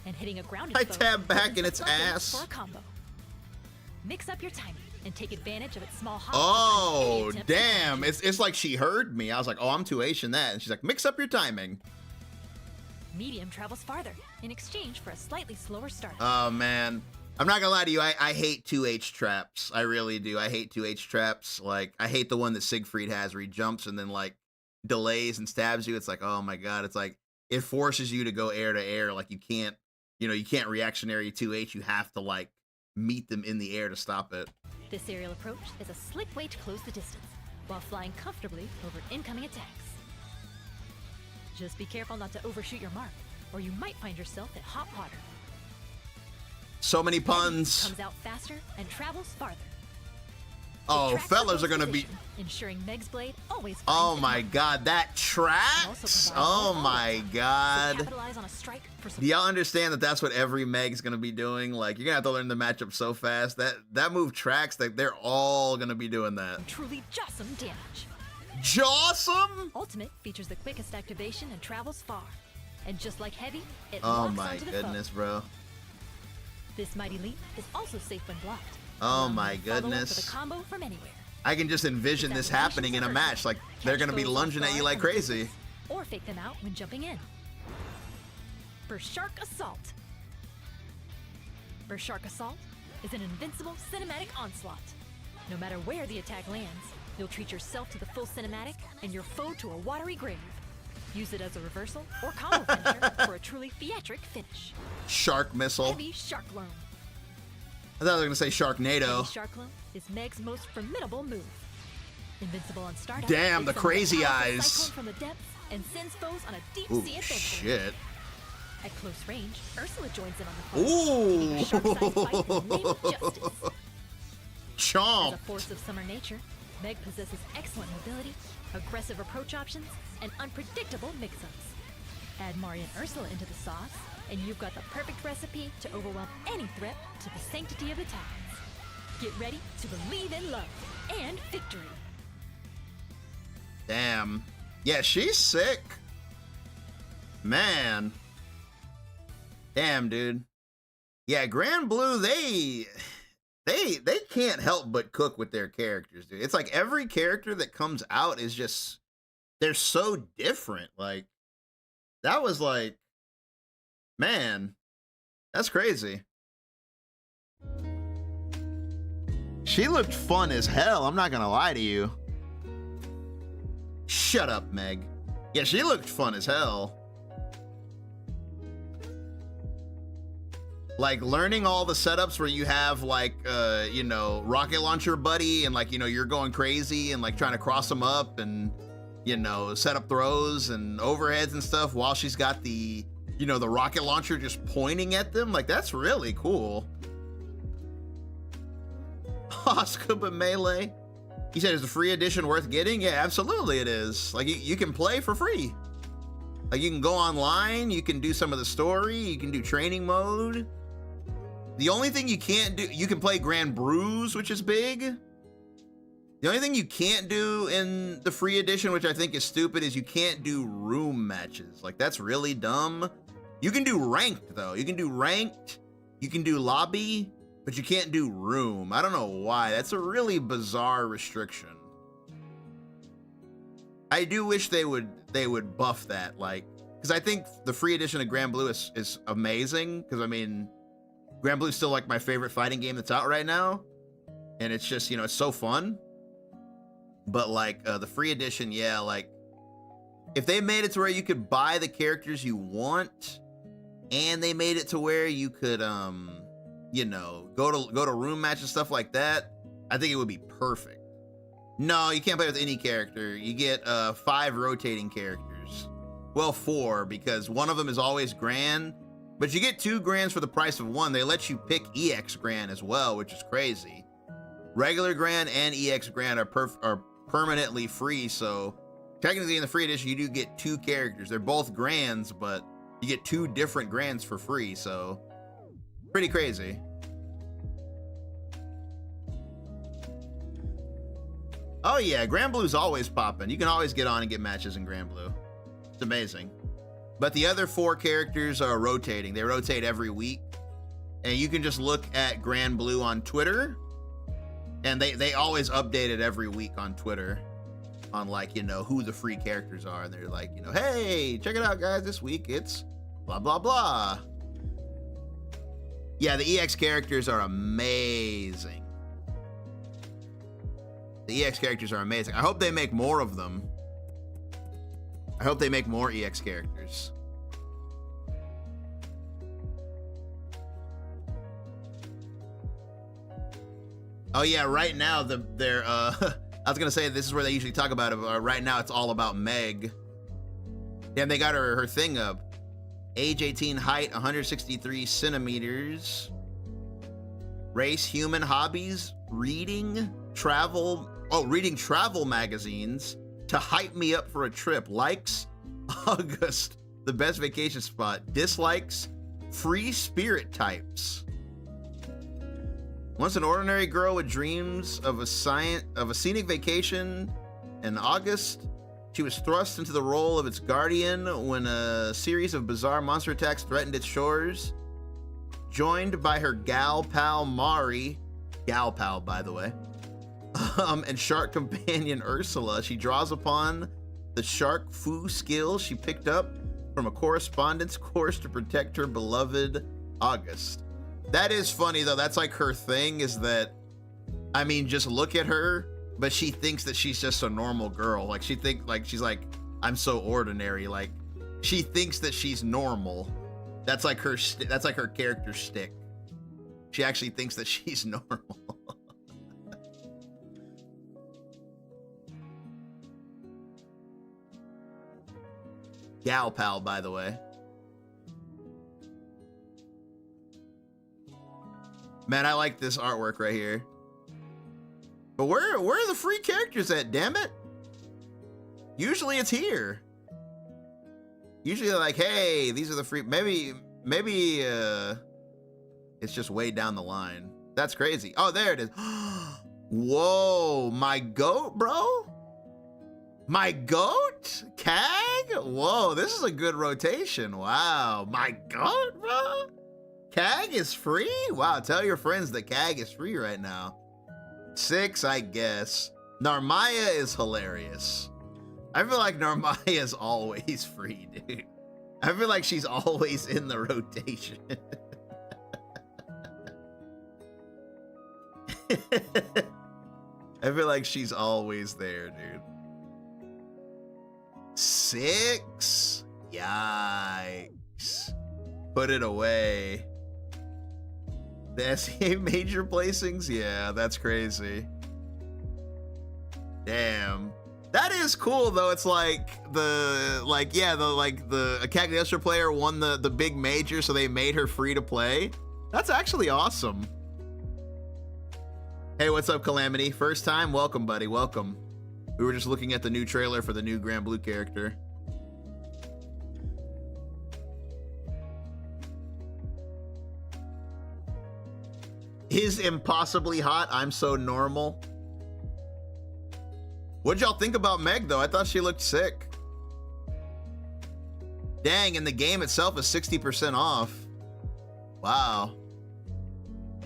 And hitting a grounded I foe tab back opens in up its floodgates ass. for a combo. Mix up your timing and take advantage of its small hop. Oh, damn. It's like she heard me. I was like, oh, I'm 2H in that. And she's like, mix up your timing. Medium travels farther in exchange for a slightly slower start. Oh, man. I'm not gonna lie to you. I hate 2H traps. I really do. I hate 2H traps. Like, I hate the one that Siegfried has where he jumps and then, like, delays and stabs you. It's like, oh my God. It's like, it forces you to go air to air. Like, you can't reactionary 2H. You have to, like, meet them in the air to stop it. This aerial approach is a slick way to close the distance while flying comfortably over incoming attacks. Just be careful not to overshoot your mark, or you might find yourself in hot water. So many puns. Comes out faster and travels farther. Oh, Tracks fellas the are gonna be. position, ensuring Meg's blade always. Oh finds my its mark. God, that It tracks. also provides Oh more my follow-up, so God. capitalize on a strike for some Do y'all understand that that's what every Meg's gonna be doing? Like, you're gonna have to learn the matchup so fast. That move tracks. That they're all gonna be doing that. truly jawsome damage. Jawsome. Ultimate features the quickest activation and travels far. And just like Heavy, it Oh locks my onto the goodness, foe. bro. This mighty leap is also safe when blocked. Oh allowing my you to follow up goodness. with a combo from anywhere. I can just envision this happening in a match. Like, they're gonna be Catch foes lunging off at you guard like from a crazy. distance, or fake them out when jumping in. Berserk Assault. Berserk Assault is an invincible cinematic onslaught. No matter where the attack lands, you'll treat yourself to the full cinematic and your foe to a watery grave. Use it as a reversal or combo finisher for a truly theatric finish. Shark missile. Heavy Shark Loan. I thought I was gonna say Sharknado. Heavy Shark Loan is Meg's most formidable move. Invincible on startup. Damn, it the sends a crazy powerful eyes. cyclone from the depths and sends foes on a deep Ooh, sea adventure. shit. At close range, Ursula joins in on the fun, giving a shark-sized fight in the name of justice. As a Chomp. force of summer nature, Meg possesses excellent mobility, aggressive approach options, and unpredictable mix-ups. Add Mari and Ursula into the sauce, and you've got the perfect recipe to overwhelm any threat to the sanctity of the tides. Get ready to believe in love and victory. Damn. Yeah, she's sick. Man. Damn, dude. Yeah, Grand Blue, they can't help but cook with their characters, dude. It's like every character that comes out is just, they're so different. Like, that was like, man, that's crazy. She looked fun as hell, I'm not gonna lie to you. Shut up, Meg. Yeah, she looked fun as hell. Like, learning all the setups where you have, like, you know, rocket launcher buddy, and, like, you know, you're going crazy and, like, trying to cross them up and, you know, set up throws and overheads and stuff while she's got the, you know, the rocket launcher just pointing at them. Like, that's really cool. Scuba Melee. He said, is the free edition worth getting? Yeah, absolutely it is. Like, you can play for free. Like, you can go online, you can do some of the story, you can do training mode. The only thing you can't do, you can play Grand Brews, which is big. The only thing you can't do in the free edition, which I think is stupid, is you can't do room matches. Like, that's really dumb. You can do ranked, though. You can do ranked, you can do lobby, but you can't do room. I don't know why. That's a really bizarre restriction. I do wish they would buff that, like, because I think the free edition of Grand Blue is amazing. Because I mean, Grand Blue's still like my favorite fighting game that's out right now. And it's just, you know, it's so fun. But like the free edition, yeah, like if they made it to where you could buy the characters you want, and they made it to where you could you know, go to room match and stuff like that, I think it would be perfect. No, you can't play with any character. You get 5 rotating characters. Well, 4, because one of them is always Gran, but you get 2 Grans for the price of 1. They let you pick EX Gran as well, which is crazy. Regular Gran and EX Gran are permanently free, so technically in the free edition you do get 2 characters. They're both Grans, but you get 2 different Grans for free, so pretty crazy. Oh yeah, Grand Blue's always popping. You can always get on and get matches in Grand Blue. It's amazing. But the other 4 characters are rotating. They rotate every week. And you can just look at Grand Blue on Twitter. And they always update it every week on Twitter. On like, you know, who the free characters are. And they're like, you know, hey, check it out guys, this week it's blah, blah, blah. Yeah, the EX characters are amazing. The EX characters are amazing. I hope they make more of them. I hope they make more EX characters. Oh yeah, right now they're I was gonna say this is where they usually talk about it, but right now it's all about Meg. Damn, they got her thing up. Age 18, height 163 centimeters. Race, human, hobbies, reading travel magazines to hype me up for a trip. Likes, August, the best vacation spot. Dislikes, free spirit types. Once an ordinary girl with dreams of a scenic vacation in August, she was thrust into the role of its guardian when a series of bizarre monster attacks threatened its shores. Joined by her gal pal Mari, gal pal by the way, and shark companion Ursula, she draws upon the shark fu skills she picked up from a correspondence course to protect her beloved August. That is funny though. That's like her thing, is that, I mean, just look at her, but she thinks that she's just a normal girl. Like she's like, I'm so ordinary. Like she thinks that she's normal. That's like her character shtick. She actually thinks that she's normal. Gal pal, by the way. Man, I like this artwork right here. But where are the free characters at, damn it? Usually it's here. Usually they're like, hey, these are the free, maybe it's just way down the line. That's crazy. Oh, there it is. Whoa, my goat, bro? My goat? Kag? Whoa, this is a good rotation. Wow, my goat, bro? Kag is free? Wow, tell your friends that Kag is free right now. 6, I guess. Narmaya is hilarious. I feel like Narmaya is always free, dude. I feel like she's always in the rotation. I feel like she's always there, dude. 6? Yikes. Put it away. The SEA major placings? Yeah, that's crazy. Damn. That is cool though. It's like the Cagliostro player won the big major, so they made her free to play. That's actually awesome. Hey, what's up, Calamity? First time? Welcome, buddy. Welcome. We were just looking at the new trailer for the new Grand Blue character. Is impossibly hot. I'm so normal. What'd y'all think about Meg though? I thought she looked sick. Dang, and the game itself is 60% off. Wow.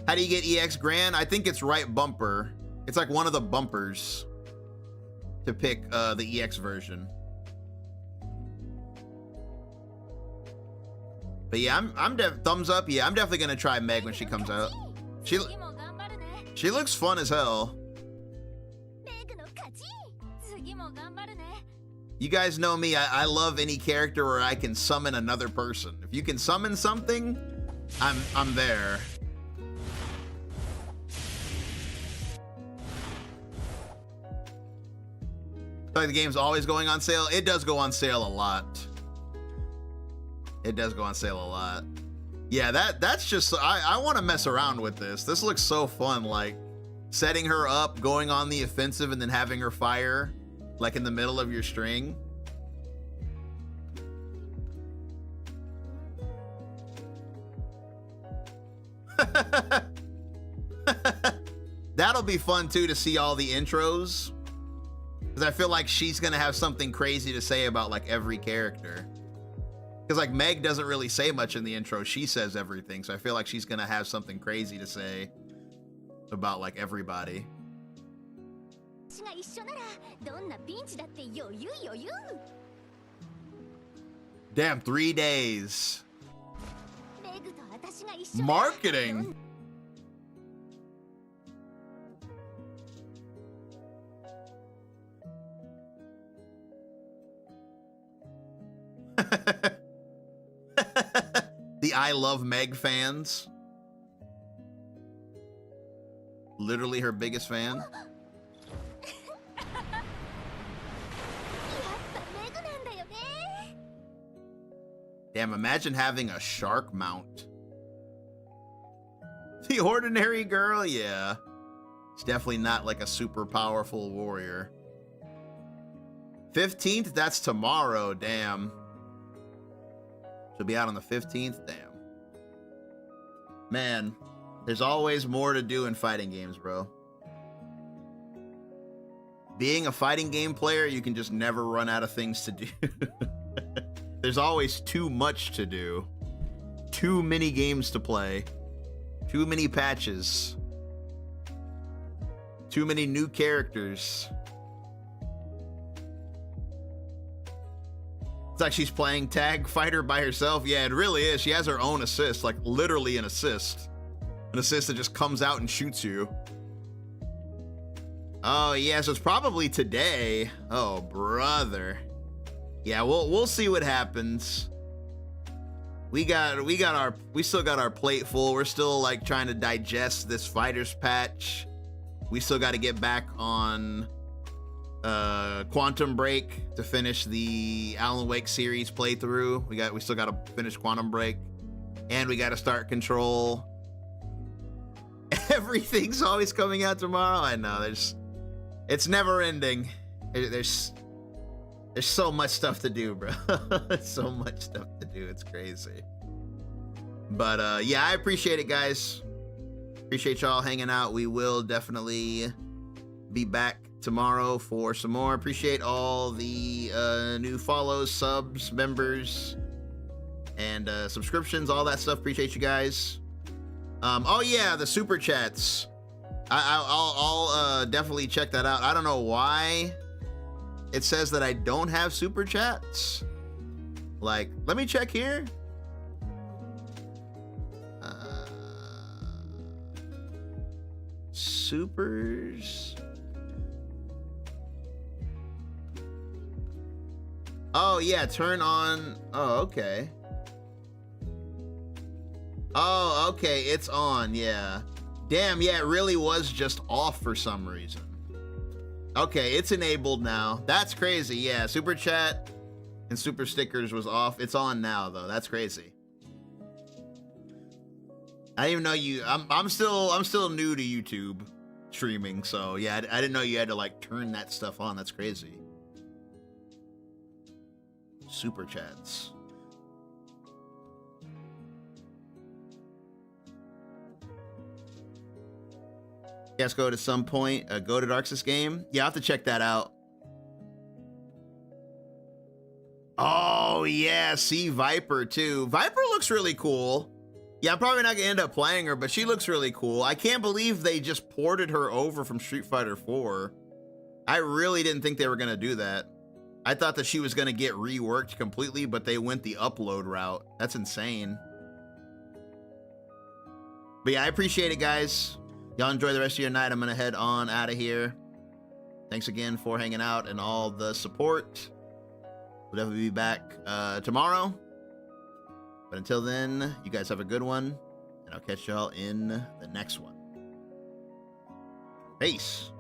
How do you get EX Grand? I think it's right bumper. It's like one of the bumpers to pick the EX version. But yeah, thumbs up. Yeah, I'm definitely gonna try Meg when she comes out. She looks fun as hell. You guys know me. I love any character where I can summon another person. If you can summon something, I'm there. Like the game's always going on sale. It does go on sale a lot. It does go on sale a lot. Yeah, that's just, I want to mess around with this. This looks so fun, like setting her up, going on the offensive, and then having her fire like in the middle of your string. That'll be fun too, to see all the intros, because I feel like she's gonna have something crazy to say about like every character. Because like Meg doesn't really say much in the intro, she says everything, so I feel like she's gonna have something crazy to say about like everybody. Damn, 3 days. Marketing. The I Love Meg fans. Literally her biggest fan. Damn, imagine having a shark mount. The ordinary girl, yeah. It's definitely not like a super powerful warrior. 15th, that's tomorrow, damn. She'll be out on the 15th, damn. Man, there's always more to do in fighting games, bro. Being a fighting game player, you can just never run out of things to do. There's always too much to do. Too many games to play. Too many patches. Too many new characters. It's like she's playing tag fighter by herself. Yeah, it really is. She has her own assist, like literally an assist. An assist that just comes out and shoots you. Oh yeah, so it's probably today. Oh brother. Yeah, we'll see what happens. We still got our plate full. We're still like trying to digest this fighters patch. We still got to get back on Quantum Break to finish the Alan Wake series playthrough. We still got to finish Quantum Break, and we got to start Control. Everything's always coming out tomorrow. I know, it's never ending. There's so much stuff to do, bro. So much stuff to do. It's crazy. But yeah, I appreciate it, guys. Appreciate y'all hanging out. We will definitely be back tomorrow for some more. Appreciate all the new follows, subs, members, and subscriptions, all that stuff. Appreciate you guys. Oh yeah, the super chats. I'll definitely check that out. I don't know why it says that I don't have super chats. Like, let me check here. Supers. Oh yeah, turn on. Oh, okay. Oh, okay, it's on, yeah. Damn, yeah, it really was just off for some reason. Okay, it's enabled now. That's crazy, yeah. Super chat and super stickers was off. It's on now, though. That's crazy. I didn't even know you. I'm still new to YouTube streaming, so yeah, I didn't know you had to like turn that stuff on. That's crazy. Super chats. Yes, go to some point. Go to Darksys game. Yeah, I have to check that out. Oh yeah, see Viper too. Viper looks really cool. Yeah, I'm probably not gonna end up playing her, but she looks really cool. I can't believe they just ported her over from Street Fighter 4. I really didn't think they were gonna do that. I thought that she was going to get reworked completely, but they went the upload route. That's insane. But yeah, I appreciate it, guys. Y'all enjoy the rest of your night. I'm going to head on out of here. Thanks again for hanging out and all the support. We'll definitely be back tomorrow. But until then, you guys have a good one. And I'll catch y'all in the next one. Peace.